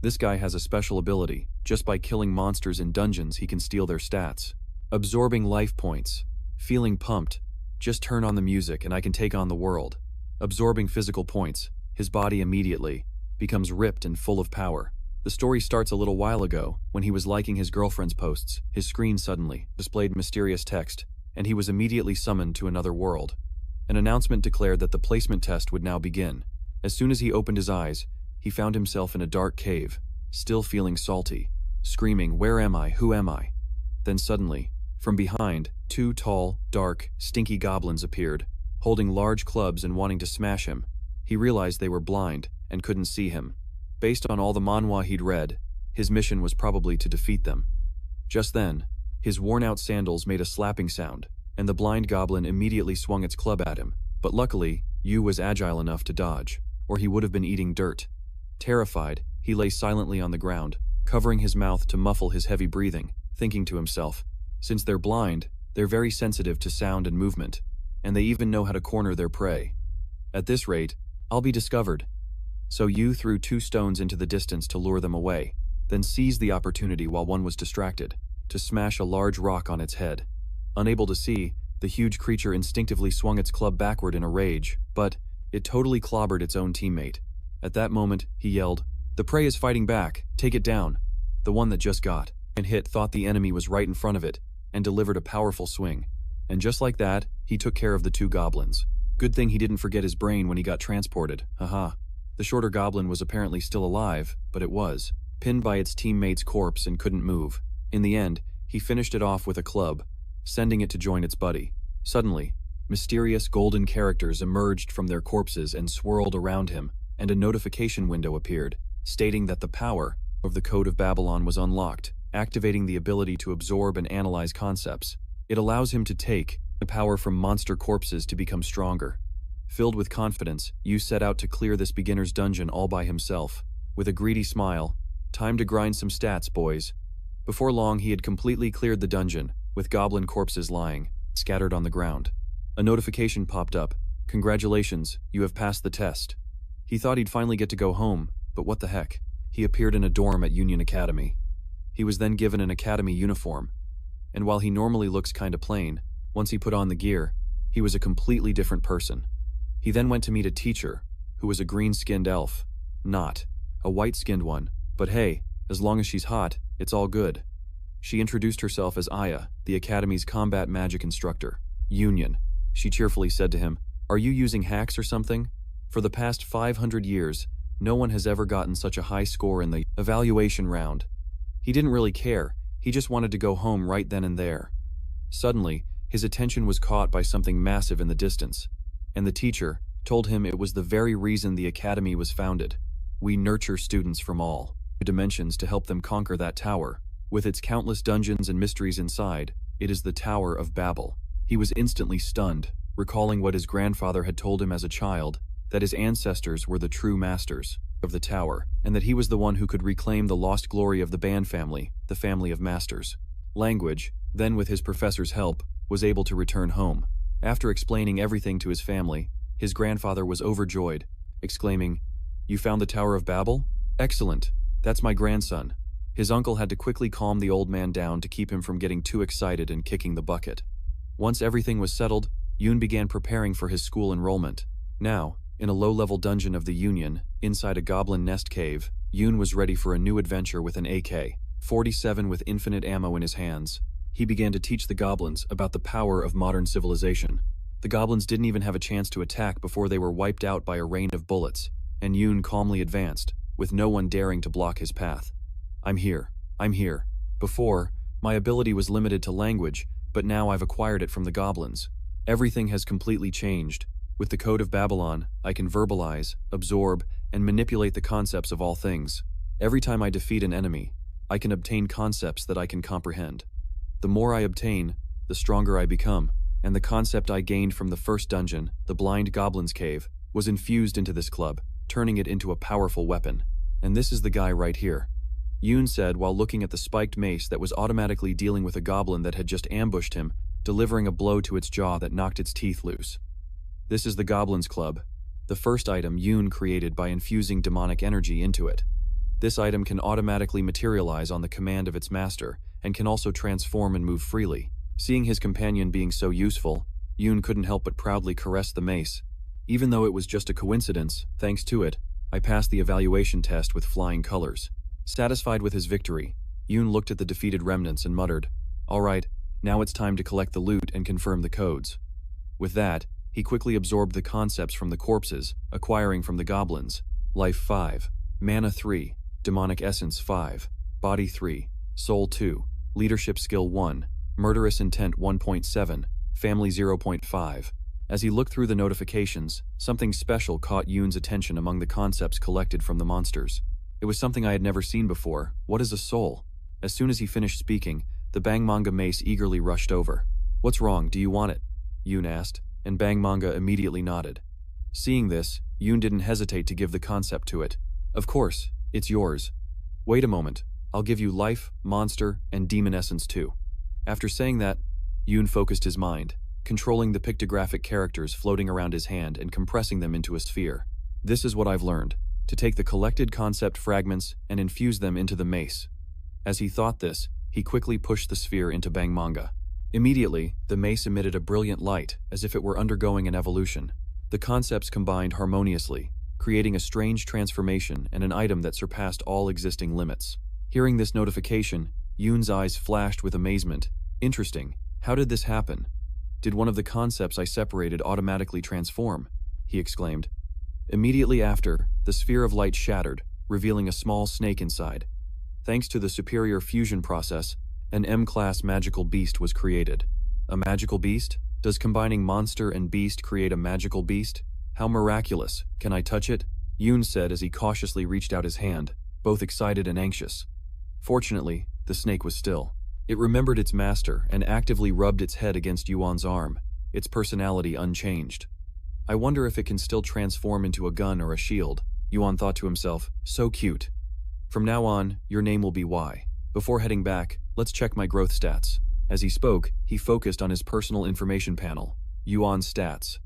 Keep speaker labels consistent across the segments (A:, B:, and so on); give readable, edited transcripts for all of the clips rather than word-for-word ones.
A: This guy has a special ability. Just by killing monsters in dungeons, he can steal their stats. Absorbing life points. Feeling pumped. Just turn on the music and I can take on the world. Absorbing physical points. His body immediately becomes ripped and full of power. The story starts a little while ago, when he was liking his girlfriend's posts. His screen suddenly displayed mysterious text, and he was immediately summoned to another world. An announcement declared that the placement test would now begin. As soon as he opened his eyes, he found himself in a dark cave, still feeling salty, screaming, "Where am I? Who am I?" Then suddenly, from behind, two tall, dark, stinky goblins appeared, holding large clubs and wanting to smash him. He realized they were blind and couldn't see him. Based on all the manhwa he'd read, his mission was probably to defeat them. Just then, his worn-out sandals made a slapping sound, and the blind goblin immediately swung its club at him. But luckily, Yu was agile enough to dodge, or he would have been eating dirt. Terrified, he lay silently on the ground, covering his mouth to muffle his heavy breathing, thinking to himself, since they're blind, they're very sensitive to sound and movement, and they even know how to corner their prey. At this rate, I'll be discovered. So Yu threw 2 stones into the distance to lure them away, then seized the opportunity while one was distracted, to smash a large rock on its head. Unable to see, the huge creature instinctively swung its club backward in a rage, but it totally clobbered its own teammate. At that moment, he yelled, "The prey is fighting back, take it down." The one that just got and hit thought the enemy was right in front of it, and delivered a powerful swing. And just like that, he took care of the 2 goblins. Good thing he didn't forget his brain when he got transported, haha. The shorter goblin was apparently still alive, but it was pinned by its teammate's corpse and couldn't move. In the end, he finished it off with a club, sending it to join its buddy. Suddenly, mysterious golden characters emerged from their corpses and swirled around him, and a notification window appeared, stating that the power of the Code of Babylon was unlocked, activating the ability to absorb and analyze concepts. It allows him to take the power from monster corpses to become stronger. Filled with confidence, Yu set out to clear this beginner's dungeon all by himself. With a greedy smile, "Time to grind some stats, boys." Before long, he had completely cleared the dungeon, with goblin corpses lying, scattered on the ground. A notification popped up. "Congratulations, you have passed the test." He thought he'd finally get to go home, but what the heck? He appeared in a dorm at Union Academy. He was then given an academy uniform, and while he normally looks kinda plain, once he put on the gear, he was a completely different person. He then went to meet a teacher, who was a green-skinned elf. Not a white-skinned one, but hey, as long as she's hot, it's all good. She introduced herself as Aya, the Academy's combat magic instructor. "Union," she cheerfully said to him, "are you using hacks or something? For the past 500 years, no one has ever gotten such a high score in the evaluation round." He didn't really care, he just wanted to go home right then and there. Suddenly, his attention was caught by something massive in the distance, and the teacher told him it was the very reason the Academy was founded. "We nurture students from all dimensions to help them conquer that tower. With its countless dungeons and mysteries inside, it is the Tower of Babel." He was instantly stunned, recalling what his grandfather had told him as a child, that his ancestors were the true masters of the tower, and that he was the one who could reclaim the lost glory of the Ban family, the family of masters. Language, then with his professor's help, was able to return home. After explaining everything to his family, his grandfather was overjoyed, exclaiming, "You found the Tower of Babel? Excellent. That's my grandson." His uncle had to quickly calm the old man down to keep him from getting too excited and kicking the bucket. Once everything was settled, Yuun began preparing for his school enrollment. Now, in a low-level dungeon of the Union, inside a goblin nest cave, Yuun was ready for a new adventure with an AK-47 with infinite ammo in his hands. He began to teach the goblins about the power of modern civilization. The goblins didn't even have a chance to attack before they were wiped out by a rain of bullets, and Yuun calmly advanced, with no one daring to block his path. I'm here. Before, my ability was limited to language, but now I've acquired it from the goblins. Everything has completely changed. With the Code of Babylon, I can verbalize, absorb, and manipulate the concepts of all things. Every time I defeat an enemy, I can obtain concepts that I can comprehend. The more I obtain, the stronger I become, and the concept I gained from the first dungeon, the Blind Goblin's Cave, was infused into this club, turning it into a powerful weapon. And this is the guy right here, Yuun said while looking at the spiked mace that was automatically dealing with a goblin that had just ambushed him, delivering a blow to its jaw that knocked its teeth loose. This is the Goblin's Club, the first item Yuun created by infusing demonic energy into it. This item can automatically materialize on the command of its master, and can also transform and move freely. Seeing his companion being so useful, Yuun couldn't help but proudly caress the mace. Even though it was just a coincidence, thanks to it, I passed the evaluation test with flying colors. Satisfied with his victory, Yuun looked at the defeated remnants and muttered, "All right, now it's time to collect the loot and confirm the codes." With that, he quickly absorbed the concepts from the corpses, acquiring from the goblins: Life 5, Mana 3, Demonic Essence 5, Body 3, Soul 2, Leadership Skill 1, Murderous Intent 1.7, Family 0.5. As he looked through the notifications, something special caught Yuun's attention among the concepts collected from the monsters. It was something I had never seen before. What is a soul? As soon as he finished speaking, the Bang Manga mace eagerly rushed over. "What's wrong, do you want it?" Yuun asked, and Bang Manga immediately nodded. Seeing this, Yuun didn't hesitate to give the concept to it. "Of course, it's yours. Wait a moment, I'll give you life, monster, and demon essence too." After saying that, Yuun focused his mind, controlling the pictographic characters floating around his hand and compressing them into a sphere. "This is what I've learned, to take the collected concept fragments and infuse them into the mace." As he thought this, he quickly pushed the sphere into Bang Manga. Immediately, the mace emitted a brilliant light, as if it were undergoing an evolution. The concepts combined harmoniously, creating a strange transformation and an item that surpassed all existing limits. Hearing this notification, Yuun's eyes flashed with amazement. "Interesting. How did this happen? Did one of the concepts I separated automatically transform?" he exclaimed. Immediately after, the sphere of light shattered, revealing a small snake inside. Thanks to the superior fusion process, an M-class magical beast was created. A magical beast? Does combining monster and beast create a magical beast? How miraculous. Can I touch it? Yuun said as he cautiously reached out his hand, both excited and anxious. Fortunately, the snake was still. It remembered its master and actively rubbed its head against Yuan's arm, its personality unchanged. "I wonder if it can still transform into a gun or a shield," Yuan thought to himself. "So cute. From now on, your name will be Y. Before heading back, let's check my growth stats." As he spoke, he focused on his personal information panel. Yuan's stats.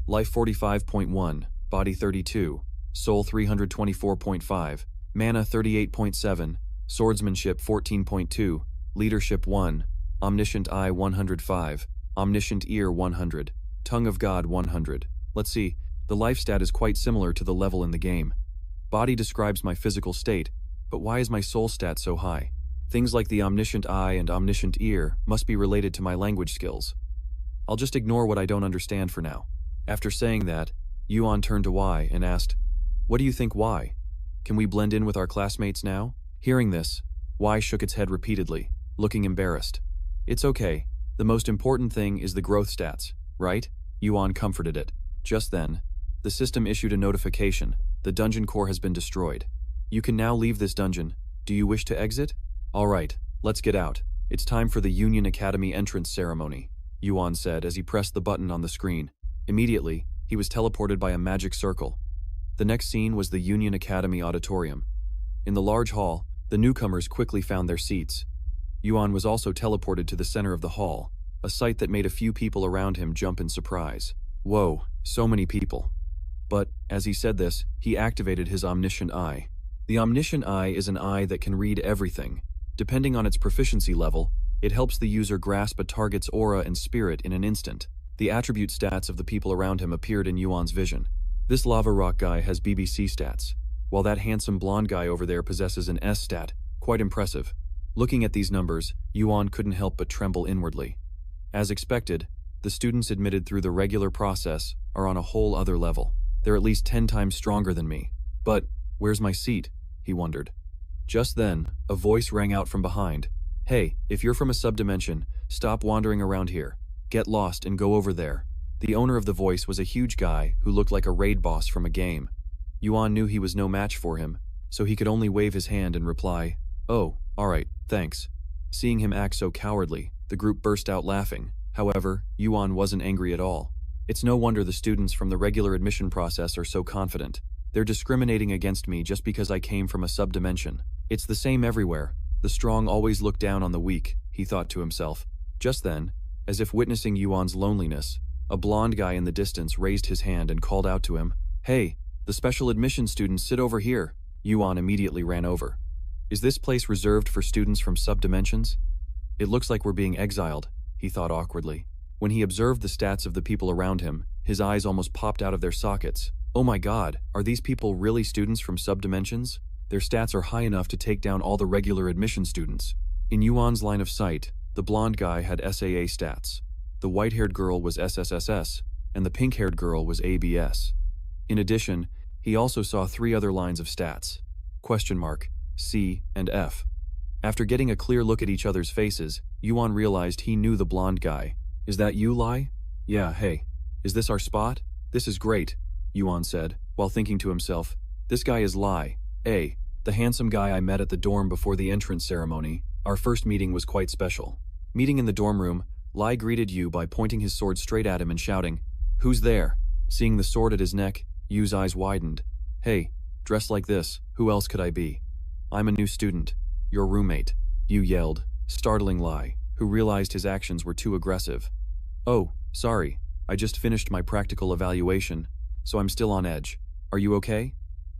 A: Life 45.1, Body 32, Soul 324.5, Mana 38.7, Swordsmanship 14.2, Leadership 1, Omniscient Eye 105, Omniscient Ear 100, Tongue of God 100. Let's see, the life stat is quite similar to the level in the game. Body describes my physical state, but why is my soul stat so high? Things like the Omniscient Eye and Omniscient Ear must be related to my language skills. I'll just ignore what I don't understand for now. After saying that, Yuan turned to Y and asked, "What do you think, Y? Can we blend in with our classmates now?" Hearing this, Y shook its head repeatedly, looking embarrassed. "It's okay. The most important thing is the growth stats, right?" Yuan comforted it. Just then, the system issued a notification. The dungeon core has been destroyed. You can now leave this dungeon. Do you wish to exit? All right, let's get out. It's time for the Union Academy entrance ceremony, Yuan said as he pressed the button on the screen. Immediately, he was teleported by a magic circle. The next scene was the Union Academy auditorium. In the large hall, the newcomers quickly found their seats. Yuan was also teleported to the center of the hall, a sight that made a few people around him jump in surprise. Whoa, so many people. But, as he said this, he activated his Omniscient Eye. The Omniscient Eye is an eye that can read everything. Depending on its proficiency level, it helps the user grasp a target's aura and spirit in an instant. The attribute stats of the people around him appeared in Yuan's vision. This lava rock guy has BBC stats, while that handsome blonde guy over there possesses an S stat. Quite impressive. Looking at these numbers, Yuan couldn't help but tremble inwardly. As expected, the students admitted through the regular process are on a whole other level. They're at least 10 times stronger than me. But, where's my seat? He wondered. Just then, a voice rang out from behind. Hey, if you're from a subdimension, stop wandering around here. Get lost and go over there. The owner of the voice was a huge guy who looked like a raid boss from a game. Yuan knew he was no match for him, so he could only wave his hand and reply, "Oh, alright, thanks." Seeing him act so cowardly, the group burst out laughing. However, Yuan wasn't angry at all. It's no wonder the students from the regular admission process are so confident. They're discriminating against me just because I came from a subdimension. It's the same everywhere. The strong always look down on the weak, he thought to himself. Just then, as if witnessing Yuan's loneliness, a blonde guy in the distance raised his hand and called out to him, "Hey, the special admission students, sit over here." Yuan immediately ran over. Is this place reserved for students from sub-dimensions? It looks like we're being exiled, he thought awkwardly. When he observed the stats of the people around him, his eyes almost popped out of their sockets. Oh my god, are these people really students from sub-dimensions? Their stats are high enough to take down all the regular admission students. In Yuan's line of sight, the blonde guy had SAA stats. The white-haired girl was SSSS, and the pink-haired girl was ABS. In addition, he also saw 3 other lines of stats: question mark, C, and F. After getting a clear look at each other's faces, Yuan realized he knew the blonde guy. Is that you, Lai? Yeah, hey. Is this our spot? This is great, Yuan said, while thinking to himself, this guy is Lai, the handsome guy I met at the dorm before the entrance ceremony. Our first meeting was quite special. Meeting in the dorm room, Lai greeted Yu by pointing his sword straight at him and shouting, "Who's there?" Seeing the sword at his neck, Yu's eyes widened. Hey, dressed like this, who else could I be? I'm a new student. Your roommate, Yu yelled, startling Lai, who realized his actions were too aggressive. Oh, sorry, I just finished my practical evaluation, so I'm still on edge. Are you okay?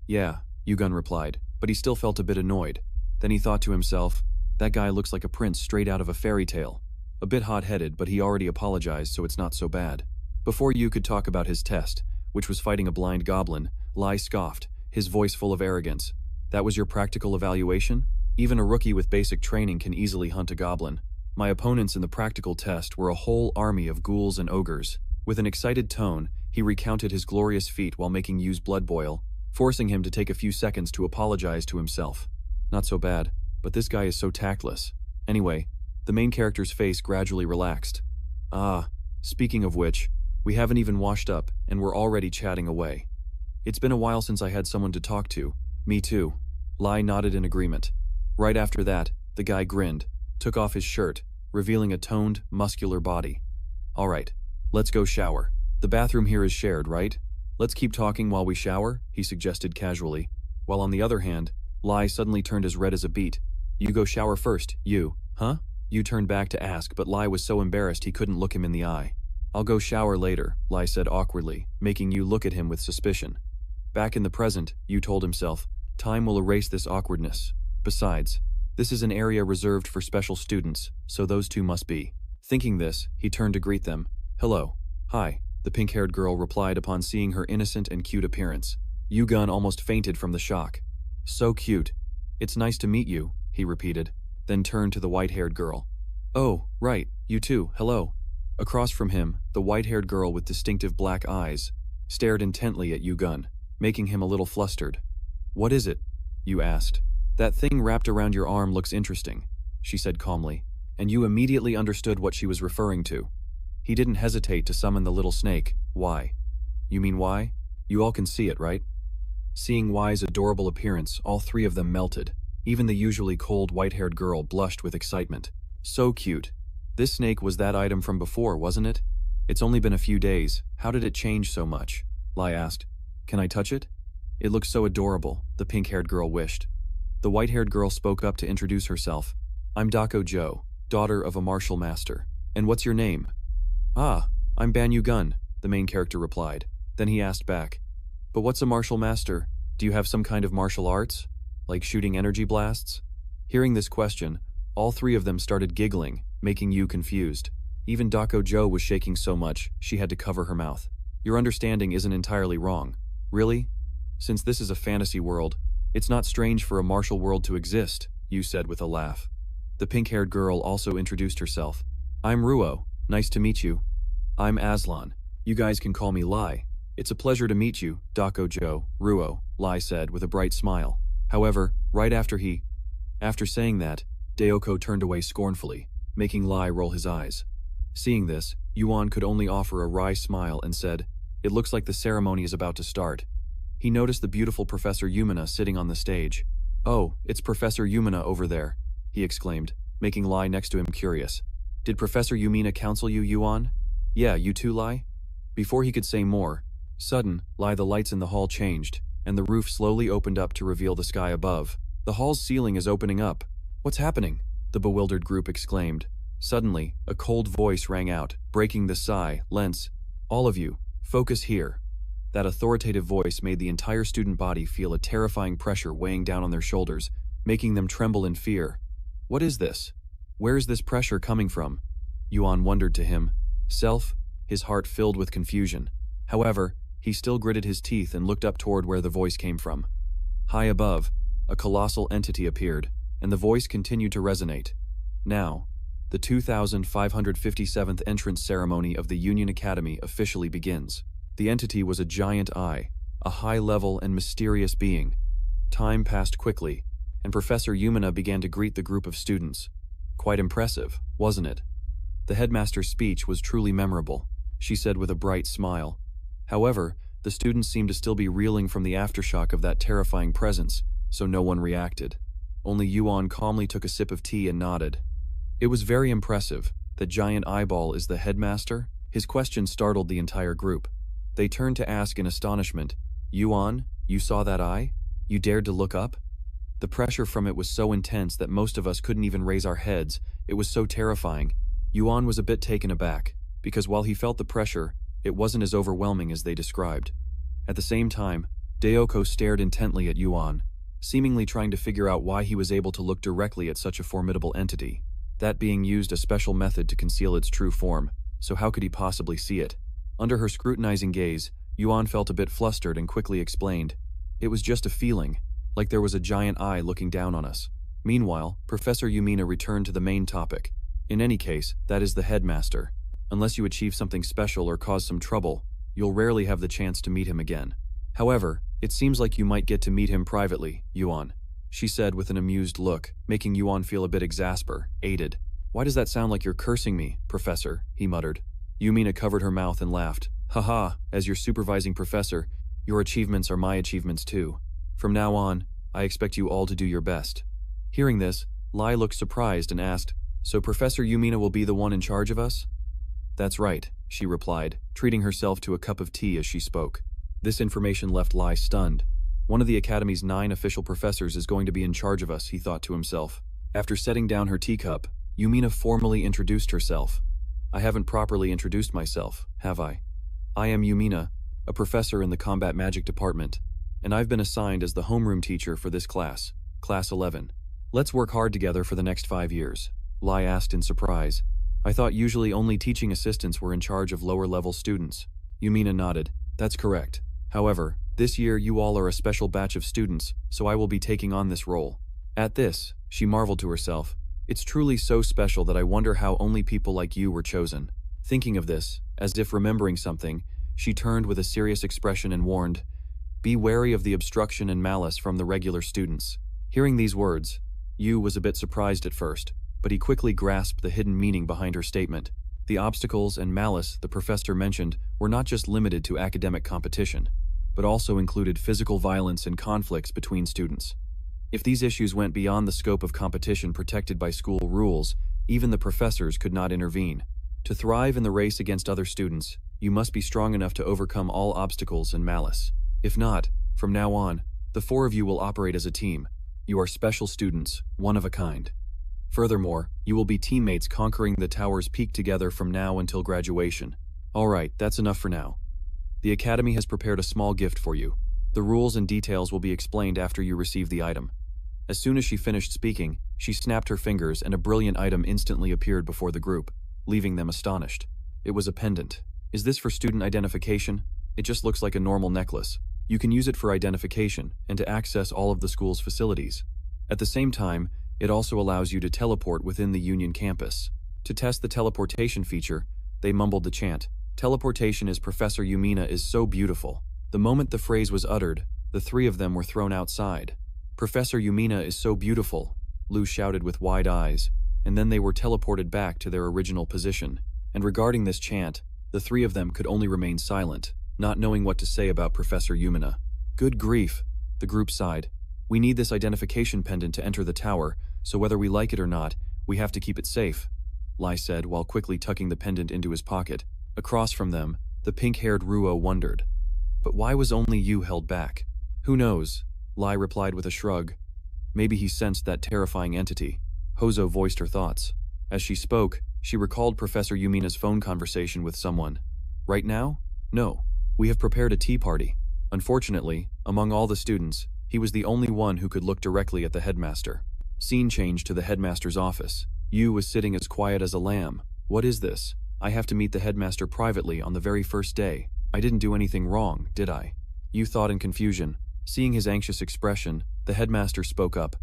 A: Yeah, Yugun replied, but he still felt a bit annoyed. Then he thought to himself, that guy looks like a prince straight out of a fairy tale. A bit hot-headed, but he already apologized, so it's not so bad. Before Yu could talk about his test, which was fighting a blind goblin, Lai scoffed, his voice full of arrogance. That was your practical evaluation? Even a rookie with basic training can easily hunt a goblin. My opponents in the practical test were a whole army of ghouls and ogres. With an excited tone, he recounted his glorious feat while making Yu's blood boil, forcing him to take a few seconds to apologize to himself. Not so bad, but this guy is so tactless. Anyway, the main character's face gradually relaxed. Ah, speaking of which, we haven't even washed up, and we're already chatting away. It's been a while since I had someone to talk to. Me too. Lai nodded in agreement. Right after that, the guy grinned, took off his shirt, revealing a toned, muscular body. Alright, let's go shower. The bathroom here is shared, right? Let's keep talking while we shower, he suggested casually, while on the other hand, Lai suddenly turned as red as a beet. You go shower first, Yu, huh? Yu turned back to ask, but Lai was so embarrassed he couldn't look him in the eye. I'll go shower later, Lai said awkwardly, making Yu look at him with suspicion. Back in the present, Yu told himself, time will erase this awkwardness. Besides, this is an area reserved for special students, so those two must be. Thinking this, he turned to greet them. Hello. Hi, the pink-haired girl replied upon seeing her innocent and cute appearance. Yugun almost fainted from the shock. So cute. It's nice to meet you, he repeated, then turned to the white-haired girl. Oh, right, you too, hello. Across from him, the white-haired girl with distinctive black eyes stared intently at Yugun, making him a little flustered. What is it? Yu asked. That thing wrapped around your arm looks interesting, she said calmly, and Yu immediately understood what she was referring to. He didn't hesitate to summon the little snake. Why? You mean why? You all can see it, right? Seeing Y's adorable appearance, all 3 of them melted. Even the usually cold white-haired girl blushed with excitement. So cute. This snake was that item from before, wasn't it? It's only been a few days. How did it change so much? Lai asked. Can I touch it? It looks so adorable, the pink-haired girl wished. The white-haired girl spoke up to introduce herself. I'm Dako Jo, daughter of a martial master. And what's your name? Ah, I'm Ban Yugun, the main character replied. Then he asked back. But what's a martial master? Do you have some kind of martial arts? Like shooting energy blasts? Hearing this question, all 3 of them started giggling, making Yu confused. Even Dako Jo was shaking so much, she had to cover her mouth. Your understanding isn't entirely wrong. Really? Since this is a fantasy world, it's not strange for a martial world to exist, Yu said with a laugh. The pink-haired girl also introduced herself. I'm Ruo. Nice to meet you. I'm Aslan. You guys can call me Lai. It's a pleasure to meet you, Dako Jo, Ruo, Lai said with a bright smile. However, right after saying that, Daoko turned away scornfully, making Lai roll his eyes. Seeing this, Yuan could only offer a wry smile and said, It looks like the ceremony is about to start. He noticed the beautiful Professor Yumina sitting on the stage. Oh, it's Professor Yumina over there, he exclaimed, making Lai next to him curious. Did Professor Yumina counsel you, Yuan? Yeah, you too, Lai? Before he could say more, the lights in the hall changed, and the roof slowly opened up to reveal the sky above. The hall's ceiling is opening up. What's happening? The bewildered group exclaimed. Suddenly, a cold voice rang out, breaking the silence. All of you, focus here. That authoritative voice made the entire student body feel a terrifying pressure weighing down on their shoulders, making them tremble in fear. What is this? Where is this pressure coming from? Yuun wondered to himself, his heart filled with confusion. However, he still gritted his teeth and looked up toward where the voice came from. High above, a colossal entity appeared, and the voice continued to resonate. Now, the 2557th entrance ceremony of the Union Academy officially begins. The entity was a giant eye, a high-level and mysterious being. Time passed quickly, and Professor Yumina began to greet the group of students. Quite impressive, wasn't it? The headmaster's speech was truly memorable, she said with a bright smile. However, the students seemed to still be reeling from the aftershock of that terrifying presence, so no one reacted. Only Yuun calmly took a sip of tea and nodded. It was very impressive. The giant eyeball is the headmaster? His question startled the entire group. They turned to ask in astonishment, Yuun, you saw that eye? You dared to look up? The pressure from it was so intense that most of us couldn't even raise our heads. It was so terrifying. Yuun was a bit taken aback, because while he felt the pressure, it wasn't as overwhelming as they described. At the same time, Daoko stared intently at Yuun, seemingly trying to figure out why he was able to look directly at such a formidable entity. That being used a special method to conceal its true form, so how could he possibly see it? Under her scrutinizing gaze, Yuun felt a bit flustered and quickly explained. It was just a feeling, like there was a giant eye looking down on us. Meanwhile, Professor Yumina returned to the main topic. In any case, that is the headmaster. Unless you achieve something special or cause some trouble, you'll rarely have the chance to meet him again. However, it seems like you might get to meet him privately, Yuun, she said with an amused look, making Yuun feel a bit exasperated. Why does that sound like you're cursing me, Professor? He muttered. Yumina covered her mouth and laughed. Haha, as your supervising professor, your achievements are my achievements too. From now on, I expect you all to do your best. Hearing this, Lai looked surprised and asked, So Professor Yumina will be the one in charge of us? That's right, she replied, treating herself to a cup of tea as she spoke. This information left Lai stunned. One of the Academy's 9 official professors is going to be in charge of us, he thought to himself. After setting down her teacup, Yumina formally introduced herself. I haven't properly introduced myself, have I? I am Yumina, a professor in the Combat Magic Department, and I've been assigned as the homeroom teacher for this class, Class 11. Let's work hard together for the next 5 years, Lai asked in surprise. I thought usually only teaching assistants were in charge of lower-level students. Yumina nodded. That's correct. However, this year you all are a special batch of students, so I will be taking on this role. At this, she marveled to herself. It's truly so special that I wonder how only people like you were chosen. Thinking of this, as if remembering something, she turned with a serious expression and warned, Be wary of the obstruction and malice from the regular students. Hearing these words, Yu was a bit surprised at first, but he quickly grasped the hidden meaning behind her statement. The obstacles and malice the professor mentioned were not just limited to academic competition, but also included physical violence and conflicts between students. If these issues went beyond the scope of competition protected by school rules, even the professors could not intervene. To thrive in the race against other students, you must be strong enough to overcome all obstacles and malice. If not, from now on, the 4 of you will operate as a team. You are special students, one of a kind. Furthermore, you will be teammates conquering the tower's peak together from now until graduation. Alright, that's enough for now. The Academy has prepared a small gift for you. The rules and details will be explained after you receive the item. As soon as she finished speaking, she snapped her fingers and a brilliant item instantly appeared before the group, leaving them astonished. It was a pendant. Is this for student identification? It just looks like a normal necklace. You can use it for identification and to access all of the school's facilities. At the same time, it also allows you to teleport within the Union campus. To test the teleportation feature, they mumbled the chant, Teleportation as Professor Yumina is so beautiful. The moment the phrase was uttered, the 3 of them were thrown outside. Professor Yumina is so beautiful, Lu shouted with wide eyes, and then they were teleported back to their original position. And regarding this chant, the 3 of them could only remain silent, not knowing what to say about Professor Yumina. Good grief, the group sighed. We need this identification pendant to enter the tower, so whether we like it or not, we have to keep it safe, Lai said while quickly tucking the pendant into his pocket. Across from them, the pink-haired Ruo wondered. But why was only Yu held back? Who knows? Lai replied with a shrug. Maybe he sensed that terrifying entity. Hozo voiced her thoughts. As she spoke, she recalled Professor Yumina's phone conversation with someone. Right now? No. We have prepared a tea party. Unfortunately, among all the students, he was the only one who could look directly at the headmaster. Scene change to the headmaster's office. Yu was sitting as quiet as a lamb. What is this? I have to meet the headmaster privately on the very first day. I didn't do anything wrong, did I? Yu thought in confusion. Seeing his anxious expression, the headmaster spoke up.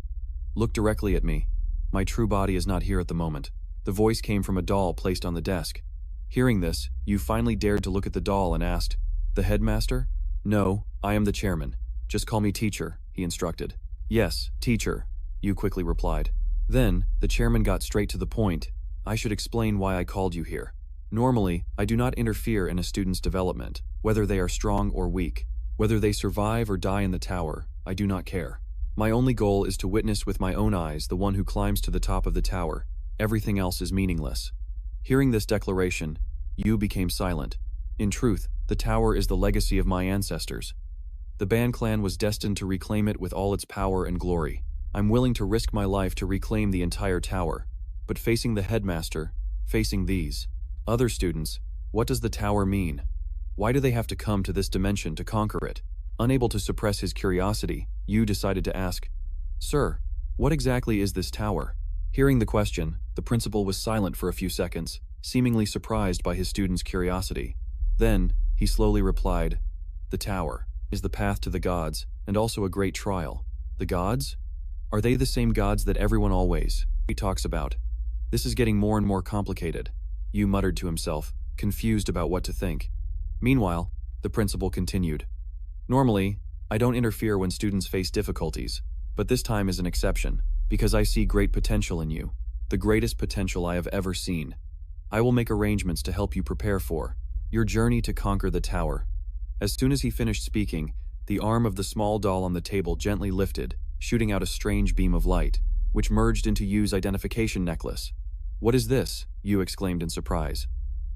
A: Look directly at me. My true body is not here at the moment. The voice came from a doll placed on the desk. Hearing this, Yu finally dared to look at the doll and asked, The headmaster? No, I am the chairman. Just call me teacher, he instructed. Yes, teacher, Yu quickly replied. Then, the chairman got straight to the point. I should explain why I called you here. Normally, I do not interfere in a student's development, whether they are strong or weak. Whether they survive or die in the tower, I do not care. My only goal is to witness with my own eyes the one who climbs to the top of the tower. Everything else is meaningless. Hearing this declaration, Yu became silent. In truth, the tower is the legacy of my ancestors. The Ban clan was destined to reclaim it with all its power and glory. I'm willing to risk my life to reclaim the entire tower. But facing the headmaster, facing these other students, what does the tower mean? Why do they have to come to this dimension to conquer it? Unable to suppress his curiosity, Yu decided to ask, Sir, what exactly is this tower? Hearing the question, the principal was silent for a few seconds, seemingly surprised by his student's curiosity. Then, he slowly replied, The tower is the path to the gods, and also a great trial. The gods? Are they the same gods that everyone always talks about? This is getting more and more complicated, Yu muttered to himself, confused about what to think. Meanwhile, the principal continued. Normally, I don't interfere when students face difficulties, but this time is an exception, because I see great potential in you, the greatest potential I have ever seen. I will make arrangements to help you prepare for your journey to conquer the tower. As soon as he finished speaking, the arm of the small doll on the table gently lifted, shooting out a strange beam of light, which merged into Yu's identification necklace. What is this? Yu exclaimed in surprise.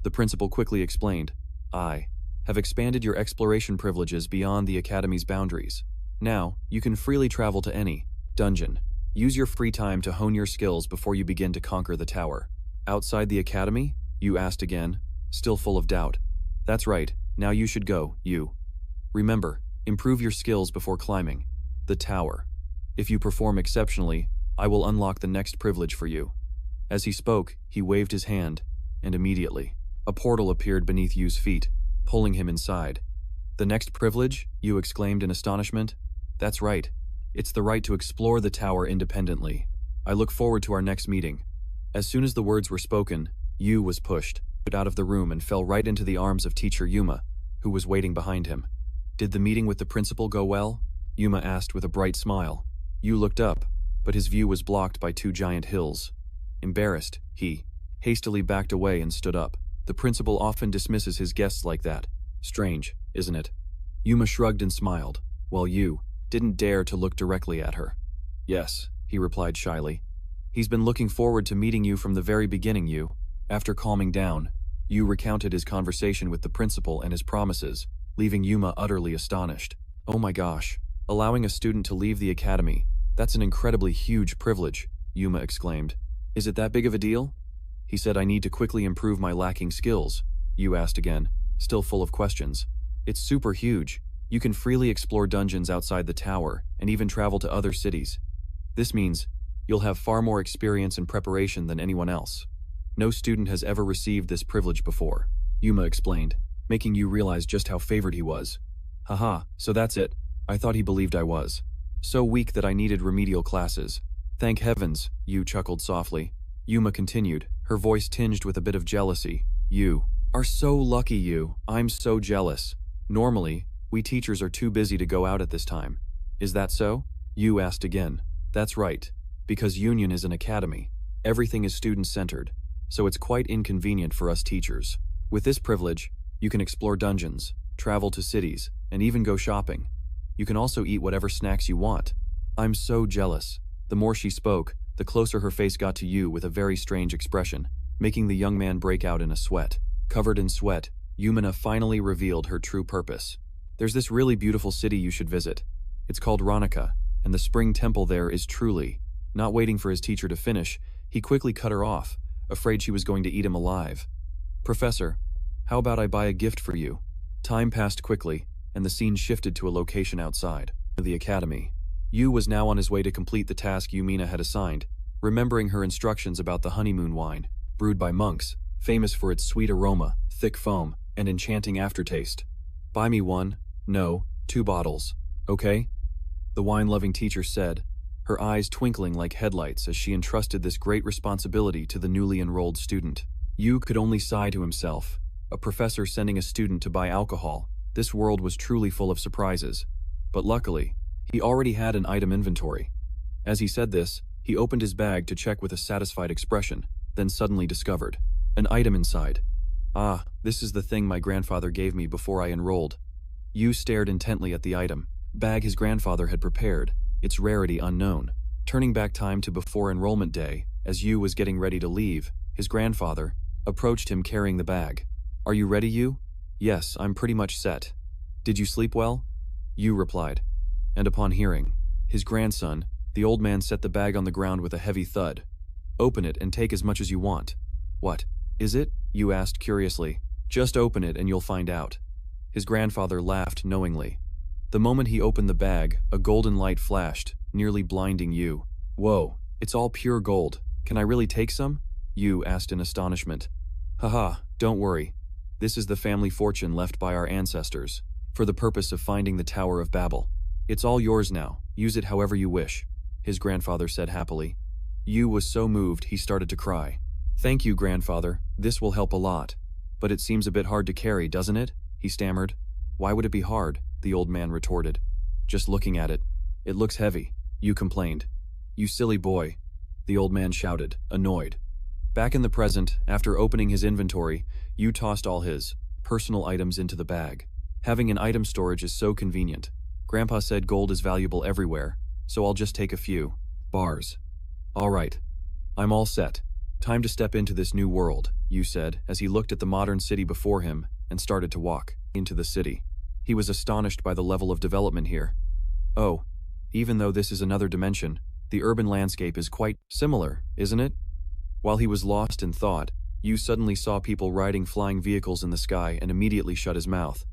A: The principal quickly explained. I have expanded your exploration privileges beyond the academy's boundaries. Now, you can freely travel to any dungeon. Use your free time to hone your skills before you begin to conquer the tower. Outside the academy? Yu asked again, still full of doubt. That's right, now you should go, Yu. Remember, improve your skills before climbing the tower. If you perform exceptionally, I will unlock the next privilege for you. As he spoke, he waved his hand, and immediately, a portal appeared beneath Yu's feet, pulling him inside. The next privilege? Yu exclaimed in astonishment. That's right. It's the right to explore the tower independently. I look forward to our next meeting. As soon as the words were spoken, Yu was pushed out of the room and fell right into the arms of teacher Yuma, who was waiting behind him. Did the meeting with the principal go well? Yuma asked with a bright smile. Yu looked up, but his view was blocked by two giant hills. Embarrassed, he hastily backed away and stood up. The principal often dismisses his guests like that. Strange, isn't it? Yuma shrugged and smiled, while Yu didn't dare to look directly at her. Yes, he replied shyly. He's been looking forward to meeting you from the very beginning, Yu. After calming down, Yu recounted his conversation with the principal and his promises, leaving Yuma utterly astonished. Oh my gosh, allowing a student to leave the academy, that's an incredibly huge privilege, Yuma exclaimed. Is it that big of a deal? He said I need to quickly improve my lacking skills, Yu asked again, still full of questions. It's super huge. You can freely explore dungeons outside the tower and even travel to other cities. This means you'll have far more experience and preparation than anyone else. No student has ever received this privilege before, Yuma explained, making Yu realize just how favored he was. Haha, so that's it. I thought he believed I was so weak that I needed remedial classes. Thank heavens, Yu chuckled softly. Yuma continued, her voice tinged with a bit of jealousy. You are so lucky, Yu. I'm so jealous. Normally, we teachers are too busy to go out at this time. Is that so? Yu asked again. That's right. Because Union is an academy. Everything is student-centered, so it's quite inconvenient for us teachers. With this privilege, you can explore dungeons, travel to cities, and even go shopping. You can also eat whatever snacks you want. I'm so jealous. The more she spoke, the closer her face got to Yu with a very strange expression, making the young man break out in a sweat. Covered in sweat, Yumina finally revealed her true purpose. There's this really beautiful city you should visit. It's called Ronica, and the spring temple there is truly. Not waiting for his teacher to finish, he quickly cut her off, afraid she was going to eat him alive. Professor, how about I buy a gift for you? Time passed quickly, and the scene shifted to a location outside the academy. Yu was now on his way to complete the task Yumina had assigned, remembering her instructions about the honeymoon wine, brewed by monks, famous for its sweet aroma, thick foam, and enchanting aftertaste. Buy me one, no, 2 bottles, okay? The wine-loving teacher said, her eyes twinkling like headlights as she entrusted this great responsibility to the newly enrolled student. Yu could only sigh to himself. A professor sending a student to buy alcohol. This world was truly full of surprises. But luckily, he already had an item inventory. As he said this, he opened his bag to check with a satisfied expression, then suddenly discovered an item inside. Ah, this is the thing my grandfather gave me before I enrolled. Yu stared intently at the item, bag his grandfather had prepared, its rarity unknown. Turning back time to before enrollment day, as Yu was getting ready to leave, his grandfather approached him carrying the bag. Are you ready, Yu? Yes, I'm pretty much set. Did you sleep well? Yu replied. And upon hearing his grandson, the old man set the bag on the ground with a heavy thud. Open it and take as much as you want. What is it? Yu asked curiously. Just open it and you'll find out. His grandfather laughed knowingly. The moment he opened the bag, a golden light flashed, nearly blinding Yu. Whoa, it's all pure gold. Can I really take some? Yu asked in astonishment. Haha, don't worry. This is the family fortune left by our ancestors, for the purpose of finding the Tower of Babel. It's all yours now, use it however you wish, his grandfather said happily. Yu was so moved he started to cry. Thank you, grandfather, this will help a lot. But it seems a bit hard to carry, doesn't it? He stammered. Why would it be hard? The old man retorted. Just looking at it. It looks heavy, Yu complained. You silly boy, the old man shouted, annoyed. Back in the present, after opening his inventory, Yu tossed all his personal items into the bag. Having an item storage is so convenient. Grandpa said gold is valuable everywhere, so I'll just take a few bars. All right. I'm all set. Time to step into this new world, Yu said as he looked at the modern city before him and started to walk into the city. He was astonished by the level of development here. Oh, even though this is another dimension, the urban landscape is quite similar, isn't it? While he was lost in thought, Yu suddenly saw people riding flying vehicles in the sky and immediately shut his mouth.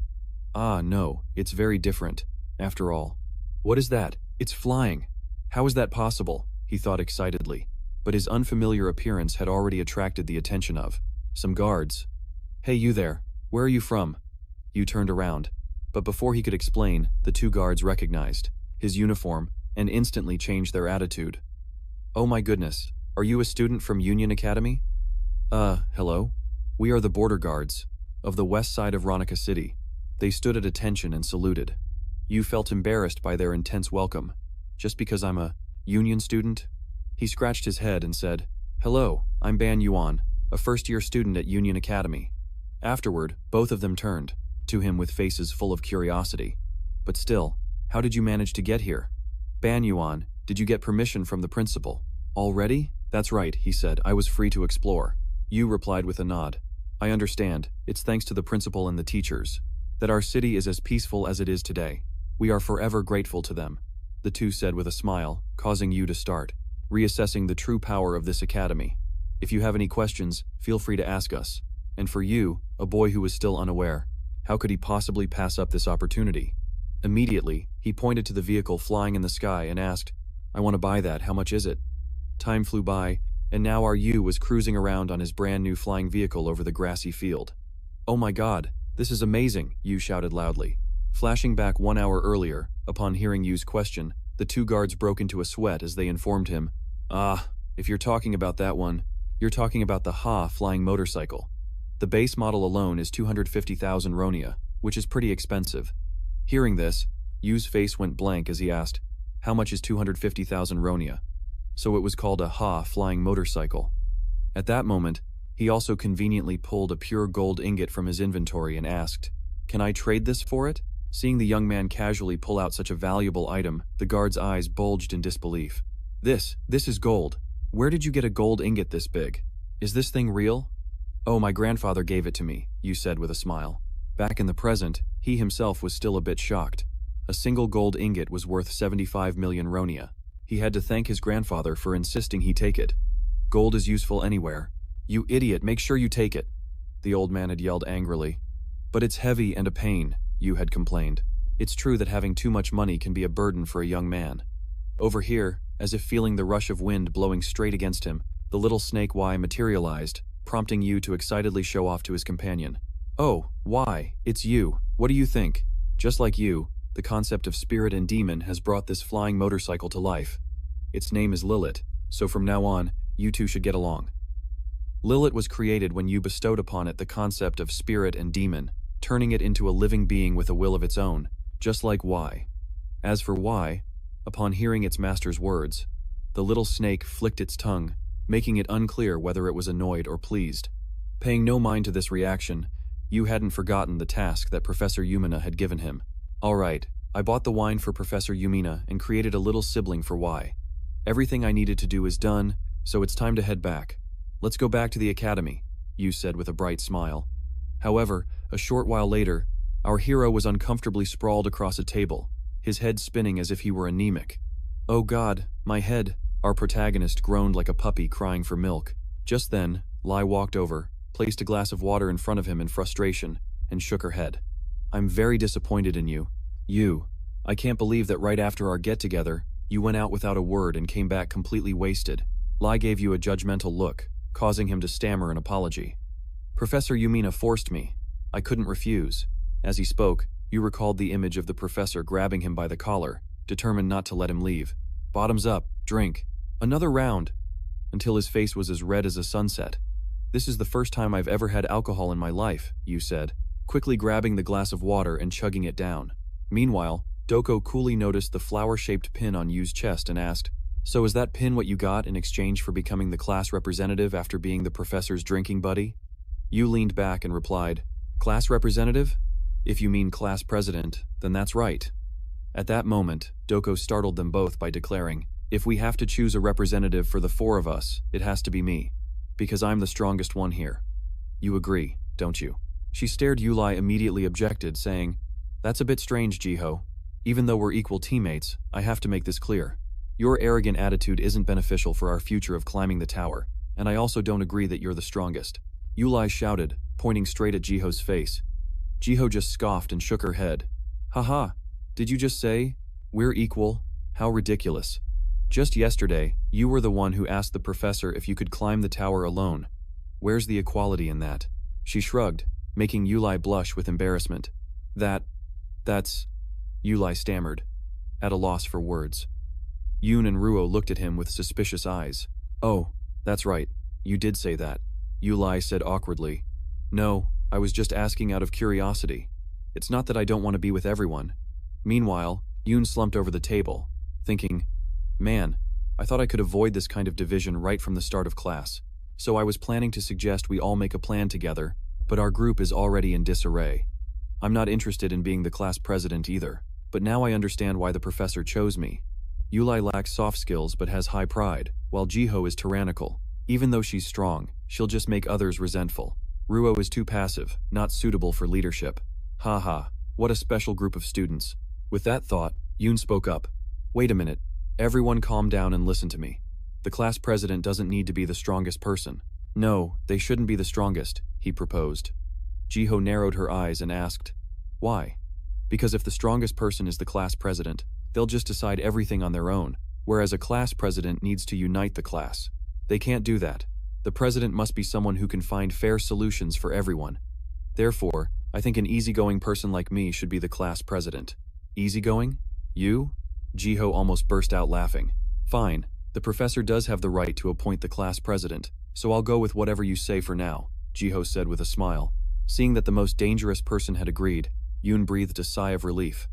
A: Ah, no, it's very different, after all. What is that? It's flying. How is that possible? He thought excitedly. But his unfamiliar appearance had already attracted the attention of some guards. Hey, you there, where are you from? Yu turned around, but before he could explain, the 2 guards recognized his uniform and instantly changed their attitude. Oh my goodness, are you a student from Union Academy? Hello? We are the border guards of the west side of Ronica City. They stood at attention and saluted. Yu felt embarrassed by their intense welcome. Just because I'm a Union student? He scratched his head and said, Hello, I'm Ban Yuan, a first-year student at Union Academy. Afterward, both of them turned to him with faces full of curiosity. But still, how did you manage to get here? Ban Yuan, did you get permission from the principal? Already? That's right, he said. I was free to explore. Yu replied with a nod. I understand. It's thanks to the principal and the teachers that our city is as peaceful as it is today. We are forever grateful to them, the 2 said with a smile, causing Yu to start reassessing the true power of this academy. If you have any questions, feel free to ask us. And for Yu, a boy who was still unaware, how could he possibly pass up this opportunity? Immediately, he pointed to the vehicle flying in the sky and asked, I want to buy that, how much is it? Time flew by, and now our Yu was cruising around on his brand new flying vehicle over the grassy field. Oh my god, this is amazing, Yu shouted loudly. Flashing back 1 hour earlier, upon hearing Yu's question, the 2 guards broke into a sweat as they informed him, Ah, if you're talking about that one, you're talking about the Ha flying motorcycle. The base model alone is 250,000 ronia, which is pretty expensive. Hearing this, Yu's face went blank as he asked, how much is 250,000 ronia? So it was called a Ha flying motorcycle. At that moment, he also conveniently pulled a pure gold ingot from his inventory and asked, Can I trade this for it? Seeing the young man casually pull out such a valuable item, the guard's eyes bulged in disbelief. This is gold. Where did you get a gold ingot this big? Is this thing real? Oh, my grandfather gave it to me, Yu said with a smile. Back in the present, he himself was still a bit shocked. A single gold ingot was worth 75 million ronia. He had to thank his grandfather for insisting he take it. Gold is useful anywhere. You idiot, make sure you take it, the old man had yelled angrily. But it's heavy and a pain, Yu had complained. It's true that having too much money can be a burden for a young man. Over here, as if feeling the rush of wind blowing straight against him, the little snake Y materialized, prompting Yu to excitedly show off to his companion. Oh, Y, it's you. What do you think? Just like you, the concept of spirit and demon has brought this flying motorcycle to life. Its name is Lilith, so from now on, you two should get along. Lilith was created when you bestowed upon it the concept of spirit and demon, turning it into a living being with a will of its own, just like Y. As for Y, upon hearing its master's words, the little snake flicked its tongue, making it unclear whether it was annoyed or pleased. Paying no mind to this reaction, Yu hadn't forgotten the task that Professor Yumina had given him. All right, I bought the wine for Professor Yumina and created a little sibling for Y. Everything I needed to do is done, so it's time to head back. Let's go back to the academy, Yu said with a bright smile. However, a short while later, our hero was uncomfortably sprawled across a table, his head spinning as if he were anemic. Oh God, my head, our protagonist groaned like a puppy crying for milk. Just then, Lai walked over, placed a glass of water in front of him in frustration, and shook her head. I'm very disappointed in you. Yu, I can't believe that right after our get-together, you went out without a word and came back completely wasted. Lai gave you a judgmental look, causing him to stammer an apology. Professor Yumina forced me. I couldn't refuse. As he spoke, Yu recalled the image of the professor grabbing him by the collar, determined not to let him leave. Bottoms up, drink. Another round, until his face was as red as a sunset. This is the first time I've ever had alcohol in my life, Yu said, quickly grabbing the glass of water and chugging it down. Meanwhile, Doko coolly noticed the flower-shaped pin on Yu's chest and asked, So is that pin what you got in exchange for becoming the class representative after being the professor's drinking buddy? Yu leaned back and replied, Class representative? If you mean class president, then that's right. At that moment, Doko startled them both by declaring, If we have to choose a representative for the four of us, it has to be me. Because I'm the strongest one here. You agree, don't you? She stared. Yulai immediately objected, saying, That's a bit strange, Jiho. Even though we're equal teammates, I have to make this clear. Your arrogant attitude isn't beneficial for our future of climbing the tower, and I also don't agree that you're the strongest. Yulai shouted, pointing straight at Jiho's face. Jiho just scoffed and shook her head. Haha, did you just say, we're equal? How ridiculous. Just yesterday, you were the one who asked the professor if you could climb the tower alone. Where's the equality in that? She shrugged, making Yulai blush with embarrassment. That's... Yulai stammered, at a loss for words. Yuun and Ruo looked at him with suspicious eyes. Oh, that's right, you did say that, Yulai said awkwardly. No, I was just asking out of curiosity. It's not that I don't want to be with everyone. Meanwhile, Yuun slumped over the table, thinking, Man, I thought I could avoid this kind of division right from the start of class. So I was planning to suggest we all make a plan together, but our group is already in disarray. I'm not interested in being the class president either, but now I understand why the professor chose me. Yulai lacks soft skills but has high pride, while Jiho is tyrannical. Even though she's strong, she'll just make others resentful. Ruo is too passive, not suitable for leadership. Haha, what a special group of students. With that thought, Yuun spoke up. Wait a minute. Everyone calm down and listen to me. The class president doesn't need to be the strongest person. No, they shouldn't be the strongest, he proposed. Jiho narrowed her eyes and asked, Why? Because if the strongest person is the class president, they'll just decide everything on their own, whereas a class president needs to unite the class. They can't do that. The president must be someone who can find fair solutions for everyone. Therefore, I think an easygoing person like me should be the class president. Easygoing? You? Jiho almost burst out laughing. Fine, the professor does have the right to appoint the class president, so I'll go with whatever you say for now, Jiho said with a smile. Seeing that the most dangerous person had agreed, Yuun breathed a sigh of relief,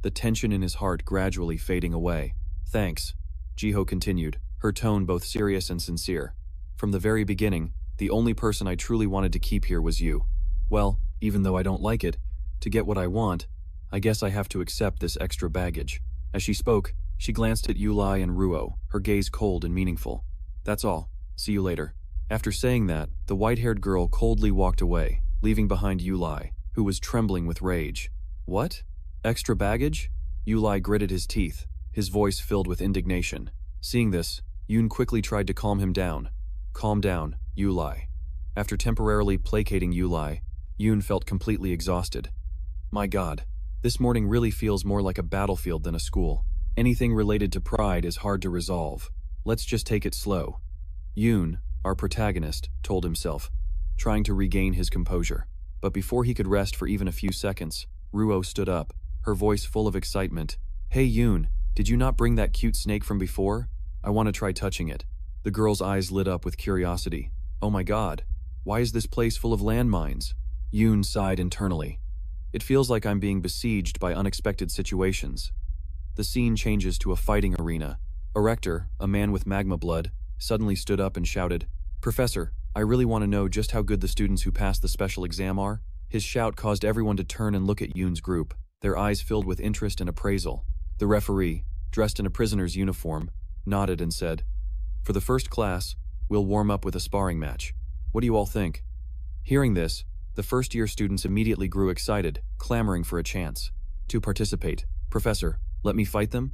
A: the tension in his heart gradually fading away. Thanks, Jiho continued, her tone both serious and sincere. From the very beginning, the only person I truly wanted to keep here was you. Well, even though I don't like it, to get what I want, I guess I have to accept this extra baggage. As she spoke, she glanced at Yulai and Ruo, her gaze cold and meaningful. That's all. See you later. After saying that, the white-haired girl coldly walked away, leaving behind Yulai, who was trembling with rage. What? Extra baggage? Yulai gritted his teeth, his voice filled with indignation. Seeing this, Yuun quickly tried to calm him down. Calm down, Yulai. After temporarily placating Yulai, Yoon felt completely exhausted. My god, this morning really feels more like a battlefield than a school. Anything related to pride is hard to resolve. Let's just take it slow. Yoon, our protagonist, told himself, trying to regain his composure. But before he could rest for even a few seconds, Ruo stood up, her voice full of excitement. Hey Yoon, did you not bring that cute snake from before? I want to try touching it. The girl's eyes lit up with curiosity. Oh my god, why is this place full of landmines? Yoon sighed internally. It feels like I'm being besieged by unexpected situations. The scene changes to a fighting arena. A rector, a man with magma blood, suddenly stood up and shouted, Professor, I really want to know just how good the students who passed the special exam are. His shout caused everyone to turn and look at Yoon's group, their eyes filled with interest and appraisal. The referee, dressed in a prisoner's uniform, nodded and said, For the first class, we'll warm up with a sparring match. What do you all think? Hearing this, the first-year students immediately grew excited, clamoring for a chance to participate. Professor, let me fight them?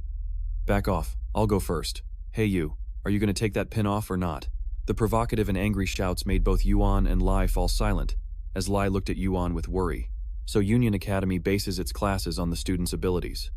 A: Back off, I'll go first. Hey you, are you going to take that pin off or not? The provocative and angry shouts made both Yuan and Lai fall silent, as Lai looked at Yuan with worry. So Union Academy bases its classes on the students' abilities.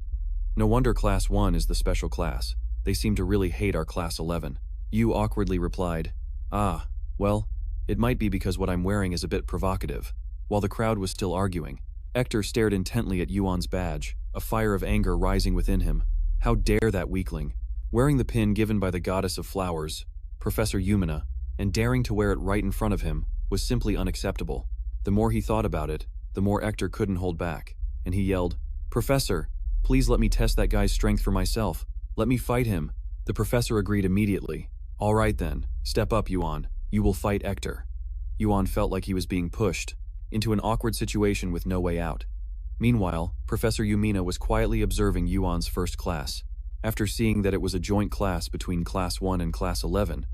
A: No wonder Class 1 is the special class. They seem to really hate our Class 11. Yu awkwardly replied, Ah, well, it might be because what I'm wearing is a bit provocative. While the crowd was still arguing, Hector stared intently at Yuan's badge, a fire of anger rising within him. How dare that weakling? Wearing the pin given by the goddess of flowers, Professor Yumina, and daring to wear it right in front of him, was simply unacceptable. The more he thought about it, the more Hector couldn't hold back, and he yelled, Professor, please let me test that guy's strength for myself. Let me fight him. The professor agreed immediately. All right then, step up, Yuan. You will fight Hector. Yuan felt like he was being pushed into an awkward situation with no way out. Meanwhile, Professor Yumina was quietly observing Yuan's first class. After seeing that it was a joint class between Class 1 and Class 11,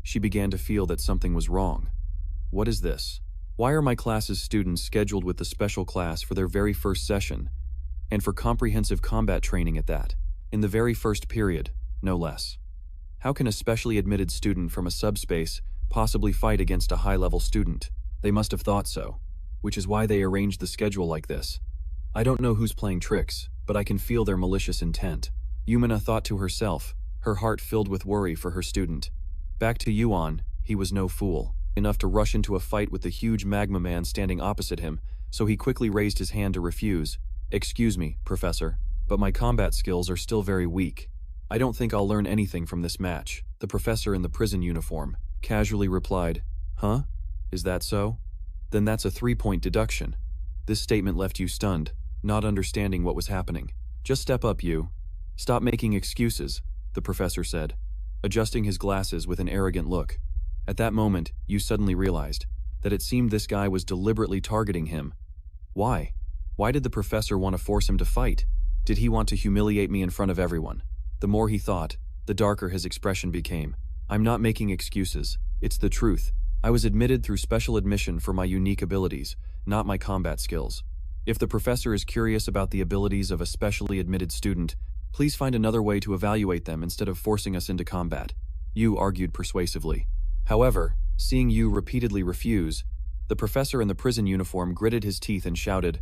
A: she began to feel that something was wrong. What is this? Why are my class's students scheduled with the special class for their very first session, and for comprehensive combat training at that, in the very first period, no less? How can a specially admitted student from a subspace possibly fight against a high-level student? They must have thought so, which is why they arranged the schedule like this. I don't know who's playing tricks, but I can feel their malicious intent. Yumina thought to herself, her heart filled with worry for her student. Back to Yuan, he was no fool, enough to rush into a fight with the huge magma man standing opposite him, so he quickly raised his hand to refuse. Excuse me, Professor, but my combat skills are still very weak. I don't think I'll learn anything from this match. The professor in the prison uniform casually replied, Huh? Is that so? Then that's a 3-point deduction. This statement left you stunned, not understanding what was happening. Just step up, you. Stop making excuses, the professor said, adjusting his glasses with an arrogant look. At that moment, you suddenly realized that it seemed this guy was deliberately targeting him. Why? Why did the professor want to force him to fight? Did he want to humiliate me in front of everyone? The more he thought, the darker his expression became. I'm not making excuses. It's the truth. I was admitted through special admission for my unique abilities, not my combat skills. If the professor is curious about the abilities of a specially admitted student, please find another way to evaluate them instead of forcing us into combat. Yu argued persuasively. However, seeing Yu repeatedly refuse, the professor in the prison uniform gritted his teeth and shouted,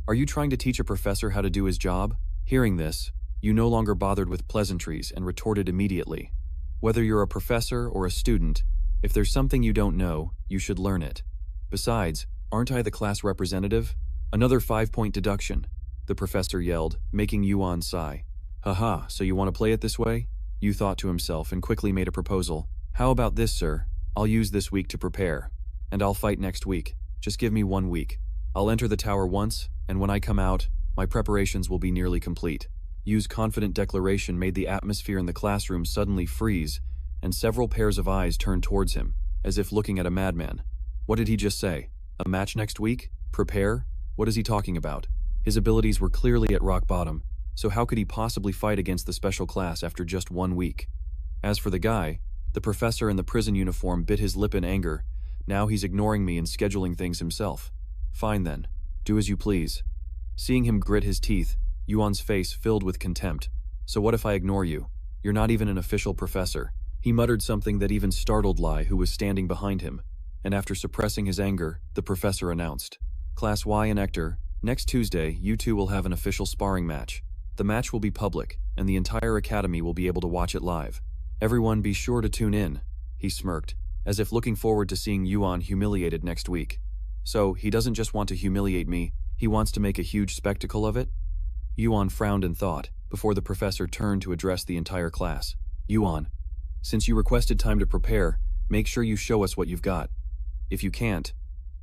A: Are you trying to teach a professor how to do his job? Hearing this, Yu no longer bothered with pleasantries and retorted immediately. Whether you're a professor or a student, if there's something you don't know, you should learn it. Besides, aren't I the class representative? Another 5-point deduction, the professor yelled, making Yuan sigh. Haha, so you want to play it this way? Yu thought to himself and quickly made a proposal. How about this, sir? I'll use this week to prepare. And I'll fight next week. Just give me 1 week. I'll enter the tower once, and when I come out, my preparations will be nearly complete. Yu's confident declaration made the atmosphere in the classroom suddenly freeze, and several pairs of eyes turned towards him, as if looking at a madman. What did he just say? A match next week? Prepare? What is he talking about? His abilities were clearly at rock bottom, so how could he possibly fight against the special class after just 1 week? As for the guy, the professor in the prison uniform bit his lip in anger. Now he's ignoring me and scheduling things himself. Fine then. Do as you please. Seeing him grit his teeth, Yuan's face filled with contempt. So what if I ignore you? You're not even an official professor. He muttered something that even startled Lai, who was standing behind him, and after suppressing his anger, the professor announced, Class Y and Hector, next Tuesday, you two will have an official sparring match. The match will be public, and the entire academy will be able to watch it live. Everyone be sure to tune in, he smirked, as if looking forward to seeing Yuun humiliated next week. So, he doesn't just want to humiliate me, he wants to make a huge spectacle of it? Yuun frowned in thought, before the professor turned to address the entire class. Yuun, since you requested time to prepare, make sure you show us what you've got. If you can't,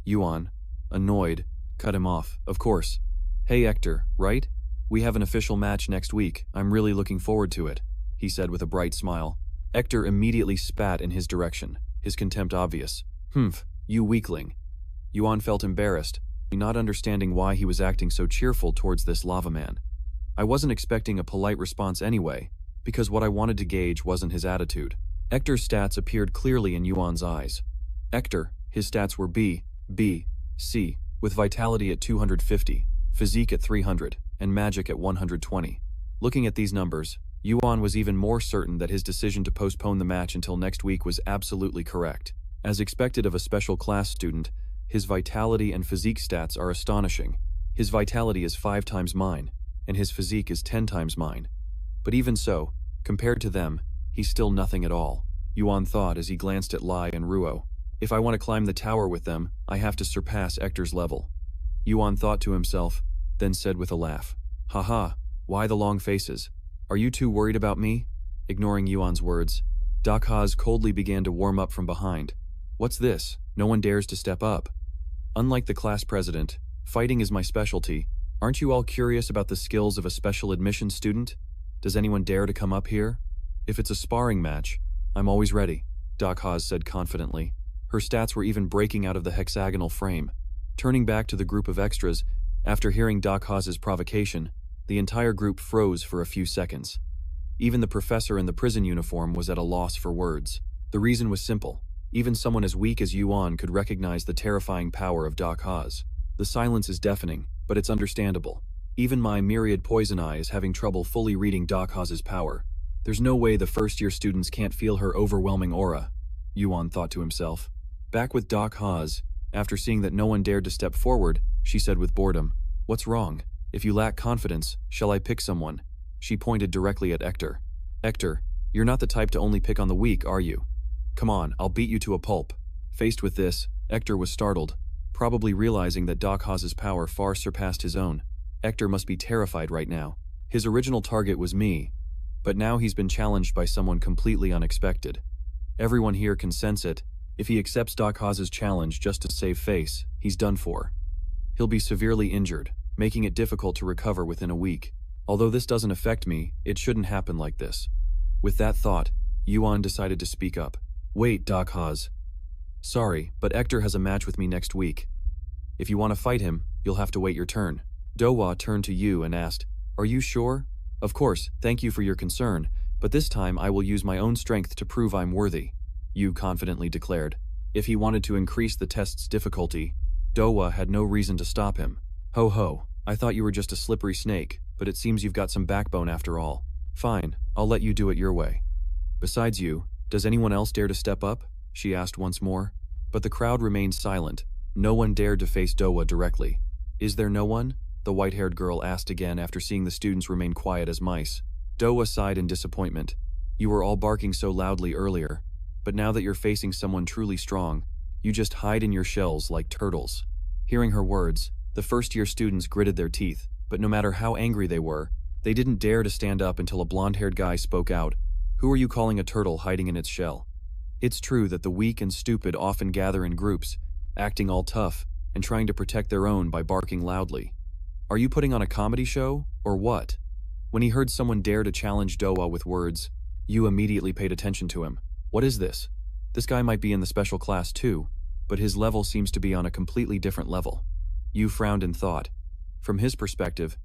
A: Yuun, annoyed, cut him off. Of course. Hey Hector, right? We have an official match next week. I'm really looking forward to it, he said with a bright smile. Hector immediately spat in his direction, his contempt obvious. Humph, you weakling. Yuun felt embarrassed, not understanding why he was acting so cheerful towards this lava man. I wasn't expecting a polite response anyway, because what I wanted to gauge wasn't his attitude. Hector's stats appeared clearly in Yuan's eyes. Hector, his stats were B, C, with vitality at 250, physique at 300, and magic at 120. Looking at these numbers, Yuun was even more certain that his decision to postpone the match until next week was absolutely correct. As expected of a special class student, his vitality and physique stats are astonishing. His vitality is 5 times mine, and his physique is 10 times mine. But even so, compared to them, he's still nothing at all, Yuun thought as he glanced at Lai and Ruo. If I want to climb the tower with them, I have to surpass Hector's level. Yuun thought to himself, then said with a laugh, Haha, why the long faces? Are you too worried about me? Ignoring Yuan's words, Dakhaz coldly began to warm up from behind. What's this? No one dares to step up. Unlike the class president, fighting is my specialty. Aren't you all curious about the skills of a special admission student? Does anyone dare to come up here? If it's a sparring match, I'm always ready, Dakhaz said confidently. Her stats were even breaking out of the hexagonal frame. Turning back to the group of extras, after hearing Dakhaz's provocation, the entire group froze for a few seconds. Even the professor in the prison uniform was at a loss for words. The reason was simple. Even someone as weak as Yuun could recognize the terrifying power of Dakhaz. The silence is deafening, but it's understandable. Even my myriad poison eye is having trouble fully reading Dakhaz's power. There's no way the first-year students can't feel her overwhelming aura, Yuun thought to himself. Back with Dakhaz, after seeing that no one dared to step forward, she said with boredom, What's wrong? If you lack confidence, shall I pick someone? She pointed directly at Hector. Hector, you're not the type to only pick on the weak, are you? Come on, I'll beat you to a pulp. Faced with this, Hector was startled, probably realizing that Dakhaz's power far surpassed his own. Hector must be terrified right now. His original target was me, but now he's been challenged by someone completely unexpected. Everyone here can sense it. If he accepts Dakhaz's challenge just to save face, he's done for. He'll be severely injured, making it difficult to recover within a week. Although this doesn't affect me, it shouldn't happen like this. With that thought, Yuun decided to speak up. Wait, Dakhaz. Sorry, but Hector has a match with me next week. If you want to fight him, you'll have to wait your turn. Dowa turned to Yu and asked, Are you sure? Of course, thank you for your concern, but this time I will use my own strength to prove I'm worthy, Yu confidently declared. If he wanted to increase the test's difficulty, Dowa had no reason to stop him. Ho ho, I thought you were just a slippery snake, but it seems you've got some backbone after all. Fine, I'll let you do it your way. Besides you, does anyone else dare to step up? She asked once more. But the crowd remained silent. No one dared to face Dowa directly. Is there no one? The white-haired girl asked again after seeing the students remain quiet as mice. Dowa sighed in disappointment. You were all barking so loudly earlier, but now that you're facing someone truly strong, you just hide in your shells like turtles. Hearing her words, the first-year students gritted their teeth, but no matter how angry they were, they didn't dare to stand up until a blonde-haired guy spoke out. Who are you calling a turtle hiding in its shell? It's true that the weak and stupid often gather in groups, acting all tough and trying to protect their own by barking loudly. Are you putting on a comedy show, or what? When he heard someone dare to challenge Dowa with words, Yu immediately paid attention to him. What is this? This guy might be in the special class too, but his level seems to be on a completely different level. Yu frowned in thought. From his perspective,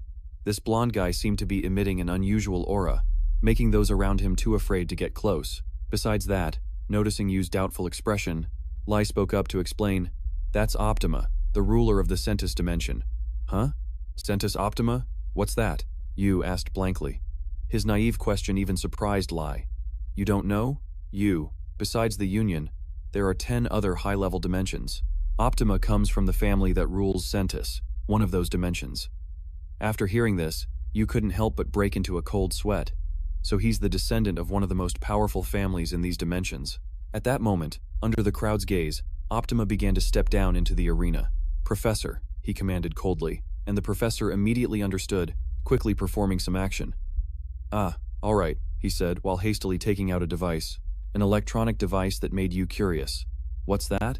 A: this blonde guy seemed to be emitting an unusual aura, making those around him too afraid to get close. Besides that, noticing Yu's doubtful expression, Lai spoke up to explain, That's Optima, the ruler of the Centus dimension. Huh? Centus Optima? What's that? Yu asked blankly. His naive question even surprised Lai. You don't know? Yu, besides the Union, there are 10 other high-level dimensions. Optima comes from the family that rules Centus, one of those dimensions. After hearing this, you couldn't help but break into a cold sweat. So he's the descendant of one of the most powerful families in these dimensions. At that moment, under the crowd's gaze, Optima began to step down into the arena. "Professor," he commanded coldly, and the professor immediately understood, quickly performing some action. "Ah, all right," he said while hastily taking out a device. "An electronic device that made you curious. What's that?"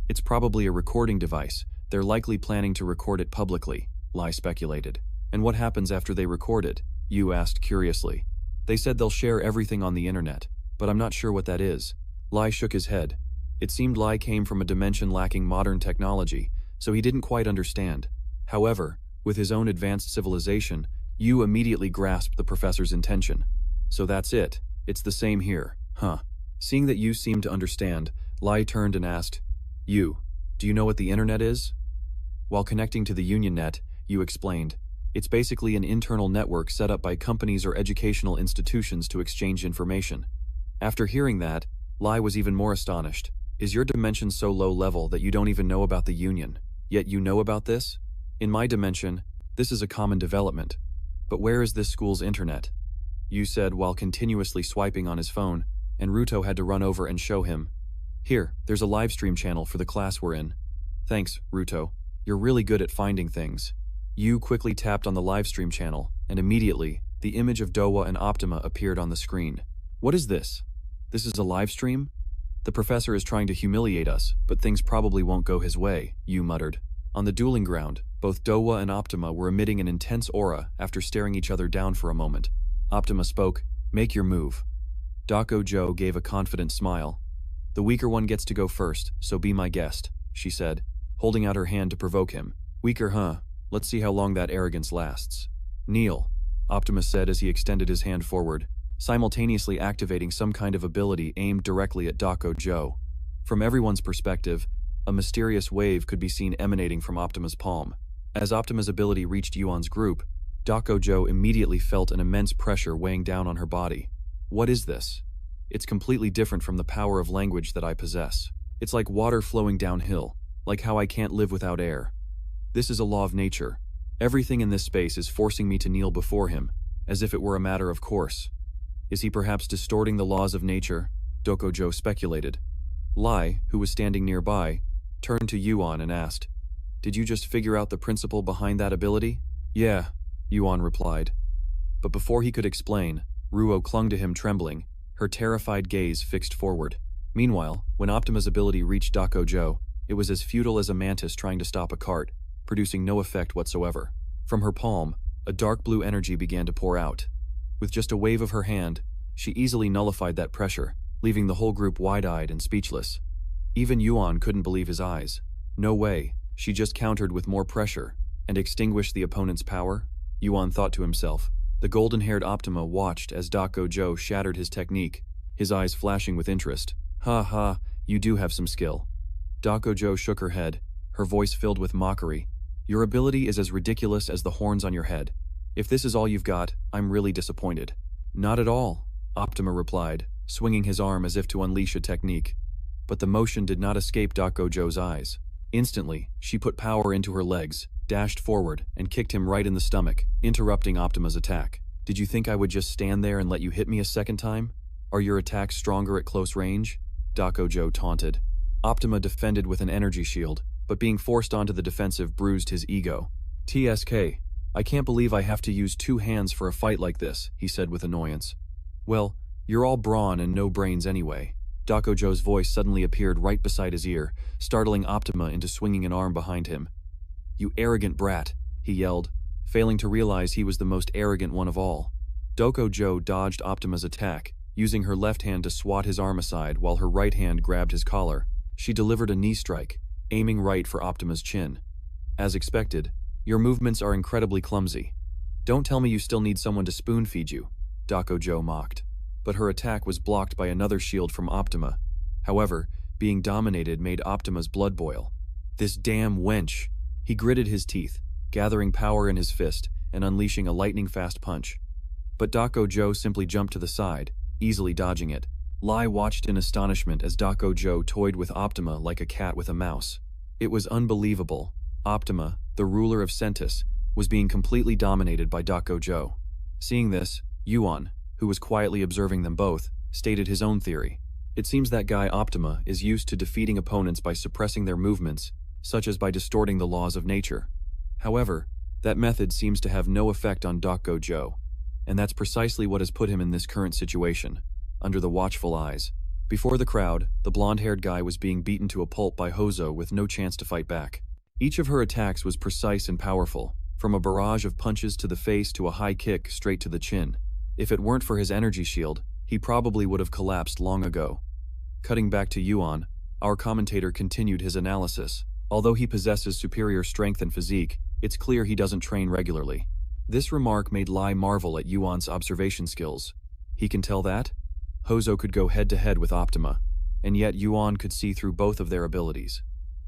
A: "It's probably a recording device. They're likely planning to record it publicly," Lai speculated. "And what happens after they record it?" Yu asked curiously. "They said they'll share everything on the internet, but I'm not sure what that is." Lai shook his head. It seemed Lai came from a dimension lacking modern technology, so he didn't quite understand. However, with his own advanced civilization, Yu immediately grasped the professor's intention. "So that's it. It's the same here, huh?" Seeing that Yu seemed to understand, Lai turned and asked, "Yu, do you know what the internet is?" While connecting to the Union Net, Yu explained, "It's basically an internal network set up by companies or educational institutions to exchange information." After hearing that, Lai was even more astonished. "Is your dimension so low level that you don't even know about the Union, yet you know about this? In my dimension, this is a common development. But where is this school's internet?" Yu said while continuously swiping on his phone, and Ruto had to run over and show him. "Here, there's a live stream channel for the class we're in." "Thanks, Ruto. You're really good at finding things." Yu quickly tapped on the live stream channel, and immediately, the image of Dowa and Optima appeared on the screen. "What is this? This is a live stream? The professor is trying to humiliate us, but things probably won't go his way," Yu muttered. On the dueling ground, both Dowa and Optima were emitting an intense aura after staring each other down for a moment. Optima spoke, "Make your move." Dako Joe gave a confident smile. "The weaker one gets to go first, so be my guest," she said, holding out her hand to provoke him. "Weaker, huh? Let's see how long that arrogance lasts." "Kneel," Optimus said as he extended his hand forward, simultaneously activating some kind of ability aimed directly at Dako Joe. From everyone's perspective, a mysterious wave could be seen emanating from Optima's palm. As Optima's ability reached Yuan's group, Dako Joe immediately felt an immense pressure weighing down on her body. "What is this? It's completely different from the power of language that I possess. It's like water flowing downhill, like how I can't live without air. This is a law of nature. Everything in this space is forcing me to kneel before him, as if it were a matter of course. Is he perhaps distorting the laws of nature?" Dako Joe speculated. Lai, who was standing nearby, turned to Yuan and asked, "Did you just figure out the principle behind that ability?" "Yeah," Yuan replied. But before he could explain, Ruo clung to him trembling, her terrified gaze fixed forward. Meanwhile, when Optima's ability reached Dako Joe, it was as futile as a mantis trying to stop a cart, producing no effect whatsoever. From her palm, a dark blue energy began to pour out. With just a wave of her hand, she easily nullified that pressure, leaving the whole group wide-eyed and speechless. Even Yuan couldn't believe his eyes. No way, she just countered with more pressure and extinguished the opponent's power? Yuan thought to himself. The golden-haired Optima watched as Dako Joe shattered his technique, his eyes flashing with interest. "Ha ha, you do have some skill." Dako Joe shook her head, her voice filled with mockery. "Your ability is as ridiculous as the horns on your head. If this is all you've got, I'm really disappointed." "Not at all," Optima replied, swinging his arm as if to unleash a technique. But the motion did not escape Dako Joe's eyes. Instantly, she put power into her legs, dashed forward, and kicked him right in the stomach, interrupting Optima's attack. "Did you think I would just stand there and let you hit me a second time? Are your attacks stronger at close range?" Dako Joe taunted. Optima defended with an energy shield, but being forced onto the defensive bruised his ego. "TSK, I can't believe I have to use 2 hands for a fight like this," he said with annoyance. "Well, you're all brawn and no brains anyway." Dako Joe's voice suddenly appeared right beside his ear, startling Optima into swinging an arm behind him. "You arrogant brat," he yelled, failing to realize he was the most arrogant one of all. Dako Joe dodged Optima's attack, using her left hand to swat his arm aside while her right hand grabbed his collar. She delivered a knee strike, aiming right for Optima's chin. As expected, "Your movements are incredibly clumsy. Don't tell me you still need someone to spoon-feed you," Dako Joe mocked. But her attack was blocked by another shield from Optima. However, being dominated made Optima's blood boil. "This damn wench!" He gritted his teeth, gathering power in his fist and unleashing a lightning-fast punch. But Dako Joe simply jumped to the side, easily dodging it. Lai watched in astonishment as Dako Joe toyed with Optima like a cat with a mouse. It was unbelievable. Optima, the ruler of Sentis, was being completely dominated by Dokojo. Seeing this, Yuun, who was quietly observing them both, stated his own theory. It seems that guy Optima is used to defeating opponents by suppressing their movements, such as by distorting the laws of nature. However, that method seems to have no effect on Dokojo, and that's precisely what has put him in this current situation, under the watchful eyes. Before the crowd, the blonde-haired guy was being beaten to a pulp by Hozo with no chance to fight back. Each of her attacks was precise and powerful, from a barrage of punches to the face to a high kick straight to the chin. If it weren't for his energy shield, he probably would have collapsed long ago. Cutting back to Yuun, our commentator continued his analysis. Although he possesses superior strength and physique, it's clear he doesn't train regularly. This remark made Lai marvel at Yuan's observation skills. He can tell that? Hozo could go head-to-head with Optima, and yet Yuun could see through both of their abilities.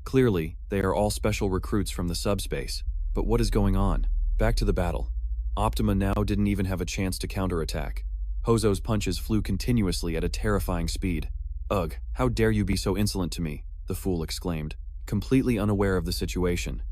A: Clearly, they are all special recruits from the subspace. But what is going on? Back to the battle. Optima now didn't even have a chance to counterattack. Hozo's punches flew continuously at a terrifying speed. "Ugh, how dare you be so insolent to me," the fool exclaimed, completely unaware of the situation.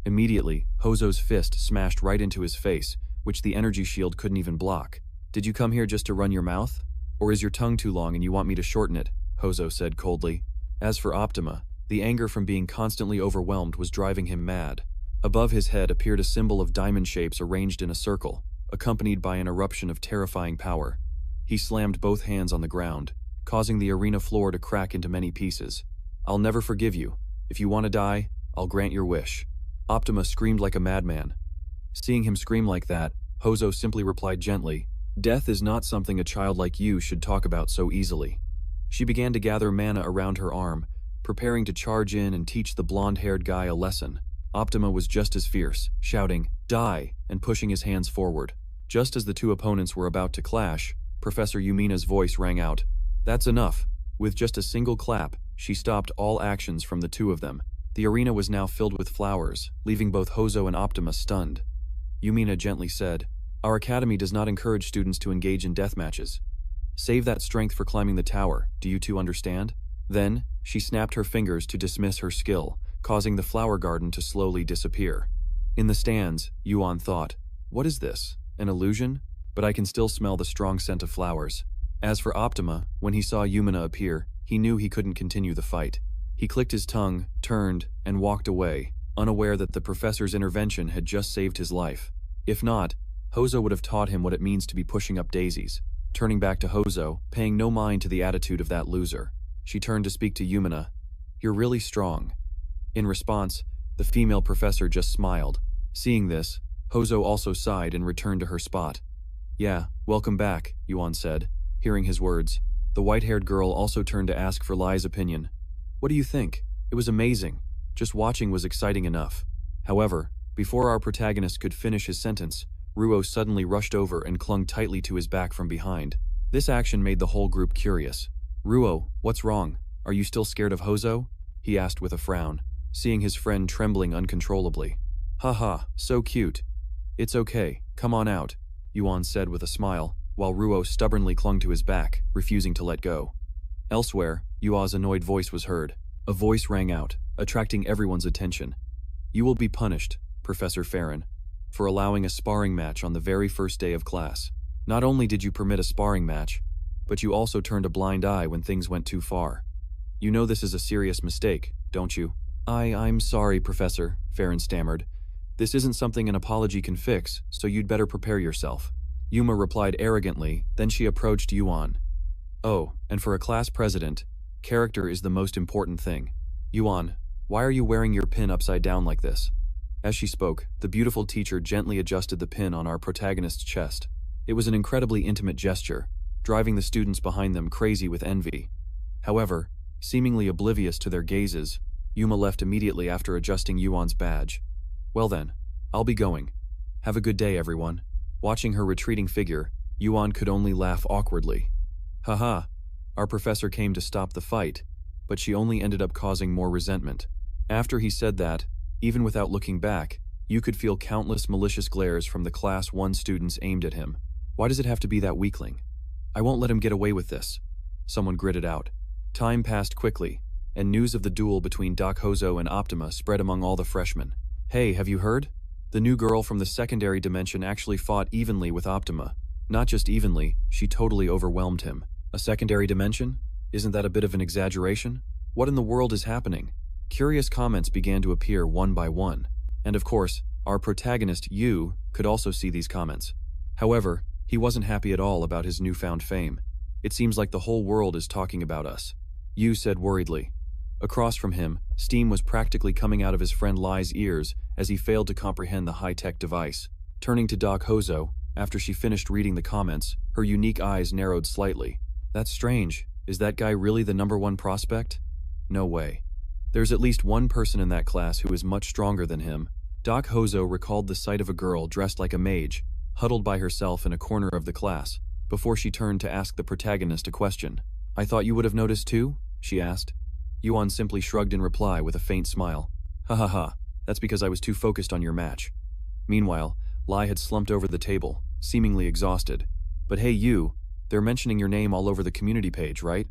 A: Immediately, Hozo's fist smashed right into his face, which the energy shield couldn't even block. "Did you come here just to run your mouth? Or is your tongue too long and you want me to shorten it?" Hozo said coldly. As for Optima, the anger from being constantly overwhelmed was driving him mad. Above his head appeared a symbol of diamond shapes arranged in a circle, accompanied by an eruption of terrifying power. He slammed both hands on the ground, causing the arena floor to crack into many pieces. "I'll never forgive you. If you want to die, I'll grant your wish." Optima screamed like a madman. Seeing him scream like that, Hozo simply replied gently, "Death is not something a child like you should talk about so easily." She began to gather mana around her arm, preparing to charge in and teach the blonde-haired guy a lesson. Optima was just as fierce, shouting, "Die!" and pushing his hands forward. Just as the two opponents were about to clash, Professor Yumina's voice rang out. "That's enough." With just a single clap, she stopped all actions from the two of them. The arena was now filled with flowers, leaving both Hozo and Optima stunned. Yumina gently said, "Our academy does not encourage students to engage in death matches. Save that strength for climbing the tower, do you two understand?" Then, she snapped her fingers to dismiss her skill, causing the flower garden to slowly disappear. In the stands, Yuun thought, "What is this? An illusion? But I can still smell the strong scent of flowers." As for Optima, when he saw Yumina appear, he knew he couldn't continue the fight. He clicked his tongue, turned, and walked away, unaware that the professor's intervention had just saved his life. If not, Hozo would have taught him what it means to be pushing up daisies. Turning back to Hozo, paying no mind to the attitude of that loser, she turned to speak to Yumina. "You're really strong." In response, the female professor just smiled. Seeing this, Hozo also sighed and returned to her spot. "Yeah, welcome back," Yuun said. Hearing his words, the white-haired girl also turned to ask for Lai's opinion. "What do you think? It was amazing. Just watching was exciting enough." However, before our protagonist could finish his sentence, Ruo suddenly rushed over and clung tightly to his back from behind. This action made the whole group curious. "Ruo, what's wrong? Are you still scared of Hozo?" he asked with a frown, seeing his friend trembling uncontrollably. "Haha, so cute. It's okay, come on out," Yuun said with a smile, while Ruo stubbornly clung to his back, refusing to let go. Elsewhere, Yua's annoyed voice was heard. A voice rang out, attracting everyone's attention. "You will be punished, Professor Farron, for allowing a sparring match on the very first day of class. Not only did you permit a sparring match, but you also turned a blind eye when things went too far. You know this is a serious mistake, don't you?" I'm sorry, Professor," Farron stammered. "This isn't something an apology can fix, so you'd better prepare yourself." Yuma replied arrogantly, then she approached Yuun. "Oh, and for a class president, character is the most important thing. Yuun, why are you wearing your pin upside down like this?" As she spoke, the beautiful teacher gently adjusted the pin on our protagonist's chest. It was an incredibly intimate gesture, driving the students behind them crazy with envy. However, seemingly oblivious to their gazes, Yuma left immediately after adjusting Yuan's badge. "Well then, I'll be going. Have a good day, everyone." Watching her retreating figure, Yuun could only laugh awkwardly. "Haha, our professor came to stop the fight, but she only ended up causing more resentment." After he said that, even without looking back, you could feel countless malicious glares from the Class 1 students aimed at him. "Why does it have to be that weakling? I won't let him get away with this," someone gritted out. Time passed quickly, and news of the duel between Doc Hozo and Optima spread among all the freshmen. Hey, have you heard? The new girl from the secondary dimension actually fought evenly with Optima. Not just evenly, she totally overwhelmed him. A secondary dimension? Isn't that a bit of an exaggeration? What in the world is happening? Curious comments began to appear one by one. And of course, our protagonist, Yu, could also see these comments. However, he wasn't happy at all about his newfound fame. It seems like the whole world is talking about us, Yu said worriedly. Across from him, steam was practically coming out of his friend Lai's ears as he failed to comprehend the high-tech device. Turning to Doc Hozo, after she finished reading the comments, her unique eyes narrowed slightly. That's strange. Is that guy really the #1 prospect? No way. There's at least one person in that class who is much stronger than him. Doc Hozo recalled the sight of a girl dressed like a mage, huddled by herself in a corner of the class, before she turned to ask the protagonist a question. I thought you would have noticed too? She asked. Yuun simply shrugged in reply with a faint smile. Ha ha ha, that's because I was too focused on your match. Meanwhile, Lai had slumped over the table, seemingly exhausted. But hey you, they're mentioning your name all over the community page, right?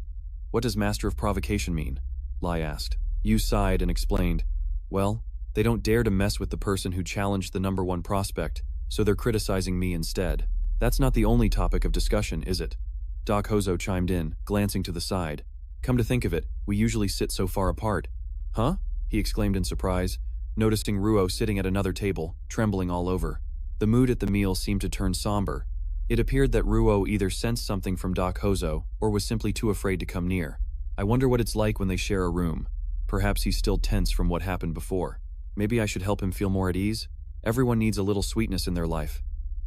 A: What does Master of Provocation mean? Lai asked. Yu sighed and explained. Well, they don't dare to mess with the person who challenged the #1 prospect, so they're criticizing me instead. That's not the only topic of discussion, is it? Doc Hozo chimed in, glancing to the side. Come to think of it, we usually sit so far apart. Huh? He exclaimed in surprise, noticing Ruo sitting at another table, trembling all over. The mood at the meal seemed to turn somber. It appeared that Ruo either sensed something from Doc Hozo or was simply too afraid to come near. I wonder what it's like when they share a room. Perhaps he's still tense from what happened before. Maybe I should help him feel more at ease? Everyone needs a little sweetness in their life.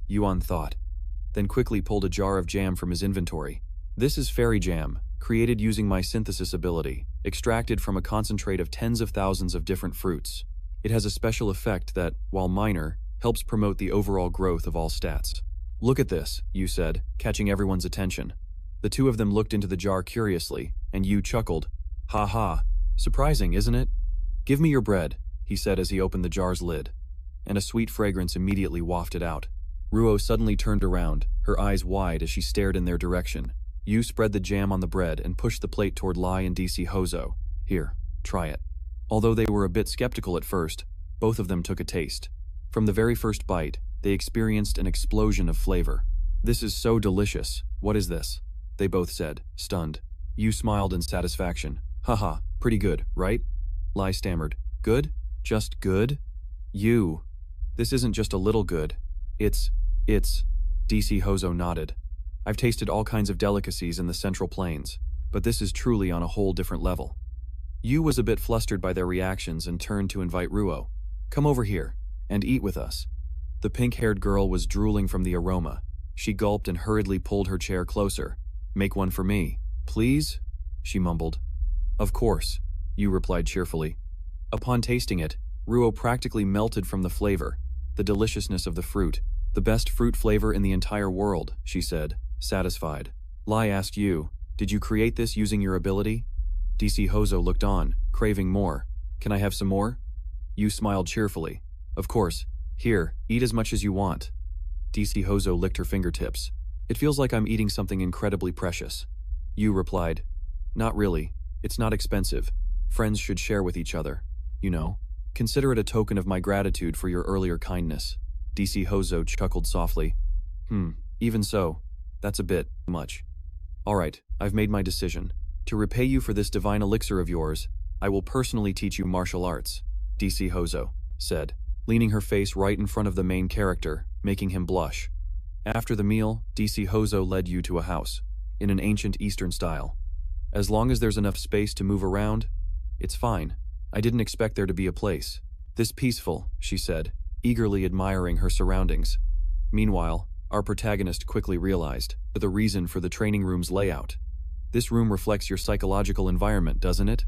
A: Yuun thought, then quickly pulled a jar of jam from his inventory. This is fairy jam, created using my synthesis ability, extracted from a concentrate of tens of thousands of different fruits. It has a special effect that, while minor, helps promote the overall growth of all stats. Look at this, Yu said, catching everyone's attention. The two of them looked into the jar curiously, and Yu chuckled. Ha ha, surprising, isn't it? Give me your bread, he said as he opened the jar's lid, and a sweet fragrance immediately wafted out. Ruo suddenly turned around, her eyes wide as she stared in their direction. Yu spread the jam on the bread and pushed the plate toward Lai and DC Hozo. Here, try it. Although they were a bit skeptical at first, both of them took a taste. From the very first bite, they experienced an explosion of flavor. This is so delicious. What is this? They both said, stunned. Yu smiled in satisfaction. Haha, pretty good, right? Lai stammered. Good? Just good? Yu. This isn't just a little good. It's... DC Hozo nodded. I've tasted all kinds of delicacies in the Central Plains, but this is truly on a whole different level. Yu was a bit flustered by their reactions and turned to invite Ruo. Come over here, and eat with us. The pink-haired girl was drooling from the aroma. She gulped and hurriedly pulled her chair closer. Make one for me, please? She mumbled. Of course, Yu replied cheerfully. Upon tasting it, Ruo practically melted from the flavor, the deliciousness of the fruit. The best fruit flavor in the entire world, she said, satisfied. Lai asked Yu, did you create this using your ability? DC Hozo looked on, craving more. Can I have some more? Yu smiled cheerfully. Of course. Here, eat as much as you want. DC Hozo licked her fingertips. It feels like I'm eating something incredibly precious. Yu replied. Not really. It's not expensive. Friends should share with each other. You know. Consider it a token of my gratitude for your earlier kindness. DC Hozo chuckled softly. Even so, that's a bit much. Alright, I've made my decision. To repay you for this divine elixir of yours, I will personally teach you martial arts, DC Hozo said, leaning her face right in front of the main character, making him blush. After the meal, DC Hozo led you to a house, in an ancient Eastern style. As long as there's enough space to move around, it's fine. I didn't expect there to be a place this peaceful, she said, eagerly admiring her surroundings. Meanwhile, our protagonist quickly realized the reason for the training room's layout. This room reflects your psychological environment, doesn't it?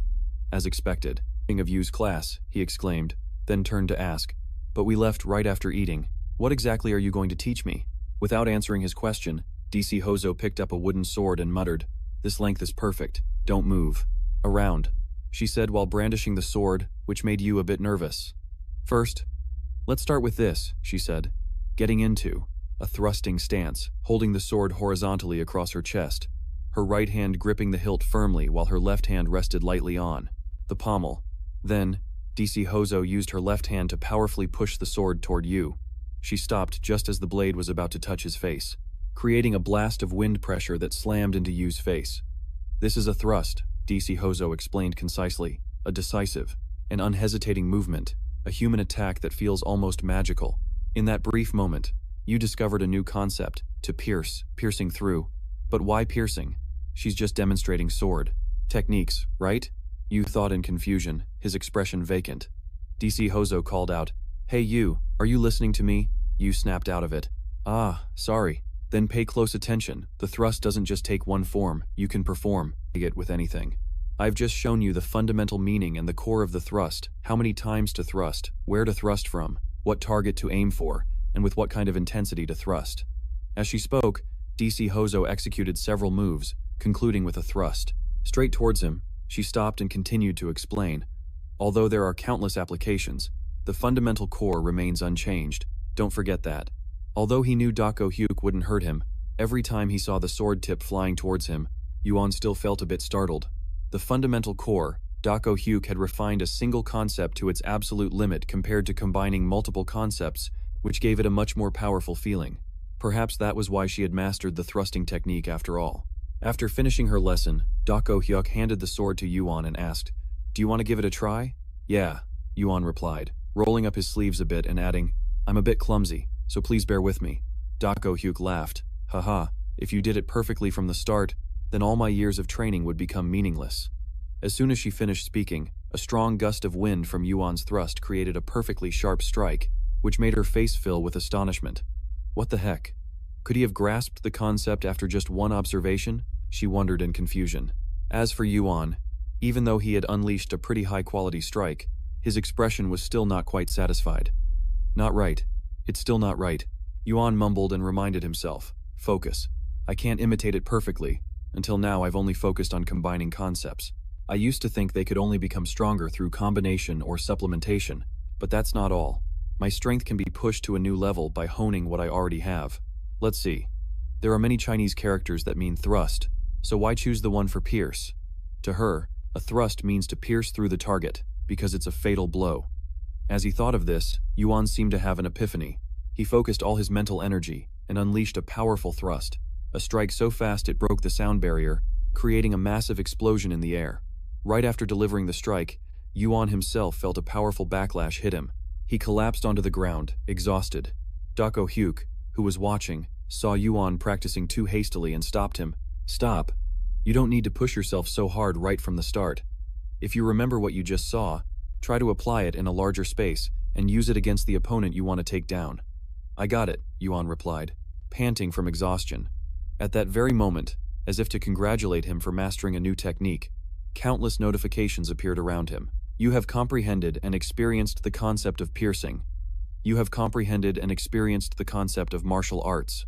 A: As expected. Of Yu's class, he exclaimed, then turned to ask, but we left right after eating. What exactly are you going to teach me? Without answering his question, DC Hozo picked up a wooden sword and muttered, this length is perfect, don't move. Around, she said while brandishing the sword, which made Yu a bit nervous. First, let's start with this, she said, getting into a thrusting stance, holding the sword horizontally across her chest, her right hand gripping the hilt firmly while her left hand rested lightly on. the pommel. Then, DC Hozo used her left hand to powerfully push the sword toward Yu. She stopped just as the blade was about to touch his face, creating a blast of wind pressure that slammed into Yu's face. This is a thrust, DC Hozo explained concisely, a decisive, an unhesitating movement, a human attack that feels almost magical. In that brief moment, Yu discovered a new concept, to pierce, piercing through. But why piercing? She's just demonstrating sword. Techniques, right? Yu thought in confusion, his expression vacant. DC Hozo called out, "Hey Yu, are you listening to me?" Yu snapped out of it. "Ah, sorry. Then pay close attention. The thrust doesn't just take one form, you can perform it with anything. I've just shown you the fundamental meaning and the core of the thrust, how many times to thrust, where to thrust from, what target to aim for, and with what kind of intensity to thrust." As she spoke, DC Hozo executed several moves, concluding with a thrust. Straight towards him, she stopped and continued to explain. Although there are countless applications, the fundamental core remains unchanged. Don't forget that. Although he knew Dako Hyuk wouldn't hurt him, every time he saw the sword tip flying towards him, Yuan still felt a bit startled. The fundamental core, Dako Hyuk had refined a single concept to its absolute limit compared to combining multiple concepts, which gave it a much more powerful feeling. Perhaps that was why she had mastered the thrusting technique after all. After finishing her lesson, Dako Hyuk handed the sword to Yuan and asked, "Do you want to give it a try?" "Yeah," Yuan replied, rolling up his sleeves a bit and adding, "I'm a bit clumsy, so please bear with me." Dako Hyuk laughed. "Haha, if you did it perfectly from the start, then all my years of training would become meaningless." As soon as she finished speaking, a strong gust of wind from Yuan's thrust created a perfectly sharp strike, which made her face fill with astonishment. What the heck? Could he have grasped the concept after just one observation? She wondered in confusion. As for Yuan, even though he had unleashed a pretty high-quality strike, his expression was still not quite satisfied. "Not right. It's still not right." Yuan mumbled and reminded himself, "Focus. I can't imitate it perfectly. Until now I've only focused on combining concepts. I used to think they could only become stronger through combination or supplementation, but that's not all. My strength can be pushed to a new level by honing what I already have. Let's see. There are many Chinese characters that mean thrust, so why choose the one for pierce? To her, a thrust means to pierce through the target, because it's a fatal blow." As he thought of this, Yuan seemed to have an epiphany. He focused all his mental energy and unleashed a powerful thrust, a strike so fast it broke the sound barrier, creating a massive explosion in the air. Right after delivering the strike, Yuan himself felt a powerful backlash hit him. He collapsed onto the ground, exhausted. Dako Hyuk, who was watching, saw Yuan practicing too hastily and stopped him. "Stop. You don't need to push yourself so hard right from the start. If you remember what you just saw, try to apply it in a larger space and use it against the opponent you want to take down." "I got it," Yuan replied, panting from exhaustion. At that very moment, as if to congratulate him for mastering a new technique, countless notifications appeared around him. "You have comprehended and experienced the concept of piercing. You have comprehended and experienced the concept of martial arts."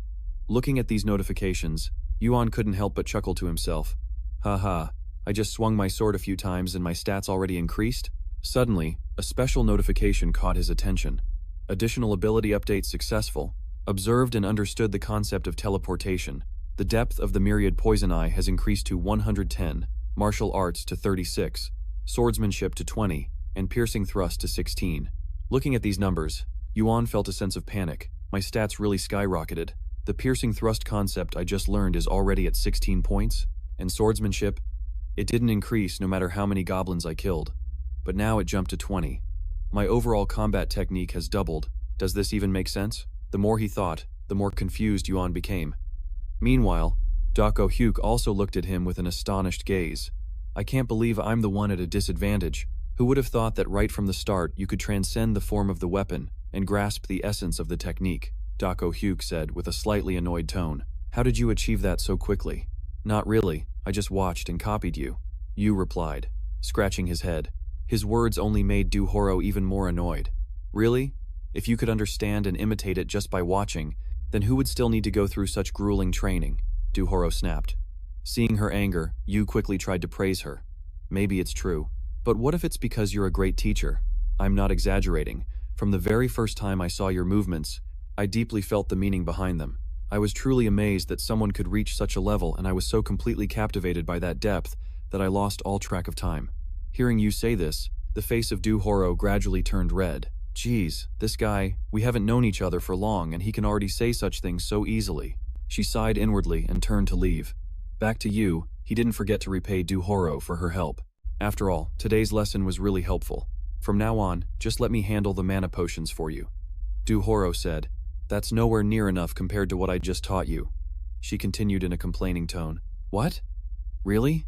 A: Looking at these notifications, Yuan couldn't help but chuckle to himself. "Haha, I just swung my sword a few times and my stats already increased?" Suddenly, a special notification caught his attention. "Additional ability update successful. Observed and understood the concept of teleportation. The depth of the myriad poison eye has increased to 110, martial arts to 36, swordsmanship to 20, and piercing thrust to 16. Looking at these numbers, Yuan felt a sense of panic. My stats really skyrocketed. The piercing thrust concept I just learned is already at 16 points, and swordsmanship? It didn't increase no matter how many goblins I killed, but now it jumped to 20. My overall combat technique has doubled. Does this even make sense? The more he thought, the more confused Yuan became. Meanwhile, Dako Hyuk also looked at him with an astonished gaze. I can't believe I'm the one at a disadvantage. Who would have thought that right from the start you could transcend the form of the weapon and grasp the essence of the technique? Dako Hyuk said with a slightly annoyed tone. How did you achieve that so quickly? Not really, I just watched and copied you. Yu replied, scratching his head. His words only made Du-horo even more annoyed. Really? If you could understand and imitate it just by watching, then who would still need to go through such grueling training? Du-horo snapped. Seeing her anger, Yu quickly tried to praise her. Maybe it's true. But what if it's because you're a great teacher? I'm not exaggerating. From the very first time I saw your movements, I deeply felt the meaning behind them. I was truly amazed that someone could reach such a level, and I was so completely captivated by that depth that I lost all track of time. Hearing you say this, the face of Du-horo gradually turned red. Geez, this guy, we haven't known each other for long and he can already say such things so easily. She sighed inwardly and turned to leave. Back to you, he didn't forget to repay Du-horo for her help. After all, today's lesson was really helpful. From now on, just let me handle the mana potions for you. Du-horo said, That's nowhere near enough compared to what I just taught you. She continued in a complaining tone. What? Really?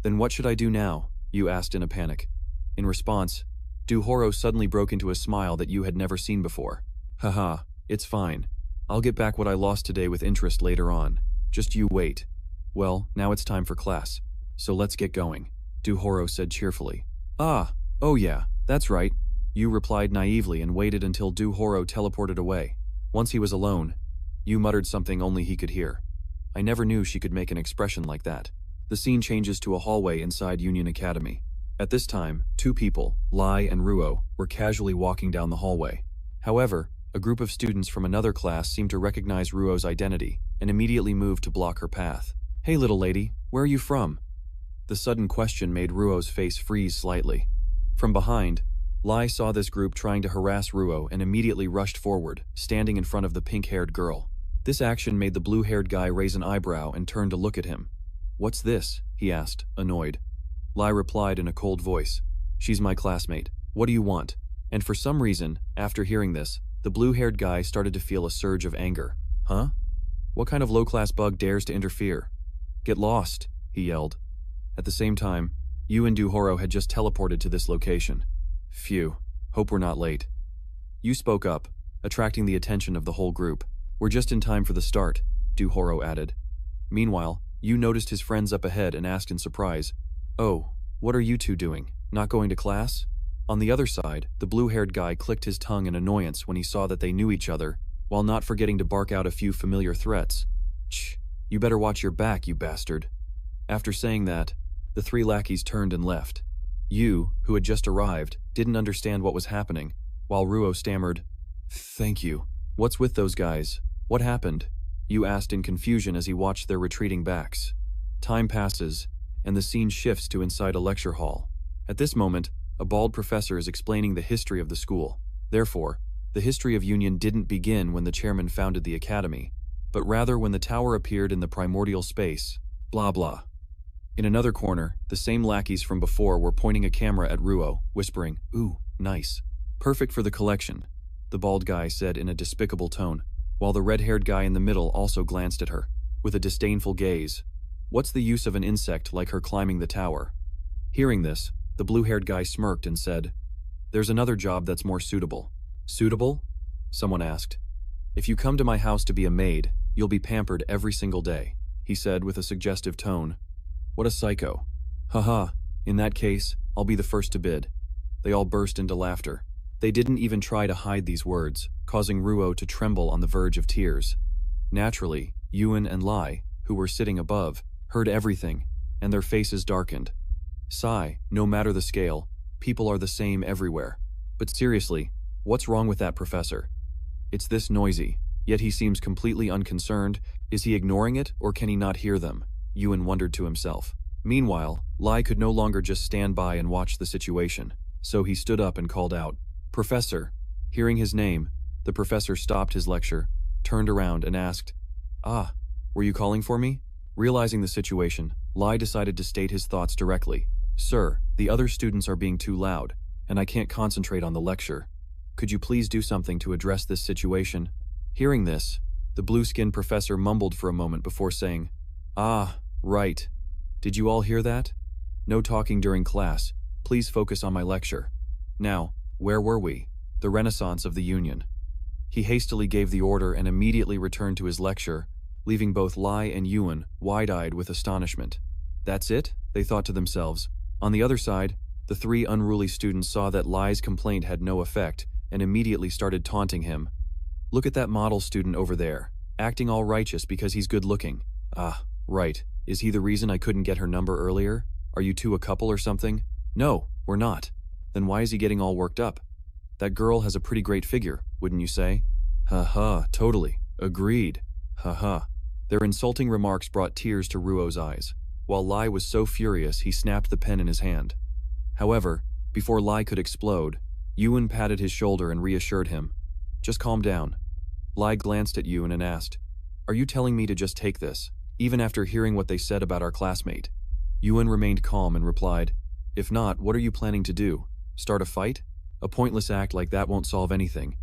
A: Then what should I do now? You asked in a panic. In response, Du-horo suddenly broke into a smile that you had never seen before. Haha, it's fine. I'll get back what I lost today with interest later on. Just you wait. Well, now it's time for class. So let's get going, Du-horo said cheerfully. Oh yeah, that's right. You replied naively and waited until Du-horo teleported away. Once he was alone, you muttered something only he could hear. I never knew she could make an expression like that. The scene changes to a hallway inside Yuun Academy. At this time, two people, Lai and Ruo, were casually walking down the hallway. However, a group of students from another class seemed to recognize Ruo's identity and immediately moved to block her path. Hey little lady, where are you from? The sudden question made Ruo's face freeze slightly. From behind, Lai saw this group trying to harass Ruo and immediately rushed forward, standing in front of the pink-haired girl. This action made the blue-haired guy raise an eyebrow and turn to look at him. What's this? He asked, annoyed. Lai replied in a cold voice. She's my classmate. What do you want? And for some reason, after hearing this, the blue-haired guy started to feel a surge of anger. Huh? What kind of low-class bug dares to interfere? Get lost, he yelled. At the same time, you and Du-horo had just teleported to this location. Phew, hope we're not late. You spoke up, attracting the attention of the whole group. We're just in time for the start, Du-horo added. Meanwhile, you noticed his friends up ahead and asked in surprise, Oh, what are you two doing? Not going to class? On the other side, the blue-haired guy clicked his tongue in annoyance when he saw that they knew each other, while not forgetting to bark out a few familiar threats. Shh, you better watch your back, you bastard. After saying that, the three lackeys turned and left. You, who had just arrived, didn't understand what was happening, while Ruo stammered, Thank you. What's with those guys? What happened? You asked in confusion as he watched their retreating backs. Time passes, and the scene shifts to inside a lecture hall. At this moment, a bald professor is explaining the history of the school. Therefore, the history of Yuun didn't begin when the chairman founded the academy, but rather when the tower appeared in the primordial space. Blah blah. In another corner, the same lackeys from before were pointing a camera at Ruo, whispering, Ooh, nice. Perfect for the collection, the bald guy said in a despicable tone, while the red-haired guy in the middle also glanced at her, with a disdainful gaze. What's the use of an insect like her climbing the tower? Hearing this, the blue-haired guy smirked and said, There's another job that's more suitable. Suitable? Someone asked. If you come to my house to be a maid, you'll be pampered every single day, he said with a suggestive tone. What a psycho. Haha, in that case, I'll be the first to bid. They all burst into laughter. They didn't even try to hide these words, causing Ruo to tremble on the verge of tears. Naturally, Yuun and Lai, who were sitting above, heard everything, and their faces darkened. Sigh, no matter the scale, people are the same everywhere. But seriously, what's wrong with that professor? It's this noisy, yet he seems completely unconcerned. Is he ignoring it, or can he not hear them? Yuun wondered to himself. Meanwhile, Lai could no longer just stand by and watch the situation, so he stood up and called out, Professor. Hearing his name, the professor stopped his lecture, turned around and asked, Ah, were you calling for me? Realizing the situation, Lai decided to state his thoughts directly. Sir, the other students are being too loud, and I can't concentrate on the lecture. Could you please do something to address this situation? Hearing this, the blue-skinned professor mumbled for a moment before saying, Ah, right. Did you all hear that? No talking during class. Please focus on my lecture. Now, where were we? The Renaissance of the Union. He hastily gave the order and immediately returned to his lecture, leaving both Lai and Yuun wide-eyed with astonishment. That's it? They thought to themselves. On the other side, the three unruly students saw that Lai's complaint had no effect and immediately started taunting him. Look at that model student over there, acting all righteous because he's good-looking. Ah, right. Is he the reason I couldn't get her number earlier? Are you two a couple or something? No, we're not. Then why is he getting all worked up? That girl has a pretty great figure, wouldn't you say? Ha, totally. Agreed. Ha. Their insulting remarks brought tears to Ruo's eyes. While Lai was so furious, he snapped the pen in his hand. However, before Lai could explode, Yuun patted his shoulder and reassured him. Just calm down. Lai glanced at Yuun and asked, "Are you telling me to just take this, even after hearing what they said about our classmate?" Yuun remained calm and replied, "If not, what are you planning to do? Start a fight? A pointless act like that won't solve anything,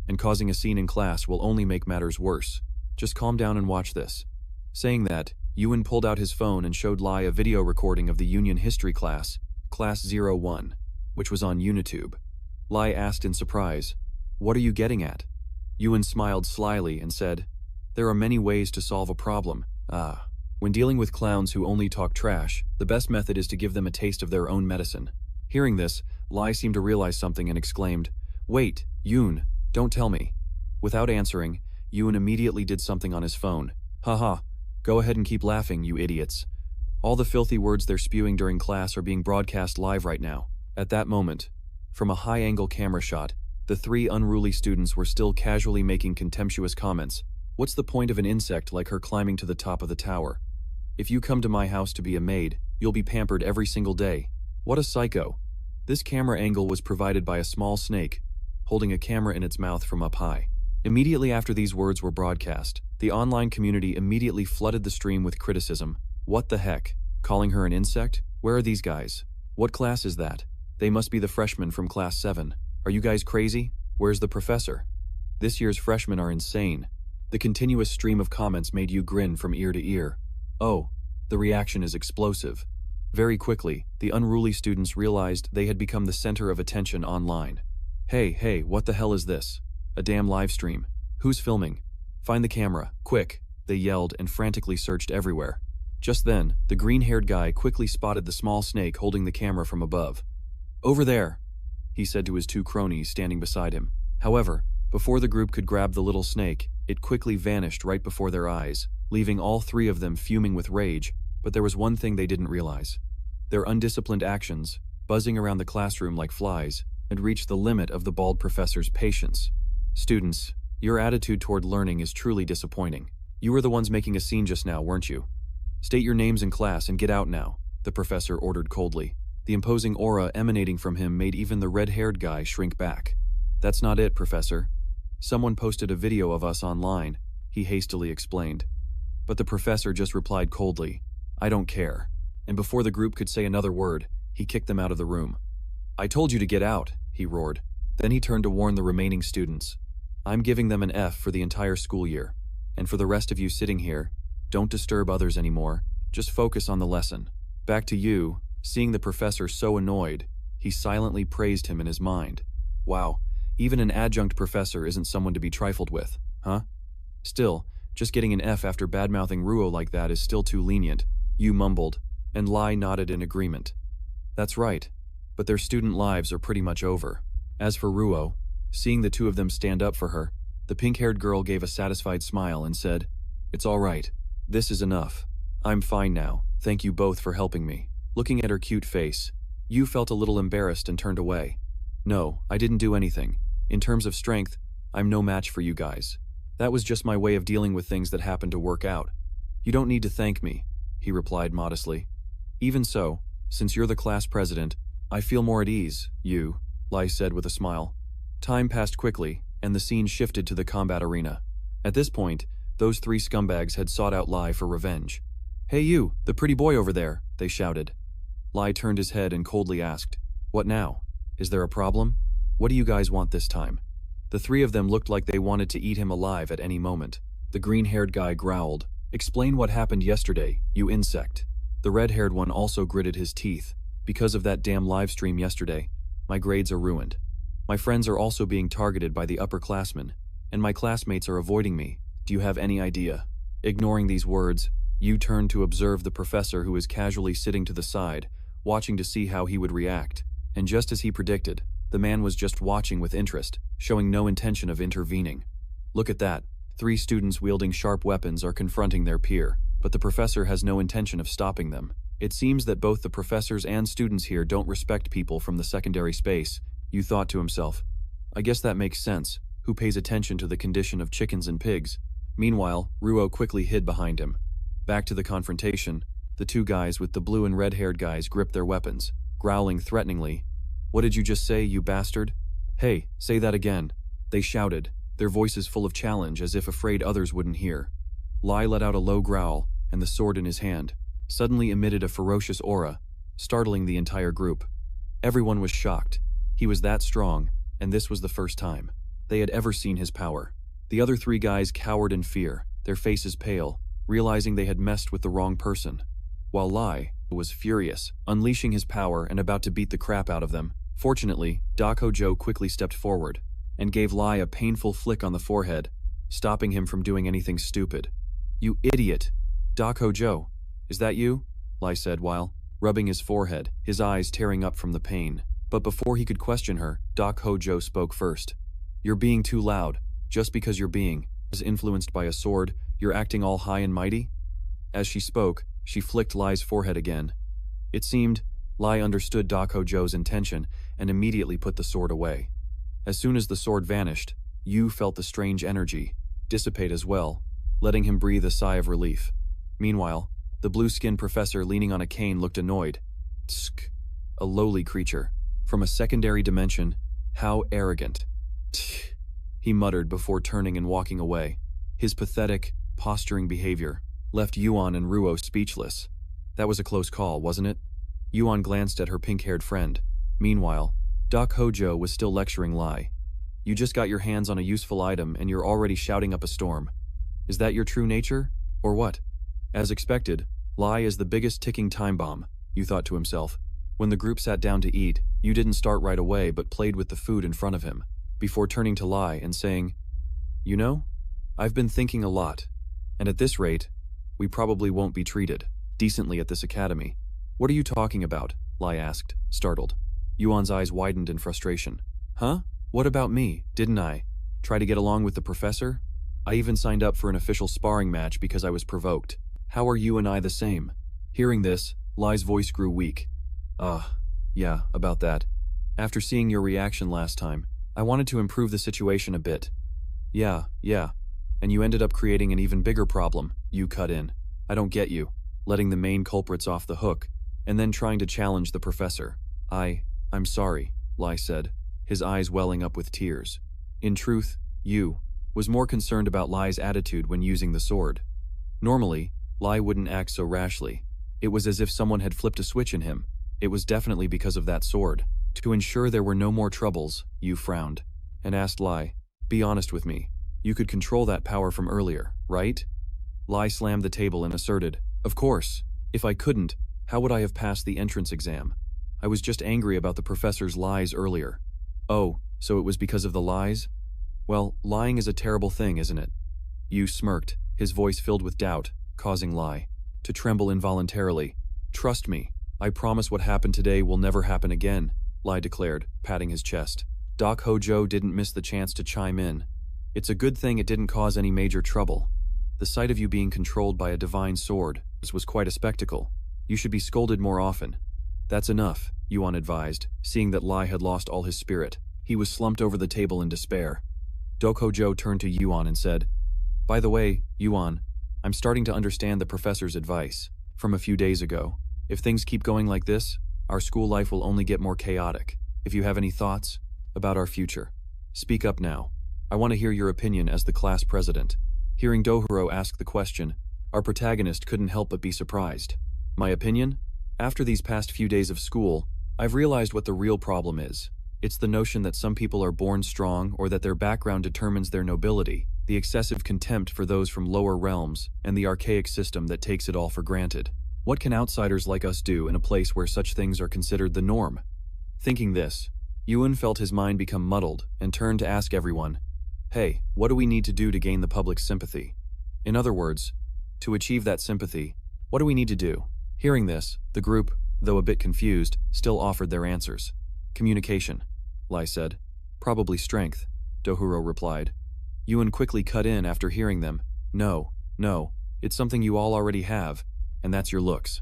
A: and causing a scene in class will only make matters worse. Just calm down and watch this." Saying that, Yuun pulled out his phone and showed Lai a video recording of the Union History class, Class 01, which was on YouTube. Lai asked in surprise, "What are you getting at?" Yuun smiled slyly and said, "There are many ways to solve a problem. When dealing with clowns who only talk trash, the best method is to give them a taste of their own medicine." Hearing this, Lai seemed to realize something and exclaimed, "Wait, Yuun, don't tell me." Without answering, Yuun immediately did something on his phone. "Haha, go ahead and keep laughing, you idiots. All the filthy words they're spewing during class are being broadcast live right now." At that moment, from a high-angle camera shot, the three unruly students were still casually making contemptuous comments. "What's the point of an insect like her climbing to the top of the tower? If you come to my house to be a maid, you'll be pampered every single day. What a psycho." This camera angle was provided by a small snake, holding a camera in its mouth from up high. Immediately after these words were broadcast, the online community immediately flooded the stream with criticism. "What the heck? Calling her an insect? Where are these guys? What class is that? They must be the freshmen from Class 7. Are you guys crazy? Where's the professor? This year's freshmen are insane." The continuous stream of comments made you grin from ear to ear. Oh, the reaction is explosive. Very quickly, the unruly students realized they had become the center of attention online. Hey, what the hell is this? A damn live stream. Who's filming? Find the camera, quick," they yelled and frantically searched everywhere. Just then, the green-haired guy quickly spotted the small snake holding the camera from above. "Over there," he said to his two cronies standing beside him. However, before the group could grab the little snake, it quickly vanished right before their eyes, leaving all three of them fuming with rage. But there was one thing they didn't realize. Their undisciplined actions, buzzing around the classroom like flies, had reached the limit of the bald professor's patience. "Students, your attitude toward learning is truly disappointing. You were the ones making a scene just now, weren't you? State your names in class and get out now," the professor ordered coldly. The imposing aura emanating from him made even the red-haired guy shrink back. "That's not it, Professor. Someone posted a video of us online," he hastily explained. But the professor just replied coldly, "I don't care." And before the group could say another word, he kicked them out of the room. "I told you to get out," he roared. Then he turned to warn the remaining students. "I'm giving them an F for the entire school year. And for the rest of you sitting here, don't disturb others anymore. Just focus on the lesson." Back to you, seeing the professor so annoyed, he silently praised him in his mind. Wow, even an adjunct professor isn't someone to be trifled with, huh? Still, just getting an F after badmouthing Ruo like that is still too lenient, Yu mumbled, and Lai nodded in agreement. That's right, but their student lives are pretty much over. As for Ruo, seeing the two of them stand up for her, the pink-haired girl gave a satisfied smile and said, "It's all right. This is enough. I'm fine now. Thank you both for helping me." Looking at her cute face, Yu felt a little embarrassed and turned away. "No, I didn't do anything. In terms of strength, I'm no match for you guys. That was just my way of dealing with things that happened to work out. You don't need to thank me," he replied modestly. "Even so, since you're the class president, I feel more at ease, Yu," Lai said with a smile. Time passed quickly, and the scene shifted to the combat arena. At this point, those three scumbags had sought out Lai for revenge. "Hey you, the pretty boy over there," they shouted. Lai turned his head and coldly asked, "What now? Is there a problem? What do you guys want this time?" The three of them looked like they wanted to eat him alive at any moment. The green-haired guy growled, "Explain what happened yesterday, you insect." The red-haired one also gritted his teeth. "Because of that damn live stream yesterday, my grades are ruined. My friends are also being targeted by the upperclassmen, and my classmates are avoiding me. Do you have any idea?" Ignoring these words, Yu turned to observe the professor who was casually sitting to the side, watching to see how he would react. And just as he predicted, the man was just watching with interest, showing no intention of intervening. Look at that. 3 students wielding sharp weapons are confronting their peer, but the professor has no intention of stopping them. It seems that both the professors and students here don't respect people from the secondary space, Yu thought to himself. I guess that makes sense. Who pays attention to the condition of chickens and pigs? Meanwhile, Ruo quickly hid behind him. Back to the confrontation, the 2 guys with the blue and red-haired guys gripped their weapons. growling threateningly. "What did you just say, you bastard? Hey, say that again," they shouted, their voices full of challenge as if afraid others wouldn't hear. Lai let out a low growl, and the sword in his hand suddenly emitted a ferocious aura, startling the entire group. Everyone was shocked. He was that strong, and this was the first time they had ever seen his power. The other three guys cowered in fear, their faces pale, realizing they had messed with the wrong person. While Lai was furious, unleashing his power and about to beat the crap out of them. Fortunately, Dakojo quickly stepped forward and gave Lai a painful flick on the forehead, stopping him from doing anything stupid. "You idiot! Dakojo, is that you?" Lai said while rubbing his forehead, his eyes tearing up from the pain. But before he could question her, Dakojo spoke first. "You're being too loud. Just because you're being influenced by a sword, you're acting all high and mighty?" As she spoke, she flicked Lai's forehead again. It seemed Lai understood Dakojo's intention and immediately put the sword away. As soon as the sword vanished, Yu felt the strange energy dissipate as well, letting him breathe a sigh of relief. Meanwhile, the blue-skinned professor leaning on a cane looked annoyed. Tsk, a lowly creature from a secondary dimension. How arrogant. Tch, he muttered before turning and walking away. His pathetic, posturing behavior left Yuan and Ruo speechless. That was a close call, wasn't it? Yuan glanced at her pink-haired friend. Meanwhile, Doc Hojo was still lecturing Lai. "You just got your hands on a useful item and you're already shouting up a storm. Is that your true nature? Or what?" As expected, Lai is the biggest ticking time bomb, Yu thought to himself. When the group sat down to eat, Yu didn't start right away but played with the food in front of him, before turning to Lai and saying, "You know, I've been thinking a lot, and at this rate, we probably won't be treated decently at this academy." "What are you talking about?" Lai asked, startled. Yuan's eyes widened in frustration. "Huh? What about me? Didn't I try to get along with the professor? I even signed up for an official sparring match because I was provoked. How are you and I the same?" Hearing this, Lai's voice grew weak. Yeah, about that. After seeing your reaction last time, I wanted to improve the situation a bit." Yeah, and you ended up creating an even bigger problem," Yu cut in. "I don't get you, letting the main culprits off the hook, and then trying to challenge the professor." I'm sorry," Lai said, his eyes welling up with tears. In truth, Yu was more concerned about Lai's attitude when using the sword. Normally, Lai wouldn't act so rashly. It was as if someone had flipped a switch in him. It was definitely because of that sword. To ensure there were no more troubles, Yu frowned, and asked Lai, "Be honest with me. You could control that power from earlier, right?" Lai slammed the table and asserted, "Of course. If I couldn't, how would I have passed the entrance exam? I was just angry about the professor's lies earlier." "Oh, so it was because of the lies? Well, lying is a terrible thing, isn't it?" Yu smirked, his voice filled with doubt, causing Lai to tremble involuntarily. "Trust me, I promise what happened today will never happen again," Lai declared, patting his chest. Doc Hojo didn't miss the chance to chime in. "It's a good thing it didn't cause any major trouble. The sight of you being controlled by a divine sword was quite a spectacle. You should be scolded more often." "That's enough," Yuan advised, seeing that Lai had lost all his spirit. He was slumped over the table in despair. Dokojo turned to Yuan and said, "By the way, Yuan, I'm starting to understand the professor's advice from a few days ago. If things keep going like this, our school life will only get more chaotic. If you have any thoughts about our future, speak up now. I want to hear your opinion as the class president." Hearing Dohuro ask the question, our protagonist couldn't help but be surprised. "My opinion? After these past few days of school, I've realized what the real problem is. It's the notion that some people are born strong or that their background determines their nobility, the excessive contempt for those from lower realms, and the archaic system that takes it all for granted. What can outsiders like us do in a place where such things are considered the norm?" Thinking this, Yuun felt his mind become muddled and turned to ask everyone, "Hey, what do we need to do to gain the public's sympathy? In other words, to achieve that sympathy, what do we need to do?" Hearing this, the group, though a bit confused, still offered their answers. "Communication," Lai said. "Probably strength," Dohuro replied. Yuun quickly cut in after hearing them. No, it's something you all already have, and that's your looks."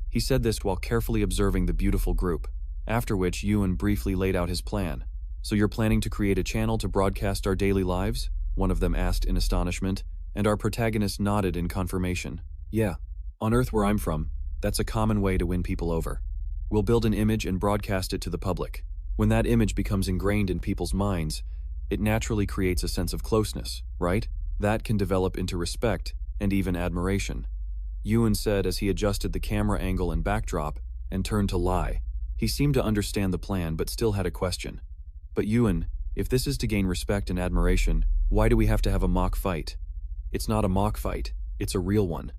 A: He said this while carefully observing the beautiful group, after which Yuun briefly laid out his plan. "So you're planning to create a channel to broadcast our daily lives?" one of them asked in astonishment, and our protagonist nodded in confirmation. "Yeah, on Earth where I'm from, that's a common way to win people over. We'll build an image and broadcast it to the public. When that image becomes ingrained in people's minds, it naturally creates a sense of closeness, right? That can develop into respect and even admiration. Yuun said as he adjusted the camera angle and backdrop and turned to Lai. He seemed to understand the plan but still had a question. But Yuun, if this is to gain respect and admiration, why do we have to have a mock fight? It's not a mock fight, it's a real one.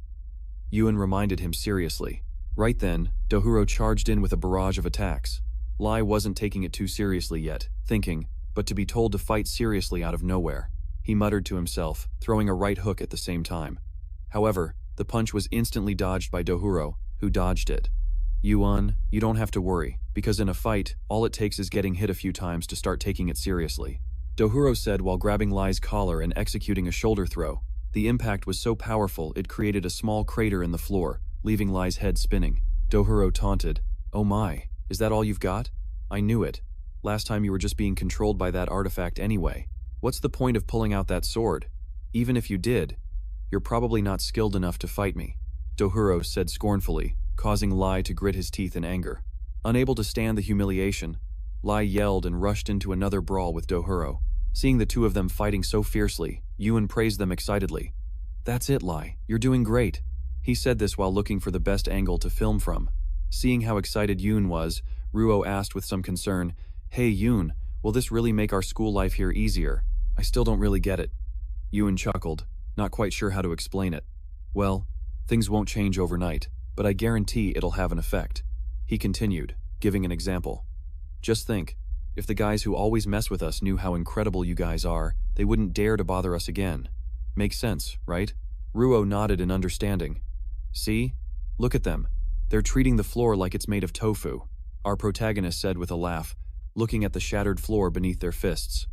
A: Yuun reminded him seriously. Right then, Dohuro charged in with a barrage of attacks. Lai wasn't taking it too seriously yet, thinking, but to be told to fight seriously out of nowhere. He muttered to himself, throwing a right hook at the same time. However, the punch was instantly dodged by Dohuro, who dodged it. Yuun, you don't have to worry, because in a fight, all it takes is getting hit a few times to start taking it seriously. Dohuro said while grabbing Lai's collar and executing a shoulder throw. The impact was so powerful it created a small crater in the floor, leaving Lai's head spinning. Dohuro taunted, "Oh my, is that all you've got? I knew it. Last time you were just being controlled by that artifact anyway. What's the point of pulling out that sword? Even if you did, you're probably not skilled enough to fight me," Dohuro said scornfully, causing Lai to grit his teeth in anger. Unable to stand the humiliation, Lai yelled and rushed into another brawl with Dohuro. Seeing the two of them fighting so fiercely, Yuun praised them excitedly. "That's it, Lai, you're doing great." He said this while looking for the best angle to film from. Seeing how excited Yuun was, Ruo asked with some concern, "Hey Yuun, will this really make our school life here easier? I still don't really get it." Yuun chuckled, not quite sure how to explain it. "Well, things won't change overnight, but I guarantee it'll have an effect." He continued, giving an example. "Just think, if the guys who always mess with us knew how incredible you guys are, they wouldn't dare to bother us again. Makes sense, right?" Ruo nodded in understanding. "See? Look at them. They're treating the floor like it's made of tofu," our protagonist said with a laugh, looking at the shattered floor beneath their fists.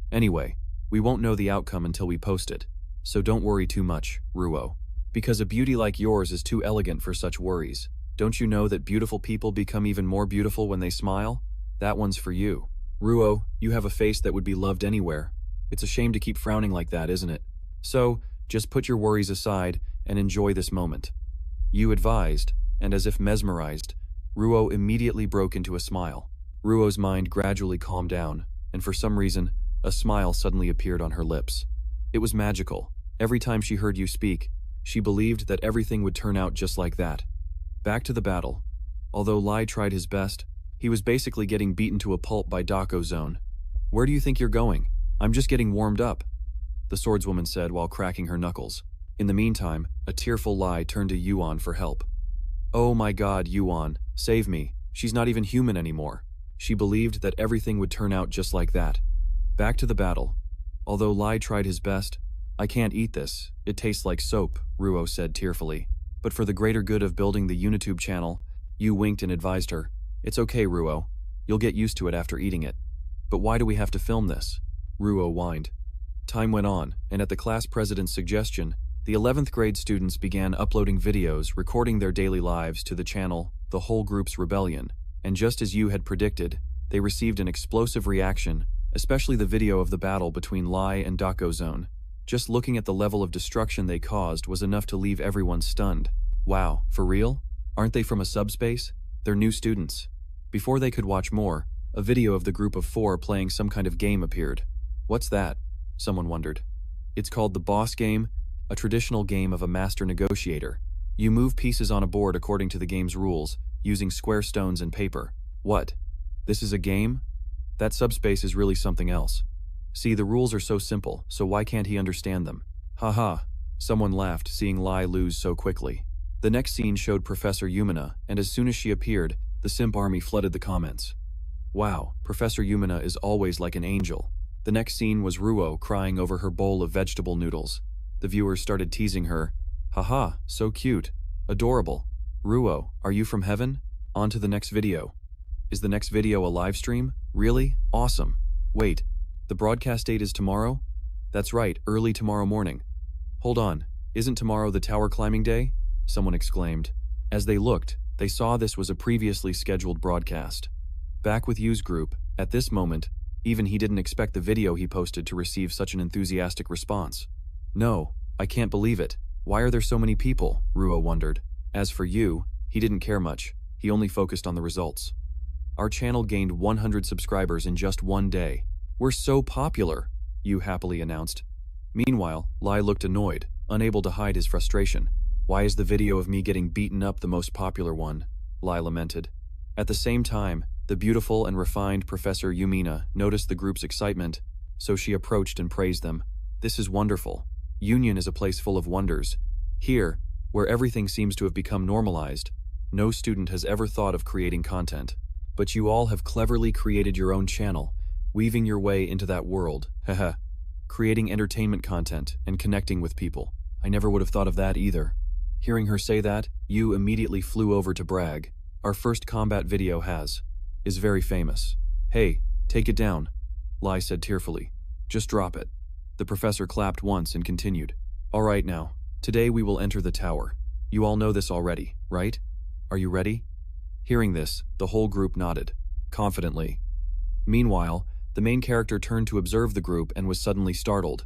A: "Anyway, we won't know the outcome until we post it, so don't worry too much, Ruo. Because a beauty like yours is too elegant for such worries. Don't you know that beautiful people become even more beautiful when they smile? That one's for you. Ruo, you have a face that would be loved anywhere. It's a shame to keep frowning like that, isn't it? So, just put your worries aside and enjoy this moment." You advised, and as if mesmerized, Ruo immediately broke into a smile. Ruo's mind gradually calmed down, and for some reason, a smile suddenly appeared on her lips. It was magical. Every time she heard you speak, she believed that everything would turn out just like that. Back to the battle. Although Lai tried his best, he was basically getting beaten to a pulp by Dako Zone. "Where do you think you're going? I'm just getting warmed up," the swordswoman said while cracking her knuckles. In the meantime, a tearful Lai turned to Yuan for help. "Oh my god, Yuan, save me. She's not even human anymore." She believed that everything would turn out just like that. Back to the battle. Although Lai tried his best, "I can't eat this. It tastes like soap," Ruo said tearfully. But for the greater good of building the YouTube channel, Yu winked and advised her, "It's okay, Ruo. You'll get used to it after eating it." "But why do we have to film this?" Ruo whined. Time went on, and at the class president's suggestion, the 11th grade students began uploading videos recording their daily lives to the channel, The Whole Group's Rebellion, and just as Yu had predicted, they received an explosive reaction, especially the video of the battle between Lai and Dako Zone. Just looking at the level of destruction they caused was enough to leave everyone stunned. Wow, for real? Aren't they from a subspace? They're new students. Before they could watch more, a video of the group of 4 playing some kind of game appeared. "What's that?" someone wondered. "It's called the Boss Game, a traditional game of a master negotiator. You move pieces on a board according to the game's rules, using square stones and paper." "What? This is a game? That subspace is really something else. See, the rules are so simple, so why can't he understand them?" "Haha," someone laughed, seeing Lai lose so quickly. The next scene showed Professor Yumina, and as soon as she appeared, the simp army flooded the comments. "Wow, Professor Yumina is always like an angel." The next scene was Ruo crying over her bowl of vegetable noodles. The viewers started teasing her. "Haha, so cute. Adorable. Ruo, are you from heaven? On to the next video." "Is the next video a live stream? Really? Awesome. Wait, the broadcast date is tomorrow?" "That's right, early tomorrow morning." "Hold on, isn't tomorrow the tower climbing day?" someone exclaimed. As they looked, they saw this was a previously scheduled broadcast. Back with Yu's group, at this moment, even he didn't expect the video he posted to receive such an enthusiastic response. "No, I can't believe it. Why are there so many people?" Ruo wondered. As for Yu, he didn't care much. He only focused on the results. Our channel gained 100 subscribers in just one day. We're so popular, Yu happily announced. Meanwhile, Lai looked annoyed, unable to hide his frustration. Why is the video of me getting beaten up the most popular one? Lai lamented. At the same time, the beautiful and refined Professor Yumina noticed the group's excitement, so she approached and praised them. This is wonderful. Union is a place full of wonders. Here, where everything seems to have become normalized, no student has ever thought of creating content. But you all have cleverly created your own channel, weaving your way into that world. Haha. Creating entertainment content and connecting with people. I never would have thought of that either. Hearing her say that, Yu immediately flew over to brag. Our first combat video is very famous. Hey, take it down, Lai said tearfully. Just drop it. The professor clapped once and continued. All right now, today we will enter the tower. You all know this already, right? Are you ready? Hearing this, the whole group nodded, confidently. Meanwhile, the main character turned to observe the group and was suddenly startled.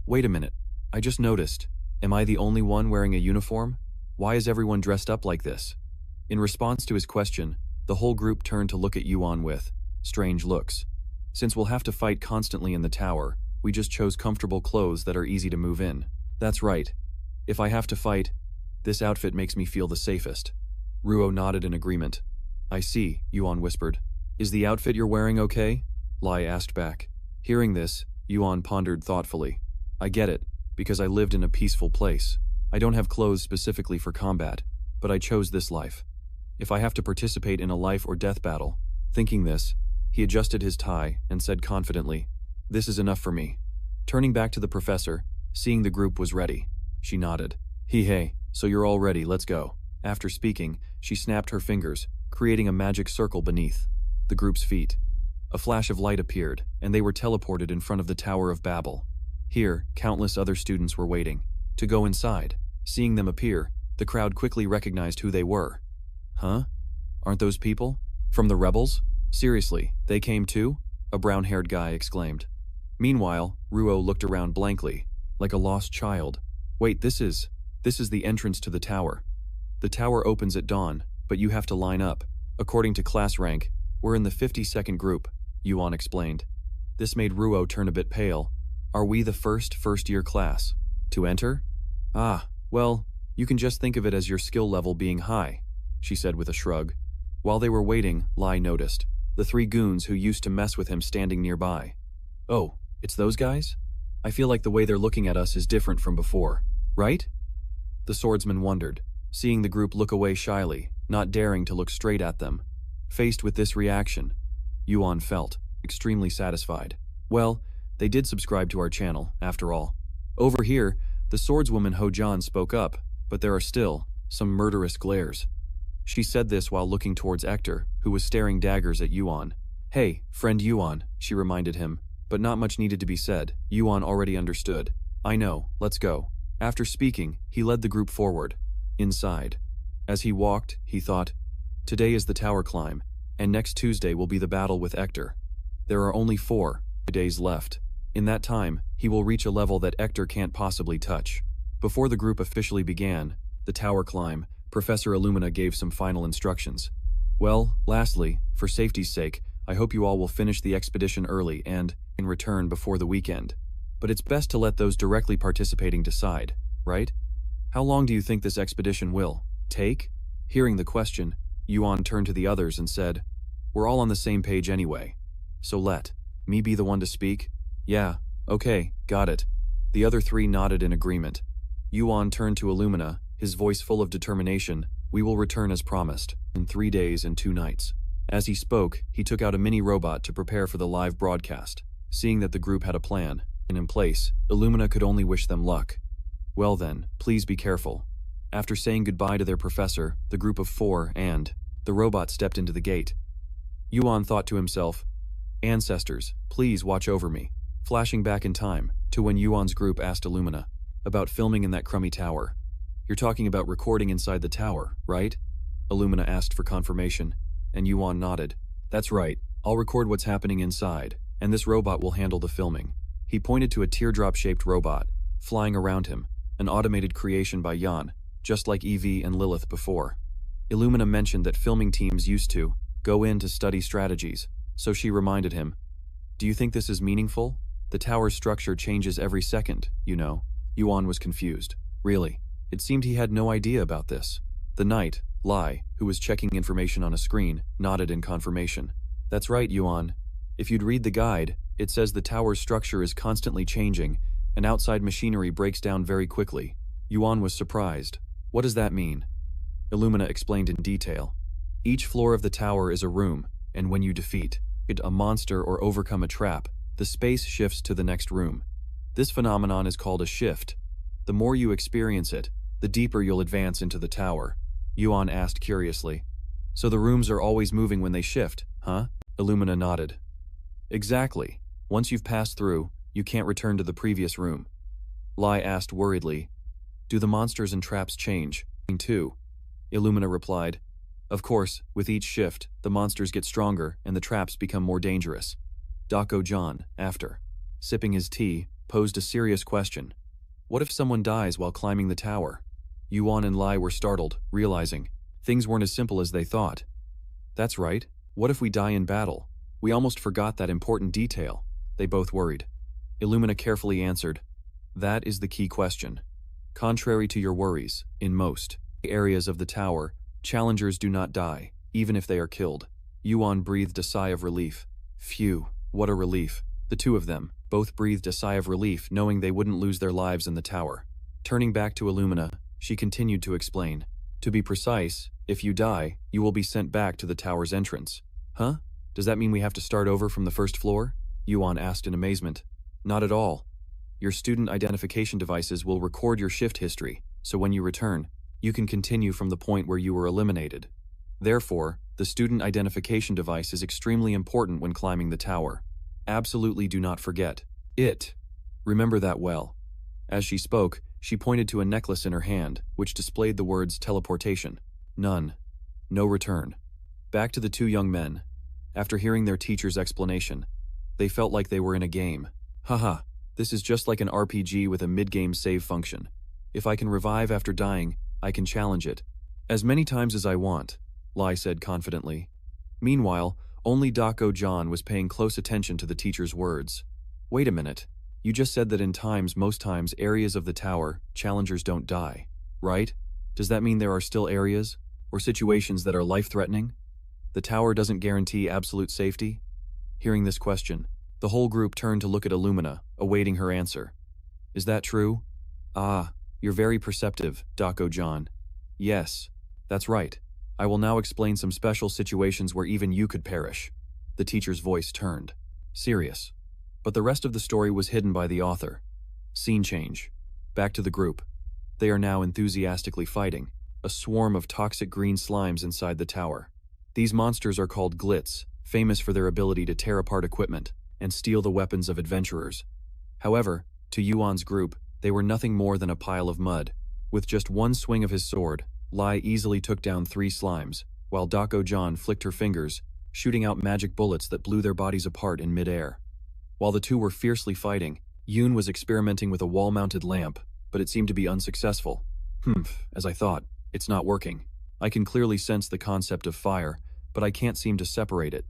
A: Wait a minute, I just noticed. Am I the only one wearing a uniform? Why is everyone dressed up like this? In response to his question, the whole group turned to look at Yuan with strange looks. Since we'll have to fight constantly in the tower, we just chose comfortable clothes that are easy to move in. That's right. If I have to fight, this outfit makes me feel the safest. Ruo nodded in agreement. I see, Yuan whispered. Is the outfit you're wearing okay? Lai asked back. Hearing this, Yuan pondered thoughtfully. I get it, because I lived in a peaceful place. I don't have clothes specifically for combat, but I chose this life. If I have to participate in a life or death battle, thinking this, he adjusted his tie and said confidently, This is enough for me. Turning back to the professor, seeing the group was ready, she nodded. Hey, so you're all ready, let's go. After speaking, she snapped her fingers, creating a magic circle beneath the group's feet. A flash of light appeared, and they were teleported in front of the Tower of Babel. Here, countless other students were waiting to go inside. Seeing them appear, the crowd quickly recognized who they were. Huh? Aren't those people? From the rebels? Seriously, they came too? A brown-haired guy exclaimed. Meanwhile, Ruo looked around blankly, like a lost child. Wait, this is the entrance to the tower. The tower opens at dawn, but you have to line up. According to class rank, we're in the 52nd group, Yuan explained. This made Ruo turn a bit pale. Are we the first-year class to enter? Ah, well, you can just think of it as your skill level being high, she said with a shrug. While they were waiting, Lai noticed the three goons who used to mess with him standing nearby. Oh, it's those guys? I feel like the way they're looking at us is different from before, right? The swordsman wondered, seeing the group look away shyly, not daring to look straight at them. Faced with this reaction, Yuan felt extremely satisfied. Well, they did subscribe to our channel, after all. Over here, the swordswoman Ho-Jan spoke up, but there are still some murderous glares. She said this while looking towards Hector, who was staring daggers at Yuan. Hey, friend Yuan, she reminded him, but not much needed to be said. Yuan already understood. I know, let's go. After speaking, he led the group forward. Inside. As he walked, he thought, today is the tower climb, and next Tuesday will be the battle with Hector. There are only 4 days left. In that time, he will reach a level that Hector can't possibly touch. Before the group officially began the tower climb, Professor Illumina gave some final instructions. Well, lastly, for safety's sake, I hope you all will finish the expedition early and, in return, before the weekend. But it's best to let those directly participating decide, right? How long do you think this expedition will take? Hearing the question, Yuan turned to the others and said, We're all on the same page anyway. So let me be the one to speak? Yeah, okay, got it. The other 3 nodded in agreement. Yuan turned to Illumina, his voice full of determination. We will return as promised, in 3 days and 2 nights. As he spoke, he took out a mini robot to prepare for the live broadcast. Seeing that the group had a plan in place, Illumina could only wish them luck. Well then, please be careful. After saying goodbye to their professor, the group of 4 and the robot stepped into the gate. Yuan thought to himself, Ancestors, please watch over me. Flashing back in time to when Yuan's group asked Illumina about filming in that crummy tower. You're talking about recording inside the tower, right? Illumina asked for confirmation, and Yuan nodded. That's right, I'll record what's happening inside, and this robot will handle the filming. He pointed to a teardrop-shaped robot, flying around him, an automated creation by Yuan, just like Evie and Lilith before. Illumina mentioned that filming teams used to go in to study strategies, so she reminded him, "Do you think this is meaningful? The tower's structure changes every second, you know." Yuan was confused. Really? It seemed he had no idea about this. The knight, Lai, who was checking information on a screen, nodded in confirmation. "That's right, Yuan. If you'd read the guide, it says the tower's structure is constantly changing, and outside machinery breaks down very quickly." Yuan was surprised. "What does that mean?" Illumina explained in detail. "Each floor of the tower is a room, and when you defeat a monster or overcome a trap, the space shifts to the next room. This phenomenon is called a shift. The more you experience it, the deeper you'll advance into the tower." Yuan asked curiously. "So the rooms are always moving when they shift, huh?" Illumina nodded. "Exactly. Once you've passed through, you can't return to the previous room." Lai asked worriedly, "Do the monsters and traps change, too?" Illumina replied, "Of course, with each shift, the monsters get stronger and the traps become more dangerous." Dako John, after sipping his tea, posed a serious question. What if someone dies while climbing the tower? Yuan and Lai were startled, realizing things weren't as simple as they thought. "That's right. What if we die in battle? We almost forgot that important detail," they both worried. Illumina carefully answered, "That is the key question. Contrary to your worries, in most areas of the tower, challengers do not die, even if they are killed." Yuan breathed a sigh of relief. Phew, what a relief. The two of them both breathed a sigh of relief, knowing they wouldn't lose their lives in the tower. Turning back to Illumina, she continued to explain. "To be precise, if you die, you will be sent back to the tower's entrance." "Huh? Does that mean we have to start over from the first floor?" Yuan asked in amazement. "Not at all. Your student identification devices will record your shift history, so when you return, you can continue from the point where you were eliminated. Therefore, the student identification device is extremely important when climbing the tower. Absolutely do not forget it. Remember that well." As she spoke, she pointed to a necklace in her hand, which displayed the words teleportation. None. No return. Back to the two young men. After hearing their teacher's explanation, they felt like they were in a game. "Haha, this is just like an RPG with a mid-game save function. If I can revive after dying, I can challenge it as many times as I want," Lai said confidently. Meanwhile, only Dako John was paying close attention to the teacher's words. "Wait a minute. You just said that in most times, areas of the tower, challengers don't die, right? Does that mean there are still areas or situations that are life-threatening? The tower doesn't guarantee absolute safety?" Hearing this question, the whole group turned to look at Illumina, awaiting her answer. "Is that true?" "Ah, you're very perceptive, Dako John." "Yes, that's right. I will now explain some special situations where even you could perish." The teacher's voice turned serious. But the rest of the story was hidden by the author. Scene change. Back to the group. They are now enthusiastically fighting a swarm of toxic green slimes inside the tower. These monsters are called glits, famous for their ability to tear apart equipment and steal the weapons of adventurers. However, to Yuan's group, they were nothing more than a pile of mud. With just one swing of his sword, Lai easily took down 3 slimes, while Dako John flicked her fingers, shooting out magic bullets that blew their bodies apart in midair. While the two were fiercely fighting, Yuun was experimenting with a wall-mounted lamp, but it seemed to be unsuccessful. As I thought, it's not working. I can clearly sense the concept of fire, but I can't seem to separate it.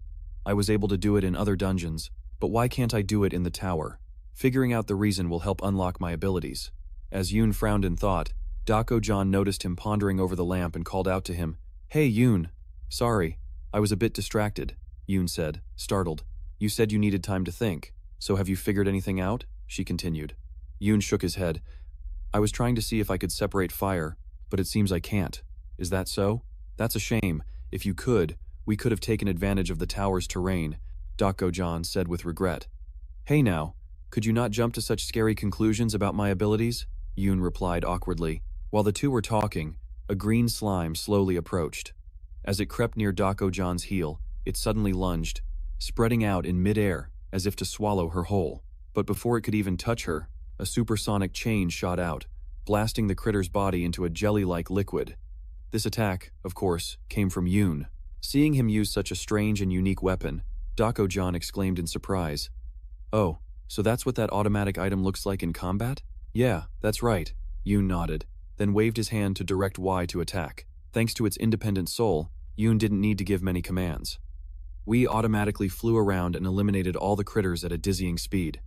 A: I was able to do it in other dungeons, but why can't I do it in the tower? Figuring out the reason will help unlock my abilities." As Yuun frowned in thought, Dako John noticed him pondering over the lamp and called out to him, "Hey, Yuun." "Sorry, I was a bit distracted," Yuun said, startled. "You said you needed time to think, so have you figured anything out?" she continued. Yuun shook his head. "I was trying to see if I could separate fire, but it seems I can't. Is that so? That's a shame. If you could, we could have taken advantage of the tower's terrain," Dako John said with regret. "Hey now, could you not jump to such scary conclusions about my abilities?" Yuun replied awkwardly. While the two were talking, a green slime slowly approached. As it crept near Dako John's heel, it suddenly lunged, spreading out in midair as if to swallow her whole. But before it could even touch her, a supersonic chain shot out, blasting the critter's body into a jelly-like liquid. This attack, of course, came from Yuun. Seeing him use such a strange and unique weapon, Dako John exclaimed in surprise. "Oh, so that's what that automatic item looks like in combat?" "Yeah, that's right," Yuun nodded, then waved his hand to direct Y to attack. Thanks to its independent soul, Yuun didn't need to give many commands. We automatically flew around and eliminated all the critters at a dizzying speed.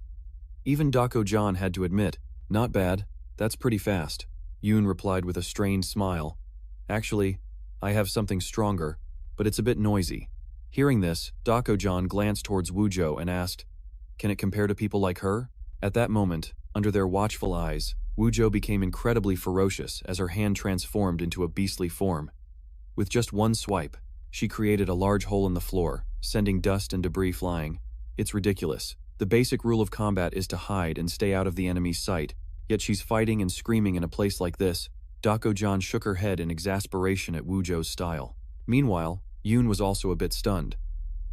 A: Even Dako-John had to admit, "Not bad, that's pretty fast." Yuun replied with a strained smile. "Actually, I have something stronger, but it's a bit noisy." Hearing this, Dako-John glanced towards Wuzhou and asked, "Can it compare to people like her?" At that moment, under their watchful eyes, Wuzhou became incredibly ferocious as her hand transformed into a beastly form. With just one swipe, she created a large hole in the floor, sending dust and debris flying. It's ridiculous. The basic rule of combat is to hide and stay out of the enemy's sight, yet she's fighting and screaming in a place like this. Dako-John shook her head in exasperation at Wuzhou's style. Meanwhile, Yuun was also a bit stunned.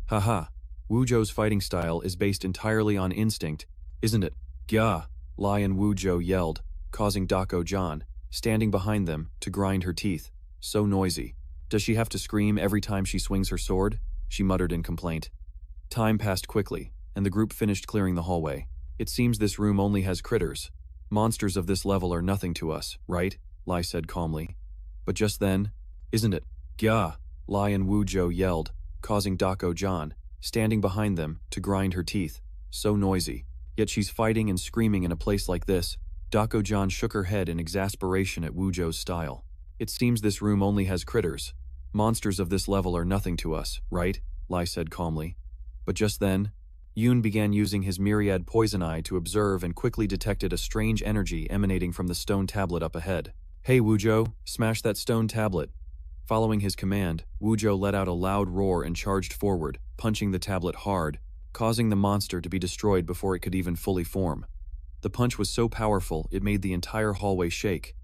A: "Haha, Wuzhou's fighting style is based entirely on instinct, isn't it?" "Gah!" Lion Wuzhou yelled, causing Dako-John, standing behind them, to grind her teeth. "So noisy. Does she have to scream every time she swings her sword?" she muttered in complaint. Time passed quickly, and the group finished clearing the hallway. "It seems this room only has critters. Monsters of this level are nothing to us, right?" Lai said calmly. But just then, "Isn't it?" "Gah!" Lion Wuzhou yelled, causing Dako-John, standing behind them, to grind her teeth. "So noisy. Yet she's fighting and screaming in a place like this." Dako-John shook her head in exasperation at Wuzhou's style. "It seems this room only has critters. Monsters of this level are nothing to us, right?" Lai said calmly. But just then, Yuun began using his myriad poison eye to observe and quickly detected a strange energy emanating from the stone tablet up ahead. "Hey Wuzhou, smash that stone tablet." Following his command, Wuzhou let out a loud roar and charged forward, punching the tablet hard, causing the monster to be destroyed before it could even fully form. The punch was so powerful it made the entire hallway shake.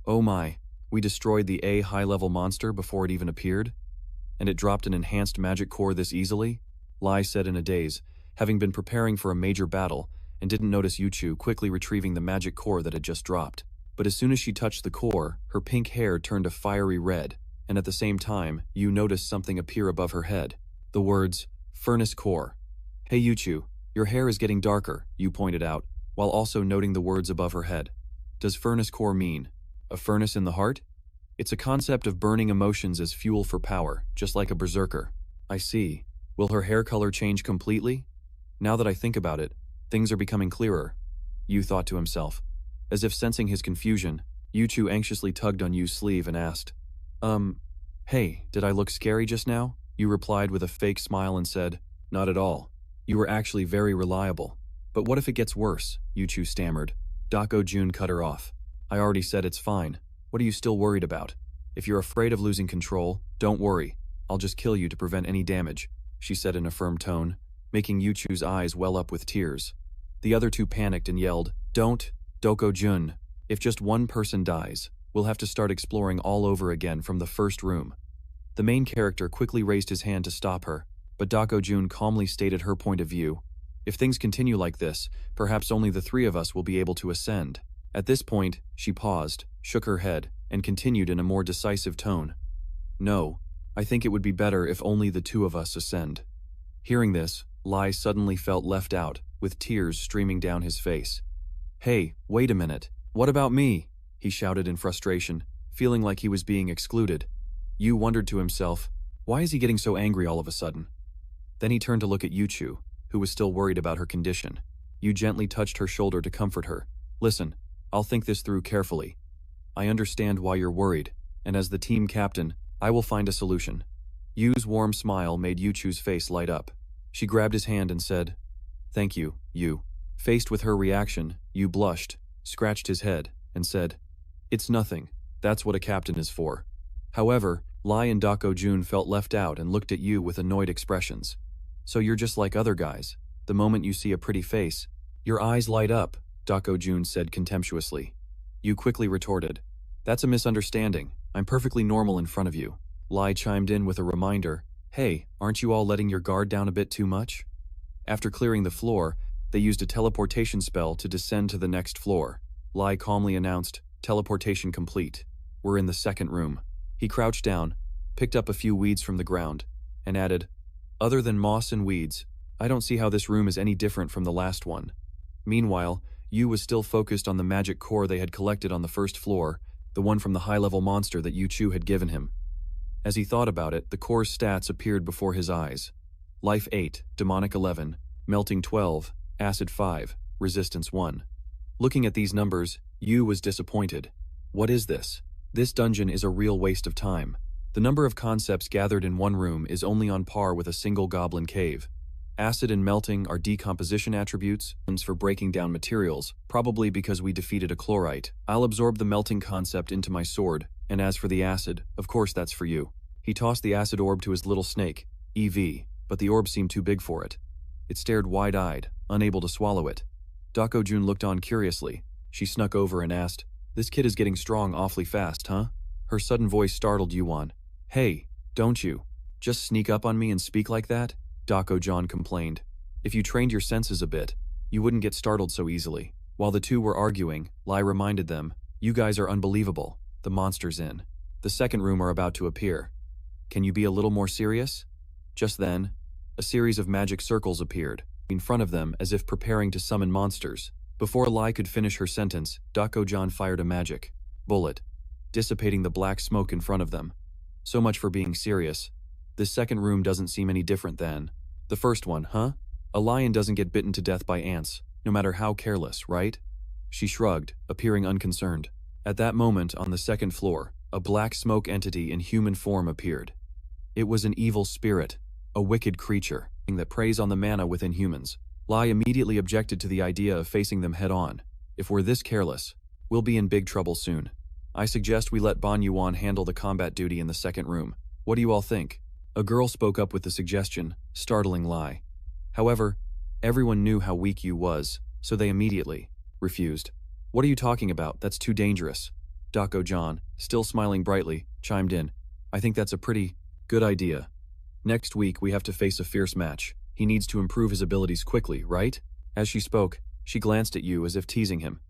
A: "Oh my, we destroyed the A high-level monster before it even appeared? And it dropped an enhanced magic core this easily?" Lai said in a daze, having been preparing for a major battle, and didn't notice Yuchu quickly retrieving the magic core that had just dropped. But as soon as she touched the core, her pink hair turned a fiery red, and at the same time, Yu noticed something appear above her head. The words, "Furnace Core." "Hey Yuchu, your hair is getting darker," Yu pointed out, while also noting the words above her head. "Does Furnace Core mean a furnace in the heart?" "It's a concept of burning emotions as fuel for power, just like a berserker." "I see. Will her hair color change completely?" "Now that I think about it, things are becoming clearer," Yu thought to himself. As if sensing his confusion, Yuchu anxiously tugged on Yu's sleeve and asked, Hey, did I look scary just now?" Yu replied with a fake smile and said, "Not at all. You were actually very reliable." "But what if it gets worse?" Yuchu stammered. Dako-Jun cut her off. "I already said it's fine. What are you still worried about? If you're afraid of losing control, don't worry. I'll just kill you to prevent any damage," she said in a firm tone, making Yuchu's eyes well up with tears. The other two panicked and yelled, "Don't, Dako-Jun. If just one person dies, we'll have to start exploring all over again from the first room." The main character quickly raised his hand to stop her, but Dako-Jun calmly stated her point of view. "If things continue like this, perhaps only the three of us will be able to ascend." At this point, she paused, shook her head, and continued in a more decisive tone. "No, I think it would be better if only the two of us ascend." Hearing this, Lai suddenly felt left out, with tears streaming down his face. "Hey, wait a minute. What about me?" he shouted in frustration, feeling like he was being excluded. Yu wondered to himself, why is he getting so angry all of a sudden? Then he turned to look at Yuchu, who was still worried about her condition. Yu gently touched her shoulder to comfort her. "Listen, I'll think this through carefully. I understand why you're worried, and as the team captain, I will find a solution." Yu's warm smile made Yuchu's face light up. She grabbed his hand and said, "Thank you, Yu." Faced with her reaction, Yu blushed, scratched his head, and said, "It's nothing. That's what a captain is for." However, Lai and Dako-Jun felt left out and looked at Yu with annoyed expressions. "So you're just like other guys. The moment you see a pretty face, your eyes light up," Dako-Jun said contemptuously. Yu quickly retorted, "That's a misunderstanding. I'm perfectly normal in front of you." Lai chimed in with a reminder, "Hey, aren't you all letting your guard down a bit too much?" After clearing the floor, they used a teleportation spell to descend to the next floor. Lai calmly announced, "Teleportation complete. We're in the second room." He crouched down, picked up a few weeds from the ground, and added, "Other than moss and weeds, I don't see how this room is any different from the last one." Meanwhile, Yu was still focused on the magic core they had collected on the first floor, the one from the high-level monster that Yu Chu had given him. As he thought about it, the core's stats appeared before his eyes. Life 8, Demonic 11, Melting 12, Acid 5, Resistance 1. Looking at these numbers, Yu was disappointed. What is this? This dungeon is a real waste of time. The number of concepts gathered in one room is only on par with a single goblin cave. Acid and melting are decomposition attributes for breaking down materials, probably because we defeated a chlorite. I'll absorb the melting concept into my sword, and as for the acid, of course that's for you. He tossed the acid orb to his little snake, EV, but the orb seemed too big for it. It stared wide-eyed, unable to swallow it. Jun looked on curiously. She snuck over and asked, "This kid is getting strong awfully fast, huh?" Her sudden voice startled Yuun. "Hey, don't you just sneak up on me and speak like that?" Jun complained. "If you trained your senses a bit, you wouldn't get startled so easily." While the two were arguing, Lai reminded them, "You guys are unbelievable. The monster's in the second room are about to appear. Can you be a little more serious?" Just then, a series of magic circles appeared in front of them as if preparing to summon monsters. Before Lai could finish her sentence, Jun fired a magic bullet, dissipating the black smoke in front of them. So much for being serious. This second room doesn't seem any different than the first one, huh? A lion doesn't get bitten to death by ants, no matter how careless, right? She shrugged, appearing unconcerned. At that moment, on the second floor, a black smoke entity in human form appeared. It was an evil spirit, a wicked creature that preys on the mana within humans. Lai immediately objected to the idea of facing them head-on. "If we're this careless, we'll be in big trouble soon. I suggest we let Yuun handle the combat duty in the second room. What do you all think?" A girl spoke up with the suggestion, startling Lai. However, everyone knew how weak Yu was, so they immediately refused. "What are you talking about? That's too dangerous." Jun, still smiling brightly, chimed in. "I think that's a pretty good idea. Next week we have to face a fierce match. He needs to improve his abilities quickly, right?" As she spoke, she glanced at Yu as if teasing him.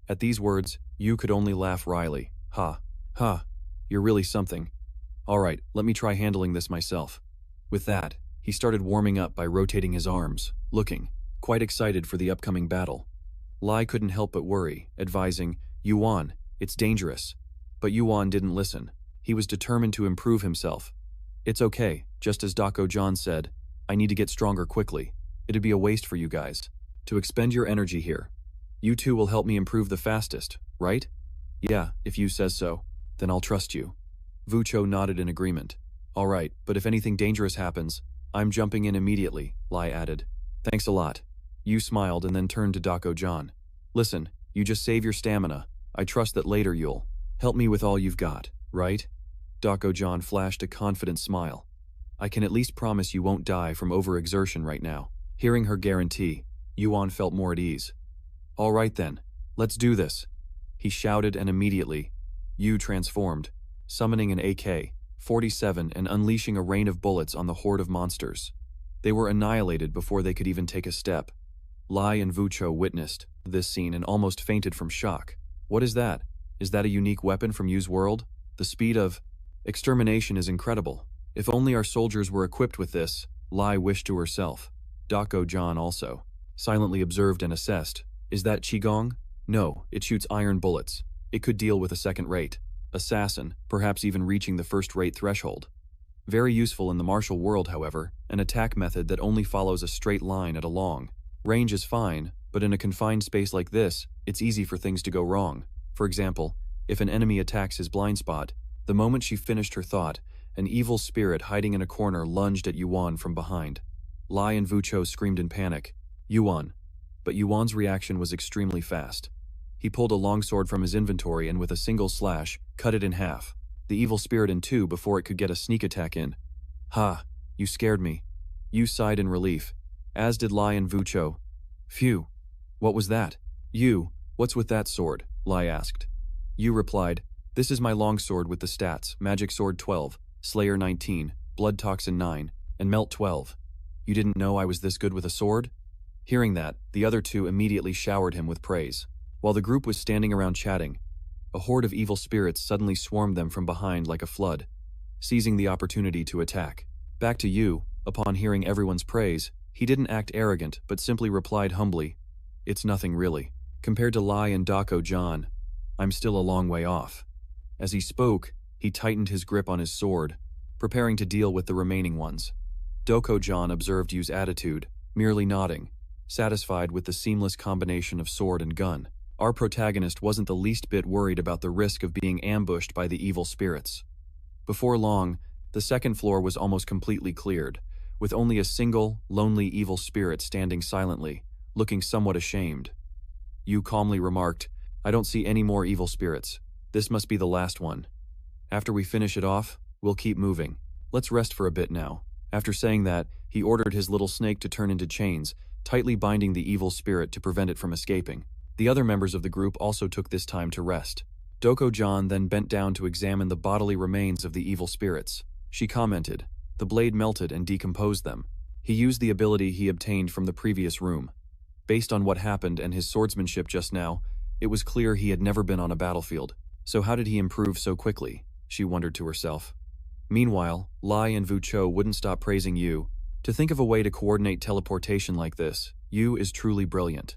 A: At these words, Yu could only laugh wryly. "Ha. Ha. You're really something. All right, let me try handling this myself." With that, he started warming up by rotating his arms, looking quite excited for the upcoming battle. Lai couldn't help but worry, advising, "Yuun, it's dangerous." But Yuun didn't listen. He was determined to improve himself. "It's okay, just as Jun said, I need to get stronger quickly. It'd be a waste for you guys to expend your energy here. You two will help me improve the fastest, right?" "Yeah, if you says so, then I'll trust you." Vucho nodded in agreement. "All right, but if anything dangerous happens, I'm jumping in immediately," Lai added. "Thanks a lot." Yu smiled and then turned to Jun. "Listen, you just save your stamina. I trust that later you'll help me with all you've got, right?" Jun flashed a confident smile. "I can at least promise you won't die from overexertion right now." Hearing her guarantee, Yuun felt more at ease. "All right then, let's do this," he shouted, and immediately, Yu transformed, summoning an AK-47 and unleashing a rain of bullets on the horde of monsters. They were annihilated before they could even take a step. Lai and Vucho witnessed this scene and almost fainted from shock. "What is that? Is that a unique weapon from Yu's world? The speed of extermination is incredible. If only our soldiers were equipped with this," Lai wished to herself. Jun also silently observed and assessed. "Is that Qigong? No, it shoots iron bullets. It could deal with a second-rate assassin, perhaps even reaching the first-rate threshold. Very useful in the martial world, however, an attack method that only follows a straight line at a long range is fine, but in a confined space like this, it's easy for things to go wrong. For example, if an enemy attacks his blind spot, the moment she finished her thought, an evil spirit hiding in a corner lunged at Yuun from behind. Lai and Vucho screamed in panic, "Yuun!" But Yuan's reaction was extremely fast. He pulled a longsword from his inventory and with a single slash, cut it in half, the evil spirit in two before it could get a sneak attack in. "Ha, you scared me." Yu sighed in relief, as did Lai and Vucho. "Phew, what was that?" "Yu, what's with that sword?" Lai asked. Yu replied, "This is my longsword with the stats, Magic Sword 12, Slayer 19, Blood Toxin 9, and Melt 12. You didn't know I was this good with a sword?" Hearing that, the other two immediately showered him with praise. While the group was standing around chatting, a horde of evil spirits suddenly swarmed them from behind like a flood, seizing the opportunity to attack. Back to Yu, upon hearing everyone's praise, he didn't act arrogant but simply replied humbly, "It's nothing really. Compared to Lai and Jun, I'm still a long way off." As he spoke, he tightened his grip on his sword, preparing to deal with the remaining ones. Doko-Jan observed Yu's attitude, merely nodding, satisfied with the seamless combination of sword and gun. Our protagonist wasn't the least bit worried about the risk of being ambushed by the evil spirits. Before long, the second floor was almost completely cleared, with only a single, lonely evil spirit standing silently, looking somewhat ashamed. Yu calmly remarked, "I don't see any more evil spirits. This must be the last one. After we finish it off, we'll keep moving. Let's rest for a bit now." After saying that, he ordered his little snake to turn into chains, tightly binding the evil spirit to prevent it from escaping. The other members of the group also took this time to rest. Doko-Jan then bent down to examine the bodily remains of the evil spirits. She commented, "The blade melted and decomposed them." He used the ability he obtained from the previous room. Based on what happened and his swordsmanship just now, it was clear he had never been on a battlefield. So how did he improve so quickly? She wondered to herself. Meanwhile, Lai and Vu Cho wouldn't stop praising Yu. To think of a way to coordinate teleportation like this, Yu is truly brilliant.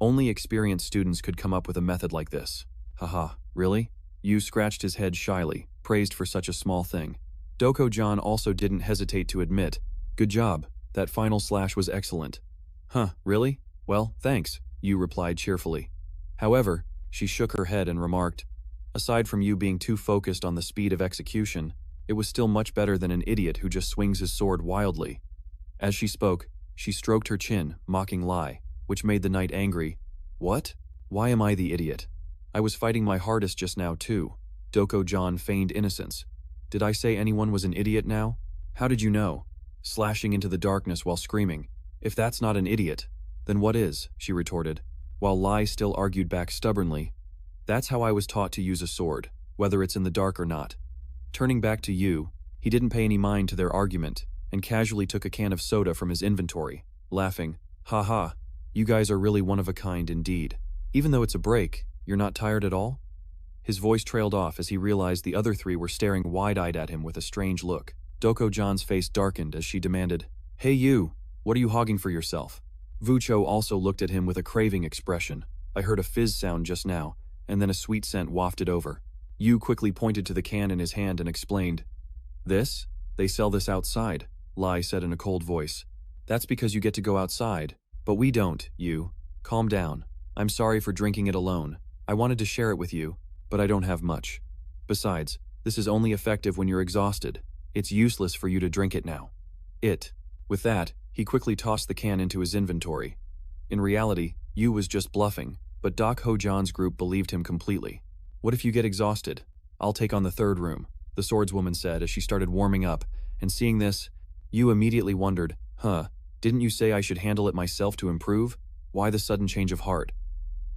A: Only experienced students could come up with a method like this. Haha, really? Yu scratched his head shyly, praised for such a small thing. Doko-Jan also didn't hesitate to admit, "Good job, that final slash was excellent." "Huh, really? Well, thanks," Yu replied cheerfully. However, she shook her head and remarked, "Aside from you being too focused on the speed of execution, it was still much better than an idiot who just swings his sword wildly." As she spoke, she stroked her chin, mocking Lai, which made the knight angry. "What? Why am I the idiot? I was fighting my hardest just now too." Doko-Jan feigned innocence. "Did I say anyone was an idiot now? How did you know?" Slashing into the darkness while screaming, "If that's not an idiot, then what is?" she retorted, while Lai still argued back stubbornly, "That's how I was taught to use a sword, whether it's in the dark or not." Turning back to Yu, he didn't pay any mind to their argument and casually took a can of soda from his inventory, laughing, "Ha ha, you guys are really one of a kind indeed. Even though it's a break, you're not tired at all?" His voice trailed off as he realized the other three were staring wide-eyed at him with a strange look. Doko-Jan's face darkened as she demanded, "Hey Yu, what are you hogging for yourself?" Vu Cho also looked at him with a craving expression. "I heard a fizz sound just now, and then a sweet scent wafted over." Yu quickly pointed to the can in his hand and explained, "This? They sell this outside," Lai said in a cold voice. "That's because you get to go outside, but we don't, Yu. Calm down. I'm sorry for drinking it alone. I wanted to share it with you, but I don't have much. Besides, this is only effective when you're exhausted. It's useless for you to drink it now." With that, he quickly tossed the can into his inventory. In reality, Yu was just bluffing, but Dok-Ho-Jan's group believed him completely. "What if you get exhausted? I'll take on the third room," the swordswoman said as she started warming up, and seeing this, Yu immediately wondered, didn't you say I should handle it myself to improve? Why the sudden change of heart?"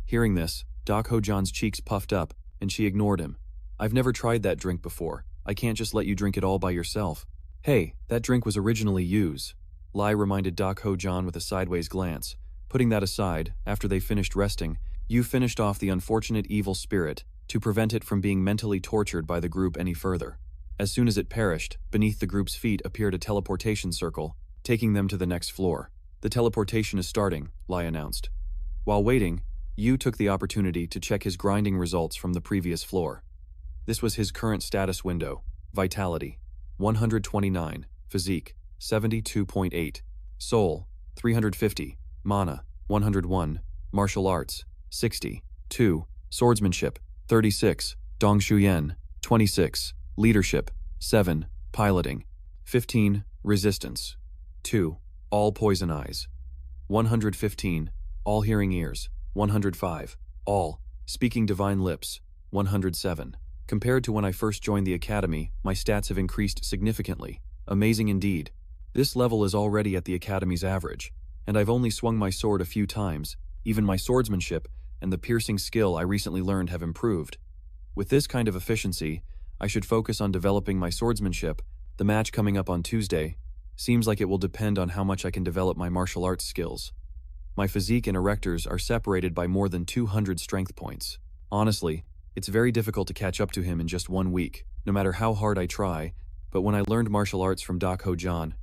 A: Hearing this, Dok-Ho-Jan's cheeks puffed up, and she ignored him. "I've never tried that drink before. I can't just let you drink it all by yourself." "Hey, that drink was originally Yu's," Lai reminded Dok-Ho-Jan with a sideways glance. Putting that aside, after they finished resting, Yu finished off the unfortunate evil spirit to prevent it from being mentally tortured by the group any further. As soon as it perished, beneath the group's feet appeared a teleportation circle, taking them to the next floor. "The teleportation is starting," Lai announced. While waiting, Yu took the opportunity to check his grinding results from the previous floor. This was his current status window: Vitality, 129, Physique, 72.8, Soul, 350, Mana, 101, Martial Arts, 60, 2, Swordsmanship, 36, Dongshuyan, 26, Leadership, 7, Piloting, 15, Resistance, 2, All Poison Eyes, 115, All Hearing Ears, 105, All Speaking Divine Lips, 107. Compared to when I first joined the academy, my stats have increased significantly. Amazing indeed. This level is already at the academy's average, and I've only swung my sword a few times. Even my swordsmanship and the piercing skill I recently learned have improved. With this kind of efficiency, I should focus on developing my swordsmanship. The match coming up on Tuesday seems like it will depend on how much I can develop my martial arts skills. My physique and erectors are separated by more than 200 strength points. Honestly, it's very difficult to catch up to him in just 1 week, no matter how hard I try, but when I learned martial arts from Dok-Ho-Jan,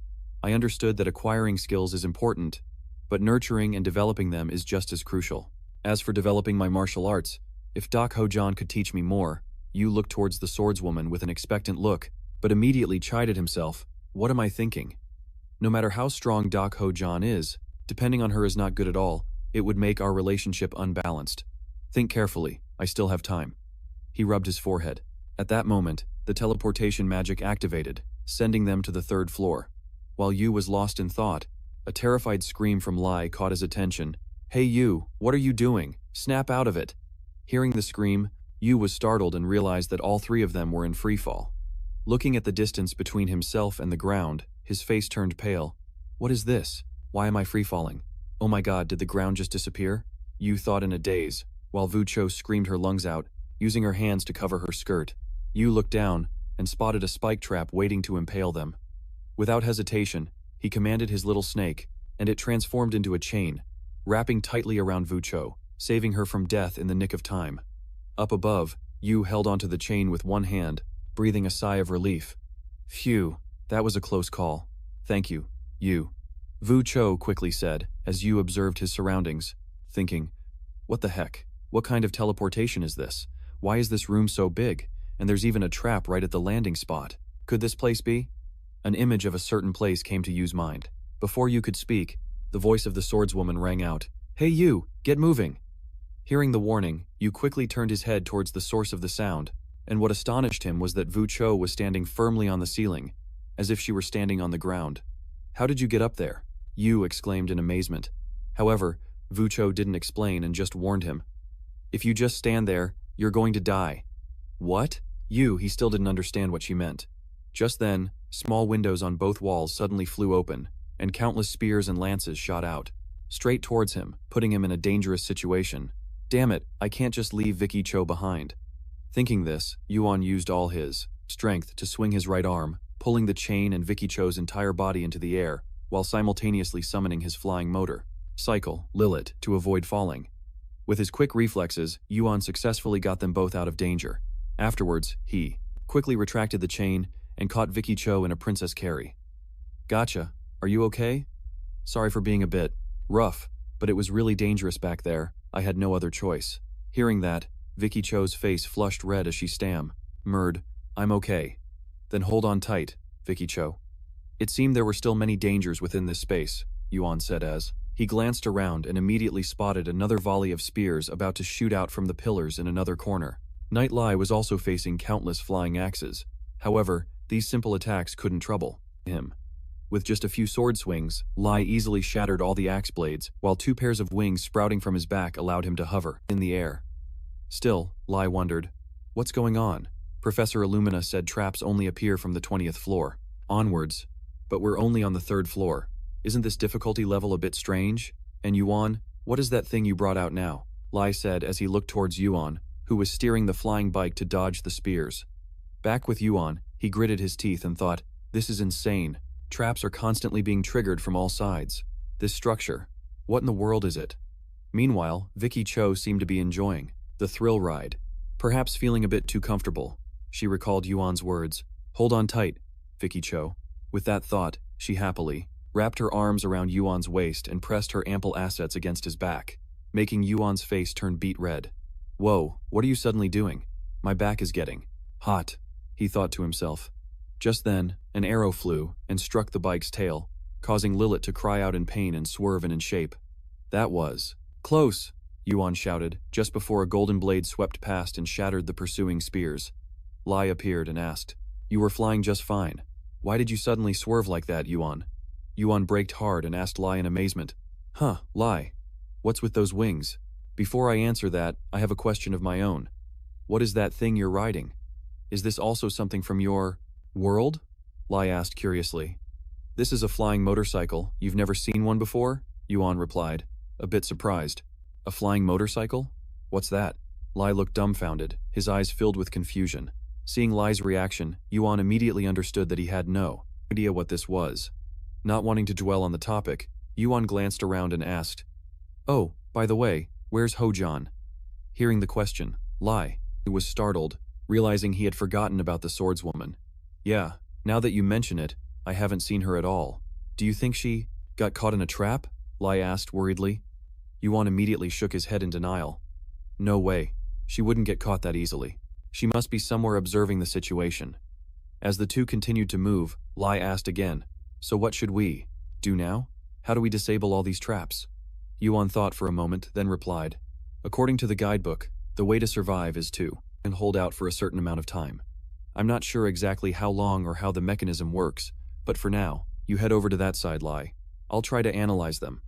A: I understood that acquiring skills is important, but nurturing and developing them is just as crucial. As for developing my martial arts, if Dok-Ho-Jan could teach me more, Yu looked towards the swordswoman with an expectant look. but immediately chided himself. What am I thinking? No matter how strong Dak Ho-jan is, depending on her is not good at all, it would make our relationship unbalanced. Think carefully, I still have time. He rubbed his forehead. At that moment, the teleportation magic activated, sending them to the 3rd floor. While Yu was lost in thought, a terrified scream from Lai caught his attention. Hey Yu, what are you doing? Snap out of it. Hearing the scream, Yu was startled and realized that all 3 of them were in freefall. Looking at the distance between himself and the ground, his face turned pale. What is this? Why am I freefalling? Oh my god, did the ground just disappear? Yu thought in a daze, while Vu Cho screamed her lungs out, using her hands to cover her skirt. Yu looked down and spotted a spike trap waiting to impale them. Without hesitation, he commanded his little snake, and it transformed into a chain, wrapping tightly around Vu Cho, saving her from death in the nick of time. Up above, Yu held onto the chain with one hand, breathing a sigh of relief. Phew, that was a close call. Thank you, Yu. Vu Cho quickly said, as Yu observed his surroundings, thinking, what the heck? What kind of teleportation is this? Why is this room so big? And there's even a trap right at the landing spot. Could this place be? An image of a certain place came to Yu's mind. Before Yu could speak, the voice of the swordswoman rang out. Hey Yu, get moving! Hearing the warning, Yu quickly turned his head towards the source of the sound, and what astonished him was that Vu Cho was standing firmly on the ceiling, as if she were standing on the ground. How did you get up there? Yu exclaimed in amazement. However, Vu Cho didn't explain and just warned him. If you just stand there, you're going to die. What? Yu, he still didn't understand what she meant. Just then, small windows on both walls suddenly flew open, and countless spears and lances shot out, straight towards him, putting him in a dangerous situation. Damn it, I can't just leave Vicky Cho behind. Thinking this, Yuan used all his strength to swing his right arm, pulling the chain and Vicky Cho's entire body into the air, while simultaneously summoning his flying motor, Cycle, Lilith, to avoid falling. With his quick reflexes, Yuan successfully got them both out of danger. Afterwards, he quickly retracted the chain and caught Vicky Cho in a princess carry. Gotcha. Are you okay? Sorry for being a bit rough, but it was really dangerous back there. I had no other choice. Hearing that, Vicky Cho's face flushed red as she stammered, I'm okay. Then hold on tight, Vicky Cho. It seemed there were still many dangers within this space, Yuan said as he glanced around and immediately spotted another volley of spears about to shoot out from the pillars in another corner. Night Lai was also facing countless flying axes. However, these simple attacks couldn't trouble him. With just a few sword swings, Lai easily shattered all the axe blades, while 2 pairs of wings sprouting from his back allowed him to hover in the air. Still, Lai wondered, what's going on? Professor Illumina said traps only appear from the 20th floor onwards, but we're only on the 3rd floor. Isn't this difficulty level a bit strange? And Yuan, what is that thing you brought out now? Lai said as he looked towards Yuan, who was steering the flying bike to dodge the spears. Back with Yuan, he gritted his teeth and thought, this is insane. Traps are constantly being triggered from all sides. This structure, what in the world is it? Meanwhile, Vicky Cho seemed to be enjoying the thrill ride, perhaps feeling a bit too comfortable. She recalled Yuan's words, hold on tight, Vicky Cho. With that thought, she happily wrapped her arms around Yuan's waist and pressed her ample assets against his back, making Yuan's face turn beet red. Whoa, what are you suddenly doing? My back is getting hot, he thought to himself. Just then, an arrow flew and struck the bike's tail, causing Lilith to cry out in pain and swerve in shape. That was close, Yuan shouted, just before a golden blade swept past and shattered the pursuing spears. Lai appeared and asked, you were flying just fine. Why did you suddenly swerve like that, Yuan? Yuan braked hard and asked Lai in amazement. Huh, Lai. What's with those wings? Before I answer that, I have a question of my own. What is that thing you're riding? Is this also something from your world? Lai asked curiously. This is a flying motorcycle. You've never seen one before? Yuan replied, a bit surprised. A flying motorcycle? What's that? Lai looked dumbfounded, his eyes filled with confusion. Seeing Lai's reaction, Yuan immediately understood that he had no idea what this was. Not wanting to dwell on the topic, Yuan glanced around and asked, oh, by the way, where's Ho-jan? Hearing the question, Lai, who was startled, realizing he had forgotten about the swordswoman. Yeah, now that you mention it, I haven't seen her at all. Do you think she got caught in a trap? Lai asked worriedly. Yuan immediately shook his head in denial. No way, she wouldn't get caught that easily. She must be somewhere observing the situation. As the two continued to move, Lai asked again, "So what should we do now? How do we disable all these traps?" Yuan thought for a moment, then replied, "According to the guidebook, the way to survive is to and hold out for a certain amount of time. I'm not sure exactly how long or how the mechanism works, but for now, you head over to that side, Lai. I'll try to analyze them."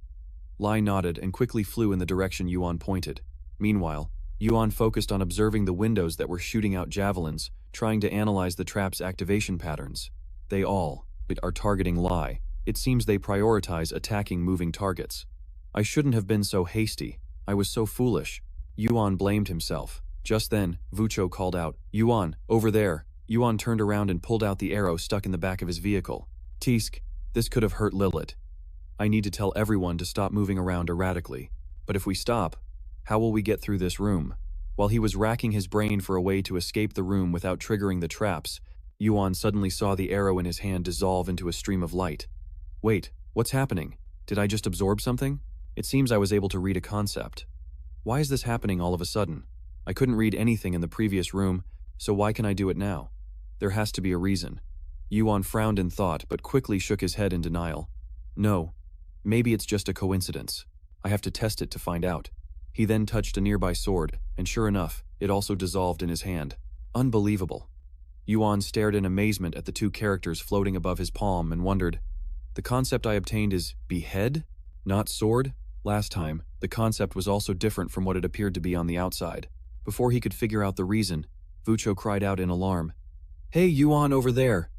A: Lai nodded and quickly flew in the direction Yuan pointed. Meanwhile, Yuan focused on observing the windows that were shooting out javelins, trying to analyze the trap's activation patterns. They all are targeting Lai. It seems they prioritize attacking moving targets. "I shouldn't have been so hasty. I was so foolish." Yuan blamed himself. Just then, Vucho called out, "Yuan, over there." Yuan turned around and pulled out the arrow stuck in the back of his vehicle. "Tisk, this could have hurt Lilith. I need to tell everyone to stop moving around erratically. But if we stop, how will we get through this room?" While he was racking his brain for a way to escape the room without triggering the traps, Yuan suddenly saw the arrow in his hand dissolve into a stream of light. "Wait, what's happening? Did I just absorb something? It seems I was able to read a concept. Why is this happening all of a sudden? I couldn't read anything in the previous room, so why can I do it now? There has to be a reason." Yuan frowned in thought but quickly shook his head in denial. "No, maybe it's just a coincidence. I have to test it to find out." He then touched a nearby sword, and sure enough, it also dissolved in his hand. Unbelievable. Yuan stared in amazement at the two characters floating above his palm and wondered, "The concept I obtained is behead, not sword?" Last time, the concept was also different from what it appeared to be on the outside. Before he could figure out the reason, Vucho cried out in alarm, "Hey, Yuan over there!"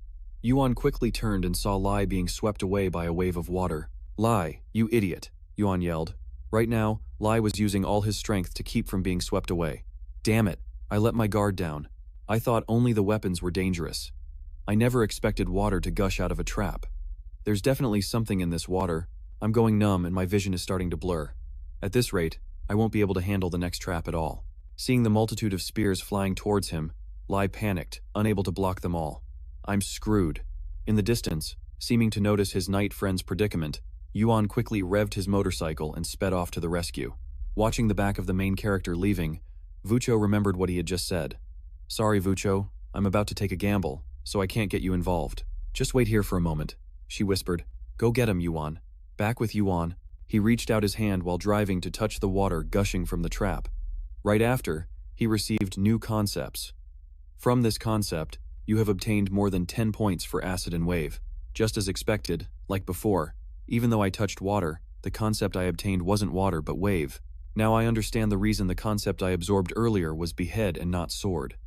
A: Yuan quickly turned and saw Lai being swept away by a wave of water. "Lai, you idiot!" Yuan yelled. Right now, Lai was using all his strength to keep from being swept away. "Damn it, I let my guard down. I thought only the weapons were dangerous. I never expected water to gush out of a trap. There's definitely something in this water. I'm going numb and my vision is starting to blur. At this rate, I won't be able to handle the next trap at all." Seeing the multitude of spears flying towards him, Lai panicked, unable to block them all. "I'm screwed." In the distance, seeming to notice his knight friend's predicament, Yuan quickly revved his motorcycle and sped off to the rescue. Watching the back of the main character leaving, Vucho remembered what he had just said. "Sorry, Vucho, I'm about to take a gamble, so I can't get you involved. Just wait here for a moment," she whispered. "Go get him, Yuan." Back with Yuan, he reached out his hand while driving to touch the water gushing from the trap. Right after, he received new concepts. From this concept, you have obtained more than 10 points for acid and wave. Just as expected, like before, even though I touched water, the concept I obtained wasn't water but wave. Now I understand the reason the concept I absorbed earlier was behead and not sword.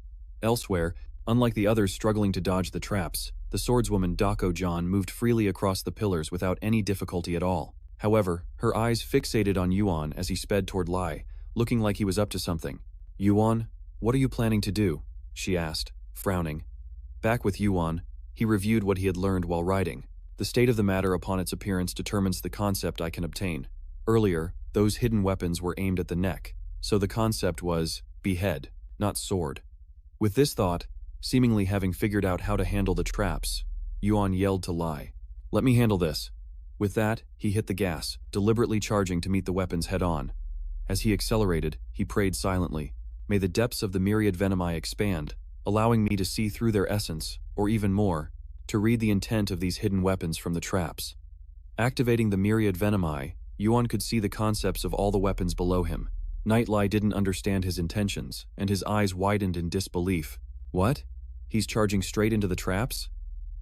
A: Elsewhere, unlike the others struggling to dodge the traps, the swordswoman Dako-John moved freely across the pillars without any difficulty at all. However, her eyes fixated on Yuan as he sped toward Lai, looking like he was up to something. "Yuan, what are you planning to do?" she asked, frowning. Back with Yuan, he reviewed what he had learned while riding. The state of the matter upon its appearance determines the concept I can obtain. Earlier, those hidden weapons were aimed at the neck, so the concept was behead, not sword. With this thought, seemingly having figured out how to handle the traps, Yuan yelled to Lai, "Let me handle this." With that, he hit the gas, deliberately charging to meet the weapons head-on. As he accelerated, he prayed silently, "May the depths of the myriad venomi expand, allowing me to see through their essence, or even more, to read the intent of these hidden weapons from the traps." Activating the myriad venomi, Yuan could see the concepts of all the weapons below him. Night Lai didn't understand his intentions, and his eyes widened in disbelief. "What? He's charging straight into the traps?"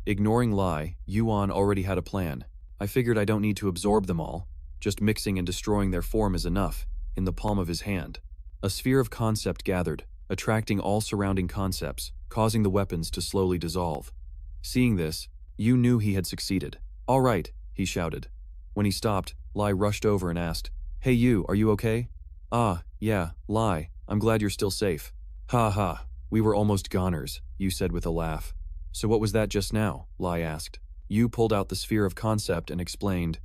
A: Ignoring Lai, Yuan already had a plan. "I figured I don't need to absorb them all. Just mixing and destroying their form is enough." In the palm of his hand, a sphere of concept gathered, attracting all surrounding concepts, causing the weapons to slowly dissolve. Seeing this, Yuun knew he had succeeded. "All right," he shouted. When he stopped, Lai rushed over and asked, "Hey you, are you okay?" "Ah, yeah, Lai, I'm glad you're still safe." "Ha ha, we were almost goners," Yu said with a laugh. "So what was that just now?" Lai asked. Yu pulled out the sphere of concept and explained,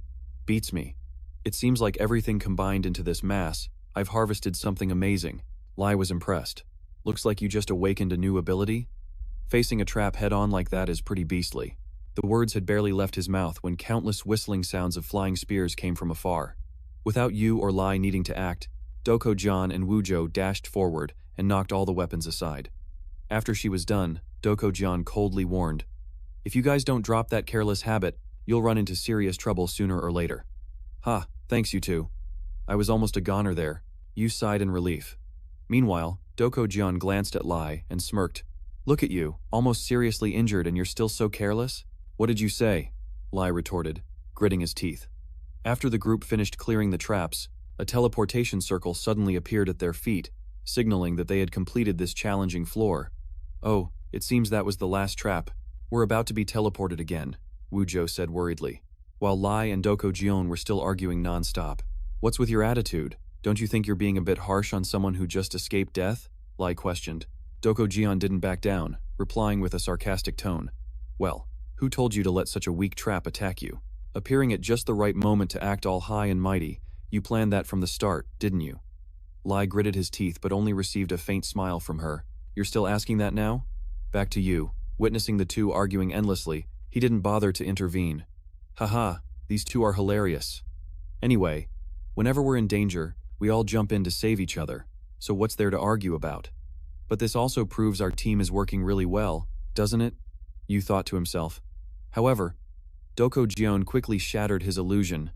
A: "Beats me. It seems like everything combined into this mass. I've harvested something amazing." Lai was impressed. "Looks like you just awakened a new ability? Facing a trap head-on like that is pretty beastly." The words had barely left his mouth when countless whistling sounds of flying spears came from afar. Without Yu or Lai needing to act, Dako-John and Wuzhou dashed forward and knocked all the weapons aside. After she was done, Jian coldly warned. If you guys don't drop that careless habit, you'll run into serious trouble sooner or later. Ha, thanks you two. I was almost a goner there. Yu sighed in relief. Meanwhile, Jian glanced at Lai and smirked. Look at you, almost seriously injured and you're still so careless? What did you say? Lai retorted, gritting his teeth. After the group finished clearing the traps, a teleportation circle suddenly appeared at their feet, signaling that they had completed this challenging floor. Oh, it seems that was the last trap. We're about to be teleported again, Wu Zhou said worriedly, while Lai and Jian were still arguing non-stop. What's with your attitude? Don't you think you're being a bit harsh on someone who just escaped death? Lai questioned. Jian didn't back down, replying with a sarcastic tone. Well, who told you to let such a weak trap attack you? Appearing at just the right moment to act all high and mighty, you planned that from the start, didn't you? Lai gritted his teeth but only received a faint smile from her. You're still asking that now? Back to you. Witnessing the two arguing endlessly, he didn't bother to intervene. Haha, these two are hilarious. Anyway, whenever we're in danger, we all jump in to save each other, so what's there to argue about? But this also proves our team is working really well, doesn't it? Yu thought to himself. However, Jian quickly shattered his illusion.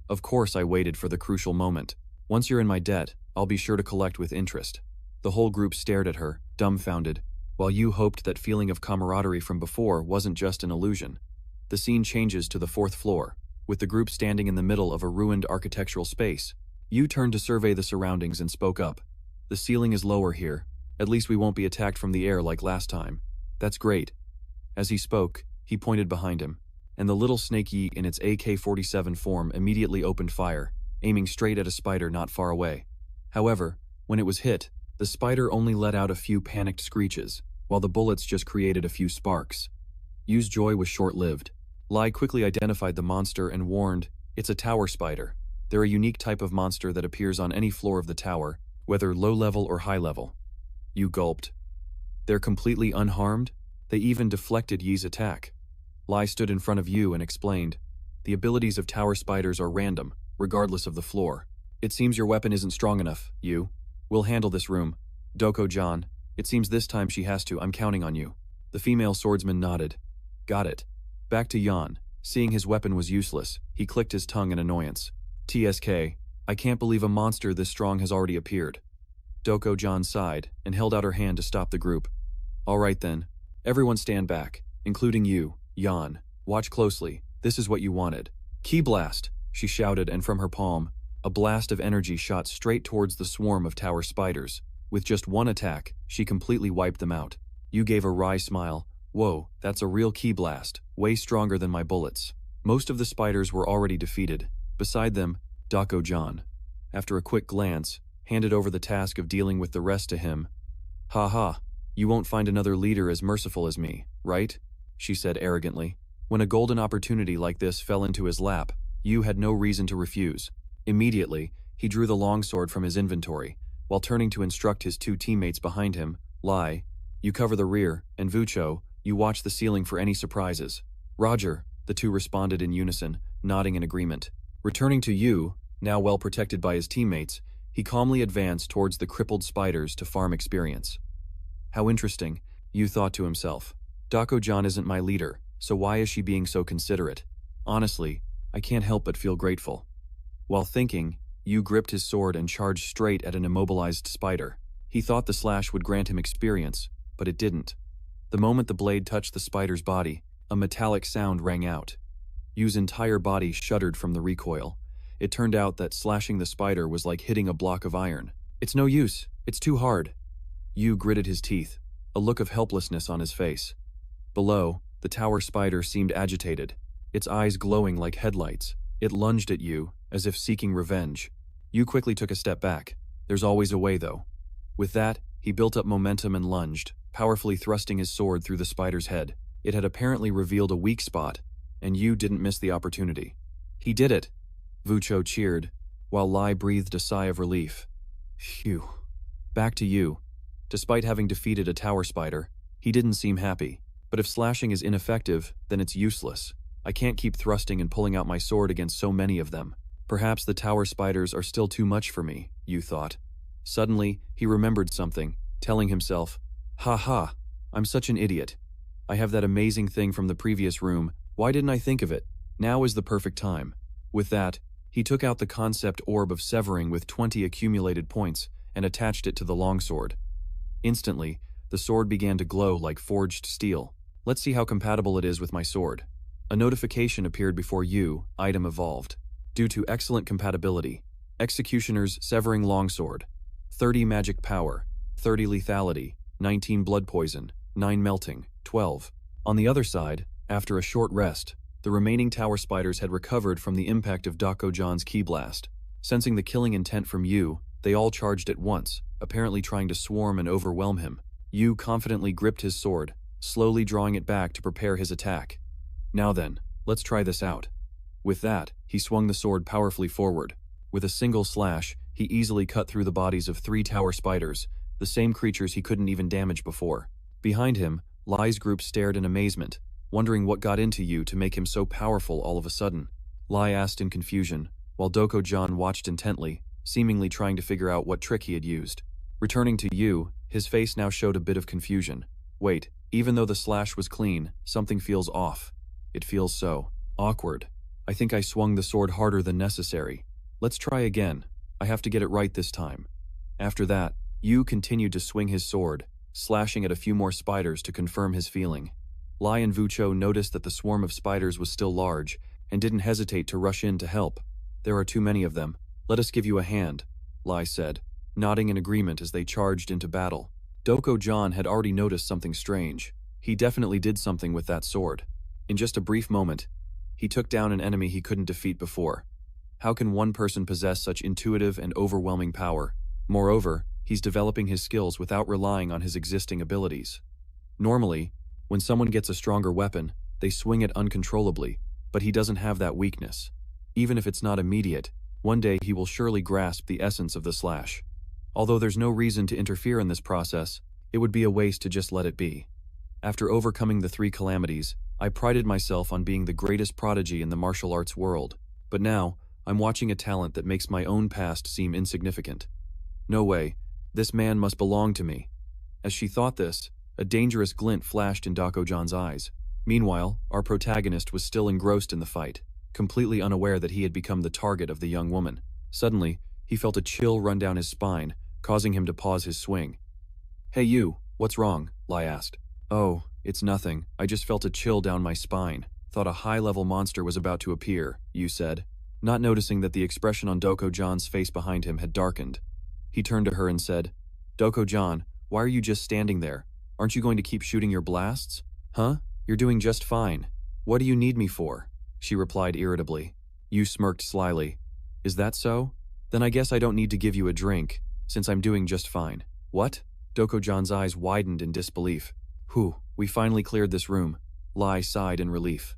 A: Of course I waited for the crucial moment. Once you're in my debt, I'll be sure to collect with interest. The whole group stared at her, dumbfounded, while Yu hoped that feeling of camaraderie from before wasn't just an illusion. The scene changes to the 4th floor, with the group standing in the middle of a ruined architectural space. Yu turned to survey the surroundings and spoke up. The ceiling is lower here. At least we won't be attacked from the air like last time. That's great. As he spoke, he pointed behind him, and the little snake Yi in its AK-47 form immediately opened fire, aiming straight at a spider not far away. However, when it was hit, the spider only let out a few panicked screeches, while the bullets just created a few sparks. Yu's joy was short-lived. Lai quickly identified the monster and warned, it's a tower spider. They're a unique type of monster that appears on any floor of the tower, whether low-level or high-level. Yu gulped. They're completely unharmed? They even deflected Yi's attack. Lai stood in front of Yu and explained, the abilities of tower spiders are random, regardless of the floor. It seems your weapon isn't strong enough, Yu. We'll handle this room. Jian, it seems this time she has to, I'm counting on you. The female swordsman nodded. Got it. Back to Yuan. Seeing his weapon was useless, he clicked his tongue in annoyance. TSK, I can't believe a monster this strong has already appeared. Jian sighed and held out her hand to stop the group. All right then. Everyone stand back, including you, Yuan. Watch closely. This is what you wanted. Ki blast, she shouted, and from her palm, a blast of energy shot straight towards the swarm of tower spiders. With just one attack, she completely wiped them out. Yu gave a wry smile. Whoa, that's a real ki blast, way stronger than my bullets. Most of the spiders were already defeated. Beside them, Jian, after a quick glance, handed over the task of dealing with the rest to him. Ha ha, you won't find another leader as merciful as me, right? She said arrogantly. When a golden opportunity like this fell into his lap, Yu had no reason to refuse. Immediately, he drew the longsword from his inventory, while turning to instruct his two teammates behind him, Lai, you cover the rear, and Vucho, you watch the ceiling for any surprises. Roger, the two responded in unison, nodding in agreement. Returning to Yu, now well protected by his teammates, he calmly advanced towards the crippled spiders to farm experience. How interesting, Yu thought to himself. Jian isn't my leader, so why is she being so considerate? Honestly, I can't help but feel grateful. While thinking, Yu gripped his sword and charged straight at an immobilized spider. He thought the slash would grant him experience, but it didn't. The moment the blade touched the spider's body, a metallic sound rang out. Yu's entire body shuddered from the recoil. It turned out that slashing the spider was like hitting a block of iron. It's no use. It's too hard. Yu gritted his teeth, a look of helplessness on his face. Below, the tower spider seemed agitated, its eyes glowing like headlights. It lunged at Yu, as if seeking revenge. Yu quickly took a step back. There's always a way, though. With that, he built up momentum and lunged, powerfully thrusting his sword through the spider's head. It had apparently revealed a weak spot, and Yu didn't miss the opportunity. He did it! Vucho cheered, while Lai breathed a sigh of relief. Phew. Back to Yu. Despite having defeated a tower spider, he didn't seem happy. But if slashing is ineffective, then it's useless. I can't keep thrusting and pulling out my sword against so many of them. Perhaps the tower spiders are still too much for me, Yu thought. Suddenly, he remembered something, telling himself, ha ha, I'm such an idiot. I have that amazing thing from the previous room. Why didn't I think of it? Now is the perfect time. With that, he took out the concept orb of severing with 20 accumulated points and attached it to the longsword. Instantly, the sword began to glow like forged steel. Let's see how compatible it is with my sword. A notification appeared before you, item evolved. Due to excellent compatibility, Executioner's Severing Longsword. 30 magic power, 30 lethality, 19 blood poison, 9 melting, 12. On the other side, after a short rest, the remaining tower spiders had recovered from the impact of Doko-jan's ki blast. Sensing the killing intent from Yu, they all charged at once, apparently trying to swarm and overwhelm him. Yu confidently gripped his sword, slowly drawing it back to prepare his attack. Now then, let's try this out. With that, he swung the sword powerfully forward. With a single slash, he easily cut through the bodies of 3 tower spiders, the same creatures he couldn't even damage before. Behind him, Lai's group stared in amazement, wondering what got into Yu to make him so powerful all of a sudden. Lai asked in confusion, while Doko-jan watched intently, seemingly trying to figure out what trick he had used. Returning to Yu, his face now showed a bit of confusion. Wait, even though the slash was clean, something feels off. It feels so awkward. I think I swung the sword harder than necessary. Let's try again. I have to get it right this time. After that, Yu continued to swing his sword, slashing at a few more spiders to confirm his feeling. Lai and Vucho noticed that the swarm of spiders was still large, and didn't hesitate to rush in to help. There are too many of them. Let us give you a hand, Lai said, nodding in agreement as they charged into battle. Doko-jan had already noticed something strange. He definitely did something with that sword. In just a brief moment, he took down an enemy he couldn't defeat before. How can one person possess such intuitive and overwhelming power? Moreover, he's developing his skills without relying on his existing abilities. Normally, when someone gets a stronger weapon, they swing it uncontrollably, but he doesn't have that weakness. Even if it's not immediate, one day he will surely grasp the essence of the slash. Although there's no reason to interfere in this process, it would be a waste to just let it be. After overcoming the 3 calamities, I prided myself on being the greatest prodigy in the martial arts world, but now, I'm watching a talent that makes my own past seem insignificant. No way, this man must belong to me. As she thought this, a dangerous glint flashed in Doko-jan's eyes. Meanwhile, our protagonist was still engrossed in the fight, completely unaware that he had become the target of the young woman. Suddenly, he felt a chill run down his spine, causing him to pause his swing. Hey you, what's wrong? Lai asked. Oh, it's nothing. I just felt a chill down my spine. Thought a high-level monster was about to appear, Yu said, not noticing that the expression on Doko-jan's face behind him had darkened. He turned to her and said, Doko-jan, why are you just standing there? Aren't you going to keep shooting your blasts? Huh? You're doing just fine. What do you need me for? She replied irritably. Yu smirked slyly. Is that so? Then I guess I don't need to give you a drink, since I'm doing just fine. What? Doko-jan's eyes widened in disbelief. Whew, we finally cleared this room. Lai sighed in relief.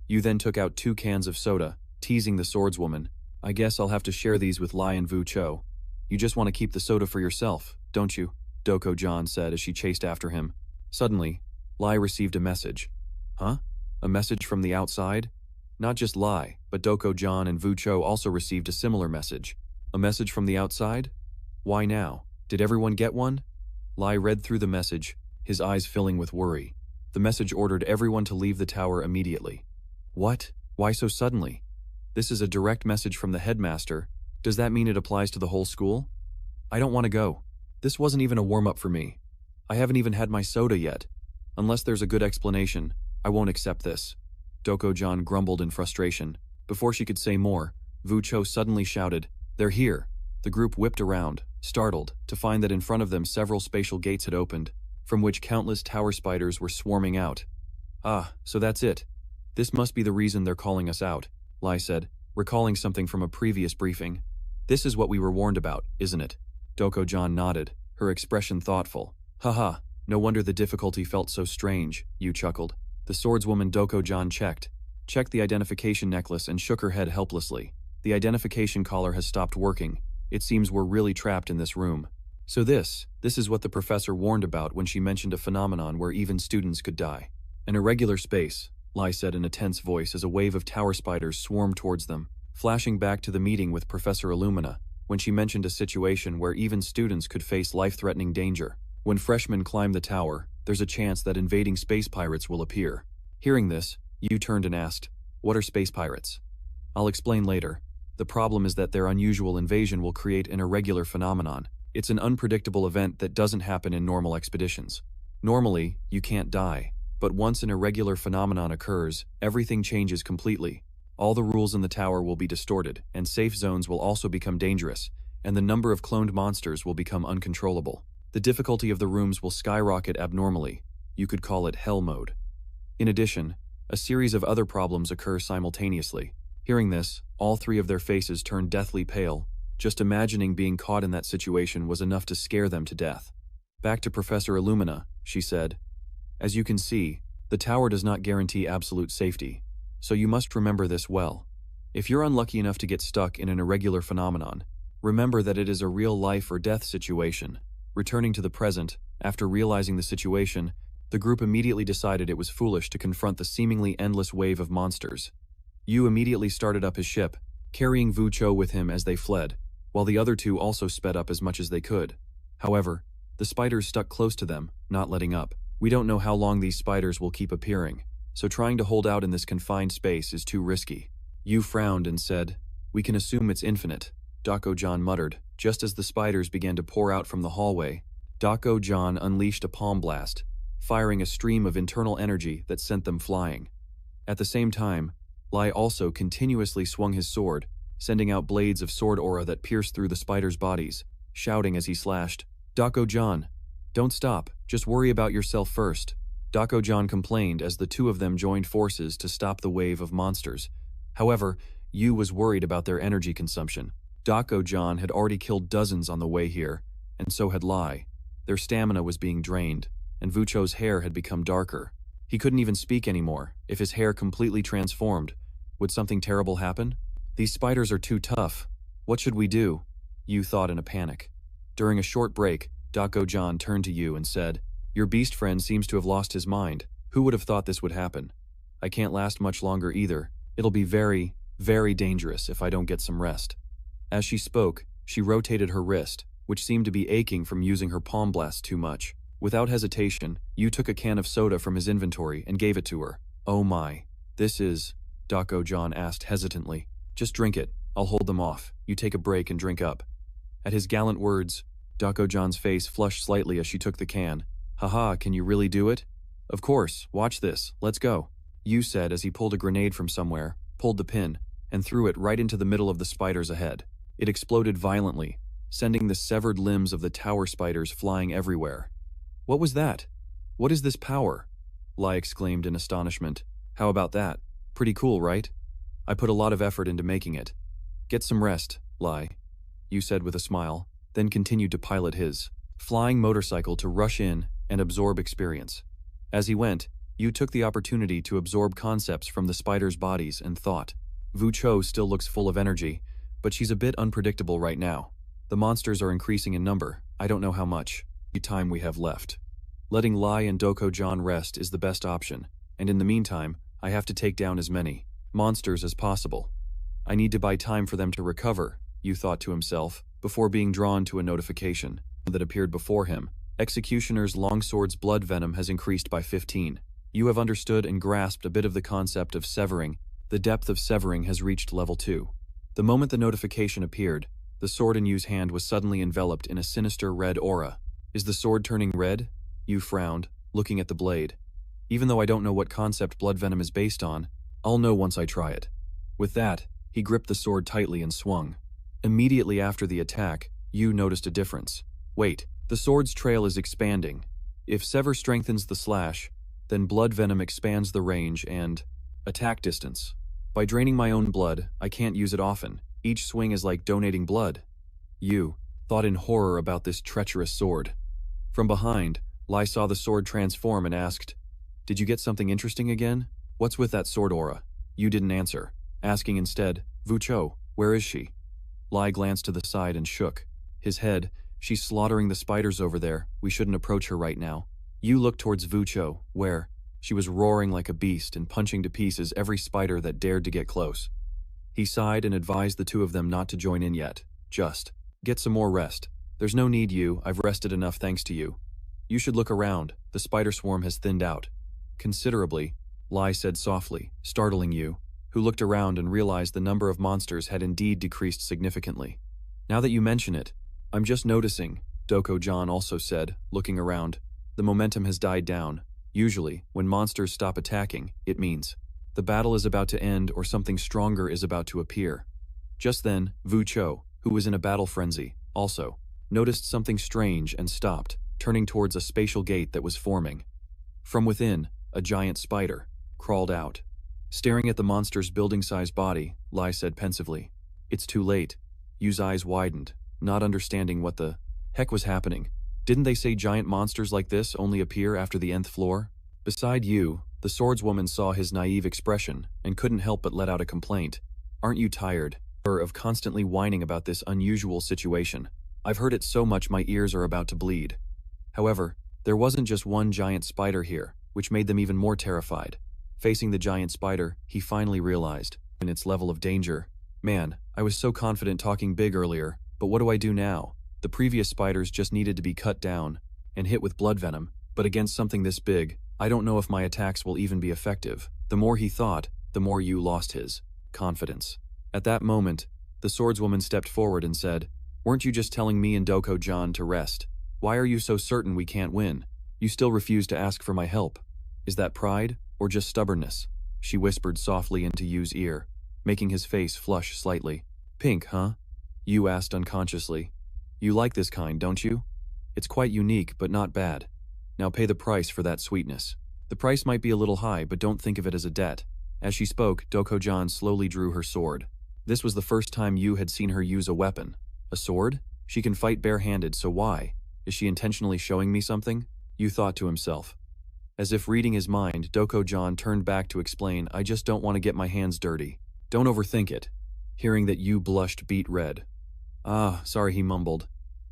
A: Yu then took out 2 cans of soda, teasing the swordswoman. I guess I'll have to share these with Lai and Vucho. You just want to keep the soda for yourself, don't you? Doko-jan said as she chased after him. Suddenly, Lai received a message. Huh? A message from the outside? Not just Lai, but Doko-jan and Vucho also received a similar message. A message from the outside? Why now? Did everyone get one? Lai read through the message, his eyes filling with worry. The message ordered everyone to leave the tower immediately. What? Why so suddenly? This is a direct message from the headmaster. Does that mean it applies to the whole school? I don't want to go. This wasn't even a warm-up for me. I haven't even had my soda yet. Unless there's a good explanation, I won't accept this. Doko-jan grumbled in frustration. Before she could say more, Vucho suddenly shouted, They're here. The group whipped around, startled, to find that in front of them several spatial gates had opened, from which countless tower spiders were swarming out. Ah, so that's it. This must be the reason they're calling us out, Lai said, recalling something from a previous briefing. This is what we were warned about, isn't it? Doko-jan nodded, her expression thoughtful. Haha, no wonder the difficulty felt so strange, Yu chuckled. The swordswoman Doko-jan checked the identification necklace and shook her head helplessly. The identification collar has stopped working. It seems we're really trapped in this room. So this is what the professor warned about when she mentioned a phenomenon where even students could die. An irregular space, Lai said in a tense voice as a wave of tower spiders swarmed towards them, flashing back to the meeting with Professor Illumina, when she mentioned a situation where even students could face life-threatening danger. When freshmen climb the tower, there's a chance that invading space pirates will appear. Hearing this, Yu turned and asked, "What are space pirates?" "I'll explain later. The problem is that their unusual invasion will create an irregular phenomenon. It's an unpredictable event that doesn't happen in normal expeditions. Normally, you can't die, but once an irregular phenomenon occurs, everything changes completely. All the rules in the tower will be distorted, and safe zones will also become dangerous, and the number of cloned monsters will become uncontrollable. The difficulty of the rooms will skyrocket abnormally. You could call it hell mode. In addition, a series of other problems occur simultaneously." Hearing this, all three of their faces turned deathly pale. Just imagining being caught in that situation was enough to scare them to death. "Back to Professor Illumina," she said. "As you can see, the tower does not guarantee absolute safety, so you must remember this well. If you're unlucky enough to get stuck in an irregular phenomenon, remember that it is a real life or death situation." Returning to the present, after realizing the situation, the group immediately decided it was foolish to confront the seemingly endless wave of monsters. Yu immediately started up his ship, carrying Vu Cho with him as they fled, while the other two also sped up as much as they could. However, the spiders stuck close to them, not letting up. "We don't know how long these spiders will keep appearing, so trying to hold out in this confined space is too risky." Yu frowned and said, "We can assume it's infinite," Dako-John muttered. Just as the spiders began to pour out from the hallway, Dako-John unleashed a palm blast, firing a stream of internal energy that sent them flying. At the same time, Lai also continuously swung his sword, sending out blades of sword aura that pierced through the spiders' bodies, shouting as he slashed, "Dako-John, don't stop, just worry about yourself first." Dako-John complained as the two of them joined forces to stop the wave of monsters. However, Yu was worried about their energy consumption. Dako-John had already killed dozens on the way here, and so had Lai. Their stamina was being drained, and Vu Cho's hair had become darker. He couldn't even speak anymore. If his hair completely transformed, would something terrible happen? "These spiders are too tough. What should we do?" Yu thought in a panic. During a short break, Dako-John turned to Yu and said, "Your beast friend seems to have lost his mind. Who would have thought this would happen? I can't last much longer either. It'll be very, very dangerous if I don't get some rest." As she spoke, she rotated her wrist, which seemed to be aching from using her palm blast too much. Without hesitation, Yu took a can of soda from his inventory and gave it to her. "Oh my, this is," Dako-John asked hesitantly. "Just drink it, I'll hold them off. You take a break and drink up." At his gallant words, Dako-John's face flushed slightly as she took the can. "Haha, can you really do it?" "Of course, watch this, let's go," Yu said as he pulled a grenade from somewhere, pulled the pin, and threw it right into the middle of the spiders ahead. It exploded violently, sending the severed limbs of the tower spiders flying everywhere. "What was that? What is this power?" Lai exclaimed in astonishment. "How about that? Pretty cool, right? I put a lot of effort into making it." "Get some rest, Lai," Yu said with a smile, then continued to pilot his flying motorcycle to rush in and absorb experience. As he went, Yu took the opportunity to absorb concepts from the spiders' bodies and thought. Vu Cho still looks full of energy, but she's a bit unpredictable right now. The monsters are increasing in number. I don't know how much time we have left. Letting Lai and Dako-John rest is the best option, and in the meantime, I have to take down as many monsters as possible. I need to buy time for them to recover, Yu thought to himself, before being drawn to a notification that appeared before him. Executioner's longsword's blood venom has increased by 15. You have understood and grasped a bit of the concept of severing. The depth of severing has reached level 2. The moment the notification appeared, the sword in Yu's hand was suddenly enveloped in a sinister red aura. Is the sword turning red? Yu frowned, looking at the blade. Even though I don't know what concept blood venom is based on, I'll know once I try it. With that, he gripped the sword tightly and swung. Immediately after the attack, Yu noticed a difference. Wait, the sword's trail is expanding. If sever strengthens the slash, then blood venom expands the range and attack distance. By draining my own blood, I can't use it often. Each swing is like donating blood. Yu thought in horror about this treacherous sword. From behind, Lai saw the sword transform and asked, "Did you get something interesting again? What's with that sword aura?" Yu didn't answer, asking instead, "Vu Cho, where is she?" Lai glanced to the side and shook his head. "She's slaughtering the spiders over there. We shouldn't approach her right now." Yu looked towards Vu Cho, where she was roaring like a beast and punching to pieces every spider that dared to get close. He sighed and advised the two of them not to join in yet. Just get some more rest. There's no need, Yu. I've rested enough thanks to you. You should look around, the spider swarm has thinned out. Considerably, Lai said softly, startling Yu, who looked around and realized the number of monsters had indeed decreased significantly. Now that you mention it, I'm just noticing, Doko-John also said, looking around. The momentum has died down. Usually, when monsters stop attacking, it means the battle is about to end or something stronger is about to appear. Just then, Vu Cho, who was in a battle frenzy, also noticed something strange and stopped, turning towards a spatial gate that was forming. From within, a giant spider crawled out. Staring at the monster's building-sized body, Lai said pensively, "It's too late." Yu's eyes widened, not understanding what the heck was happening. Didn't they say giant monsters like this only appear after the nth floor? Beside Yu, the swordswoman saw his naive expression and couldn't help but let out a complaint. "Aren't you tired of constantly whining about this unusual situation? I've heard it so much my ears are about to bleed." However, there wasn't just one giant spider here, which made them even more terrified. Facing the giant spider, he finally realized, in its level of danger, "Man, I was so confident talking big earlier, but what do I do now? The previous spiders just needed to be cut down and hit with blood venom, but against something this big, I don't know if my attacks will even be effective." The more he thought, the more Yu lost his confidence. At that moment, the swordswoman stepped forward and said, "Weren't you just telling me and Doko-John to rest? Why are you so certain we can't win? You still refuse to ask for my help. Is that pride, or just stubbornness?" She whispered softly into Yu's ear, making his face flush slightly. "Pink, huh?" Yu asked unconsciously. "You like this kind, don't you? It's quite unique, but not bad. Now pay the price for that sweetness. The price might be a little high, but don't think of it as a debt." As she spoke, Doko-John slowly drew her sword. This was the first time Yu had seen her use a weapon. A sword? She can fight barehanded, so why? Is she intentionally showing me something? Yu thought to himself. As if reading his mind, Doko-John turned back to explain, "I just don't want to get my hands dirty. Don't overthink it." Hearing that Yu blushed beet red. "Ah, sorry," he mumbled.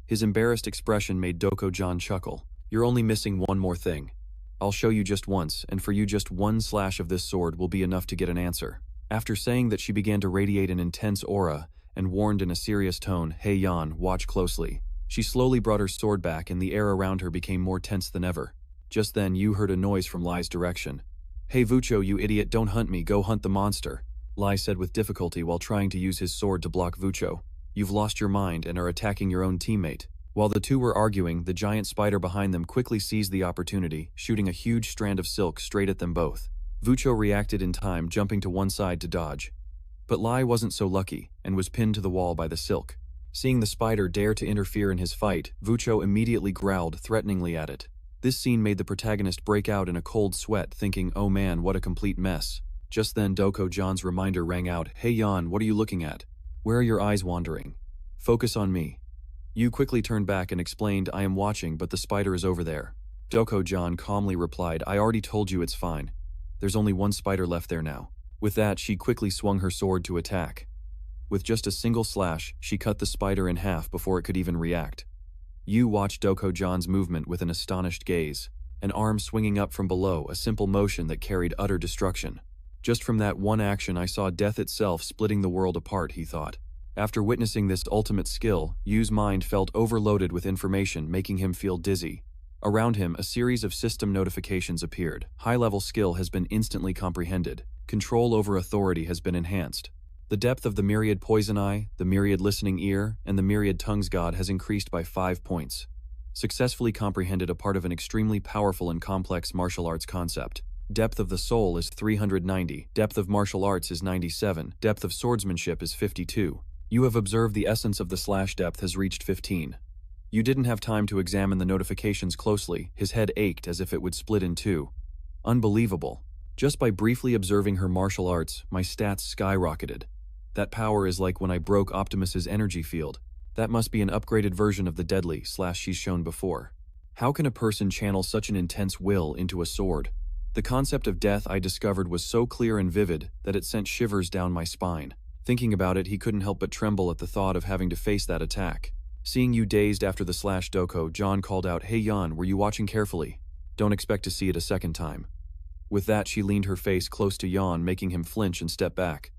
A: His embarrassed expression made Doko-John chuckle. "You're only missing one more thing. I'll show you just once, and for you just one slash of this sword will be enough to get an answer." After saying that, she began to radiate an intense aura and warned in a serious tone, "Hey Yuun, watch closely." She slowly brought her sword back and the air around her became more tense than ever. Just then, Yu heard a noise from Lai's direction. "Hey Vucho, you idiot, don't hunt me, go hunt the monster," Lai said with difficulty while trying to use his sword to block Vucho. "You've lost your mind and are attacking your own teammate." While the two were arguing, the giant spider behind them quickly seized the opportunity, shooting a huge strand of silk straight at them both. Vucho reacted in time, jumping to one side to dodge. But Lai wasn't so lucky, and was pinned to the wall by the silk. Seeing the spider dare to interfere in his fight, Vucho immediately growled threateningly at it. This scene made the protagonist break out in a cold sweat, thinking, "Oh man, what a complete mess." Just then Doko-John's reminder rang out, "Hey Yuun, what are you looking at? Where are your eyes wandering? Focus on me." Yu quickly turned back and explained, "I am watching, but the spider is over there." Doko-John calmly replied, "I already told you it's fine. There's only one spider left there now." With that, she quickly swung her sword to attack. With just a single slash, she cut the spider in half before it could even react. Yu watched Doko-John's movement with an astonished gaze, an arm swinging up from below, a simple motion that carried utter destruction. Just from that one action, I saw death itself splitting the world apart, he thought. After witnessing this ultimate skill, Yu's mind felt overloaded with information, making him feel dizzy. Around him, a series of system notifications appeared. High-level skill has been instantly comprehended. Control over authority has been enhanced. The depth of the myriad poison eye, the myriad listening ear, and the myriad tongues god has increased by 5 points. Successfully comprehended a part of an extremely powerful and complex martial arts concept. Depth of the soul is 390, depth of martial arts is 97, depth of swordsmanship is 52. You have observed the essence of the slash depth has reached 15. You didn't have time to examine the notifications closely, his head ached as if it would split in two. Unbelievable. Just by briefly observing her martial arts, my stats skyrocketed. That power is like when I broke Optimus's energy field. That must be an upgraded version of the deadly slash she's shown before. How can a person channel such an intense will into a sword? The concept of death I discovered was so clear and vivid that it sent shivers down my spine. Thinking about it, he couldn't help but tremble at the thought of having to face that attack. Seeing Yu dazed after the slash Doko-John called out, "Hey Yuun, were you watching carefully? Don't expect to see it a second time." With that, she leaned her face close to Yuun, making him flinch and step back.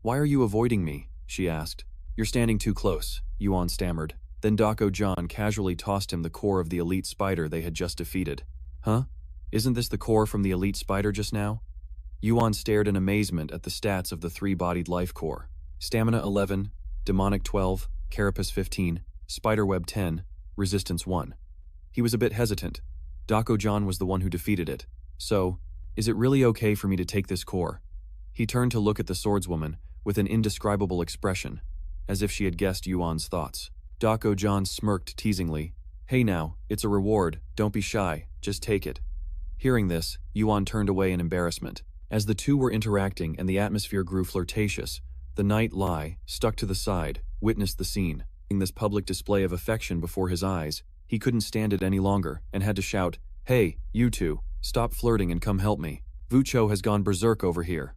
A: "Why are you avoiding me?" she asked. "You're standing too close," Yuun stammered. Then Dako John casually tossed him the core of the elite spider they had just defeated. Huh? Isn't this the core from the elite spider just now? Yuan stared in amazement at the stats of the three-bodied life core. Stamina 11, Demonic 12, Carapace 15, Spiderweb 10, Resistance 1. He was a bit hesitant. Dako John was the one who defeated it. So, is it really okay for me to take this core? He turned to look at the swordswoman with an indescribable expression, as if she had guessed Yuan's thoughts. Dako John smirked teasingly. Hey now, it's a reward, don't be shy, just take it. Hearing this, Yuan turned away in embarrassment. As the two were interacting and the atmosphere grew flirtatious, the knight Lai, stuck to the side, witnessed the scene. In this public display of affection before his eyes, he couldn't stand it any longer and had to shout, Hey, you two, stop flirting and come help me. Vucho has gone berserk over here.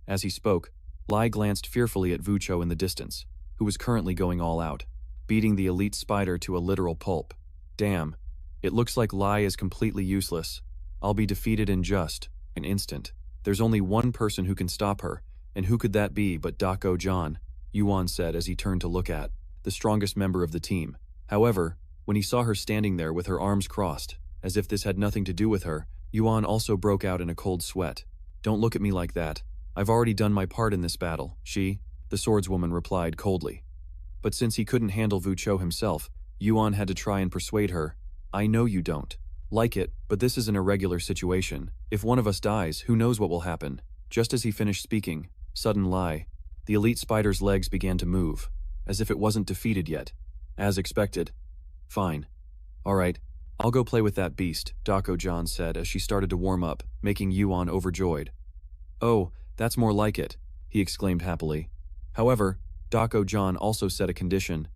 A: As he spoke, Lai glanced fearfully at Vucho in the distance, who was currently going all out, beating the elite spider to a literal pulp. Damn, it looks like Lai is completely useless. I'll be defeated in just an instant. There's only one person who can stop her, and who could that be but Dako John, Yuan said as he turned to look at the strongest member of the team. However, when he saw her standing there with her arms crossed, as if this had nothing to do with her, Yuan also broke out in a cold sweat. Don't look at me like that. I've already done my part in this battle, the swordswoman replied coldly. But since he couldn't handle Vucho himself, Yuan had to try and persuade her. I know you don't like it, but this is an irregular situation. If one of us dies, who knows what will happen? Just as he finished speaking, sudden lie, the elite spider's legs began to move, as if it wasn't defeated yet. As expected. Fine. Alright, I'll go play with that beast, Dako John said as she started to warm up, making Yuan overjoyed. Oh, that's more like it, he exclaimed happily. However, Dako John also set a condition.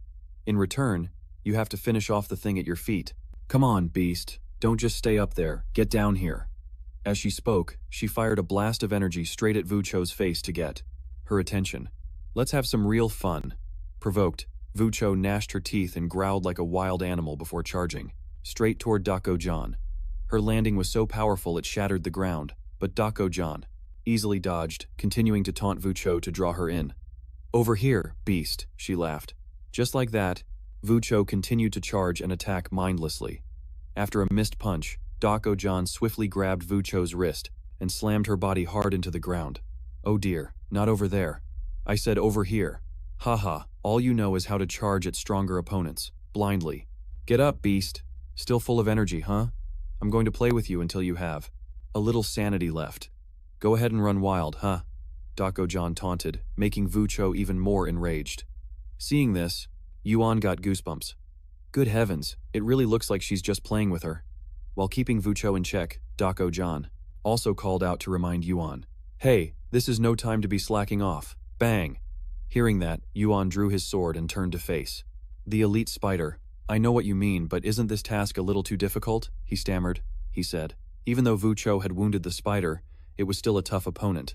A: In return, you have to finish off the thing at your feet. Come on, beast. Don't just stay up there, get down here. As she spoke, she fired a blast of energy straight at Vucho's face to get her attention. Let's have some real fun. Provoked, Vucho gnashed her teeth and growled like a wild animal before charging straight toward Dako John. Her landing was so powerful it shattered the ground, but Dako John easily dodged, continuing to taunt Vucho to draw her in. Over here, beast, she laughed. Just like that, Vucho continued to charge and attack mindlessly. After a missed punch, Dako John swiftly grabbed Vucho's wrist and slammed her body hard into the ground. Oh dear, not over there. I said over here. Haha, all you know is how to charge at stronger opponents, blindly. Get up, beast. Still full of energy, huh? I'm going to play with you until you have a little sanity left. Go ahead and run wild, huh? Dako John taunted, making Vucho even more enraged. Seeing this, Yuan got goosebumps. Good heavens, it really looks like she's just playing with her. While keeping Vucho in check, Dako John also called out to remind Yuan. Hey, this is no time to be slacking off. Bang! Hearing that, Yuan drew his sword and turned to face the elite spider. I know what you mean, but isn't this task a little too difficult? He stammered, he said. Even though Vucho had wounded the spider, it was still a tough opponent.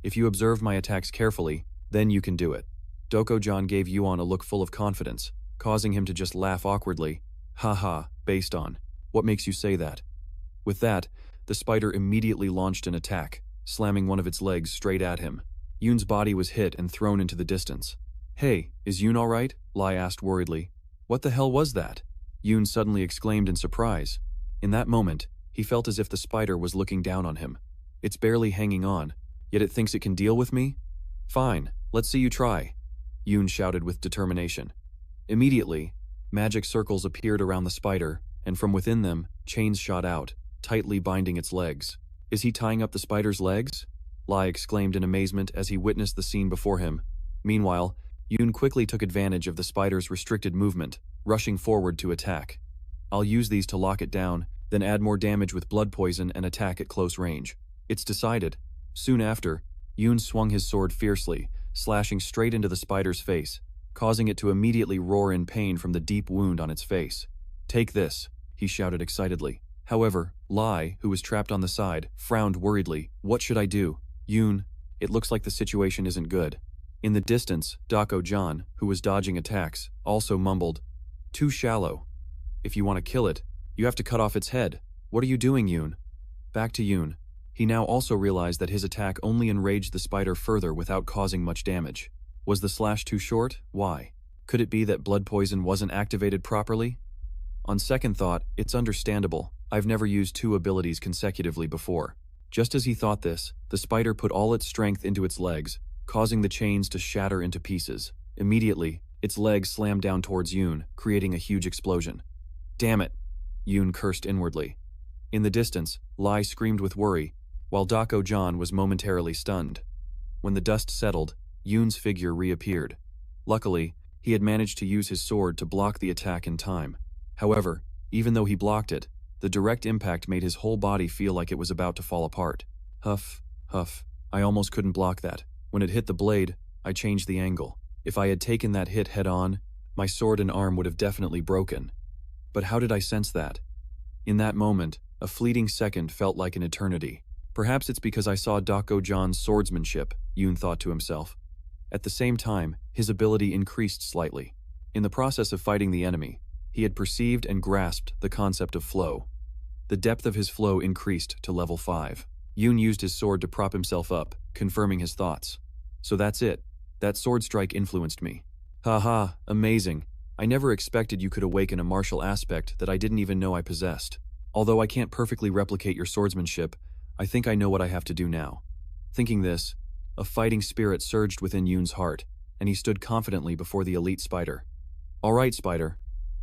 A: If you observe my attacks carefully, then you can do it. Dako John gave Yuan a look full of confidence, causing him to just laugh awkwardly. Haha, based on. What makes you say that? With that, the spider immediately launched an attack, slamming one of its legs straight at him. Yoon's body was hit and thrown into the distance. Hey, is Yoon alright? Lai asked worriedly. What the hell was that? Yoon suddenly exclaimed in surprise. In that moment, he felt as if the spider was looking down on him. It's barely hanging on, yet it thinks it can deal with me? Fine, let's see you try, Yoon shouted with determination. Immediately, magic circles appeared around the spider, and from within them, chains shot out, tightly binding its legs. Is he tying up the spider's legs? Lai exclaimed in amazement as he witnessed the scene before him. Meanwhile, Yoon quickly took advantage of the spider's restricted movement, rushing forward to attack. I'll use these to lock it down, then add more damage with blood poison and attack at close range. It's decided. Soon after, Yoon swung his sword fiercely, slashing straight into the spider's face, causing it to immediately roar in pain from the deep wound on its face. Take this, he shouted excitedly. However, Lai, who was trapped on the side, frowned worriedly. What should I do? Yoon, it looks like the situation isn't good. In the distance, Dako John, who was dodging attacks, also mumbled, Too shallow. If you want to kill it, you have to cut off its head. What are you doing, Yoon? Back to Yoon. He now also realized that his attack only enraged the spider further without causing much damage. Was the slash too short? Why? Could it be that blood poison wasn't activated properly? On second thought, it's understandable. I've never used two abilities consecutively before. Just as he thought this, the spider put all its strength into its legs, causing the chains to shatter into pieces. Immediately, its legs slammed down towards Yuun, creating a huge explosion. Damn it! Yuun cursed inwardly. In the distance, Lai screamed with worry, while Dako-John was momentarily stunned. When the dust settled, Yoon's figure reappeared. Luckily, he had managed to use his sword to block the attack in time. However, even though he blocked it, the direct impact made his whole body feel like it was about to fall apart. Huff, huff, I almost couldn't block that. When it hit the blade, I changed the angle. If I had taken that hit head-on, my sword and arm would have definitely broken. But how did I sense that? In that moment, a fleeting second felt like an eternity. Perhaps it's because I saw Dako-John's swordsmanship, Yoon thought to himself. At the same time, his ability increased slightly. In the process of fighting the enemy, he had perceived and grasped the concept of flow. The depth of his flow increased to level 5. Yoon used his sword to prop himself up, confirming his thoughts. So that's it. That sword strike influenced me. Haha, amazing. I never expected you could awaken a martial aspect that I didn't even know I possessed. Although I can't perfectly replicate your swordsmanship, I think I know what I have to do now. Thinking this, a fighting spirit surged within Yoon's heart, and he stood confidently before the elite spider. All right, spider.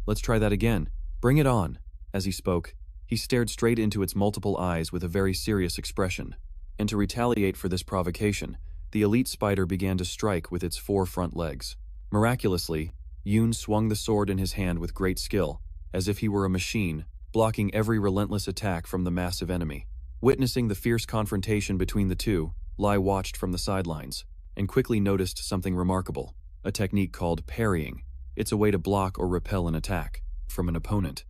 A: Let's try that again. Bring it on. As he spoke, he stared straight into its multiple eyes with a very serious expression. And to retaliate for this provocation, the elite spider began to strike with its 4 front legs. Miraculously, Yoon swung the sword in his hand with great skill, as if he were a machine, blocking every relentless attack from the massive enemy. Witnessing the fierce confrontation between the two, Lai watched from the sidelines, and quickly noticed something remarkable, a technique called parrying. It's a way to block or repel an attack from an opponent.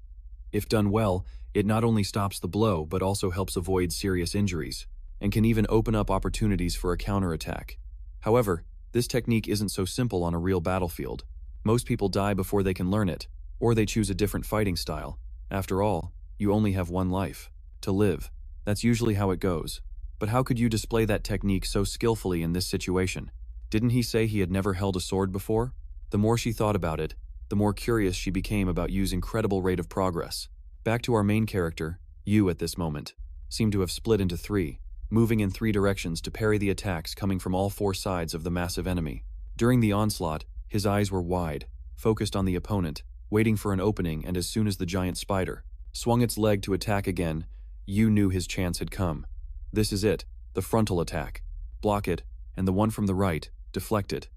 A: If done well, it not only stops the blow but also helps avoid serious injuries, and can even open up opportunities for a counterattack. However, this technique isn't so simple on a real battlefield. Most people die before they can learn it, or they choose a different fighting style. After all, you only have one life to live. That's usually how it goes. But how could you display that technique so skillfully in this situation? Didn't he say he had never held a sword before? The more she thought about it, the more curious she became about Yu's incredible rate of progress. Back to our main character, Yu at this moment seemed to have split into 3, moving in 3 directions to parry the attacks coming from all 4 sides of the massive enemy. During the onslaught, his eyes were wide, focused on the opponent, waiting for an opening, and as soon as the giant spider swung its leg to attack again, Yu knew his chance had come. This is it, the frontal attack. Block it, and the one from the right, deflect it.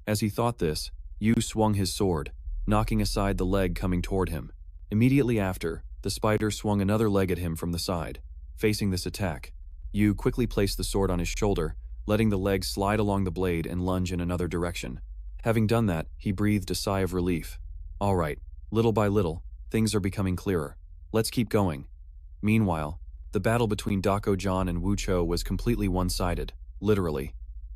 A: As he thought this, Yu swung his sword, knocking aside the leg coming toward him. Immediately after, the spider swung another leg at him from the side. Facing this attack, Yu quickly placed the sword on his shoulder, letting the leg slide along the blade and lunge in another direction. Having done that, he breathed a sigh of relief. All right, little by little, things are becoming clearer. Let's keep going. Meanwhile, the battle between Dako-John and Wu-Cho was completely one-sided, literally.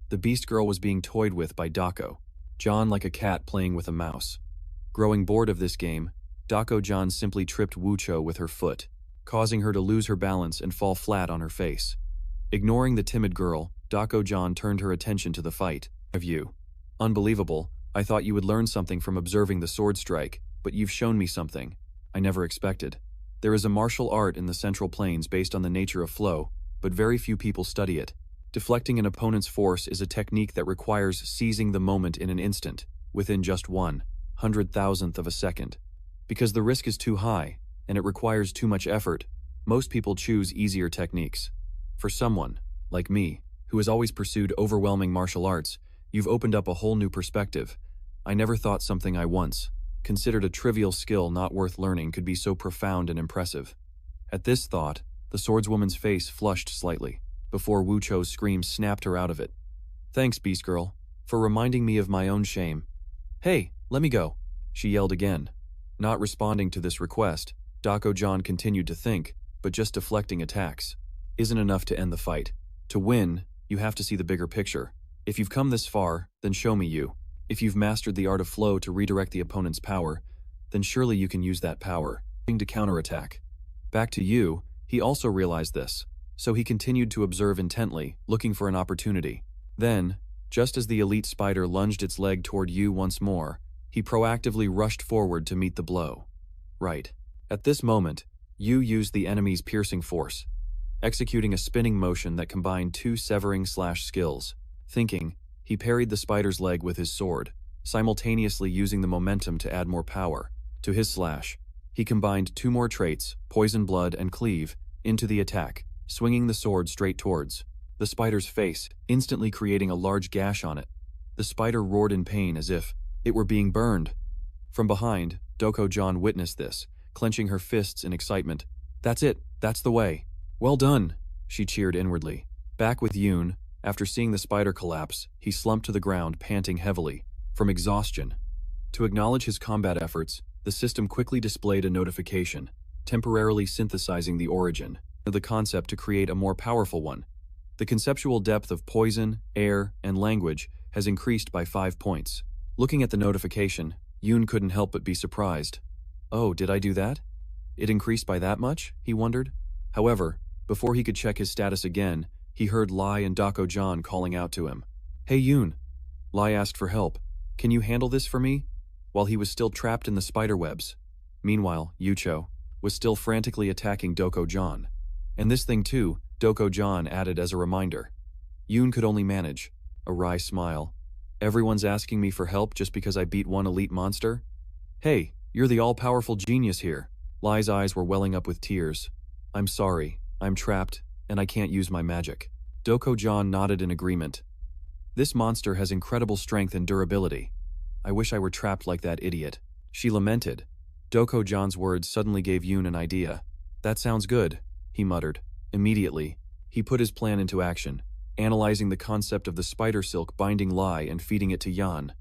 A: The beast girl was being toyed with by Dako-John like a cat playing with a mouse. Growing bored of this game, Dako-John simply tripped Wu-Cho with her foot, causing her to lose her balance and fall flat on her face. Ignoring the timid girl, Dako-John turned her attention to the fight. Of you. Unbelievable, I thought you would learn something from observing the sword strike, but you've shown me something I never expected. There is a martial art in the Central Plains based on the nature of flow, but very few people study it. Deflecting an opponent's force is a technique that requires seizing the moment in an instant, within just 1/100,000th of a second. Because the risk is too high, and it requires too much effort, most people choose easier techniques. For someone, like me, who has always pursued overwhelming martial arts, you've opened up a whole new perspective. I never thought something I once considered a trivial skill not worth learning could be so profound and impressive. At this thought, the swordswoman's face flushed slightly, before Wu-Cho's scream snapped her out of it. Thanks, Beast Girl, for reminding me of my own shame. Hey, let me go, she yelled again. Not responding to this request, Dako-John continued to think, but just deflecting attacks isn't enough to end the fight. To win, you have to see the bigger picture. If you've come this far, then show me you. If you've mastered the art of flow to redirect the opponent's power, then surely you can use that power to counterattack. Back to you, he also realized this, so he continued to observe intently, looking for an opportunity. Then, just as the elite spider lunged its leg toward Yu once more, He proactively rushed forward to meet the blow. Right. At this moment, Yu used the enemy's piercing force, executing a spinning motion that combined two severing slash skills. Thinking, he parried the spider's leg with his sword, simultaneously using the momentum to add more power to his slash. He combined two more traits, Poison Blood and Cleave, into the attack, swinging the sword straight towards the spider's face, instantly creating a large gash on it. The spider roared in pain as if it were being burned. From behind, Doko-John witnessed this, clenching her fists in excitement. "That's it, that's the way. Well done," she cheered inwardly. Back with Yuun, after seeing the spider collapse, he slumped to the ground, panting heavily from exhaustion. To acknowledge his combat efforts, the system quickly displayed a notification, temporarily synthesizing the origin of the concept to create a more powerful one. The conceptual depth of poison, air, and language has increased by 5 points. Looking at the notification, Yuun couldn't help but be surprised. "Oh, did I do that? It increased by that much?" he wondered. However, before he could check his status again, he heard Lai and Doko-John calling out to him. "Hey Yuun!" Lai asked for help. "Can you handle this for me?" While he was still trapped in the spider webs. Meanwhile, Yucho was still frantically attacking Doko-John. And this thing too, Doko-John added as a reminder. Yuun could only manage a wry smile. "Everyone's asking me for help just because I beat one elite monster? Hey, you're the all-powerful genius here." Lai's eyes were welling up with tears. "I'm sorry, I'm trapped, and I can't use my magic." Doko-John nodded in agreement. "This monster has incredible strength and durability. I wish I were trapped like that idiot," she lamented. Doko-John's words suddenly gave Yuun an idea. "That sounds good," he muttered. Immediately, he put his plan into action, analyzing the concept of the spider silk binding Lai and feeding it to Yan.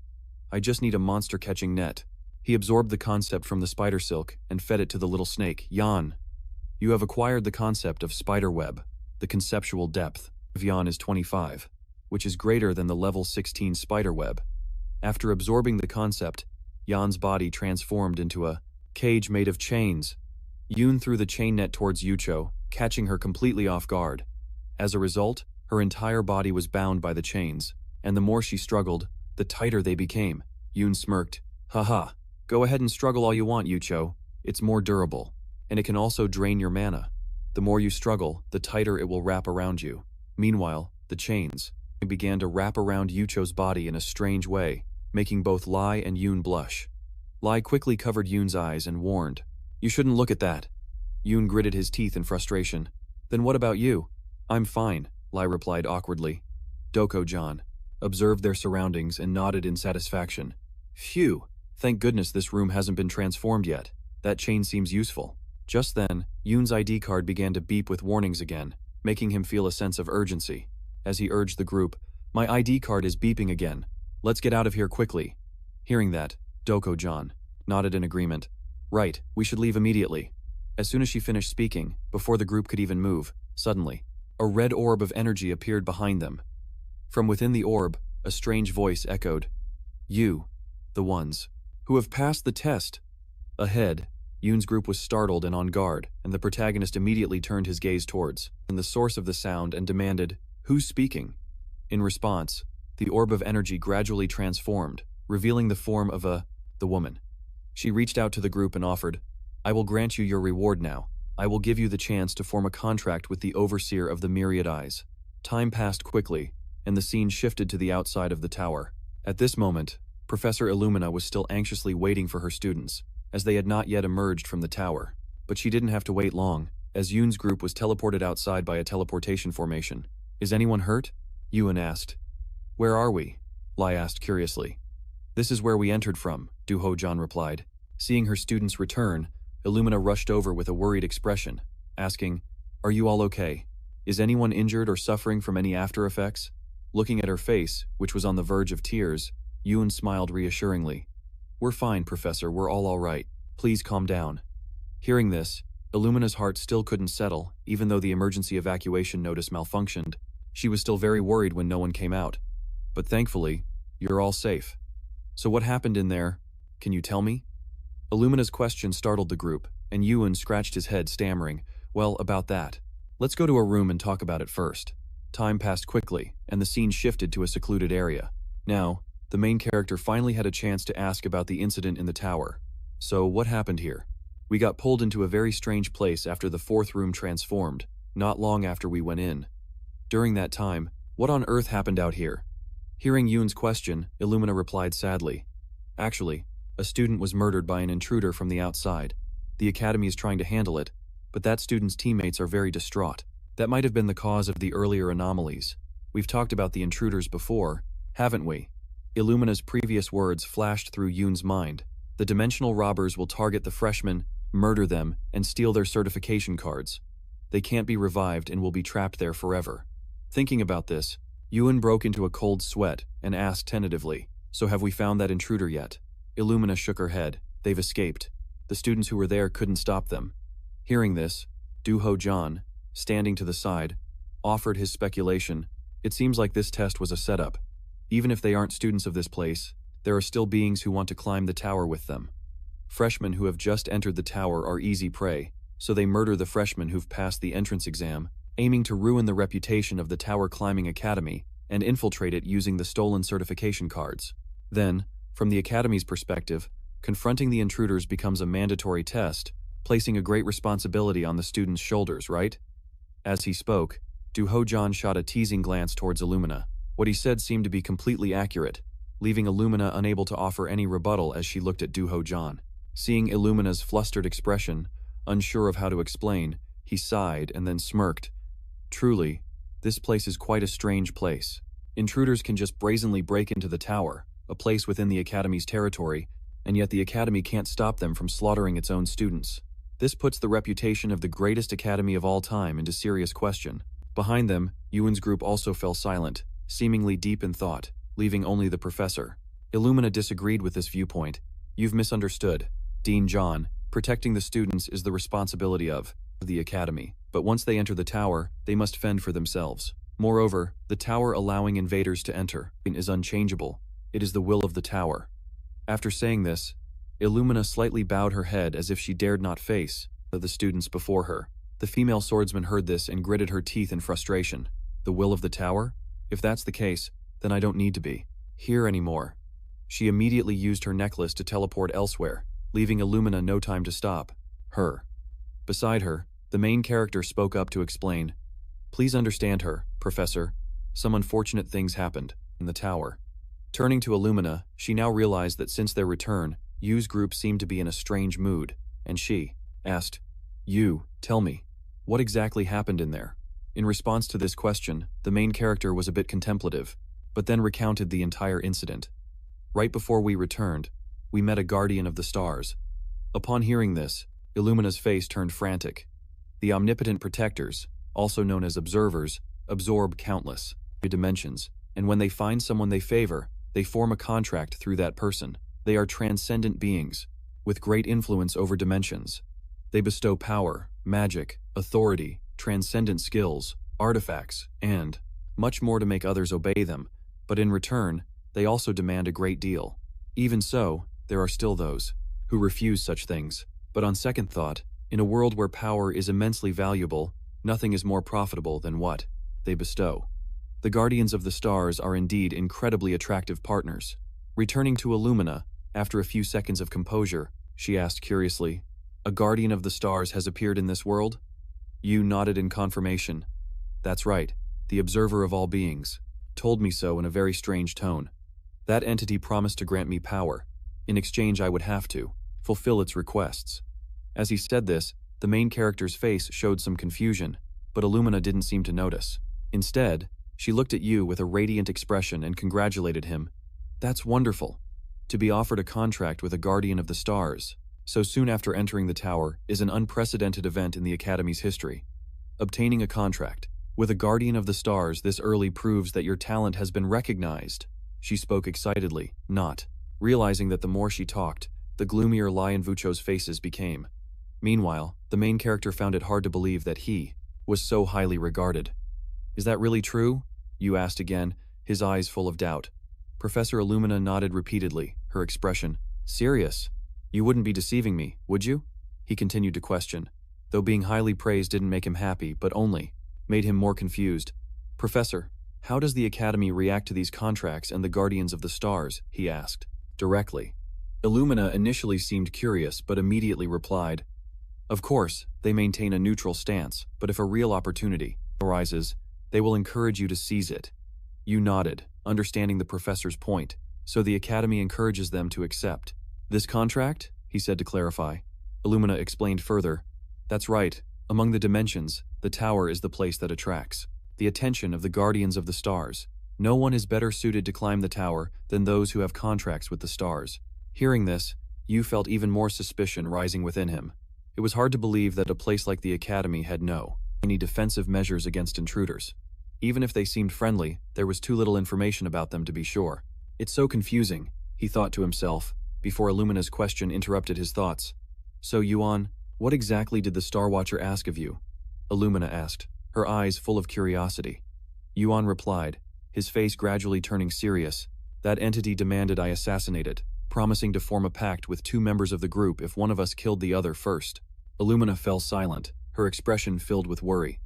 A: "I just need a monster-catching net." He absorbed the concept from the spider silk and fed it to the little snake. "Yan, you have acquired the concept of spider web. The conceptual depth of Yan is 25, which is greater than the level 16 spider web." After absorbing the concept, Yan's body transformed into a cage made of chains. Yuun threw the chain net towards Yucho, catching her completely off guard. As a result, her entire body was bound by the chains, and the more she struggled, the tighter they became. Yuun smirked. "Haha, go ahead and struggle all you want, Yucho. It's more durable, and it can also drain your mana. The more you struggle, the tighter it will wrap around you." Meanwhile, the chains began to wrap around Yucho's body in a strange way, making both Lai and Yuun blush. Lai quickly covered Yuun's eyes and warned, "You shouldn't look at that." Yuun gritted his teeth in frustration. "Then what about you?" "I'm fine," Lai replied awkwardly. Doko-John observed their surroundings and nodded in satisfaction. "Phew, thank goodness this room hasn't been transformed yet. That chain seems useful." Just then, Yuun's ID card began to beep with warnings again, making him feel a sense of urgency. As he urged the group, "My ID card is beeping again. Let's get out of here quickly." Hearing that, Doko-John nodded in agreement. "Right, we should leave immediately." As soon as she finished speaking, before the group could even move, suddenly, a red orb of energy appeared behind them. From within the orb, a strange voice echoed, "You, the ones who have passed the test." Ahead, Yuun's group was startled and on guard, and the protagonist immediately turned his gaze towards the source of the sound and demanded, "Who's speaking?" In response, the orb of energy gradually transformed, revealing the form of the woman. She reached out to the group and offered, "I will grant you your reward now. I will give you the chance to form a contract with the overseer of the Myriad Eyes." Time passed quickly, and the scene shifted to the outside of the tower. At this moment, Professor Illumina was still anxiously waiting for her students, as they had not yet emerged from the tower. But she didn't have to wait long, as Yuun's group was teleported outside by a teleportation formation. "Is anyone hurt?" Yuun asked. "Where are we?" Lai asked curiously. "This is where we entered from," Doko-John replied. Seeing her students return, Illumina rushed over with a worried expression, asking, "Are you all okay? Is anyone injured or suffering from any after effects?" Looking at her face, which was on the verge of tears, Yuun smiled reassuringly. "We're fine, Professor, we're all right. Please calm down." Hearing this, Illumina's heart still couldn't settle, even though the emergency evacuation notice malfunctioned. She was still very worried when no one came out. "But thankfully, you're all safe. So what happened in there? Can you tell me?" Illumina's question startled the group, and Yuun scratched his head, stammering, "Well, about that. Let's go to a room and talk about it first." Time passed quickly, and the scene shifted to a secluded area. Now, the main character finally had a chance to ask about the incident in the tower. So, what happened here? We got pulled into a very strange place after the fourth room transformed, not long after we went in. During that time, what on earth happened out here? Hearing Yuun's question, Illumina replied sadly. Actually, a student was murdered by an intruder from the outside. The academy is trying to handle it, but that student's teammates are very distraught. That might have been the cause of the earlier anomalies. We've talked about the intruders before, haven't we? Illumina's previous words flashed through Yuun's mind. The dimensional robbers will target the freshmen, murder them, and steal their certification cards. They can't be revived and will be trapped there forever. Thinking about this, Yuun broke into a cold sweat and asked tentatively, "So have we found that intruder yet?" Illumina shook her head. "They've escaped. The students who were there couldn't stop them." Hearing this, Duho-Jan, standing to the side, offered his speculation. "It seems like this test was a setup. Even if they aren't students of this place, there are still beings who want to climb the tower with them. Freshmen who have just entered the tower are easy prey, so they murder the freshmen who've passed the entrance exam, aiming to ruin the reputation of the Tower Climbing Academy and infiltrate it using the stolen certification cards. Then, from the Academy's perspective, confronting the intruders becomes a mandatory test, placing a great responsibility on the students' shoulders, right?" As he spoke, Duho-Jan shot a teasing glance towards Illumina. What he said seemed to be completely accurate, leaving Illumina unable to offer any rebuttal as she looked at Duho-Jan. Seeing Illumina's flustered expression, unsure of how to explain, he sighed and then smirked. "Truly, this place is quite a strange place. Intruders can just brazenly break into the tower, a place within the Academy's territory, and yet the Academy can't stop them from slaughtering its own students. This puts the reputation of the greatest academy of all time into serious question." Behind them, Yuun's group also fell silent, seemingly deep in thought, leaving only the professor. Illumina disagreed with this viewpoint. "You've misunderstood. Dean John, protecting the students is the responsibility of the Academy, but once they enter the tower, they must fend for themselves. Moreover, the tower allowing invaders to enter is unchangeable. It is the will of the tower." After saying this, Illumina slightly bowed her head as if she dared not face the students before her. The female swordsman heard this and gritted her teeth in frustration. "The will of the tower? If that's the case, then I don't need to be here anymore." She immediately used her necklace to teleport elsewhere, leaving Illumina no time to stop her. Beside her, the main character spoke up to explain. "Please understand her, Professor. Some unfortunate things happened in the tower." Turning to Illumina, she now realized that since their return, Yu's group seemed to be in a strange mood, and she asked, "Yu, tell me, what exactly happened in there?" In response to this question, the main character was a bit contemplative, but then recounted the entire incident. "Right before we returned, we met a guardian of the stars." Upon hearing this, Illumina's face turned frantic. The omnipotent protectors, also known as observers, absorb countless dimensions, and when they find someone they favor, they form a contract through that person. They are transcendent beings, with great influence over dimensions. They bestow power, magic, authority, transcendent skills, artifacts, and much more to make others obey them, but in return, they also demand a great deal. Even so, there are still those who refuse such things. But on second thought, in a world where power is immensely valuable, nothing is more profitable than what they bestow. The Guardians of the Stars are indeed incredibly attractive partners. Returning to Illumina, after a few seconds of composure, she asked curiously, "A Guardian of the Stars has appeared in this world?" Yu nodded in confirmation. "That's right, the observer of all beings. Told me so in a very strange tone. That entity promised to grant me power. In exchange, I would have to fulfill its requests." As he said this, the main character's face showed some confusion, but Illumina didn't seem to notice. Instead, she looked at Yu with a radiant expression and congratulated him. "That's wonderful. To be offered a contract with a Guardian of the Stars so soon after entering the tower is an unprecedented event in the Academy's history. Obtaining a contract with a Guardian of the Stars this early proves that your talent has been recognized." She spoke excitedly, not realizing that the more she talked, the gloomier Lion Vucho's faces became. Meanwhile, the main character found it hard to believe that he was so highly regarded. "Is that really true?" Yu asked again, his eyes full of doubt. Professor Illumina nodded repeatedly, her expression serious. "You wouldn't be deceiving me, would you?" He continued to question, though being highly praised didn't make him happy, but only made him more confused. "Professor, How does the Academy react to these contracts and the Guardians of the Stars? He asked. Directly. Illumina initially seemed curious but immediately replied, Of course, they maintain a neutral stance, but if a real opportunity arises, they will encourage you to seize it. You nodded, understanding the professor's point, so the Academy encourages them to accept. This contract? He said to clarify. Illumina explained further. That's right. Among the dimensions, the tower is the place that attracts the attention of the Guardians of the Stars. No one is better suited to climb the tower than those who have contracts with the stars. Hearing this, Yu felt even more suspicion rising within him. It was hard to believe that a place like the Academy had any defensive measures against intruders. Even if they seemed friendly, there was too little information about them to be sure. It's so confusing, he thought to himself, before Illumina's question interrupted his thoughts. So Yuan, what exactly did the Star Watcher ask of you? Illumina asked, her eyes full of curiosity. Yuan replied, his face gradually turning serious. That entity demanded I assassinate it, promising to form a pact with 2 members of the group if one of us killed the other first. Illumina fell silent, her expression filled with worry.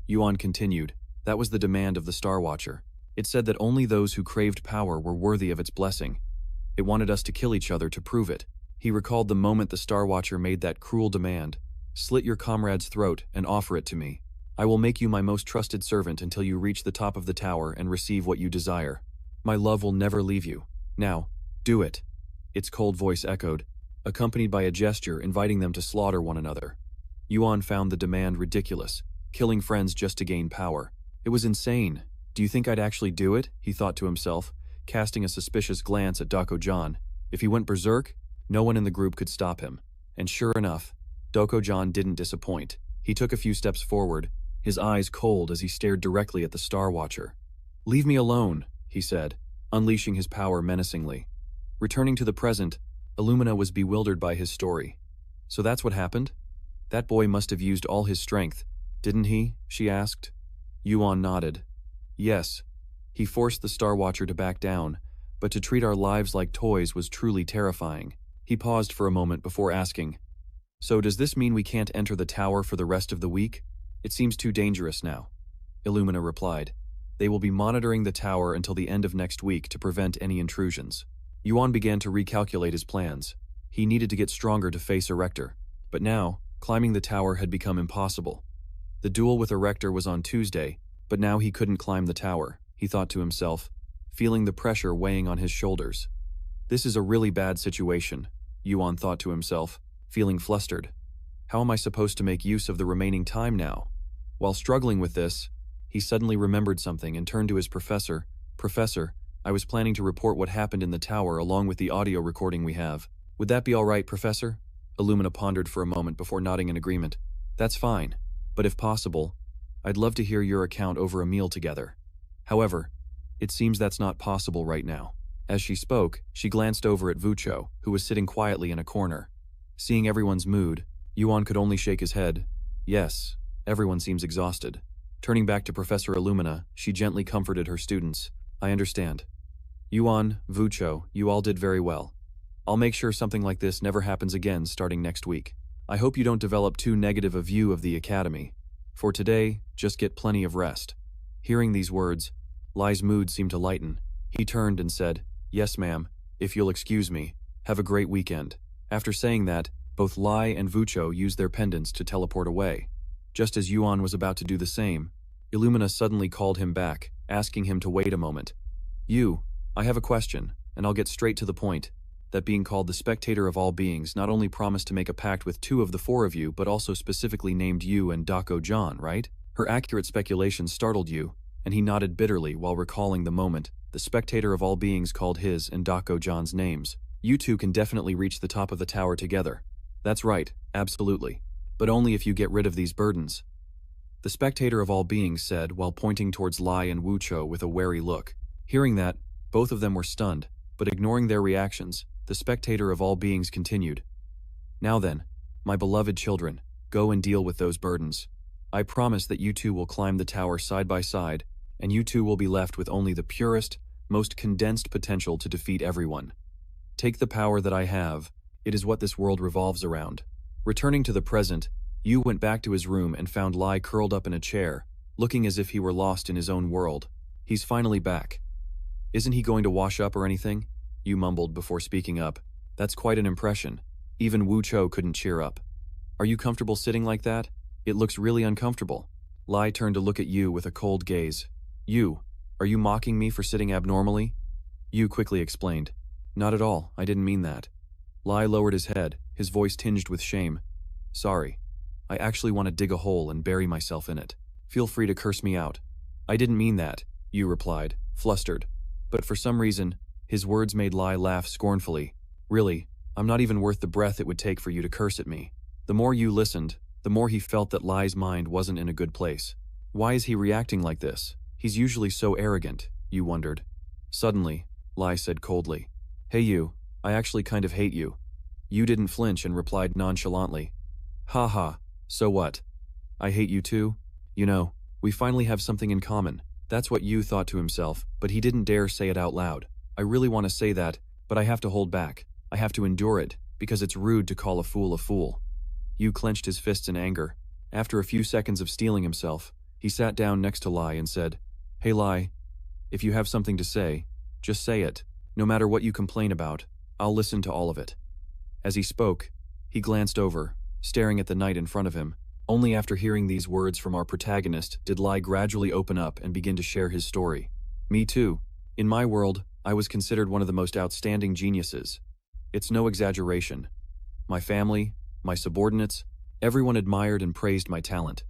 A: Yuan continued, that was the demand of the Star Watcher. It said that only those who craved power were worthy of its blessing. It wanted us to kill each other to prove it. He recalled the moment the Star Watcher made that cruel demand. Slit your comrade's throat and offer it to me. I will make you my most trusted servant until you reach the top of the tower and receive what you desire. My love will never leave you. Now, do it. Its cold voice echoed, accompanied by a gesture inviting them to slaughter one another. Yuan found the demand ridiculous, killing friends just to gain power. It was insane. Do you think I'd actually do it? He thought to himself, casting a suspicious glance at Doko-Jan. If he went berserk, no one in the group could stop him. And sure enough, Doko-Jan didn't disappoint. He took a few steps forward, his eyes cold as he stared directly at the Star Watcher. Leave me alone, he said, unleashing his power menacingly. Returning to the present, Illumina was bewildered by his story. So that's what happened? That boy must have used all his strength, didn't he? She asked. Yuan nodded. Yes. He forced the Star Watcher to back down, but to treat our lives like toys was truly terrifying. He paused for a moment before asking, So does this mean we can't enter the tower for the rest of the week? It seems too dangerous now. Illumina replied. They will be monitoring the tower until the end of next week to prevent any intrusions. Yuan began to recalculate his plans. He needed to get stronger to face Erector. But now, climbing the tower had become impossible. The duel with Erector was on Tuesday, but now he couldn't climb the tower, he thought to himself, feeling the pressure weighing on his shoulders. This is a really bad situation, Yuan thought to himself, feeling flustered. How am I supposed to make use of the remaining time now? While struggling with this, he suddenly remembered something and turned to his professor. Professor, I was planning to report what happened in the tower along with the audio recording we have. Would that be all right, Professor? Illumina pondered for a moment before nodding in agreement. That's fine, but if possible, I'd love to hear your account over a meal together. However, it seems that's not possible right now. As she spoke, she glanced over at Vucho, who was sitting quietly in a corner. Seeing everyone's mood, Yuan could only shake his head. Yes, everyone seems exhausted. Turning back to Professor Illumina, she gently comforted her students. I understand. Yuan, Vucho, you all did very well. I'll make sure something like this never happens again starting next week. I hope you don't develop too negative a view of the Academy. For today, just get plenty of rest. Hearing these words, Lai's mood seemed to lighten. He turned and said, Yes, ma'am, if you'll excuse me. Have a great weekend. After saying that, both Lai and Vucho used their pendants to teleport away. Just as Yuan was about to do the same, Illumina suddenly called him back, asking him to wait a moment. You, I have a question, and I'll get straight to the point. That being called the Spectator of all beings not only promised to make a pact with 2 of the 4 of you, but also specifically named you and Doko-Jan, right? Her accurate speculation startled you, and he nodded bitterly while recalling the moment the Spectator of all beings called his and Doko-Jan's names. You 2 can definitely reach the top of the tower together. That's right, absolutely. But only if you get rid of these burdens. The Spectator of all beings said while pointing towards Lai and Wucho with a wary look. Hearing that, both of them were stunned, but ignoring their reactions, the Spectator of all beings continued. Now then, my beloved children, go and deal with those burdens. I promise that you 2 will climb the tower side by side, and you 2 will be left with only the purest, most condensed potential to defeat everyone. Take the power that I have. It is what this world revolves around. Returning to the present, Yu went back to his room and found Lai curled up in a chair, looking as if he were lost in his own world. He's finally back. Isn't he going to wash up or anything? Yu mumbled before speaking up. That's quite an impression. Even Wu Cho couldn't cheer up. Are you comfortable sitting like that? It looks really uncomfortable. Lai turned to look at Yu with a cold gaze. Yu, are you mocking me for sitting abnormally? Yu quickly explained. Not at all, I didn't mean that. Lai lowered his head, his voice tinged with shame. Sorry. I actually want to dig a hole and bury myself in it. Feel free to curse me out. I didn't mean that, Yu replied, flustered. But for some reason, his words made Lai laugh scornfully. Really, I'm not even worth the breath it would take for you to curse at me. The more Yu listened, the more he felt that Lai's mind wasn't in a good place. Why is he reacting like this? He's usually so arrogant, Yu wondered. Suddenly, Lai said coldly. Hey Yu, I actually kind of hate you. Yu didn't flinch and replied nonchalantly. Ha ha, so what? I hate you too? You know, we finally have something in common. That's what Yu thought to himself, but he didn't dare say it out loud. I really want to say that, but I have to hold back. I have to endure it, because it's rude to call a fool a fool. Yu clenched his fists in anger. After a few seconds of steeling himself, he sat down next to Lai and said, Hey Lai, if you have something to say, just say it. No matter what you complain about, I'll listen to all of it. As he spoke, he glanced over, staring at the night in front of him. Only after hearing these words from our protagonist did Lai gradually open up and begin to share his story. Me too. In my world, I was considered one of the most outstanding geniuses. It's no exaggeration. My family, my subordinates, everyone admired and praised my talent.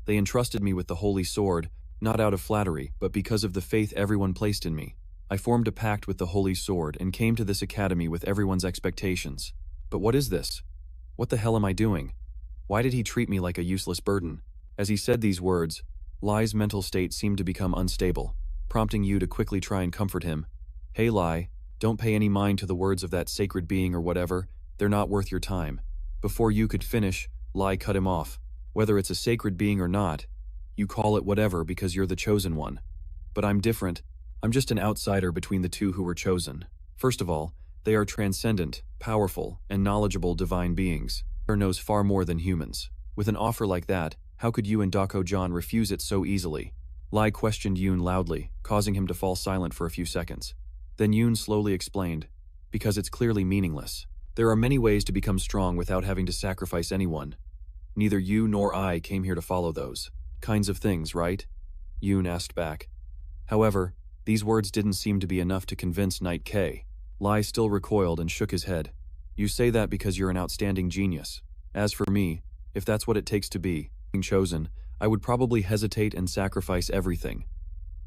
A: They entrusted me with the holy sword, not out of flattery, but because of the faith everyone placed in me. I formed a pact with the holy sword and came to this academy with everyone's expectations. But what is this? What the hell am I doing? Why did he treat me like a useless burden? As he said these words, Lai's mental state seemed to become unstable, prompting Yu to quickly try and comfort him. Hey Lai, don't pay any mind to the words of that sacred being or whatever, they're not worth your time. Before Yu could finish, Lai cut him off. Whether it's a sacred being or not, you call it whatever because you're the chosen one. But I'm different. I'm just an outsider between the two who were chosen. First of all, they are transcendent, powerful, and knowledgeable divine beings. Knows far more than humans. With an offer like that, how could you and Dako-John refuse it so easily? Lai questioned Yuun loudly, causing him to fall silent for a few seconds. Then Yuun slowly explained, because it's clearly meaningless. There are many ways to become strong without having to sacrifice anyone. Neither you nor I came here to follow those kinds of things, right? Yuun asked back. However, these words didn't seem to be enough to convince Knight K. Lai still recoiled and shook his head. You say that because you're an outstanding genius. As for me, if that's what it takes to be chosen, I would probably hesitate and sacrifice everything.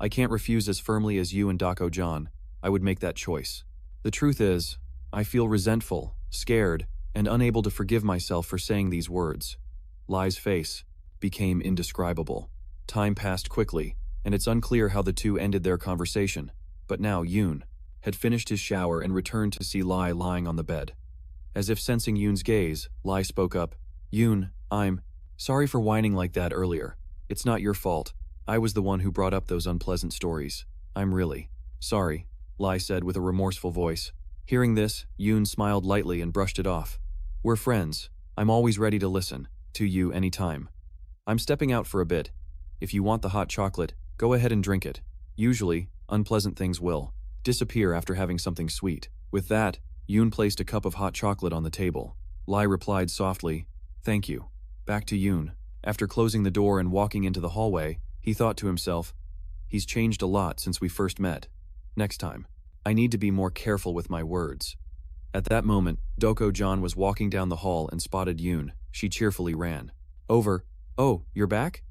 A: I can't refuse as firmly as you and Dako-John. I would make that choice. The truth is, I feel resentful, scared, and unable to forgive myself for saying these words. Lai's face became indescribable. Time passed quickly, and it's unclear how the two ended their conversation. But now Yuun had finished his shower and returned to see Lai lying on the bed. As if sensing Yoon's gaze, Lai spoke up. Yuun, I'm sorry for whining like that earlier. It's not your fault. I was the one who brought up those unpleasant stories. I'm really sorry, Lai said with a remorseful voice. Hearing this, Yuun smiled lightly and brushed it off. We're friends. I'm always ready to listen to you anytime. I'm stepping out for a bit. If you want the hot chocolate, go ahead and drink it. Usually, unpleasant things will disappear after having something sweet. With that, Yuun placed a cup of hot chocolate on the table. Lai replied softly, Thank you. Back to Yuun. After closing the door and walking into the hallway, he thought to himself, he's changed a lot since we first met. Next time, I need to be more careful with my words. At that moment, Dako-John was walking down the hall and spotted Yuun. She cheerfully ran. Over. Oh, you're back?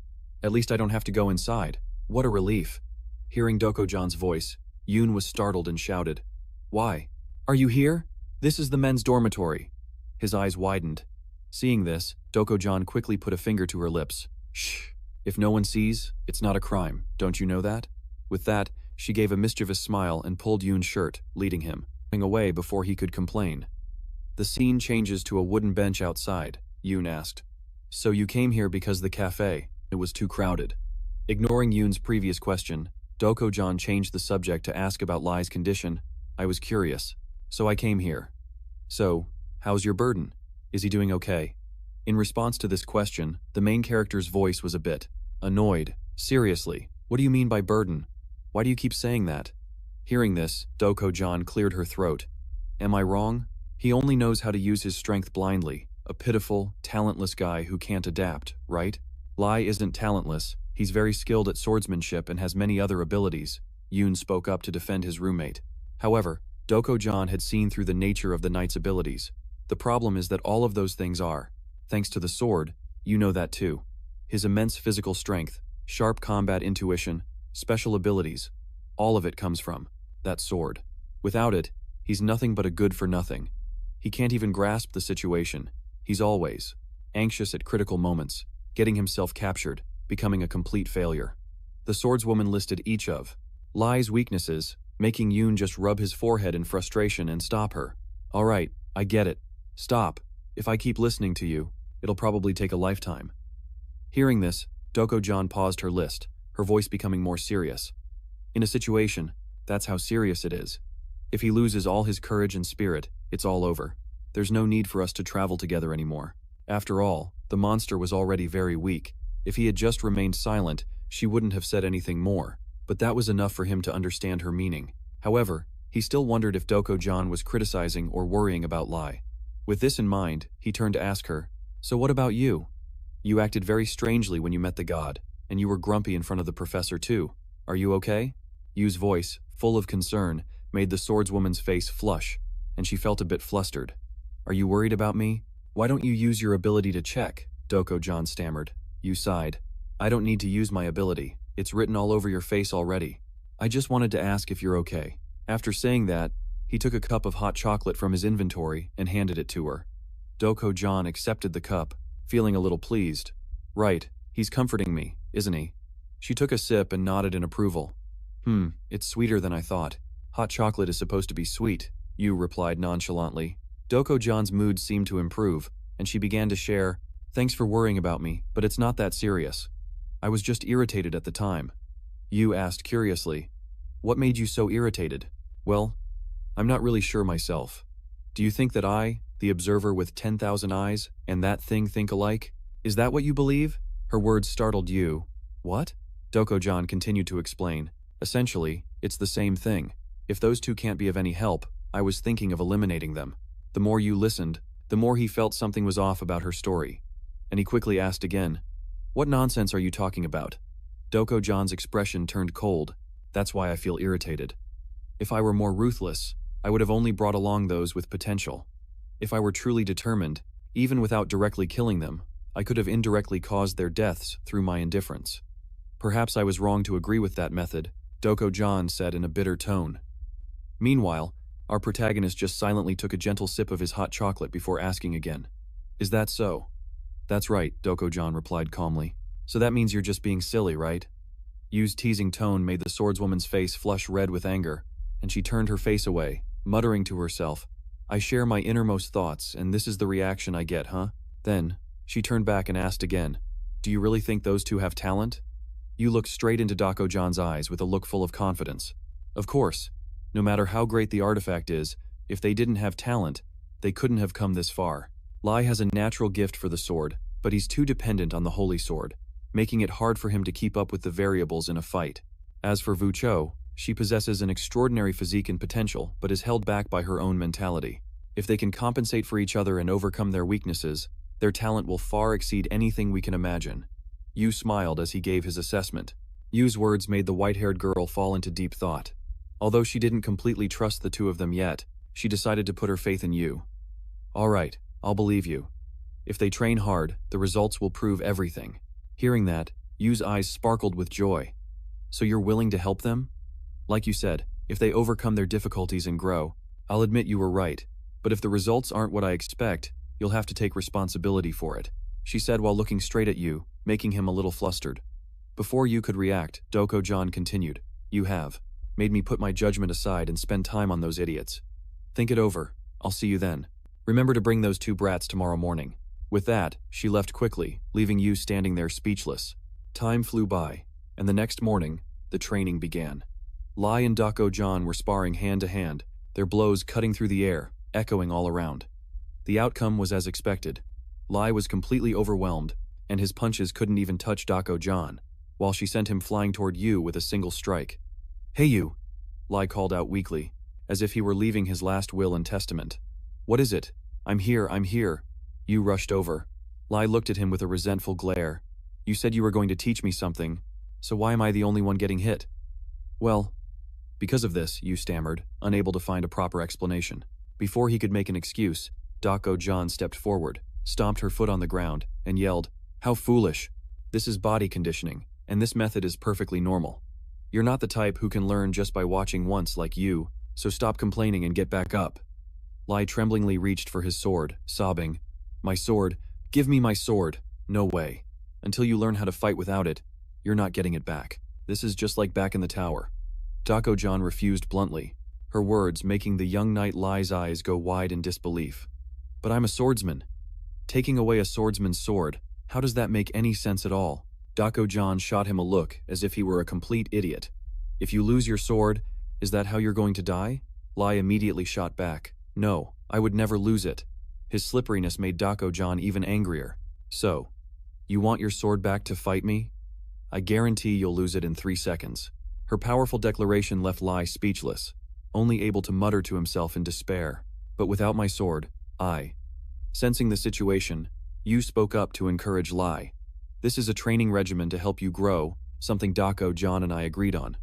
A: At least I don't have to go inside. What a relief. Hearing Dako-John's voice, Yuun was startled and shouted, Why? Are you here? This is the men's dormitory. His eyes widened. Seeing this, Dako-John quickly put a finger to her lips. Shh. If no one sees, it's not a crime. Don't you know that? With that, she gave a mischievous smile and pulled Yuun's shirt, leading him away before he could complain. The scene changes to a wooden bench outside. Yuun asked. So you came here because the cafe, it was too crowded. Ignoring Yoon's previous question, Dako-John changed the subject to ask about Lai's condition. I was curious. So I came here. So, how's your burden? Is he doing okay? In response to this question, the main character's voice was a bit annoyed. Seriously, what do you mean by burden? Why do you keep saying that? Hearing this, Doko-Jan cleared her throat. Am I wrong? He only knows how to use his strength blindly, a pitiful, talentless guy who can't adapt, right? Lai isn't talentless, he's very skilled at swordsmanship and has many other abilities, Yuun spoke up to defend his roommate. However, Doko-Jan had seen through the nature of the knight's abilities. The problem is that all of those things are, thanks to the sword, you know that too. His immense physical strength, sharp combat intuition, special abilities, all of it comes from that sword. Without it, he's nothing but a good for nothing. He can't even grasp the situation. He's always anxious at critical moments, getting himself captured, becoming a complete failure. The swordswoman listed each of Lai's weaknesses, making Yuun just rub his forehead in frustration and stop her. All right, I get it. Stop. If I keep listening to you, it'll probably take a lifetime. Hearing this, Doko-Jan paused her list, her voice becoming more serious. In a situation, that's how serious it is. If he loses all his courage and spirit, it's all over. There's no need for us to travel together anymore. After all, the monster was already very weak. If he had just remained silent, she wouldn't have said anything more, but that was enough for him to understand her meaning. However, he still wondered if Doko-Jan was criticizing or worrying about Lai. With this in mind, he turned to ask her, "So what about you? You acted very strangely when you met the god, and you were grumpy in front of the professor too. Are you okay?" Yu's voice, full of concern, made the swordswoman's face flush, and she felt a bit flustered. "Are you worried about me? Why don't you use your ability to check?" Doko-Jan stammered. Yu sighed. "I don't need to use my ability. It's written all over your face already. I just wanted to ask if you're okay." After saying that, he took a cup of hot chocolate from his inventory and handed it to her. Doko-Jan accepted the cup, feeling a little pleased. "Right, he's comforting me, isn't he?" She took a sip and nodded in approval. It's sweeter than I thought. Hot chocolate is supposed to be sweet," Yu replied nonchalantly. Doko-Jan's mood seemed to improve, and she began to share, "Thanks for worrying about me, but it's not that serious. I was just irritated at the time." Yu asked curiously, "What made you so irritated?" "Well, I'm not really sure myself. Do you think that I, the observer with 10,000 eyes, and that thing think alike? Is that what you believe?" Her words startled Yu. "What?" Doko-Jan continued to explain. "Essentially, it's the same thing. If those two can't be of any help, I was thinking of eliminating them." The more Yu listened, the more he felt something was off about her story. And he quickly asked again, "What nonsense are you talking about?" Doko-Jan's expression turned cold. "That's why I feel irritated. If I were more ruthless, I would have only brought along those with potential. If I were truly determined, even without directly killing them, I could have indirectly caused their deaths through my indifference. Perhaps I was wrong to agree with that method," Doko-Jan said in a bitter tone. Meanwhile, our protagonist just silently took a gentle sip of his hot chocolate before asking again, "Is that so?" "That's right," Doko-Jan replied calmly. "So that means you're just being silly, right?" Yu's teasing tone made the swordswoman's face flush red with anger, and she turned her face away, muttering to herself, "I share my innermost thoughts, and this is the reaction I get, huh?" Then, she turned back and asked again, "Do you really think those two have talent?" Yu looked straight into Doko-Jan's eyes with a look full of confidence. "Of course. No matter how great the artifact is, if they didn't have talent, they couldn't have come this far. Lai has a natural gift for the sword, but he's too dependent on the holy sword, making it hard for him to keep up with the variables in a fight. As for Vu Cho, she possesses an extraordinary physique and potential, but is held back by her own mentality. If they can compensate for each other and overcome their weaknesses, their talent will far exceed anything we can imagine." Yu smiled as he gave his assessment. Yu's words made the white-haired girl fall into deep thought. Although she didn't completely trust the two of them yet, she decided to put her faith in Yu. "All right, I'll believe you. If they train hard, the results will prove everything." Hearing that, Yu's eyes sparkled with joy. "So you're willing to help them? Like you said, if they overcome their difficulties and grow, I'll admit you were right. But if the results aren't what I expect, you'll have to take responsibility for it," she said while looking straight at Yu, making him a little flustered. Before Yu could react, Doko-Jan continued, "You have made me put my judgment aside and spend time on those idiots. Think it over. I'll see you then. Remember to bring those two brats tomorrow morning." With that, she left quickly, leaving Yu standing there speechless. Time flew by, and the next morning, the training began. Lai and Doko-Jan were sparring hand to hand, their blows cutting through the air, echoing all around. The outcome was as expected. Lai was completely overwhelmed, and his punches couldn't even touch Doko-Jan, while she sent him flying toward Yu with a single strike. Hey you, Lai called out weakly, as if he were leaving his last will and testament. What is it? I'm here. Yu rushed over. Lai looked at him with a resentful glare. You said you were going to teach me something, so why am I the only one getting hit? Well, because of this, Yu stammered, unable to find a proper explanation. Before he could make an excuse, Dako-John stepped forward, stomped her foot on the ground, and yelled, How foolish! This is body conditioning, and this method is perfectly normal. You're not the type who can learn just by watching once like you, so stop complaining and get back up. Lai tremblingly reached for his sword, sobbing, My sword, give me my sword. No way. Until you learn how to fight without it, you're not getting it back. This is just like back in the tower. Dako-John refused bluntly, her words making the young knight Lai's eyes go wide in disbelief. But I'm a swordsman. Taking away a swordsman's sword, how does that make any sense at all? Dako-John shot him a look as if he were a complete idiot. If you lose your sword, is that how you're going to die? Lai immediately shot back. No, I would never lose it. His slipperiness made Dako-John even angrier. So, you want your sword back to fight me? I guarantee you'll lose it in 3 seconds. Her powerful declaration left Lai speechless, only able to mutter to himself in despair. But without my sword, I. Sensing the situation, Yu spoke up to encourage Lai. This is a training regimen to help you grow, something Dako-John and I agreed on.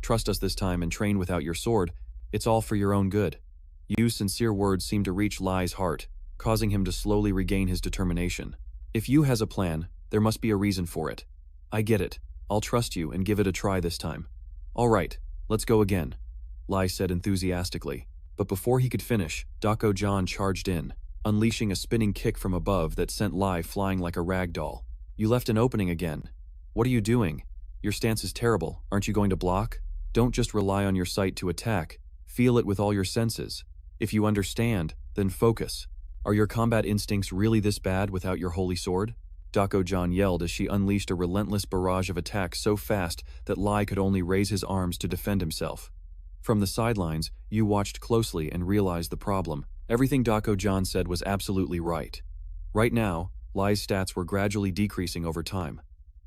A: Trust us this time and train without your sword. It's all for your own good. Yu's sincere words seemed to reach Lai's heart, causing him to slowly regain his determination. If Yu has a plan, there must be a reason for it. I get it. I'll trust you and give it a try this time. All right, let's go again, Lai said enthusiastically. But before he could finish, Dako-John charged in, unleashing a spinning kick from above that sent Lai flying like a rag doll. You left an opening again. What are you doing? Your stance is terrible. Aren't you going to block? Don't just rely on your sight to attack. Feel it with all your senses. If you understand, then focus. Are your combat instincts really this bad without your holy sword? Dako-John yelled as she unleashed a relentless barrage of attacks so fast that Lai could only raise his arms to defend himself. From the sidelines, Yu watched closely and realized the problem. Everything Dako-John said was absolutely right. Right now, Lai's stats were gradually decreasing over time.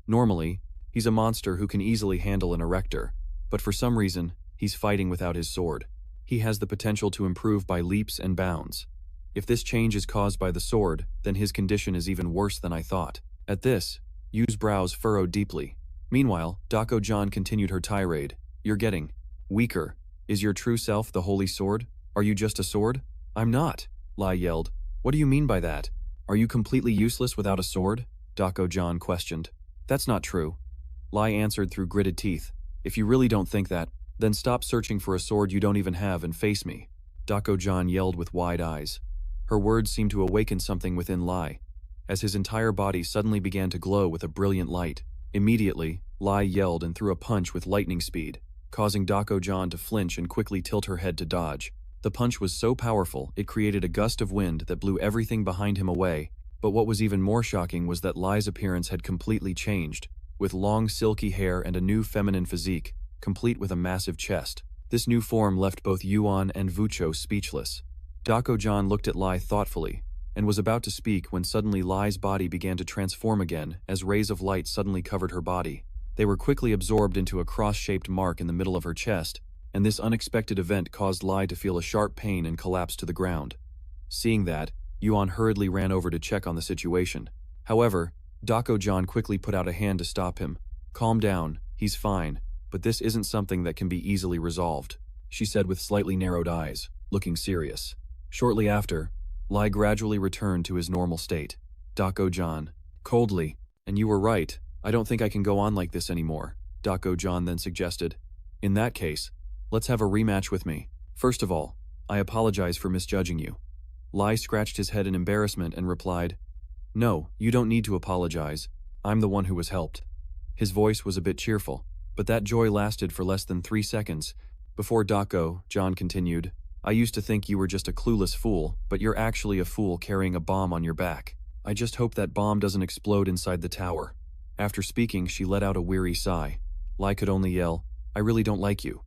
A: Normally, he's a monster who can easily handle an erector, but for some reason, he's fighting without his sword. He has the potential to improve by leaps and bounds. If this change is caused by the sword, then his condition is even worse than I thought. At this, Yu's brows furrowed deeply. Meanwhile, Dako-John continued her tirade. You're getting weaker. Is your true self the holy sword? Are you just a sword? I'm not, Lai yelled. What do you mean by that? Are you completely useless without a sword? Dako-John questioned. That's not true. Lai answered through gritted teeth. If you really don't think that, then stop searching for a sword you don't even have and face me. Dako-John yelled with wide eyes. Her words seemed to awaken something within Lai, as his entire body suddenly began to glow with a brilliant light. Immediately, Lai yelled and threw a punch with lightning speed, causing Dako-John to flinch and quickly tilt her head to dodge. The punch was so powerful, it created a gust of wind that blew everything behind him away, but what was even more shocking was that Lai's appearance had completely changed, with long silky hair and a new feminine physique, complete with a massive chest. This new form left both Yuan and Vucho speechless. Dako-John looked at Lai thoughtfully, and was about to speak when suddenly Lai's body began to transform again as rays of light suddenly covered her body. They were quickly absorbed into a cross-shaped mark in the middle of her chest, and this unexpected event caused Lai to feel a sharp pain and collapse to the ground. Seeing that, Yuan hurriedly ran over to check on the situation. However, Dako-John quickly put out a hand to stop him. Calm down, he's fine, but this isn't something that can be easily resolved, she said with slightly narrowed eyes, looking serious. Shortly after, Lai gradually returned to his normal state. Dako-John, coldly, and you were right, I don't think I can go on like this anymore, Dako-John then suggested. In that case, let's have a rematch with me. First of all, I apologize for misjudging you. Lai scratched his head in embarrassment and replied, No, you don't need to apologize. I'm the one who was helped. His voice was a bit cheerful, but that joy lasted for less than 3 seconds. Before Dako-John continued, I used to think you were just a clueless fool, but you're actually a fool carrying a bomb on your back. I just hope that bomb doesn't explode inside the tower. After speaking, she let out a weary sigh. Lai could only yell, I really don't like you.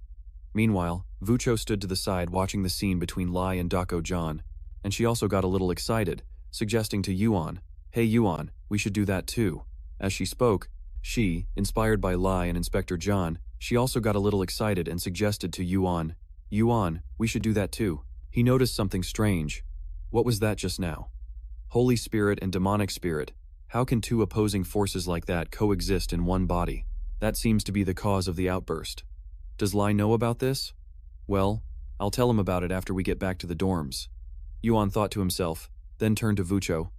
A: Meanwhile, Vucho stood to the side watching the scene between Lai and Dako-John, and she also got a little excited, suggesting to Yuan, Hey Yuan, we should do that too. As she spoke, she, inspired by Lai and Inspector John, She also got a little excited and suggested to Yuan, Yuan, we should do that too. He noticed something strange. What was that just now? Holy Spirit and demonic spirit. How can two opposing forces like that coexist in one body? That seems to be the cause of the outburst. Does Lai know about this? Well, I'll tell him about it after we get back to the dorms. Yuan thought to himself, then turned to Vucho.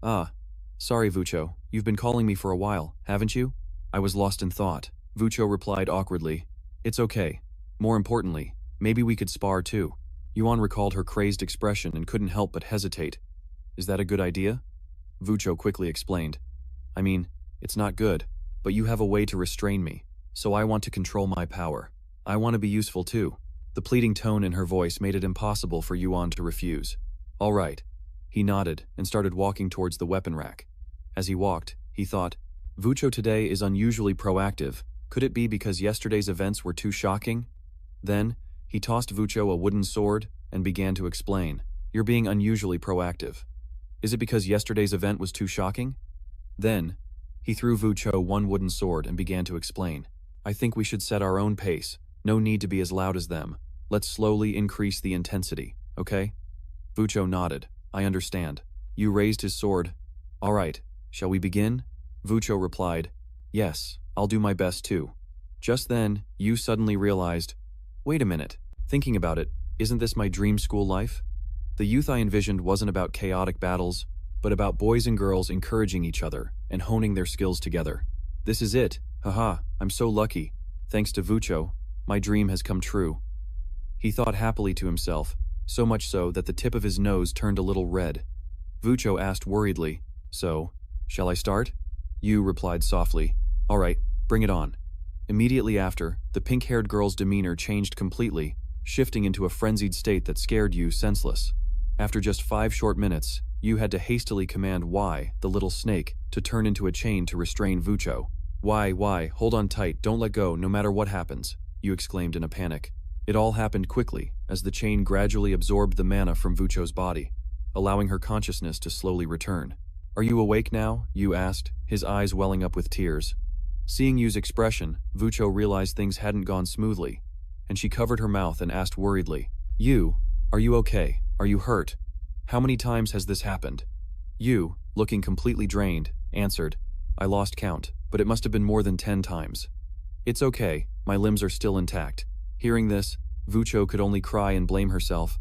A: Ah, sorry Vucho, you've been calling me for a while, haven't you? I was lost in thought. Vucho replied awkwardly. It's okay. More importantly, maybe we could spar too. Yuan recalled her crazed expression and couldn't help but hesitate. Is that a good idea? Vucho quickly explained. I mean, it's not good, but you have a way to restrain me, so I want to control my power. I want to be useful too. The pleading tone in her voice made it impossible for Yuan to refuse. All right. He nodded and started walking towards the weapon rack. As he walked, he thought, Vucho today is unusually proactive. Could it be because yesterday's events were too shocking? Then, he tossed Vucho a wooden sword and began to explain. You're being unusually proactive. Is it because yesterday's event was too shocking? Then, he threw Vucho one wooden sword and began to explain. I think we should set our own pace. No need to be as loud as them. Let's slowly increase the intensity, okay? Vucho nodded. I understand. Yu raised his sword. All right, shall we begin? Vucho replied. Yes, I'll do my best too. Just then, Yu suddenly realized, wait a minute, thinking about it, isn't this my dream school life? The youth I envisioned wasn't about chaotic battles, but about boys and girls encouraging each other and honing their skills together. This is it. Haha, I'm so lucky. Thanks to Vucho, my dream has come true. He thought happily to himself, so much so that the tip of his nose turned a little red. Vucho asked worriedly, so, shall I start? Yu replied softly, all right, bring it on. Immediately after, the pink-haired girl's demeanor changed completely, shifting into a frenzied state that scared Yu senseless. After just 5 short minutes, Yu had to hastily command Y, the little snake, to turn into a chain to restrain Vucho. Y, hold on tight, don't let go, no matter what happens, Yu exclaimed in a panic. It all happened quickly, as the chain gradually absorbed the mana from Vucho's body, allowing her consciousness to slowly return. Are you awake now? Yu asked, his eyes welling up with tears. Seeing Yu's expression, Vucho realized things hadn't gone smoothly, and she covered her mouth and asked worriedly, Yu, are you okay? Are you hurt? How many times has this happened? Yu, looking completely drained, answered, I lost count, but it must have been more than 10 times. It's okay, my limbs are still intact. Hearing this, Vucho could only cry and blame herself.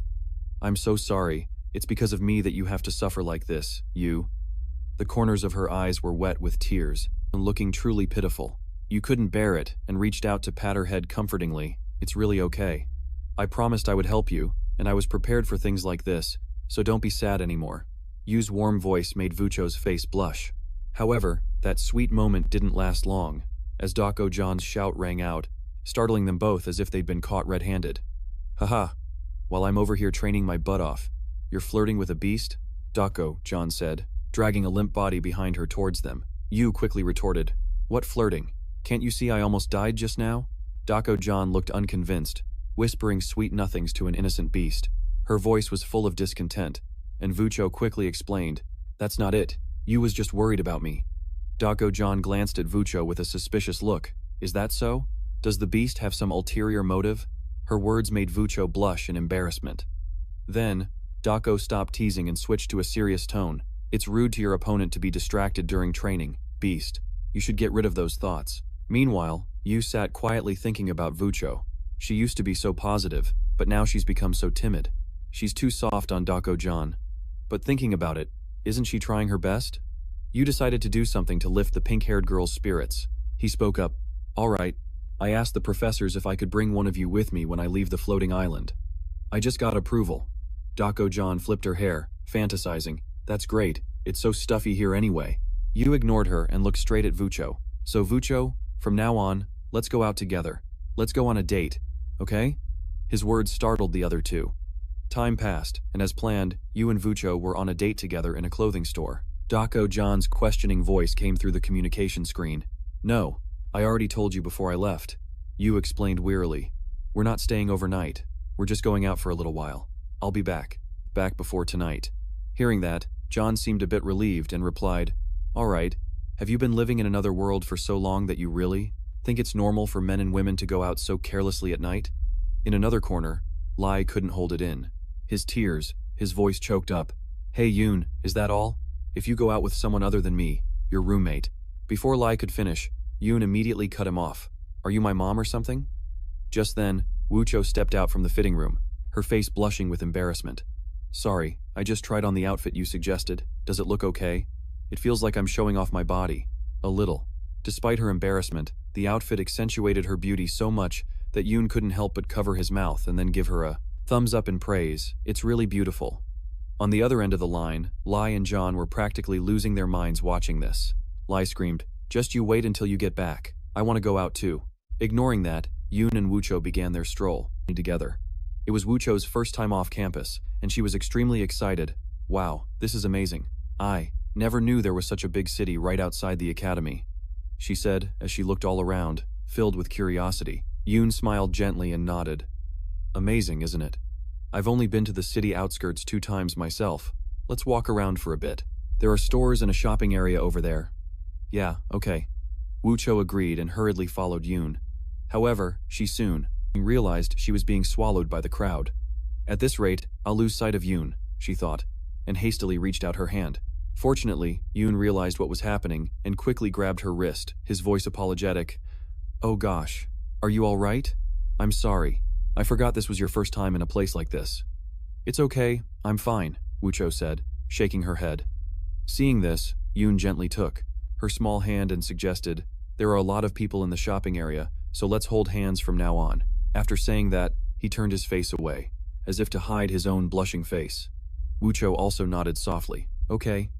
A: I'm so sorry, it's because of me that you have to suffer like this, Yu. The corners of her eyes were wet with tears, and looking truly pitiful. Yu couldn't bear it and reached out to pat her head comfortingly. It's really okay. I promised I would help you, and I was prepared for things like this, so don't be sad anymore. Yu's warm voice made Vucho's face blush. However, that sweet moment didn't last long, as Dako-jan's shout rang out, startling them both as if they'd been caught red-handed. Haha, while I'm over here training my butt off, you're flirting with a beast? Dako-jan said, dragging a limp body behind her towards them. Yu quickly retorted, what flirting? Can't you see I almost died just now? Dako-jan looked unconvinced, whispering sweet nothings to an innocent beast. Her voice was full of discontent, and Vucho quickly explained, that's not it. Yu was just worried about me. Dako-jan glanced at Vucho with a suspicious look. Is that so? Does the beast have some ulterior motive? Her words made Vucho blush in embarrassment. Then, Dako stopped teasing and switched to a serious tone. It's rude to your opponent to be distracted during training, beast. You should get rid of those thoughts. Meanwhile, Yu sat quietly thinking about Vucho. She used to be so positive, but now she's become so timid. She's too soft on Dako-jan. But thinking about it, isn't she trying her best? Yu decided to do something to lift the pink-haired girl's spirits. He spoke up. All right. I asked the professors if I could bring one of you with me when I leave the floating island. I just got approval. Dako-jan flipped her hair, fantasizing. That's great. It's so stuffy here anyway. Yu ignored her and looked straight at Vucho. So Vucho, from now on, let's go out together. Let's go on a date, okay? His words startled the other two. Time passed, and as planned, Yu and Vucho were on a date together in a clothing store. Dako-jan's questioning voice came through the communication screen. No, I already told you before I left. Yu explained wearily. We're not staying overnight. We're just going out for a little while. I'll be back. Back before tonight. Hearing that, John seemed a bit relieved and replied, all right, have you been living in another world for so long that you really? Think it's normal for men and women to go out so carelessly at night? In another corner, Lai couldn't hold it in. His tears, his voice choked up. Hey Yoon, is that all? If you go out with someone other than me, your roommate. Before Lai could finish, Yoon immediately cut him off. Are you my mom or something? Just then, Woocho stepped out from the fitting room, her face blushing with embarrassment. Sorry, I just tried on the outfit you suggested. Does it look okay? It feels like I'm showing off my body. A little. Despite her embarrassment, the outfit accentuated her beauty so much that Yoon couldn't help but cover his mouth and then give her a thumbs up in praise. It's really beautiful. On the other end of the line, Lai and John were practically losing their minds watching this. Lai screamed, just you wait until you get back. I want to go out too. Ignoring that, Yoon and Woocho began their stroll together. It was Woocho's first time off campus, and she was extremely excited. Wow, this is amazing. I never knew there was such a big city right outside the academy, she said as she looked all around, filled with curiosity. Yoon smiled gently and nodded. Amazing, isn't it? I've only been to the city outskirts 2 times myself. Let's walk around for a bit. There are stores and a shopping area over there. Yeah, okay. Woocho agreed and hurriedly followed Yoon. However, she soon realized she was being swallowed by the crowd. At this rate, I'll lose sight of Yoon, she thought, and hastily reached out her hand. Fortunately, Yoon realized what was happening and quickly grabbed her wrist, his voice apologetic. Oh gosh, are you all right? I'm sorry. I forgot this was your first time in a place like this. It's okay, I'm fine, Woocho said, shaking her head. Seeing this, Yoon gently took her small hand and suggested, there are a lot of people in the shopping area, so let's hold hands from now on. After saying that, he turned his face away, as if to hide his own blushing face. Woocho also nodded softly. Okay.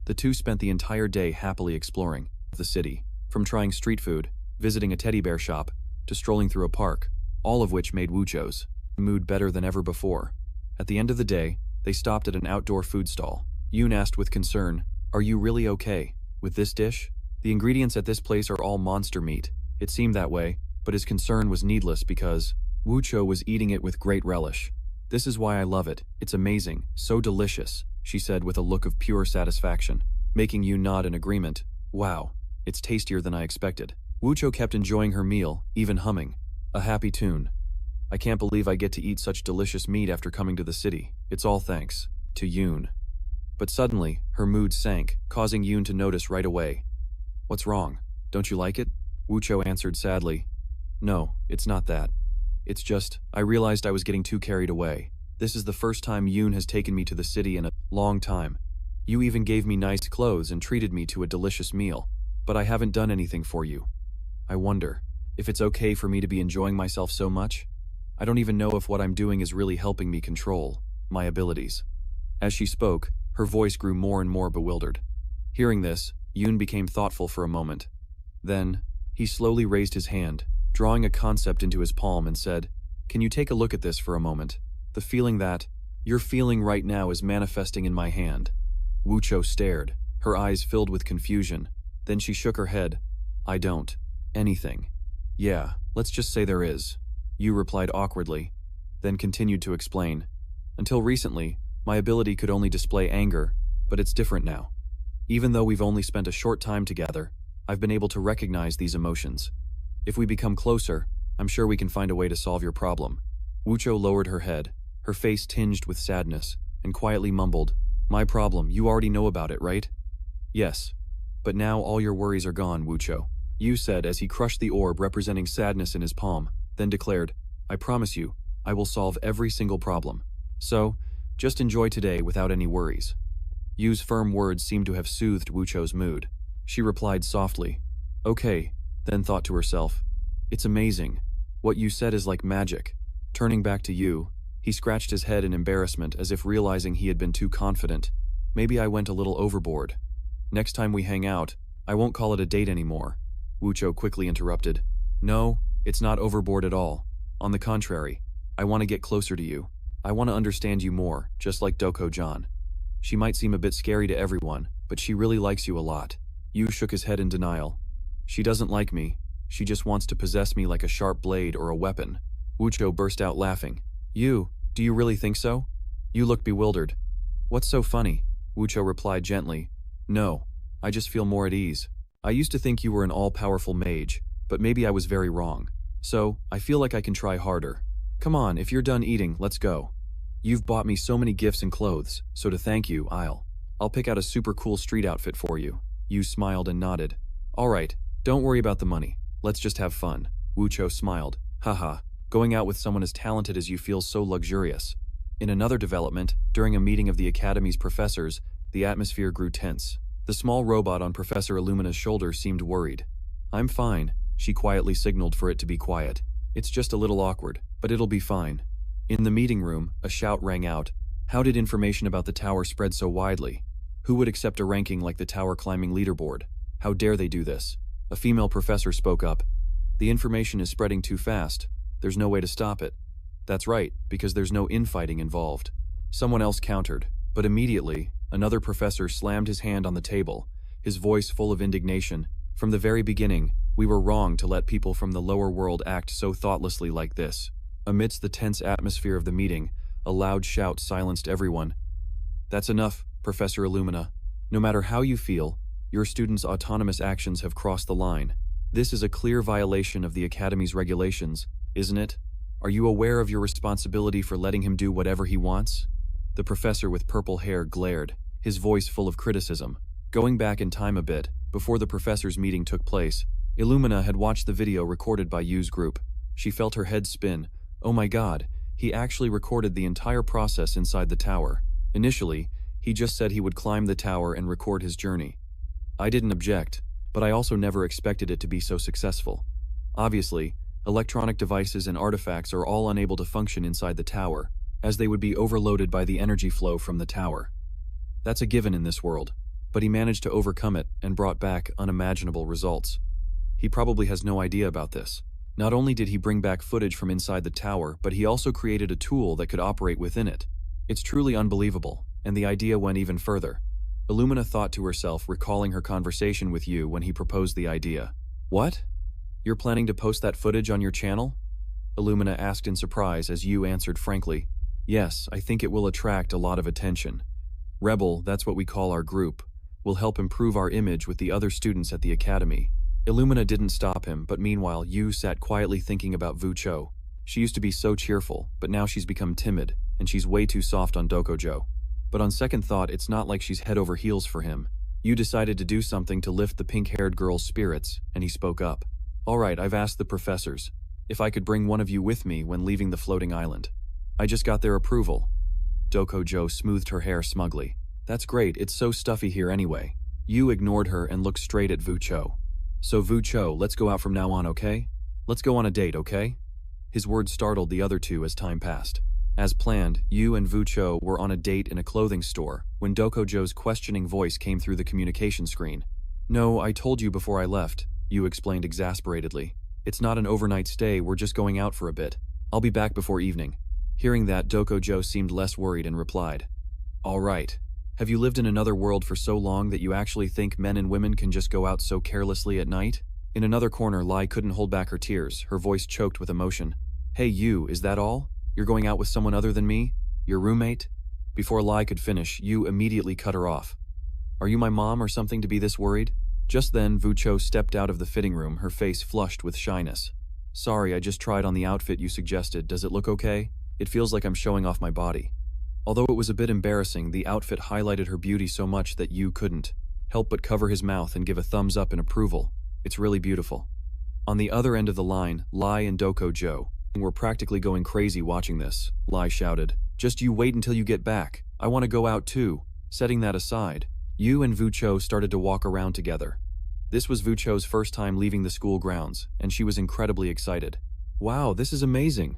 A: The two spent the entire day happily exploring the city, from trying street food, visiting a teddy bear shop, to strolling through a park, all of which made Woocho's mood better than ever before. At the end of the day, they stopped at an outdoor food stall. Yoon asked with concern, are you really okay with this dish? The ingredients at this place are all monster meat. It seemed that way, but his concern was needless because Woocho was eating it with great relish. This is why I love it. It's amazing, so delicious, she said with a look of pure satisfaction, making Yoon nod in agreement. Wow, it's tastier than I expected. Woocho kept enjoying her meal, even humming a happy tune. I can't believe I get to eat such delicious meat after coming to the city. It's all thanks to Yoon. But suddenly, her mood sank, causing Yoon to notice right away. What's wrong? Don't you like it? Woocho answered sadly. No, it's not that. It's just, I realized I was getting too carried away. This is the first time Yoon has taken me to the city in a long time. You even gave me nice clothes and treated me to a delicious meal. But I haven't done anything for you. I wonder if it's okay for me to be enjoying myself so much? I don't even know if what I'm doing is really helping me control my abilities. As she spoke, her voice grew more and more bewildered. Hearing this, Yoon became thoughtful for a moment. Then, he slowly raised his hand, drawing a concept into his palm and said, can you take a look at this for a moment? The feeling that you're feeling right now is manifesting in my hand. Woocho stared, her eyes filled with confusion. Then she shook her head. I don't. Anything. Yeah, let's just say there is. Yu replied awkwardly, then continued to explain. Until recently, my ability could only display anger, but it's different now. Even though we've only spent a short time together, I've been able to recognize these emotions. If we become closer, I'm sure we can find a way to solve your problem. Woocho lowered her head, her face tinged with sadness, and quietly mumbled, my problem, you already know about it, right? Yes. But now all your worries are gone, Woocho. Yu said as he crushed the orb representing sadness in his palm, then declared, I promise you, I will solve every single problem. So, just enjoy today without any worries. Yu's firm words seemed to have soothed Woocho's mood. She replied softly, okay, then thought to herself, it's amazing. What you said is like magic. Turning back to Yu, he scratched his head in embarrassment as if realizing he had been too confident. Maybe I went a little overboard. Next time we hang out, I won't call it a date anymore. Woocho quickly interrupted. No, it's not overboard at all. On the contrary, I want to get closer to you. I want to understand you more, just like Doko-John. She might seem a bit scary to everyone, but she really likes you a lot. Yu shook his head in denial. She doesn't like me. She just wants to possess me like a sharp blade or a weapon. Woocho burst out laughing. Yu, do you really think so? Yu looked bewildered. What's so funny? Woocho replied gently. No, I just feel more at ease. I used to think you were an all-powerful mage, but maybe I was very wrong. So, I feel like I can try harder. Come on, if you're done eating, let's go. You've bought me so many gifts and clothes, so to thank you, I'll pick out a super cool street outfit for you. Yu smiled and nodded. Alright, don't worry about the money. Let's just have fun. Wucho smiled. Haha, going out with someone as talented as you feels so luxurious. In another development, during a meeting of the Academy's professors, the atmosphere grew tense. The small robot on Professor Illumina's shoulder seemed worried. I'm fine, she quietly signaled for it to be quiet. It's just a little awkward, but it'll be fine. In the meeting room, a shout rang out. How did information about the tower spread so widely? Who would accept a ranking like the tower climbing leaderboard? How dare they do this? A female professor spoke up. The information is spreading too fast. There's no way to stop it. That's right, because there's no infighting involved. Someone else countered, but immediately, another professor slammed his hand on the table, his voice full of indignation. From the very beginning, we were wrong to let people from the lower world act so thoughtlessly like this. Amidst the tense atmosphere of the meeting, a loud shout silenced everyone. That's enough, Professor Illumina. No matter how you feel, your students' autonomous actions have crossed the line. This is a clear violation of the Academy's regulations, isn't it? Are you aware of your responsibility for letting him do whatever he wants? The professor with purple hair glared, his voice full of criticism. Going back in time a bit, before the professors' meeting took place, Illumina had watched the video recorded by Yu's group. She felt her head spin. Oh my god, he actually recorded the entire process inside the tower. Initially, he just said he would climb the tower and record his journey. I didn't object, but I also never expected it to be so successful. Obviously, electronic devices and artifacts are all unable to function inside the tower, as they would be overloaded by the energy flow from the tower. That's a given in this world, but he managed to overcome it and brought back unimaginable results. He probably has no idea about this. Not only did he bring back footage from inside the tower, but he also created a tool that could operate within it. It's truly unbelievable, and the idea went even further. Illumina thought to herself, recalling her conversation with Yu when he proposed the idea. What? You're planning to post that footage on your channel? Illumina asked in surprise as Yu answered frankly. Yes, I think it will attract a lot of attention. Rebel, that's what we call our group, will help improve our image with the other students at the Academy. Illumina didn't stop him, but meanwhile Yu sat quietly thinking about Vucho. She used to be so cheerful, but now she's become timid, and she's way too soft on Dokojo. But on second thought, it's not like she's head over heels for him. Yu decided to do something to lift the pink-haired girl's spirits, and he spoke up. Alright, I've asked the professors if I could bring one of you with me when leaving the floating island. I just got their approval. Dokojo smoothed her hair smugly. That's great, it's so stuffy here anyway. Yu ignored her and looked straight at Vucho. So Vucho, let's go out from now on, okay? Let's go on a date, okay? His words startled the other two as time passed. As planned, Yu and Vucho were on a date in a clothing store when Dokojo's questioning voice came through the communication screen. No, I told you before I left, Yu explained exasperatedly. It's not an overnight stay, we're just going out for a bit. I'll be back before evening. Hearing that, Dokojo seemed less worried and replied. All right. Have you lived in another world for so long that you actually think men and women can just go out so carelessly at night? In another corner, Lai couldn't hold back her tears, her voice choked with emotion. Hey Yu, is that all? You're going out with someone other than me? Your roommate? Before Lai could finish, Yu immediately cut her off. Are you my mom or something to be this worried? Just then, Vucho stepped out of the fitting room, her face flushed with shyness. Sorry, I just tried on the outfit you suggested. Does it look okay? It feels like I'm showing off my body. Although it was a bit embarrassing, the outfit highlighted her beauty so much that Yu couldn't help but cover his mouth and give a thumbs up in approval. It's really beautiful. On the other end of the line, Lai and Dokojo were practically going crazy watching this. Lai shouted, Just you wait until you get back. I want to go out too. Setting that aside, Yu and Vucho started to walk around together. This was Vucho's first time leaving the school grounds, and she was incredibly excited. Wow, this is amazing.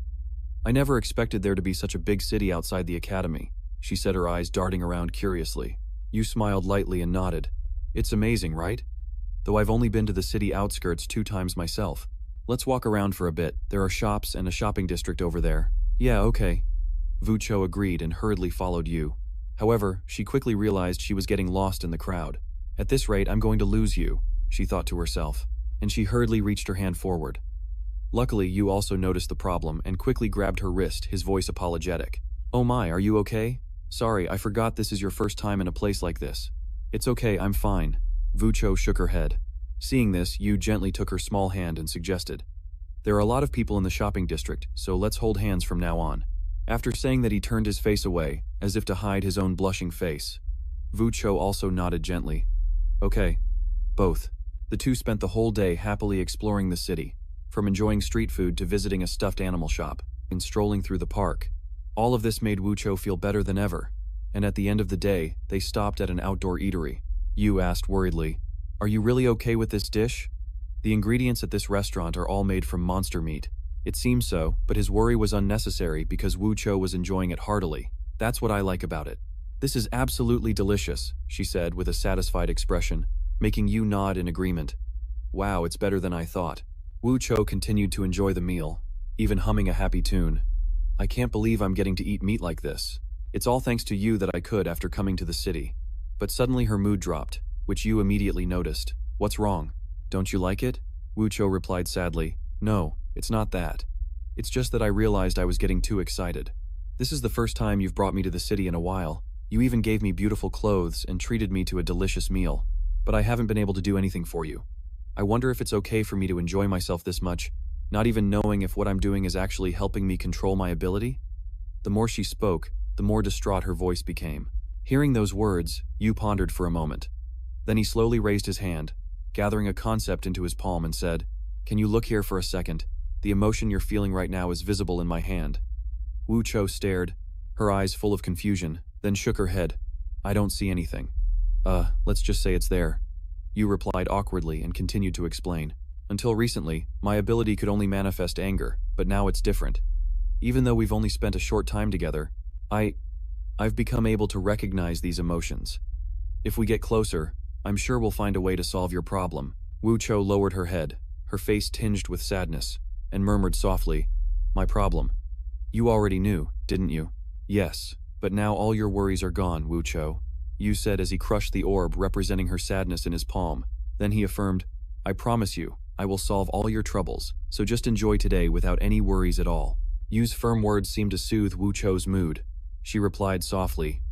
A: I never expected there to be such a big city outside the academy, she said, her eyes darting around curiously. Yu smiled lightly and nodded. It's amazing, right? Though I've only been to the city outskirts 2 times myself. Let's walk around for a bit. There are shops and a shopping district over there. Yeah, okay. Vucho agreed and hurriedly followed Yu. However, she quickly realized she was getting lost in the crowd. At this rate, I'm going to lose Yu, she thought to herself, and she hurriedly reached her hand forward. Luckily, Yu also noticed the problem and quickly grabbed her wrist, his voice apologetic. Oh my, are you okay? Sorry, I forgot this is your first time in a place like this. It's okay, I'm fine. Vucho shook her head. Seeing this, Yu gently took her small hand and suggested, "There are a lot of people in the shopping district, so let's hold hands from now on." After saying that, he turned his face away, as if to hide his own blushing face. Wucho also nodded gently. Okay. Both. The two spent the whole day happily exploring the city, from enjoying street food to visiting a stuffed animal shop and strolling through the park. All of this made Wucho feel better than ever, and at the end of the day, they stopped at an outdoor eatery. Yu asked worriedly, "Are you really okay with this dish? The ingredients at this restaurant are all made from monster meat." It seemed so, but his worry was unnecessary because Wucho was enjoying it heartily. "That's what I like about it." "This is absolutely delicious," she said with a satisfied expression, making Yu nod in agreement. "Wow, it's better than I thought." Wucho continued to enjoy the meal, even humming a happy tune. "I can't believe I'm getting to eat meat like this. It's all thanks to you that I could after coming to the city." But suddenly her mood dropped, which Yu immediately noticed. "What's wrong? Don't you like it?" Wucho replied sadly, "No, it's not that. It's just that I realized I was getting too excited. This is the first time you've brought me to the city in a while. You even gave me beautiful clothes and treated me to a delicious meal. But I haven't been able to do anything for you. I wonder if it's okay for me to enjoy myself this much, not even knowing if what I'm doing is actually helping me control my ability?" The more she spoke, the more distraught her voice became. Hearing those words, Yu pondered for a moment. Then he slowly raised his hand, gathering a concept into his palm and said, "Can you look here for a second? The emotion you're feeling right now is visible in my hand." Wucho stared, her eyes full of confusion, then shook her head. "I don't see anything." Let's just say it's there." Yu replied awkwardly and continued to explain. "Until recently, my ability could only manifest anger, but now it's different. Even though we've only spent a short time together, I've become able to recognize these emotions. If we get closer, I'm sure we'll find a way to solve your problem." Wucho lowered her head, her face tinged with sadness, and murmured softly, "My problem? You already knew, didn't you?" "Yes, but now all your worries are gone, Wucho," Yu said as he crushed the orb representing her sadness in his palm. Then he affirmed, "I promise you, I will solve all your troubles, so just enjoy today without any worries at all." Yu's firm words seemed to soothe Wucho's mood. She replied softly,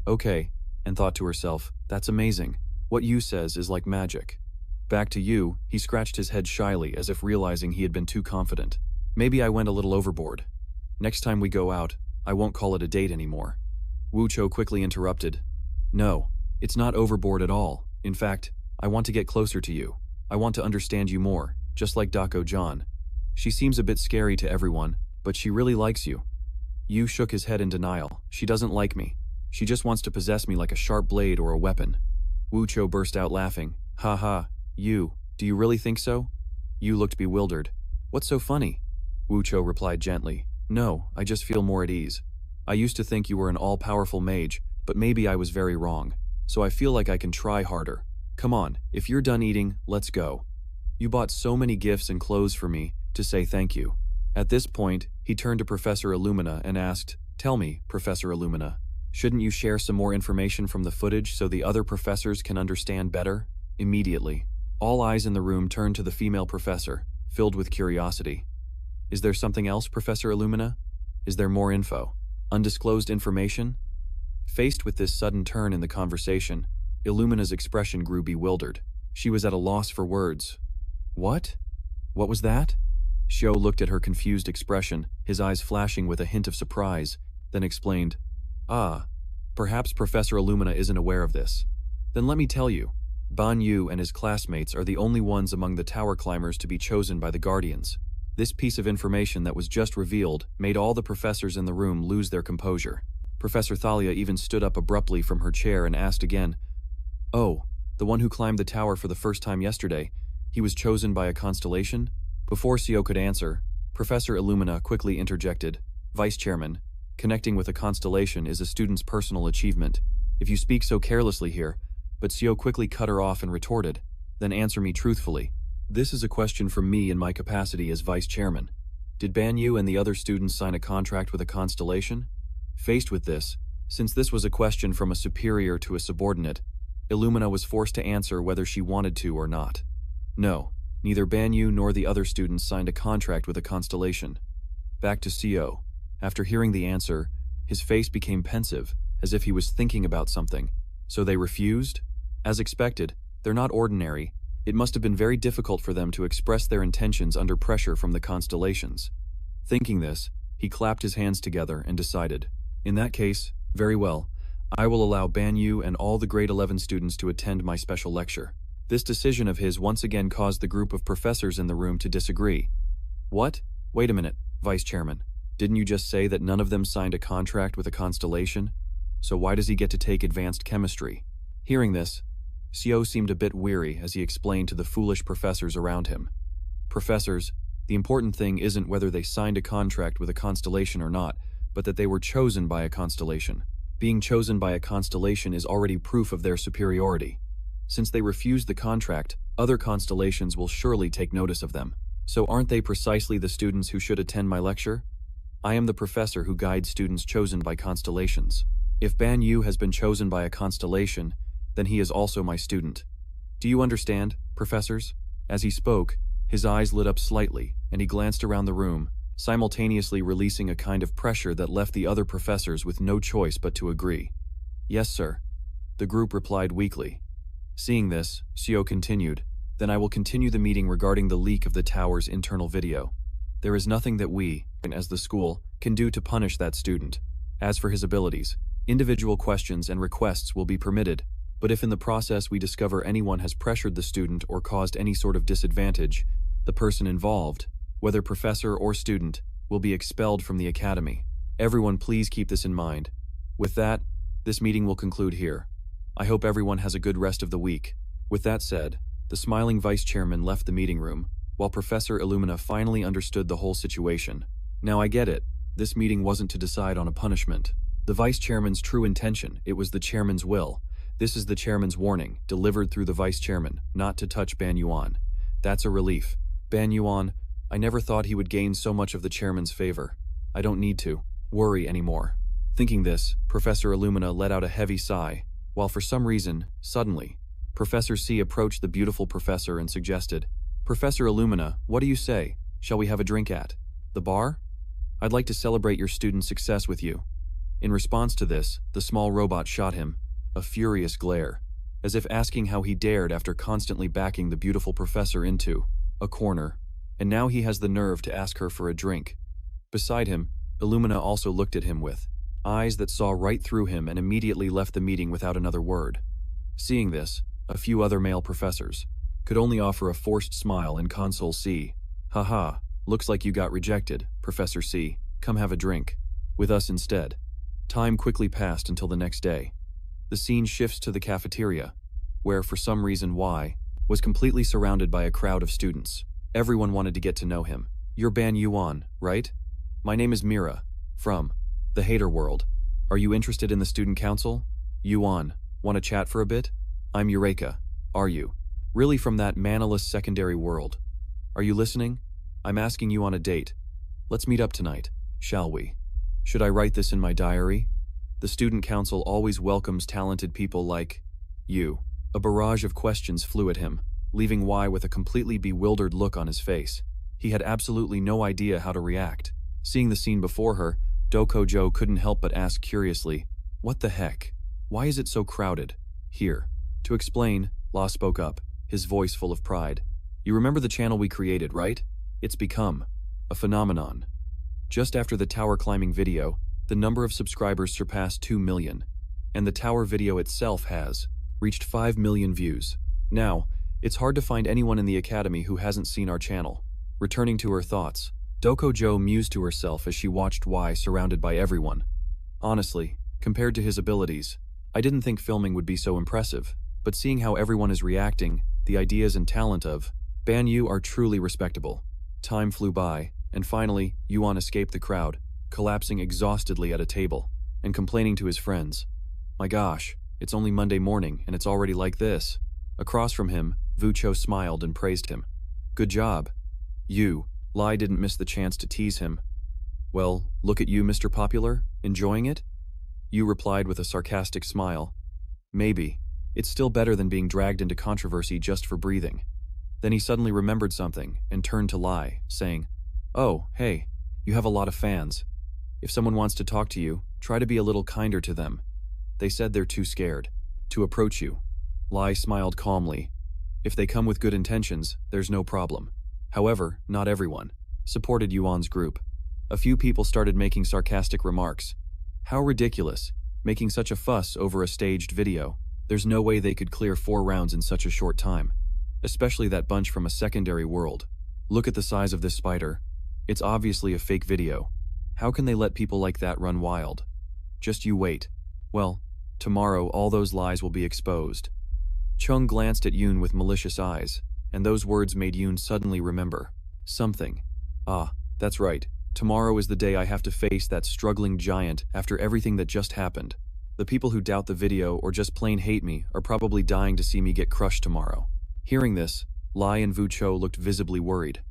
A: "Okay," and thought to herself, "That's amazing. What Yu says is like magic." Back to Yu, he scratched his head shyly as if realizing he had been too confident. "Maybe I went a little overboard. Next time we go out, I won't call it a date anymore." Wucho quickly interrupted, "No, it's not overboard at all. In fact, I want to get closer to you. I want to understand you more, just like Dako-John. She seems a bit scary to everyone, but she really likes you." Yu shook his head in denial. "She doesn't like me. She just wants to possess me like a sharp blade or a weapon." Wucho burst out laughing. "Ha ha, Yu, do you really think so?" Yu looked bewildered. "What's so funny?" Wucho replied gently, "No, I just feel more at ease. I used to think you were an all-powerful mage, but maybe I was very wrong. So I feel like I can try harder. Come on, if you're done eating, let's go. You bought so many gifts and clothes for me to say thank you." At this point, he turned to Professor Illumina and asked, "Tell me, Professor Illumina, shouldn't you share some more information from the footage so the other professors can understand better?" Immediately, all eyes in the room turned to the female professor, filled with curiosity. "Is there something else, Professor Illumina? Is there more info? Undisclosed information?" Faced with this sudden turn in the conversation, Illumina's expression grew bewildered. She was at a loss for words. "What? What was that?" Xiao looked at her confused expression, his eyes flashing with a hint of surprise, then explained, Perhaps Professor Illumina isn't aware of this. Then let me tell you, Ban Yu and his classmates are the only ones among the tower climbers to be chosen by the Guardians. This piece of information that was just revealed made all the professors in the room lose their composure. Professor Thalia even stood up abruptly from her chair and asked again, "Oh, the one who climbed the tower for the first time yesterday, he was chosen by a constellation?" Before Xiao could answer, Professor Illumina quickly interjected, "Vice Chairman, connecting with a constellation is a student's personal achievement. If you speak so carelessly here," but Xiao quickly cut her off and retorted, "Then answer me truthfully. This is a question from me in my capacity as Vice Chairman. Did Ban Yu and the other students sign a contract with a constellation?" Faced with this, since this was a question from a superior to a subordinate, Illumina was forced to answer whether she wanted to or not. No, neither Ban Yu nor the other students signed a contract with a constellation. Back to Xiao. After hearing the answer, his face became pensive, as if he was thinking about something. So they refused? As expected, they're not ordinary. It must have been very difficult for them to express their intentions under pressure from the constellations. Thinking this, he clapped his hands together and decided, in that case, very well, I will allow Ban Yu and all the grade 11 students to attend my special lecture. This decision of his once again caused the group of professors in the room to disagree. What? Wait a minute, Vice Chairman. Didn't you just say that none of them signed a contract with a constellation? So why does he get to take advanced chemistry? Hearing this, Xiao seemed a bit weary as he explained to the foolish professors around him. Professors, the important thing isn't whether they signed a contract with a constellation or not, but that they were chosen by a constellation. Being chosen by a constellation is already proof of their superiority. Since they refused the contract, other constellations will surely take notice of them. So aren't they precisely the students who should attend my lecture? I am the professor who guides students chosen by constellations. If Ban Yu has been chosen by a constellation, then he is also my student. Do you understand, professors? As he spoke, his eyes lit up slightly, and he glanced around the room, simultaneously releasing a kind of pressure that left the other professors with no choice but to agree. Yes, sir. The group replied weakly. Seeing this, Xiao continued, then I will continue the meeting regarding the leak of the tower's internal video. There is nothing that we, as the school, can do to punish that student. As for his abilities, individual questions and requests will be permitted, but if in the process we discover anyone has pressured the student or caused any sort of disadvantage, the person involved, whether professor or student, will be expelled from the academy. Everyone please keep this in mind. With that, this meeting will conclude here. I hope everyone has a good rest of the week. With that said, the smiling vice chairman left the meeting room, while Professor Illumina finally understood the whole situation. Now I get it. This meeting wasn't to decide on a punishment. The vice chairman's true intention, it was the chairman's will. This is the chairman's warning, delivered through the vice chairman, not to touch Ban Yuan. That's a relief. Ban Yuan, I never thought he would gain so much of the chairman's favor. I don't need to worry anymore. Thinking this, Professor Illumina let out a heavy sigh, while for some reason, suddenly, Professor C approached the beautiful professor and suggested, Professor Illumina, what do you say? Shall we have a drink at the bar? I'd like to celebrate your student's success with you. In response to this, the small robot shot him a furious glare, as if asking how he dared after constantly backing the beautiful professor into a corner, and now he has the nerve to ask her for a drink. Beside him, Illumina also looked at him with eyes that saw right through him and immediately left the meeting without another word. Seeing this, a few other male professors could only offer a forced smile and console C. Haha, looks like you got rejected, Professor C. Come have a drink with us instead. Time quickly passed until the next day. The scene shifts to the cafeteria, where for some reason Y was completely surrounded by a crowd of students. Everyone wanted to get to know him. You're Ban Yuan, right? My name is Mira, from the Hater World. Are you interested in the student council? Yuan, want to chat for a bit? I'm Eureka. Are you? Really from that manaless secondary world? Are you listening? I'm asking you on a date. Let's meet up tonight, shall we? Should I write this in my diary? The student council always welcomes talented people like you. A barrage of questions flew at him, leaving Y with a completely bewildered look on his face. He had absolutely no idea how to react. Seeing the scene before her, Dokojo couldn't help but ask curiously, what the heck? Why is it so crowded here? To explain, La spoke up, his voice full of pride. You remember the channel we created, right? It's become a phenomenon. Just after the tower climbing video, the number of subscribers surpassed 2 million, and the tower video itself has reached 5 million views. Now, it's hard to find anyone in the academy who hasn't seen our channel. Returning to her thoughts, Dokojo mused to herself as she watched Y surrounded by everyone. Honestly, compared to his abilities, I didn't think filming would be so impressive, but seeing how everyone is reacting, the ideas and talent of Ban Yu are truly respectable. Time flew by, and finally, Yuan escaped the crowd, collapsing exhaustedly at a table, and complaining to his friends. My gosh, it's only Monday morning and it's already like this. Across from him, Vucho smiled and praised him. Good job. Lai didn't miss the chance to tease him. Well, look at you, Mr. Popular, enjoying it? Yu replied with a sarcastic smile. Maybe. It's still better than being dragged into controversy just for breathing. Then he suddenly remembered something and turned to Lai, saying, Oh, hey, you have a lot of fans. If someone wants to talk to you, try to be a little kinder to them. They said they're too scared to approach you. Lai smiled calmly. If they come with good intentions, there's no problem. However, not everyone supported Yuan's group. A few people started making sarcastic remarks. How ridiculous, making such a fuss over a staged video. There's no way they could clear 4 rounds in such a short time. Especially that bunch from a secondary world. Look at the size of this spider. It's obviously a fake video. How can they let people like that run wild? Just you wait. Well, tomorrow all those lies will be exposed. Chung glanced at Yuun with malicious eyes, and those words made Yuun suddenly remember something. Ah, that's right. Tomorrow is the day I have to face that struggling giant after everything that just happened. The people who doubt the video or just plain hate me are probably dying to see me get crushed tomorrow. Hearing this, Lai and Vu Cho looked visibly worried.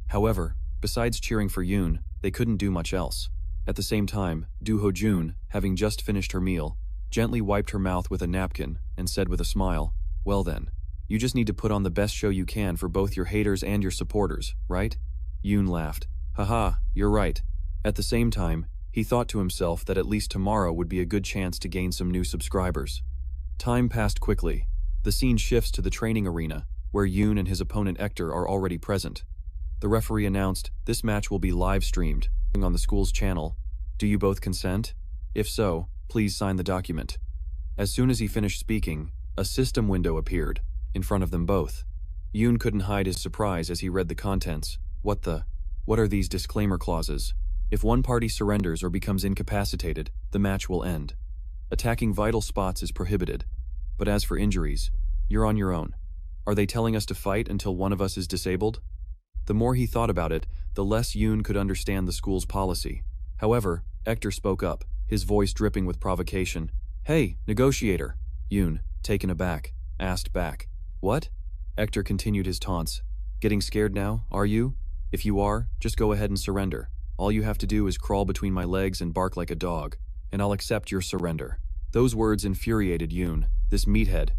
A: However, besides cheering for Yuun, they couldn't do much else. At the same time, Do Ho Jun, having just finished her meal, gently wiped her mouth with a napkin and said with a smile, "Well then, you just need to put on the best show you can for both your haters and your supporters, right?" Yuun laughed. "Haha, you're right." At the same time, he thought to himself that at least tomorrow would be a good chance to gain some new subscribers. Time passed quickly. The scene shifts to the training arena, where Yuun and his opponent Hector are already present. The referee announced, "This match will be live-streamed on the school's channel. Do you both consent? If so, please sign the document." As soon as he finished speaking, a system window appeared in front of them both. Yuun couldn't hide his surprise as he read the contents. What are these disclaimer clauses? If one party surrenders or becomes incapacitated, the match will end. Attacking vital spots is prohibited. But as for injuries, you're on your own. Are they telling us to fight until one of us is disabled? The more he thought about it, the less Yuun could understand the school's policy. However, Hector spoke up, his voice dripping with provocation. "Hey, negotiator!" Yuun, taken aback, asked back. "What?" Hector continued his taunts. "Getting scared now, are you? If you are, just go ahead and surrender. All you have to do is crawl between my legs and bark like a dog, and I'll accept your surrender." Those words infuriated Yuun, this meathead.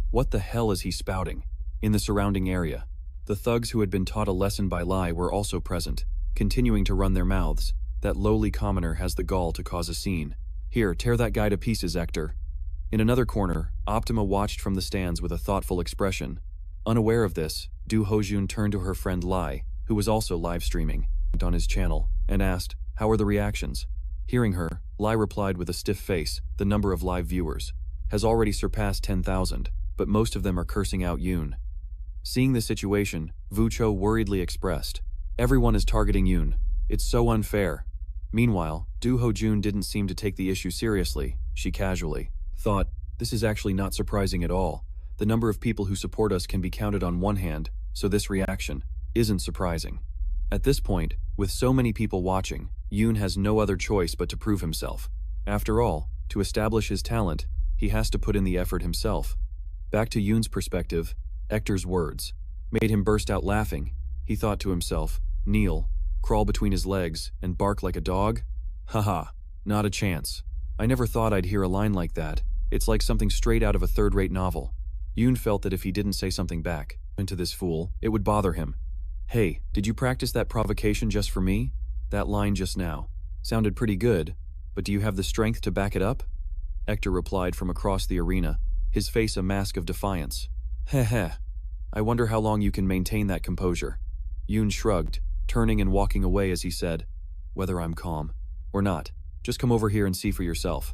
A: What the hell is he spouting? In the surrounding area, the thugs who had been taught a lesson by Lai were also present, continuing to run their mouths. That lowly commoner has the gall to cause a scene. "Here, tear that guy to pieces, Hector." In another corner, Optima watched from the stands with a thoughtful expression. Unaware of this, Du Hojun turned to her friend Lai, who was also live streaming on his channel, and asked, "How are the reactions?" Hearing her, Lai replied with a stiff face, "The number of live viewers has already surpassed 10,000, but most of them are cursing out Yuun." Seeing the situation, Vu Cho worriedly expressed, "Everyone is targeting Yuun. It's so unfair." Meanwhile, Du Hojun didn't seem to take the issue seriously. She casually thought, "This is actually not surprising at all. The number of people who support us can be counted on one hand, so this reaction isn't surprising." At this point, with so many people watching, Yuun has no other choice but to prove himself. After all, to establish his talent, he has to put in the effort himself. Back to Yoon's perspective, Hector's words made him burst out laughing. He thought to himself, "Kneel, crawl between his legs, and bark like a dog? Haha, not a chance. I never thought I'd hear a line like that. It's like something straight out of a third-rate novel." Yoon felt that if he didn't say something back to this fool, it would bother him. "Hey, did you practice that provocation just for me? That line just now sounded pretty good, but do you have the strength to back it up?" Hector replied from across the arena, his face a mask of defiance. "Heh. I wonder how long you can maintain that composure." Yoon shrugged, turning and walking away as he said, "Whether I'm calm or not, just come over here and see for yourself."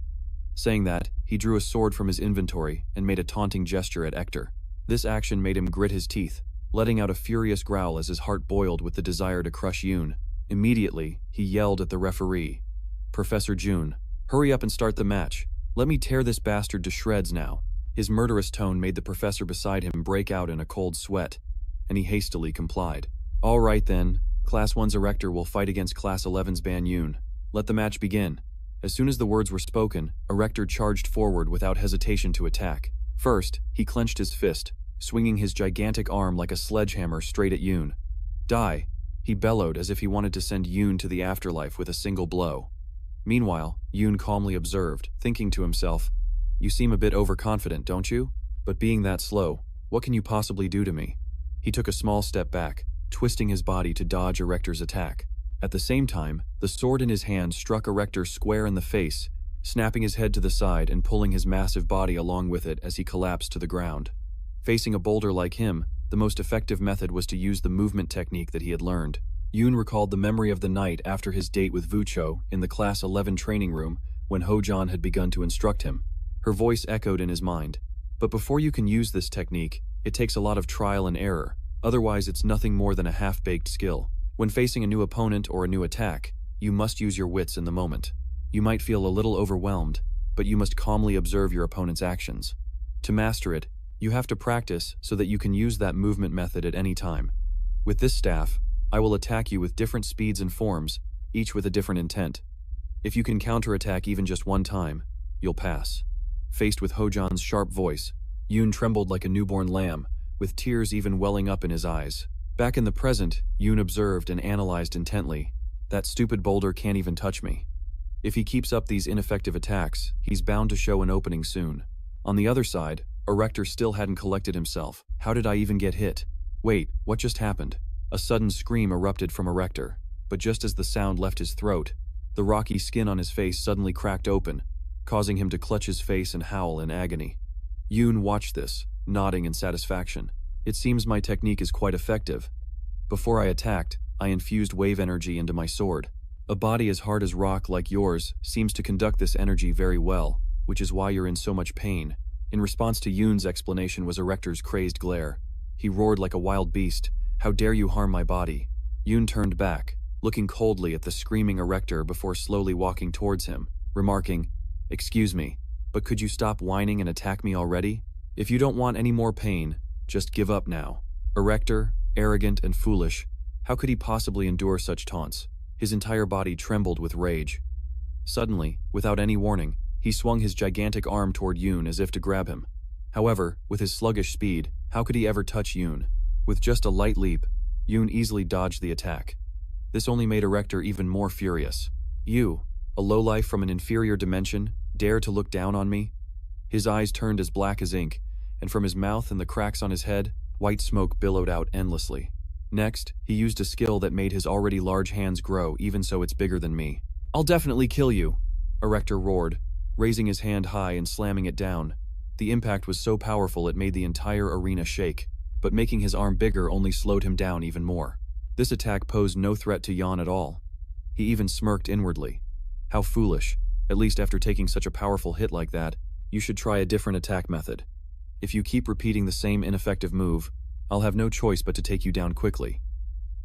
A: Saying that, he drew a sword from his inventory and made a taunting gesture at Hector. This action made him grit his teeth, letting out a furious growl as his heart boiled with the desire to crush Yoon. Immediately, he yelled at the referee, "Professor Jun, hurry up and start the match. Let me tear this bastard to shreds now." His murderous tone made the professor beside him break out in a cold sweat, and he hastily complied. "All right then, Class 1's Erector will fight against Class 11's Ban Yoon. Let the match begin." As soon as the words were spoken, Erector charged forward without hesitation to attack. First, he clenched his fist, swinging his gigantic arm like a sledgehammer straight at Yoon. "Die!" He bellowed as if he wanted to send Yoon to the afterlife with a single blow. Meanwhile, Yoon calmly observed, thinking to himself, "You seem a bit overconfident, don't you? But being that slow, what can you possibly do to me?" He took a small step back, twisting his body to dodge Erector's attack. At the same time, the sword in his hand struck Erector square in the face, snapping his head to the side and pulling his massive body along with it as he collapsed to the ground. Facing a boulder like him, the most effective method was to use the movement technique that he had learned. Yoon recalled the memory of the night after his date with Vucho in the Class 11 training room when Hojan had begun to instruct him. Her voice echoed in his mind. But before you can use this technique, it takes a lot of trial and error, otherwise it's nothing more than a half-baked skill. When facing a new opponent or a new attack, you must use your wits in the moment. You might feel a little overwhelmed, but you must calmly observe your opponent's actions. To master it, you have to practice so that you can use that movement method at any time. With this staff, I will attack you with different speeds and forms, each with a different intent. If you can counterattack even just one time, you'll pass. Faced with Hojan's sharp voice, Yoon trembled like a newborn lamb, with tears even welling up in his eyes. Back in the present, Yoon observed and analyzed intently. That stupid boulder can't even touch me. If he keeps up these ineffective attacks, he's bound to show an opening soon. On the other side, Erector still hadn't collected himself. How did I even get hit? Wait, what just happened? A sudden scream erupted from Erector, but just as the sound left his throat, the rocky skin on his face suddenly cracked open, causing him to clutch his face and howl in agony. Yoon watched this, nodding in satisfaction. It seems my technique is quite effective. Before I attacked, I infused wave energy into my sword. A body as hard as rock like yours seems to conduct this energy very well, which is why you're in so much pain. In response to Yoon's explanation was Erector's crazed glare. He roared like a wild beast. How dare you harm my body? Yoon turned back, looking coldly at the screaming Erector before slowly walking towards him, remarking, "Excuse me, but could you stop whining and attack me already? If you don't want any more pain, just give up now." Erector, arrogant and foolish, how could he possibly endure such taunts? His entire body trembled with rage. Suddenly, without any warning, he swung his gigantic arm toward Yoon as if to grab him. However, with his sluggish speed, how could he ever touch Yoon? With just a light leap, Yoon easily dodged the attack. This only made Erector even more furious. "You, a lowlife from an inferior dimension, dare to look down on me?" His eyes turned as black as ink, and from his mouth and the cracks on his head, white smoke billowed out endlessly. Next, he used a skill that made his already large hands grow even so it's bigger than me. "I'll definitely kill you," Erector roared, raising his hand high and slamming it down. The impact was so powerful it made the entire arena shake, but making his arm bigger only slowed him down even more. This attack posed no threat to Yuun at all. He even smirked inwardly. How foolish. At least after taking such a powerful hit like that, you should try a different attack method. If you keep repeating the same ineffective move, I'll have no choice but to take you down quickly.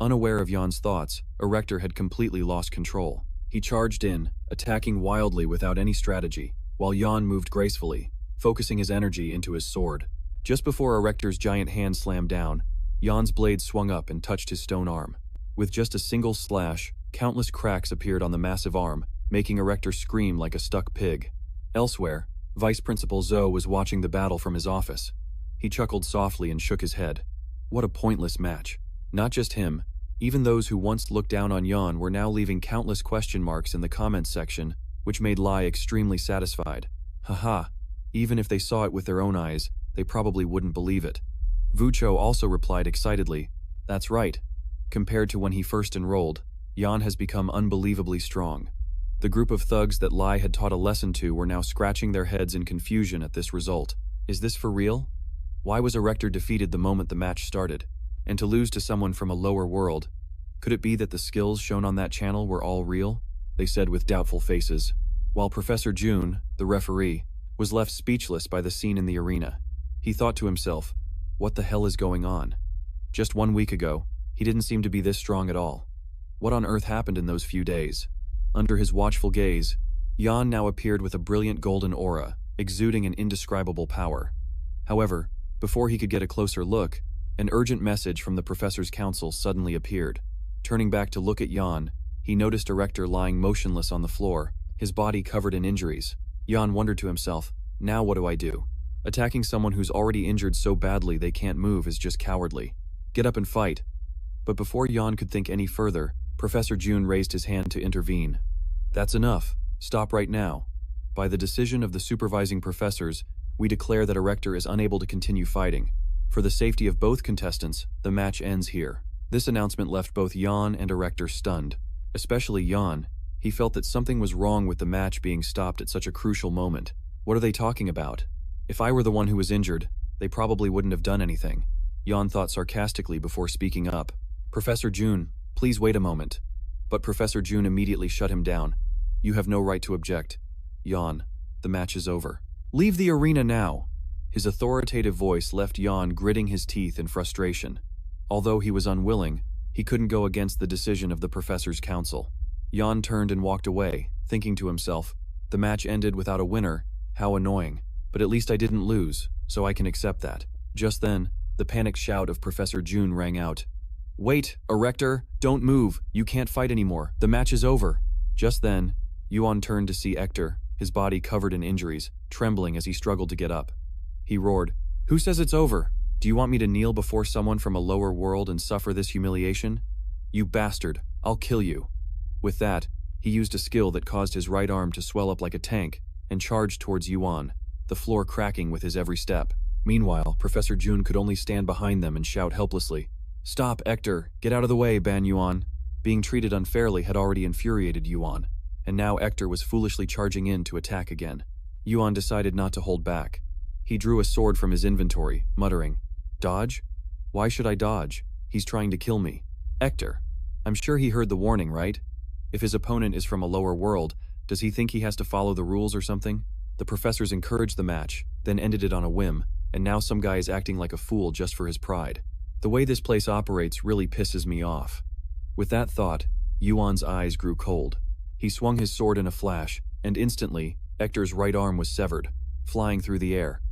A: Unaware of Yuun's thoughts, Erector had completely lost control. He charged in, attacking wildly without any strategy, while Yuun moved gracefully, focusing his energy into his sword. Just before Erector's giant hand slammed down, Yuun's blade swung up and touched his stone arm. With just a single slash, countless cracks appeared on the massive arm, making Erector scream like a stuck pig. Elsewhere, Vice Principal Zhou was watching the battle from his office. He chuckled softly and shook his head. What a pointless match. Not just him, even those who once looked down on Yuun were now leaving countless question marks in the comments section, which made Lai extremely satisfied. Haha, even if they saw it with their own eyes, they probably wouldn't believe it. Vucho also replied excitedly, "That's right. Compared to when he first enrolled, Yuun has become unbelievably strong." The group of thugs that Lai had taught a lesson to were now scratching their heads in confusion at this result. Is this for real? Why was Erector defeated the moment the match started? And to lose to someone from a lower world? Could it be that the skills shown on that channel were all real? They said with doubtful faces, while Professor Jun, the referee, was left speechless by the scene in the arena. He thought to himself, what the hell is going on? Just 1 week ago, he didn't seem to be this strong at all. What on earth happened in those few days? Under his watchful gaze, Yuun now appeared with a brilliant golden aura, exuding an indescribable power. However, before he could get a closer look, an urgent message from the professor's council suddenly appeared. Turning back to look at Yuun, he noticed Erector lying motionless on the floor, his body covered in injuries. Yuun wondered to himself, now what do I do? Attacking someone who's already injured so badly they can't move is just cowardly. Get up and fight. But before Yuun could think any further, Professor Jun raised his hand to intervene. That's enough. Stop right now. By the decision of the supervising professors, we declare that Erector is unable to continue fighting. For the safety of both contestants, the match ends here. This announcement left both Yuun and Erector stunned. Especially Yuun. He felt that something was wrong with the match being stopped at such a crucial moment. What are they talking about? If I were the one who was injured, they probably wouldn't have done anything. Yuun thought sarcastically before speaking up. Professor Jun, please wait a moment. But Professor Jun immediately shut him down. You have no right to object. Yuun, the match is over. Leave the arena now. His authoritative voice left Yuun gritting his teeth in frustration. Although he was unwilling, he couldn't go against the decision of the professor's council. Yuun turned and walked away, thinking to himself, the match ended without a winner, how annoying. But at least I didn't lose, so I can accept that. Just then, the panicked shout of Professor Jun rang out. Wait, Erector, don't move, you can't fight anymore, the match is over. Just then, Yuun turned to see Hector, his body covered in injuries, trembling as he struggled to get up. He roared, Who says it's over? Do you want me to kneel before someone from a lower world and suffer this humiliation? You bastard, I'll kill you. With that, he used a skill that caused his right arm to swell up like a tank and charged towards Yuun, the floor cracking with his every step. Meanwhile, Professor Jun could only stand behind them and shout helplessly, Stop, Hector, get out of the way, Ban Yuun. Being treated unfairly had already infuriated Yuun, and now Hector was foolishly charging in to attack again. Yuun decided not to hold back. He drew a sword from his inventory, muttering, Dodge? Why should I dodge? He's trying to kill me. Hector, I'm sure he heard the warning, right? If his opponent is from a lower world, does he think he has to follow the rules or something? The professors encouraged the match, then ended it on a whim, and now some guy is acting like a fool just for his pride. The way this place operates really pisses me off. With that thought, Yuan's eyes grew cold. He swung his sword in a flash, and instantly, Hector's right arm was severed, flying through the air.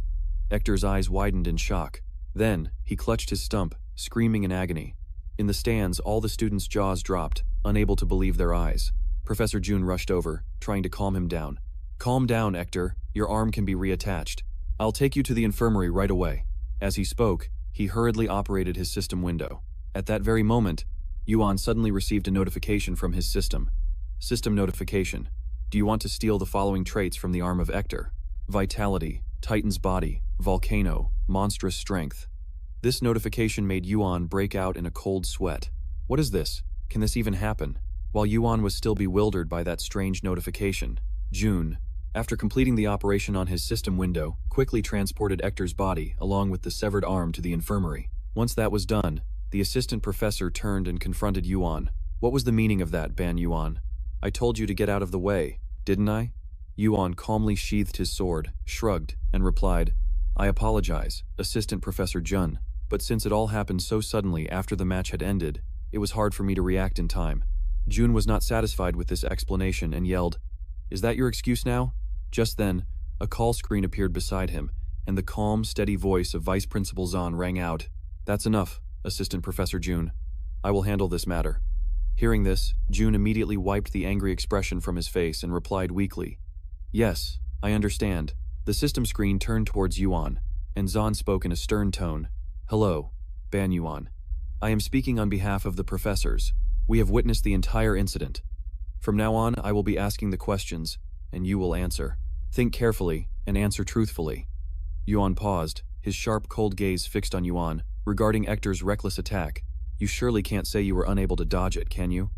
A: Hector's eyes widened in shock. Then, he clutched his stump, screaming in agony. In the stands, all the students' jaws dropped, unable to believe their eyes. Professor Jun rushed over, trying to calm him down. Calm down, Hector. Your arm can be reattached. I'll take you to the infirmary right away. As he spoke, he hurriedly operated his system window. At that very moment, Yuun suddenly received a notification from his system. System notification. Do you want to steal the following traits from the arm of Hector? Vitality, Titan's body, volcano, monstrous strength. This notification made Yuun break out in a cold sweat. What is this? Can this even happen? While Yuun was still bewildered by that strange notification, Jun, after completing the operation on his system window, quickly transported Hector's body along with the severed arm to the infirmary. Once that was done, the assistant professor turned and confronted Yuun. What was the meaning of that, Ban Yuun? I told you to get out of the way, didn't I? Yuun calmly sheathed his sword, shrugged, and replied, I apologize, Assistant Professor Jun, but since it all happened so suddenly after the match had ended, it was hard for me to react in time. Jun was not satisfied with this explanation and yelled, Is that your excuse now? Just then, a call screen appeared beside him, and the calm, steady voice of Vice Principal Zahn rang out. That's enough, Assistant Professor Jun. I will handle this matter. Hearing this, Jun immediately wiped the angry expression from his face and replied weakly, Yes, I understand. The system screen turned towards Yuun, and Zahn spoke in a stern tone. Hello, Ban Yuun. I am speaking on behalf of the professors. We have witnessed the entire incident. From now on, I will be asking the questions, and you will answer. Think carefully and answer truthfully. Yuun paused, his sharp, cold gaze fixed on Yuun, regarding Hector's reckless attack. You surely can't say you were unable to dodge it, can you?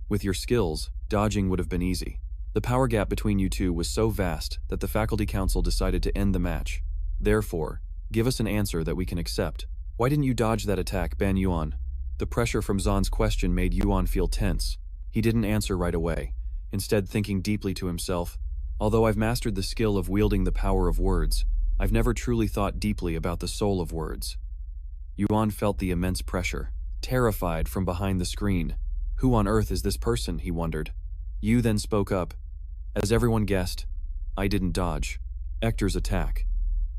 A: With your skills, dodging would have been easy. The power gap between you two was so vast that the faculty council decided to end the match. Therefore, give us an answer that we can accept. Why didn't you dodge that attack, Ban Yuun? The pressure from Zahn's question made Yuun feel tense. He didn't answer right away, instead thinking deeply to himself, although I've mastered the skill of wielding the power of words, I've never truly thought deeply about the soul of words. Yuun felt the immense pressure, terrified from behind the screen. Who on earth is this person, he wondered. Yu then spoke up. As everyone guessed, I didn't dodge Hector's attack.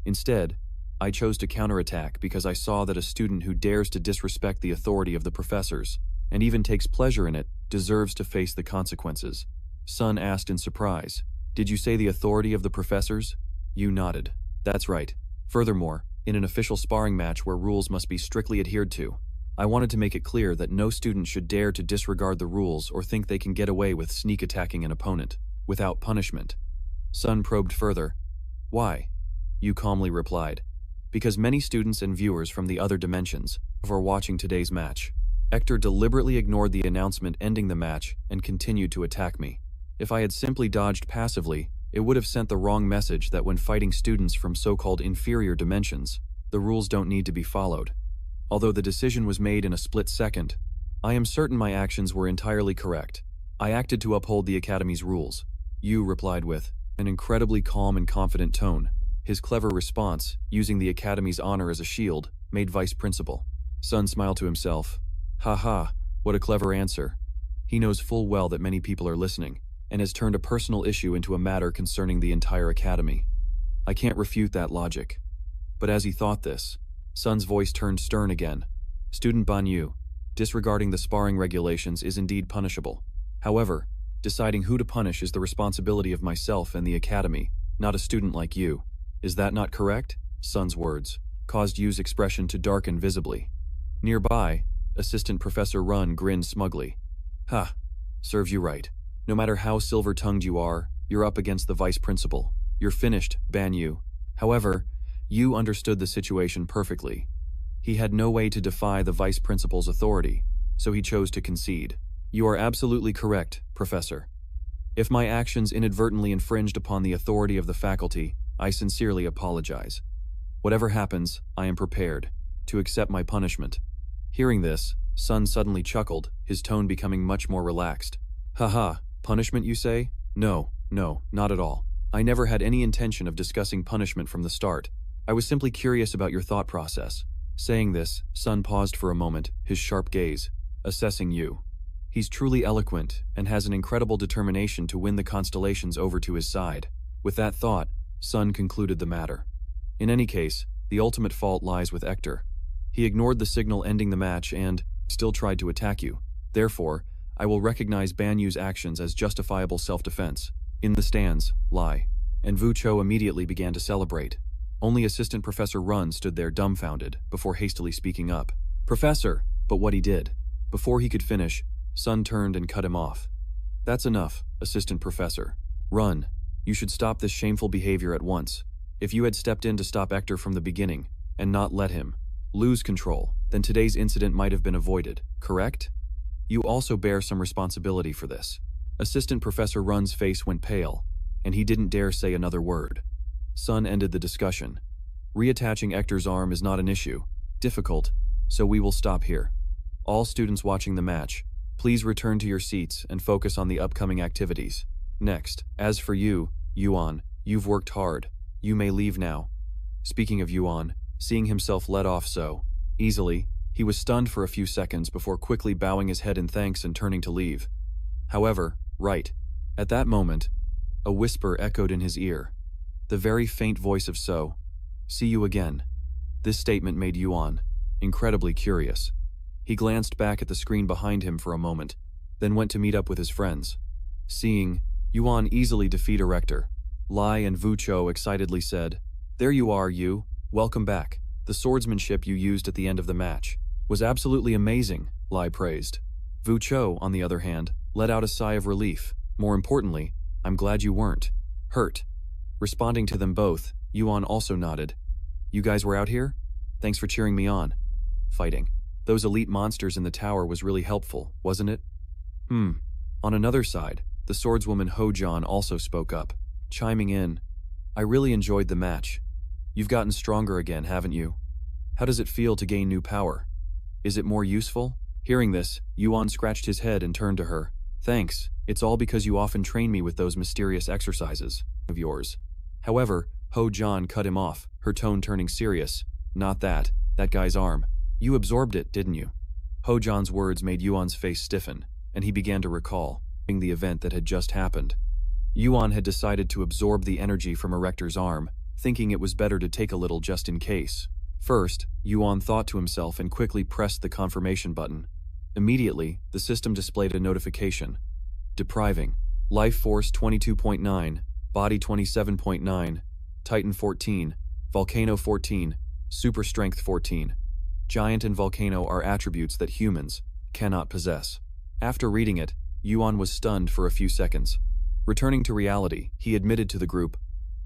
A: Instead, I chose to counterattack because I saw that a student who dares to disrespect the authority of the professors, and even takes pleasure in it, deserves to face the consequences. Sun asked in surprise, Did you say the authority of the professors? Yu nodded. That's right. Furthermore, in an official sparring match where rules must be strictly adhered to, I wanted to make it clear that no student should dare to disregard the rules or think they can get away with sneak attacking an opponent, without punishment. Sun probed further. Why? Yu calmly replied. Because many students and viewers from the other dimensions are watching today's match. Hector deliberately ignored the announcement ending the match and continued to attack me. If I had simply dodged passively, it would have sent the wrong message that when fighting students from so-called inferior dimensions, The rules don't need to be followed. Although the decision was made in a split second, I am certain my actions were entirely correct. I acted to uphold the Academy's rules. Yu replied with an incredibly calm and confident tone. His clever response, using the Academy's honor as a shield, made Vice Principal Sun smile to himself. Ha, what a clever answer. He knows full well that many people are listening, and has turned a personal issue into a matter concerning the entire Academy. I can't refute that logic. But as he thought this, Sun's voice turned stern again. Student Ban Yu, disregarding the sparring regulations is indeed punishable. However, deciding who to punish is the responsibility of myself and the Academy, not a student like you. Is that not correct? Sun's words caused Yu's expression to darken visibly. Nearby, Assistant Professor Run grinned smugly. Ha, serves you right. No matter how silver-tongued you are, you're up against the Vice Principal. You're finished, Ban Yu. However, Yu understood the situation perfectly. He had no way to defy the Vice Principal's authority, so he chose to concede. You are absolutely correct, Professor. If my actions inadvertently infringed upon the authority of the faculty, I sincerely apologize. Whatever happens, I am prepared to accept my punishment. Hearing this, Sun suddenly chuckled, his tone becoming much more relaxed. Haha, punishment you say? No, not at all. I never had any intention of discussing punishment from the start. I was simply curious about your thought process. Saying this, Sun paused for a moment, his sharp gaze assessing Yu. He's truly eloquent and has an incredible determination to win the constellations over to his side. With that thought, Sun concluded the matter. In any case, the ultimate fault lies with Ector. He ignored the signal ending the match and still tried to attack you. Therefore, I will recognize Ban Yu's actions as justifiable self-defense. In the stands, Lai and Vu Cho immediately began to celebrate. Only Assistant Professor Run stood there dumbfounded before hastily speaking up. Professor, but what he did. Before he could finish, Sun turned and cut him off. That's enough, Assistant Professor. Run, you should stop this shameful behavior at once. If you had stepped in to stop Ector from the beginning, and not let him lose control, then today's incident might have been avoided, correct? You also bear some responsibility for this. Assistant Professor Run's face went pale, and he didn't dare say another word. Sun ended the discussion. Reattaching Ector's arm is not an issue. Difficult, so we will stop here. All students watching the match, please return to your seats and focus on the upcoming activities. Next, as for you, Yuan, you've worked hard. You may leave now. Speaking of Yuan, seeing himself let off so easily, he was stunned for a few seconds before quickly bowing his head in thanks and turning to leave. However, right at that moment, a whisper echoed in his ear. The very faint voice of So. See you again. This statement made Yuan incredibly curious. He glanced back at the screen behind him for a moment, then went to meet up with his friends. Seeing Yuan easily defeat a rector, Lai and Vu Cho excitedly said, There you are, Yu. Welcome back. The swordsmanship you used at the end of the match was absolutely amazing, Lai praised. Vu Cho, on the other hand, let out a sigh of relief. More importantly, I'm glad you weren't hurt. Responding to them both, Yuan also nodded. You guys were out here? Thanks for cheering me on. Fighting those elite monsters in the tower was really helpful, wasn't it? On another side, the swordswoman Ho-Jan also spoke up, chiming in. I really enjoyed the match. You've gotten stronger again, haven't you? How does it feel to gain new power? Is it more useful? Hearing this, Yuan scratched his head and turned to her. Thanks, it's all because you often train me with those mysterious exercises of yours. However, Ho-Jan cut him off, her tone turning serious. Not that guy's arm. You absorbed it, didn't you? Ho-Jan's words made Yuan's face stiffen, and he began to recall the event that had just happened. Yuan had decided to absorb the energy from a rector's arm, thinking it was better to take a little just in case. First, Yuan thought to himself and quickly pressed the confirmation button. Immediately, the system displayed a notification. Depriving. Life Force 22.9, Body 27.9, Titan 14, Volcano 14, Super Strength 14. Giant and Volcano are attributes that humans cannot possess. After reading it, Yuan was stunned for a few seconds. Returning to reality, he admitted to the group,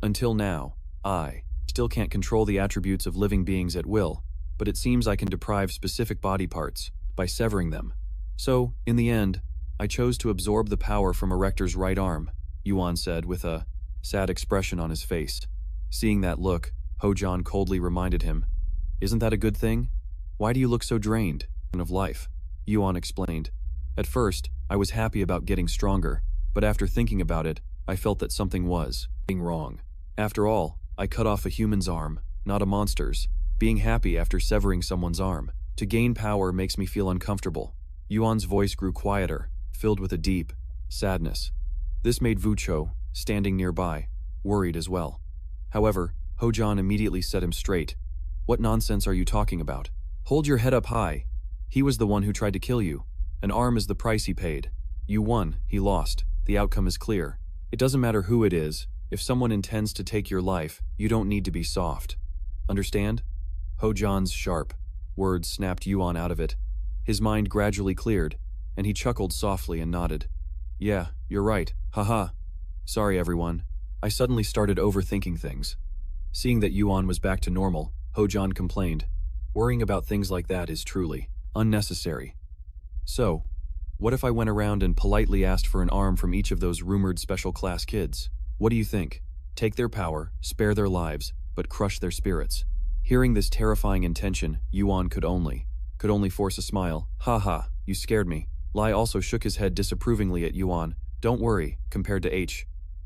A: Until now, I still can't control the attributes of living beings at will, but it seems I can deprive specific body parts by severing them. So, in the end, I chose to absorb the power from a rector's right arm, Yuan said with a sad expression on his face. Seeing that look, Ho-Jan coldly reminded him, Isn't that a good thing? Why do you look so drained of life? Yuan explained. At first, I was happy about getting stronger, but after thinking about it, I felt that something was being wrong. After all, I cut off a human's arm, not a monster's. Being happy after severing someone's arm to gain power makes me feel uncomfortable. Yuan's voice grew quieter, filled with a deep sadness. This made Vucho, standing nearby, worried as well. However, Hojan immediately set him straight. What nonsense are you talking about? Hold your head up high. He was the one who tried to kill you. An arm is the price he paid. You won, he lost. The outcome is clear. It doesn't matter who it is. If someone intends to take your life, you don't need to be soft. Understand? Hojan's sharp words snapped Yuan out of it. His mind gradually cleared, and he chuckled softly and nodded. Yeah, you're right. Haha. Sorry everyone. I suddenly started overthinking things. Seeing that Yuan was back to normal, Hojan complained. Worrying about things like that is truly unnecessary. So, what if I went around and politely asked for an arm from each of those rumored special class kids? What do you think? Take their power, spare their lives, but crush their spirits. Hearing this terrifying intention, Yuan could only force a smile. Ha, you scared me. Lai also shook his head disapprovingly at Yuan. Don't worry, compared to H.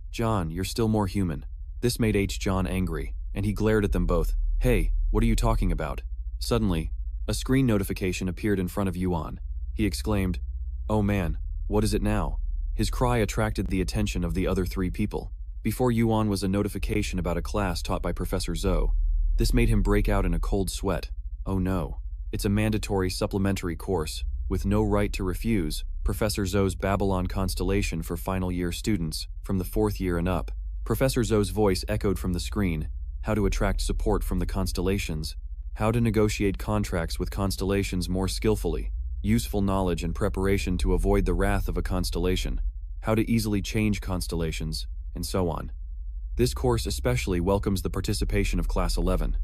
A: John, you're still more human. This made H. John angry, and he glared at them both. Hey, what are you talking about? Suddenly, a screen notification appeared in front of Yuan. He exclaimed, Oh man, what is it now? His cry attracted the attention of the other three people. Before Yuan was a notification about a class taught by Professor Zhou. This made him break out in a cold sweat. Oh no. It's a mandatory supplementary course, with no right to refuse, Professor Zhou's Babylon Constellation for final year students, from the 4th year and up. Professor Zhou's voice echoed from the screen, how to attract support from the constellations, how to negotiate contracts with constellations more skillfully, useful knowledge and preparation to avoid the wrath of a constellation, how to easily change constellations, and so on. This course especially welcomes the participation of Class 11.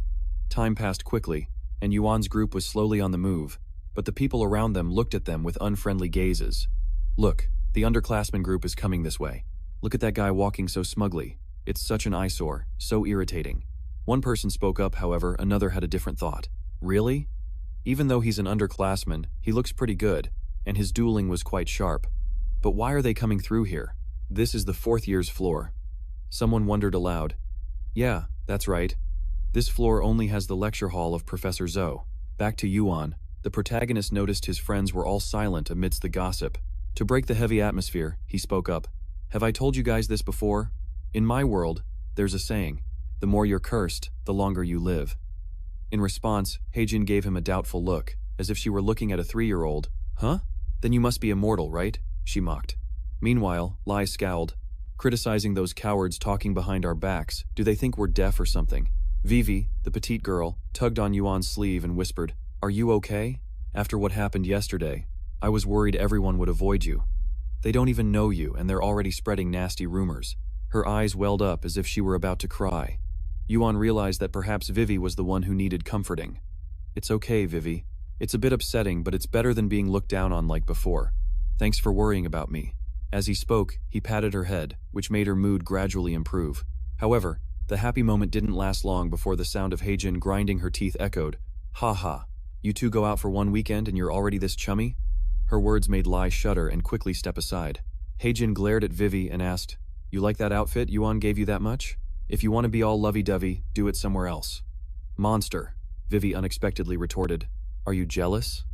A: Time passed quickly, and Yuan's group was slowly on the move, but the people around them looked at them with unfriendly gazes. Look, the underclassmen group is coming this way. Look at that guy walking so smugly. It's such an eyesore, so irritating. One person spoke up, however, another had a different thought. Really? Even though he's an underclassman, he looks pretty good, and his dueling was quite sharp. But why are they coming through here? This is the 4th year's floor. Someone wondered aloud. Yeah, that's right. This floor only has the lecture hall of Professor Zhou. Back to Yuan, the protagonist noticed his friends were all silent amidst the gossip. To break the heavy atmosphere, he spoke up. Have I told you guys this before? In my world, there's a saying, the more you're cursed, the longer you live. In response, Heijin gave him a doubtful look, as if she were looking at a 3-year-old. Huh? Then you must be immortal, right? She mocked. Meanwhile, Lai scowled. Criticizing those cowards talking behind our backs, do they think we're deaf or something? Vivi, the petite girl, tugged on Yuan's sleeve and whispered, Are you okay? After what happened yesterday, I was worried everyone would avoid you. They don't even know you and they're already spreading nasty rumors. Her eyes welled up as if she were about to cry. Yuan realized that perhaps Vivi was the one who needed comforting. It's okay, Vivi. It's a bit upsetting, but it's better than being looked down on like before. Thanks for worrying about me. As he spoke, he patted her head, which made her mood gradually improve. However, the happy moment didn't last long before the sound of Heijin grinding her teeth echoed. Ha ha. You two go out for one weekend and you're already this chummy? Her words made Lai shudder and quickly step aside. Heijin glared at Vivi and asked, You like that outfit Yuan gave you that much? If you want to be all lovey-dovey, do it somewhere else. Monster, Vivi unexpectedly retorted. Are you jealous?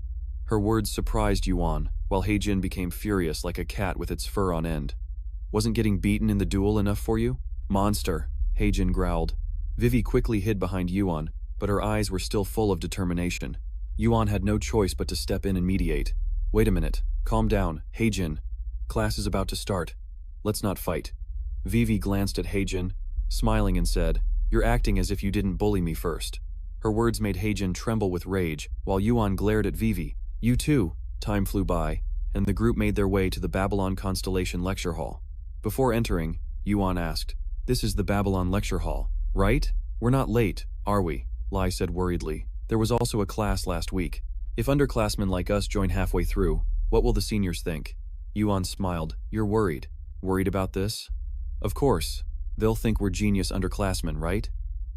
A: Her words surprised Yuan, while Heijin became furious like a cat with its fur on end. Wasn't getting beaten in the duel enough for you? Monster, Heijin growled. Vivi quickly hid behind Yuan, but her eyes were still full of determination. Yuan had no choice but to step in and mediate. Wait a minute. Calm down, Heijin. Class is about to start. Let's not fight. Vivi glanced at Heijin, smiling and said, You're acting as if you didn't bully me first. Her words made Heijin tremble with rage, while Yuan glared at Vivi. You too. Time flew by, and the group made their way to the Babylon Constellation Lecture Hall. Before entering, Yuan asked, This is the Babylon Lecture Hall, right? We're not late, are we? Lai said worriedly. There was also a class last week. If underclassmen like us join halfway through, what will the seniors think? Yuan smiled. You're worried. Worried about this? Of course. They'll think we're genius underclassmen, right?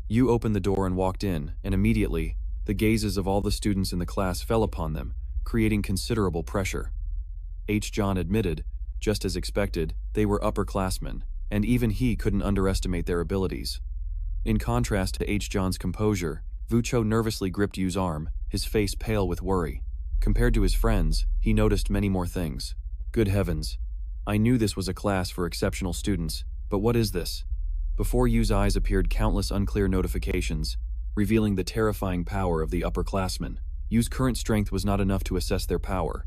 A: You opened the door and walked in, and immediately, The gazes of all the students in the class fell upon them, creating considerable pressure. John admitted, just as expected, they were upperclassmen, and even he couldn't underestimate their abilities. In contrast to John's composure, Vucho nervously gripped Yu's arm, his face pale with worry. Compared to his friends, he noticed many more things. Good heavens. I knew this was a class for exceptional students, but what is this? Before Yu's eyes appeared countless unclear notifications, revealing the terrifying power of the upperclassmen. Yu's current strength was not enough to assess their power.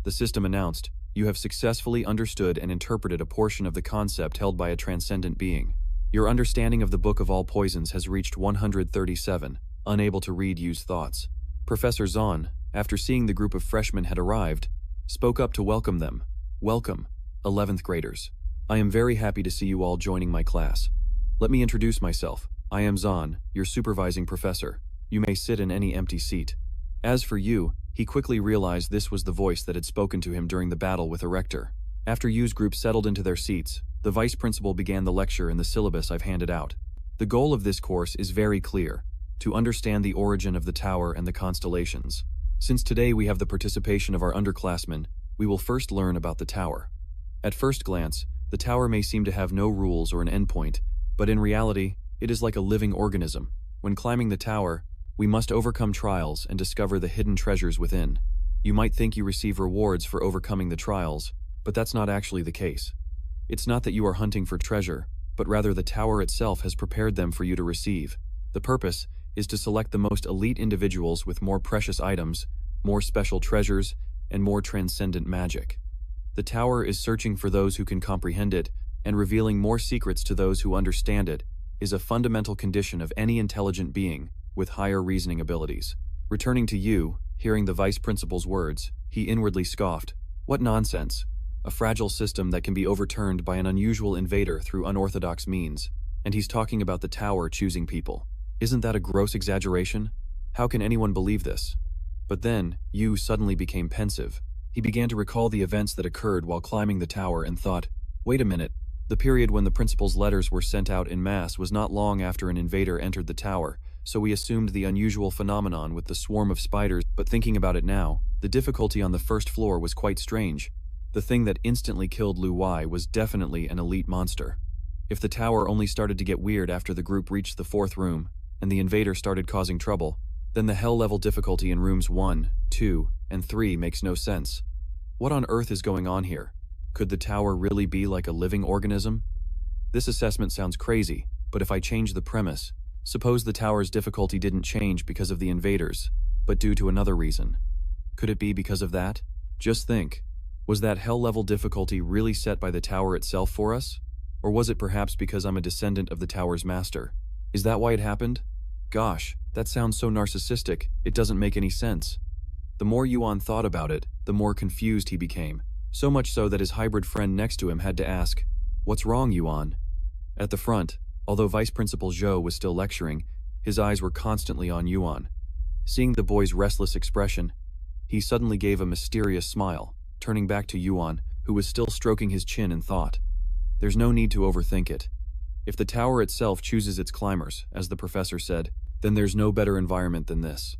A: The system announced, "You have successfully understood and interpreted a portion of the concept held by a transcendent being. Your understanding of the Book of All Poisons has reached 137, unable to read Yu's thoughts." Professor Zahn, after seeing the group of freshmen had arrived, spoke up to welcome them. "Welcome, 11th graders. I am very happy to see you all joining my class. Let me introduce myself. I am Zahn, your supervising professor. You may sit in any empty seat." As for Yu, he quickly realized this was the voice that had spoken to him during the battle with Erector. After Yu's group settled into their seats, the vice principal began the lecture in the syllabus I've handed out. The goal of this course is very clear: to understand the origin of the tower and the constellations. Since today we have the participation of our underclassmen, we will first learn about the tower. At first glance, the tower may seem to have no rules or an endpoint, but in reality, it is like a living organism. When climbing the tower, we must overcome trials and discover the hidden treasures within. You might think you receive rewards for overcoming the trials, but that's not actually the case. It's not that you are hunting for treasure, but rather the tower itself has prepared them for you to receive. The purpose is to select the most elite individuals with more precious items, more special treasures, and more transcendent magic. The tower is searching for those who can comprehend it, and revealing more secrets to those who understand it is a fundamental condition of any intelligent being with higher reasoning abilities. Returning to Yu, hearing the vice principal's words, he inwardly scoffed. What nonsense! A fragile system that can be overturned by an unusual invader through unorthodox means, and he's talking about the tower choosing people. Isn't that a gross exaggeration? How can anyone believe this? But then, Yu suddenly became pensive. He began to recall the events that occurred while climbing the tower and thought, wait a minute, the period when the principal's letters were sent out en masse was not long after an invader entered the tower, so we assumed the unusual phenomenon with the swarm of spiders, but thinking about it now, the difficulty on the first floor was quite strange. The thing that instantly killed Lu Wai was definitely an elite monster. If the tower only started to get weird after the group reached the 4th room, and the invader started causing trouble, then the hell-level difficulty in rooms 1, 2, and 3 makes no sense. What on earth is going on here? Could the tower really be like a living organism? This assessment sounds crazy, but if I change the premise, suppose the tower's difficulty didn't change because of the invaders, but due to another reason. Could it be because of that? Just think, was that hell-level difficulty really set by the tower itself for us? Or was it perhaps because I'm a descendant of the tower's master? Is that why it happened? Gosh, that sounds so narcissistic, it doesn't make any sense. The more Yuan thought about it, the more confused he became, so much so that his hybrid friend next to him had to ask, "What's wrong, Yuan?" At the front, although Vice Principal Zhou was still lecturing, his eyes were constantly on Yuan. Seeing the boy's restless expression, he suddenly gave a mysterious smile, turning back to Yuan, who was still stroking his chin in thought. There's no need to overthink it. If the tower itself chooses its climbers, as the professor said, then there's no better environment than this.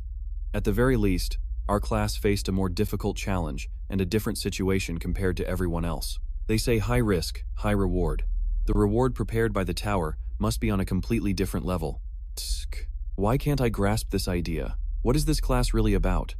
A: At the very least, our class faced a more difficult challenge and a different situation compared to everyone else. They say high risk, high reward. The reward prepared by the tower must be on a completely different level. Tsk. Why can't I grasp this idea? What is this class really about?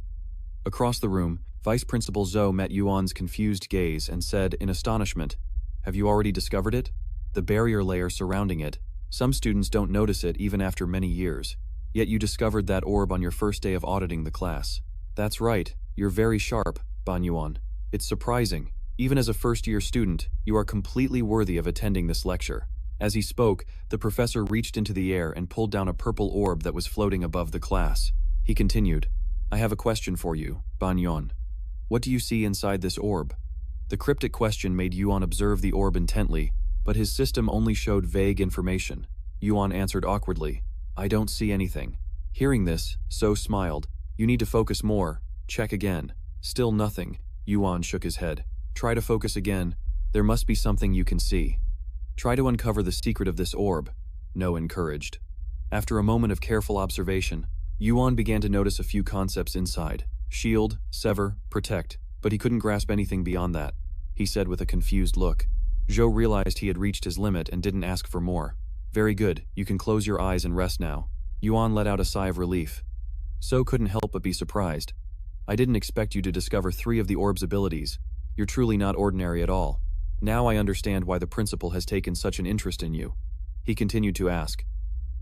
A: Across the room, Vice Principal Zhou met Yuan's confused gaze and said in astonishment, "Have you already discovered it? The barrier layer surrounding it. Some students don't notice it even after many years. Yet you discovered that orb on your first day of auditing the class." "That's right, you're very sharp, Ban Yuan. It's surprising. Even as a first-year student, you are completely worthy of attending this lecture." As he spoke, the professor reached into the air and pulled down a purple orb that was floating above the class. He continued, "I have a question for you, Ban Yuan. What do you see inside this orb?" The cryptic question made Yuan observe the orb intently, but his system only showed vague information. Yuan answered awkwardly, "I don't see anything." Hearing this, So smiled. "You need to focus more. Check again." Still nothing. Yuan shook his head. "Try to focus again. There must be something you can see. Try to uncover the secret of this orb." No encouraged. After a moment of careful observation, Yuan began to notice a few concepts inside. Shield, sever, protect, but he couldn't grasp anything beyond that. He said with a confused look. Zhou realized he had reached his limit and didn't ask for more. Very good, you can close your eyes and rest now. Yuan let out a sigh of relief. So couldn't help but be surprised. I didn't expect you to discover 3 of the orb's abilities. You're truly not ordinary at all. Now I understand why the principal has taken such an interest in you. He continued to ask.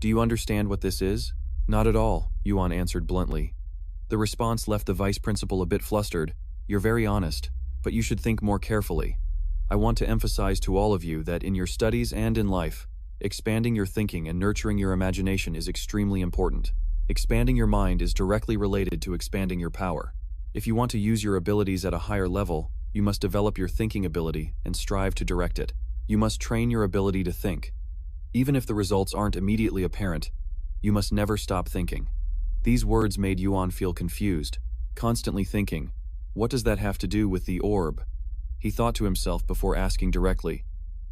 A: Do you understand what this is? Not at all, Yuan answered bluntly. The response left the vice principal a bit flustered. You're very honest, but you should think more carefully. I want to emphasize to all of you that in your studies and in life, expanding your thinking and nurturing your imagination is extremely important. Expanding your mind is directly related to expanding your power. If you want to use your abilities at a higher level, you must develop your thinking ability and strive to direct it. You must train your ability to think. Even if the results aren't immediately apparent, you must never stop thinking. These words made Yuan feel confused, constantly thinking, what does that have to do with the orb? He thought to himself before asking directly,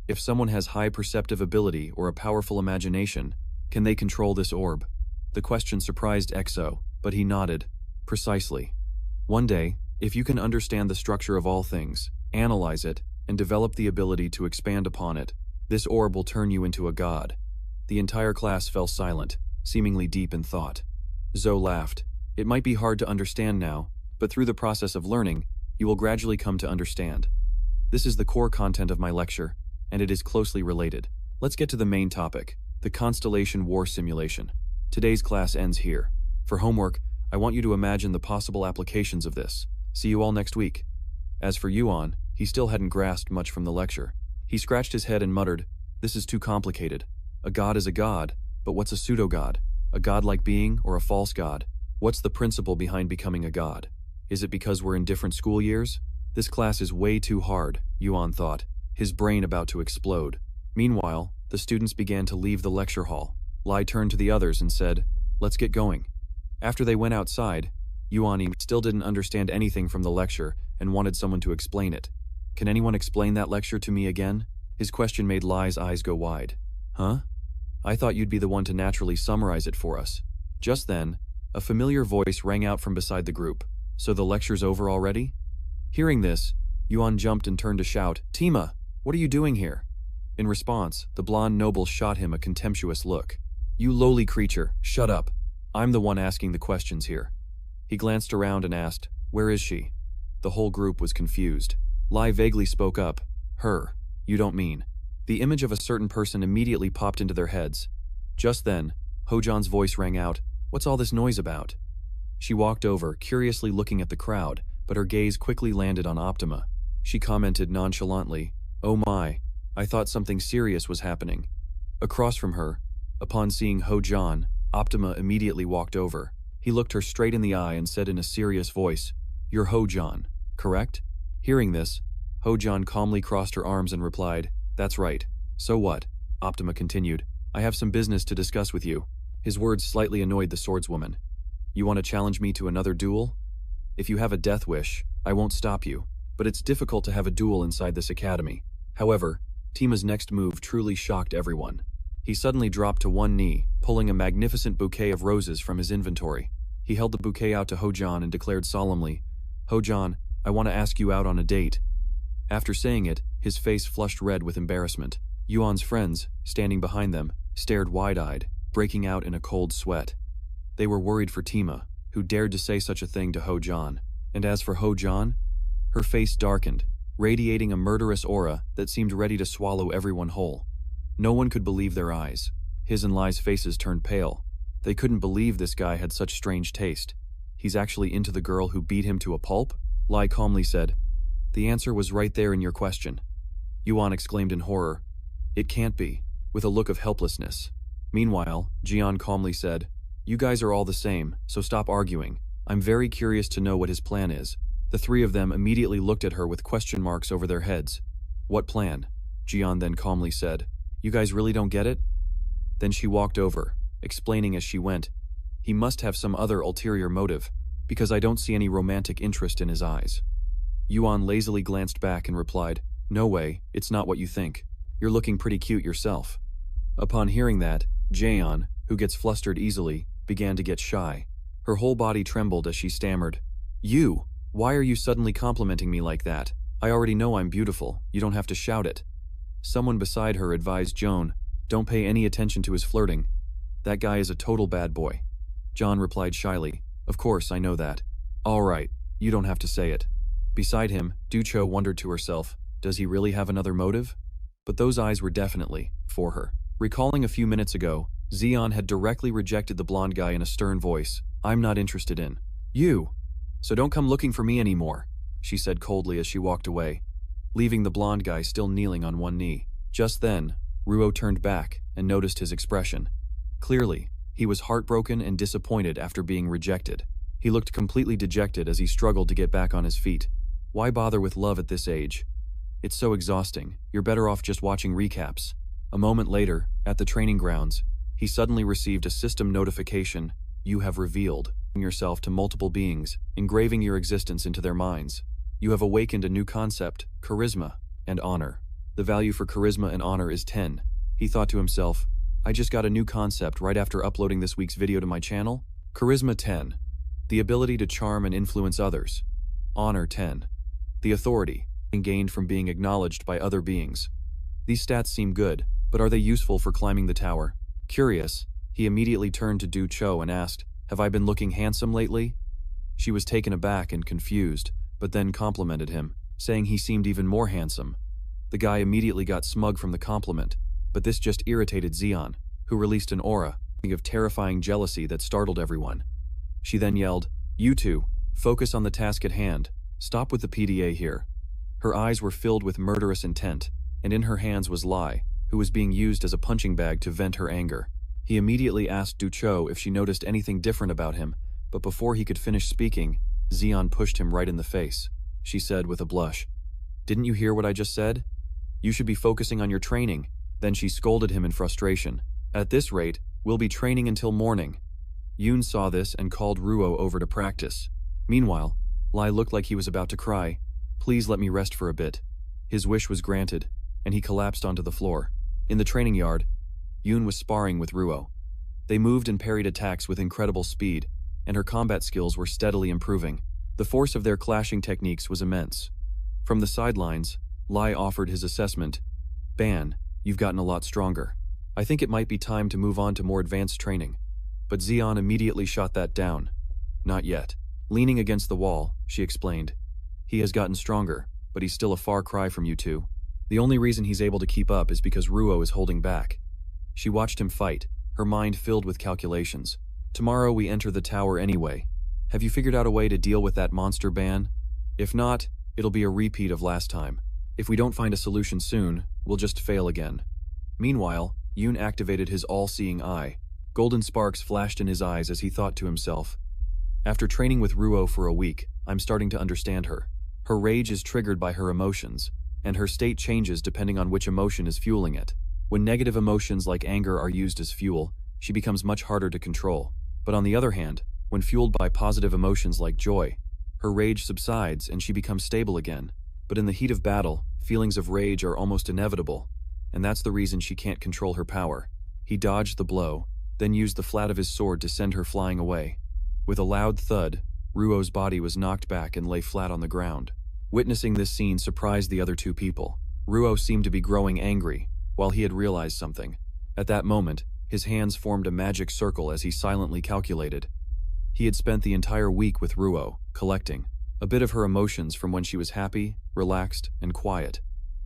A: if someone has high perceptive ability or a powerful imagination, can they control this orb? The question surprised Exo, but he nodded. Precisely. One day, if you can understand the structure of all things, analyze it, and develop the ability to expand upon it, this orb will turn you into a god. The entire class fell silent, seemingly deep in thought. Zhou laughed. It might be hard to understand now, but through the process of learning, you will gradually come to understand. This is the core content of my lecture, and it is closely related. Let's get to the main topic, the Constellation War Simulation. Today's class ends here. For homework, I want you to imagine the possible applications of this. See you all next week. As for Yuan, he still hadn't grasped much from the lecture. He scratched his head and muttered, this is too complicated. A god is a god, but what's a pseudo-god? A godlike being or a false god? What's the principle behind becoming a god? Is it because we're in different school years? This class is way too hard, Yuan thought, his brain about to explode. Meanwhile, the students began to leave the lecture hall. Lai turned to the others and said, let's get going. After they went outside, Yuan still didn't understand anything from the lecture and wanted someone to explain it. Can anyone explain that lecture to me again? His question made Lai's eyes go wide. Huh? I thought you'd be the one to naturally summarize it for us. Just then, a familiar voice rang out from beside the group. So the lecture's over already? Hearing this, Yuan jumped and turned to shout, Tima, what are you doing here? In response, the blonde noble shot him a contemptuous look. You lowly creature, shut up. I'm the one asking the questions here. He glanced around and asked, where is she? The whole group was confused. Lai vaguely spoke up, her. You don't mean. The image of a certain person immediately popped into their heads. Just then, Hojan's voice rang out, what's all this noise about? She walked over, curiously looking at the crowd, but her gaze quickly landed on Optima. She commented nonchalantly, oh my, I thought something serious was happening. Across from her, upon seeing Hojan, Optima immediately walked over. He looked her straight in the eye and said in a serious voice, you're Hojan, correct? Hearing this, Hojan calmly crossed her arms and replied, that's right. So what? Optima continued, I have some business to discuss with you. His words slightly annoyed the swordswoman. You want to challenge me to another duel? If you have a death wish, I won't stop you, but it's difficult to have a duel inside this academy. However, Tima's next move truly shocked everyone. He suddenly dropped to one knee, pulling a magnificent bouquet of roses from his inventory. He held the bouquet out to Hojan and declared solemnly, Hojan, I want to ask you out on a date. After saying it, his face flushed red with embarrassment. Yuan's friends, standing behind them, stared wide-eyed, breaking out in a cold sweat. They were worried for Tima, who dared to say such a thing to Hojan. And as for Hojan, her face darkened, radiating a murderous aura that seemed ready to swallow everyone whole. No one could believe their eyes. His and Lai's faces turned pale. They couldn't believe this guy had such strange taste. He's actually into the girl who beat him to a pulp? Lai calmly said, the answer was right there in your question. Yuan exclaimed in horror, it can't be, with a look of helplessness. Meanwhile, Jian calmly said, you guys are all the same, so stop arguing. I'm very curious to know what his plan is. The three of them immediately looked at her with question marks over their heads. What plan? Jian then calmly said, you guys really don't get it? Then she walked over, explaining as she went, he must have some other ulterior motive, because I don't see any romantic interest in his eyes. Yuan lazily glanced back and replied, no way, it's not what you think. You're looking pretty cute yourself. Upon hearing that, Jaeon, who gets flustered easily, began to get shy. Her whole body trembled as she stammered, "You! Why are you suddenly complimenting me like that? I already know I'm beautiful, you don't have to shout it." Someone beside her advised Joan, "Don't pay any attention to his flirting. That guy is a total bad boy." John replied shyly, "Of course, I know that." "All right, you don't have to say it." Beside him, Ducho wondered to herself, does he really have another motive? But those eyes were definitely for her. Recalling a few minutes ago, Zeon had directly rejected the blonde guy in a stern voice. "I'm not interested in you, so don't come looking for me anymore," she said coldly as she walked away, leaving the blonde guy still kneeling on one knee. Just then, Ruo turned back and noticed his expression. Clearly, he was heartbroken and disappointed after being rejected. He looked completely dejected as he struggled to get back on his feet. Why bother with love at this age? It's so exhausting, you're better off just watching recaps. A moment later, at the training grounds, he suddenly received a system notification. You have revealed yourself to multiple beings, engraving your existence into their minds. You have awakened a new concept, charisma and honor. The value for charisma and honor is 10. He thought to himself, I just got a new concept right after uploading this week's video to my channel. Charisma 10. The ability to charm and influence others. Honor 10. The authority gained from being acknowledged by other beings. These stats seem good, but are they useful for climbing the tower? Curious, he immediately turned to Du Cho and asked, "Have I been looking handsome lately?" She was taken aback and confused, but then complimented him, saying he seemed even more handsome. The guy immediately got smug from the compliment, but this just irritated Zeon, who released an aura of terrifying jealousy that startled everyone. She then yelled, "You two, focus on the task at hand. Stop with the PDA here." Her eyes were filled with murderous intent, and in her hands was Lai, who was being used as a punching bag to vent her anger. He immediately asked Du Cho if she noticed anything different about him, but before he could finish speaking, Zeon pushed him right in the face. She said with a blush, "Didn't you hear what I just said? You should be focusing on your training." Then she scolded him in frustration. "At this rate, we'll be training until morning." Yuun saw this and called Ruo over to practice. Meanwhile, Lai looked like he was about to cry. "Please let me rest for a bit." His wish was granted, and he collapsed onto the floor. In the training yard, Yuun was sparring with Ruo. They moved and parried attacks with incredible speed, and her combat skills were steadily improving. The force of their clashing techniques was immense. From the sidelines, Lai offered his assessment. "Ban, you've gotten a lot stronger. I think it might be time to move on to more advanced training." But Zeon immediately shot that down. "Not yet." Leaning against the wall, she explained, "He has gotten stronger, but he's still a far cry from you two. The only reason he's able to keep up is because Ruo is holding back." She watched him fight, her mind filled with calculations. "Tomorrow we enter the tower anyway. Have you figured out a way to deal with that monster Ban? If not, it'll be a repeat of last time. If we don't find a solution soon, we'll just fail again." Meanwhile, Yuun activated his all-seeing eye. Golden sparks flashed in his eyes as he thought to himself, "After training with Ruo for a week, I'm starting to understand her. Her rage is triggered by her emotions, and her state changes depending on which emotion is fueling it. When negative emotions like anger are used as fuel, she becomes much harder to control. But on the other hand, when fueled by positive emotions like joy, her rage subsides and she becomes stable again. But in the heat of battle, feelings of rage are almost inevitable, and that's the reason she can't control her power." He dodged the blow, then used the flat of his sword to send her flying away. With a loud thud, Ruo's body was knocked back and lay flat on the ground. Witnessing this scene surprised the other two people. Ruo seemed to be growing angry, while he had realized something. At that moment, his hands formed a magic circle as he silently calculated. He had spent the entire week with Ruo, collecting a bit of her emotions from when she was happy, relaxed, and quiet.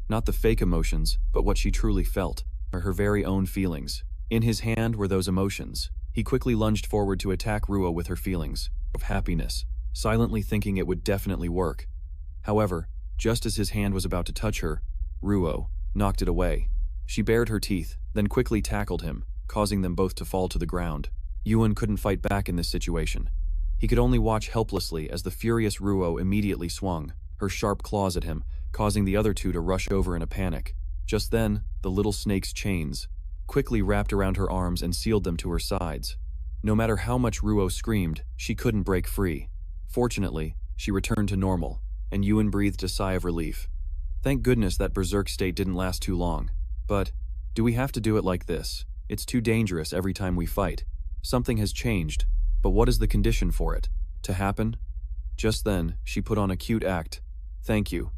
A: Not the fake emotions, but what she truly felt, or her very own feelings. In his hand were those emotions. He quickly lunged forward to attack Ruo with her feelings of happiness, silently thinking it would definitely work. However, just as his hand was about to touch her, Ruo knocked it away. She bared her teeth, then quickly tackled him, causing them both to fall to the ground. Yuun couldn't fight back in this situation. He could only watch helplessly as the furious Ruo immediately swung her sharp claws at him, causing the other two to rush over in a panic. Just then, the little snake's chains quickly wrapped around her arms and sealed them to her sides. No matter how much Ruo screamed, she couldn't break free. Fortunately, she returned to normal, and Yuun breathed a sigh of relief. Thank goodness that berserk state didn't last too long. But, do we have to do it like this? It's too dangerous every time we fight. Something has changed. But what is the condition for it to happen? Just then, she put on a cute act. Thank you.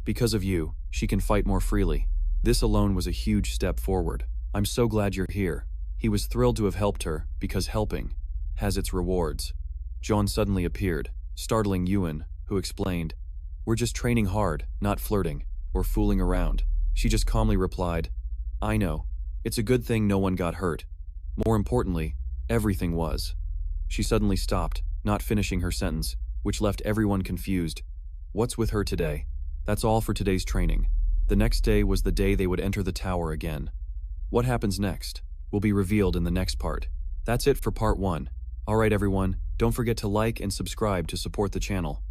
A: Because of you, she can fight more freely. This alone was a huge step forward. I'm so glad you're here. He was thrilled to have helped her, because helping has its rewards. John suddenly appeared, startling Yuun, who explained, "We're just training hard, not flirting, or fooling around." She just calmly replied, "I know. It's a good thing no one got hurt. More importantly, everything was." She suddenly stopped, not finishing her sentence, which left everyone confused. What's with her today? That's all for today's training. The next day was the day they would enter the tower again. What happens next will be revealed in the next part. That's it for part 1. Alright everyone, don't forget to like and subscribe to support the channel.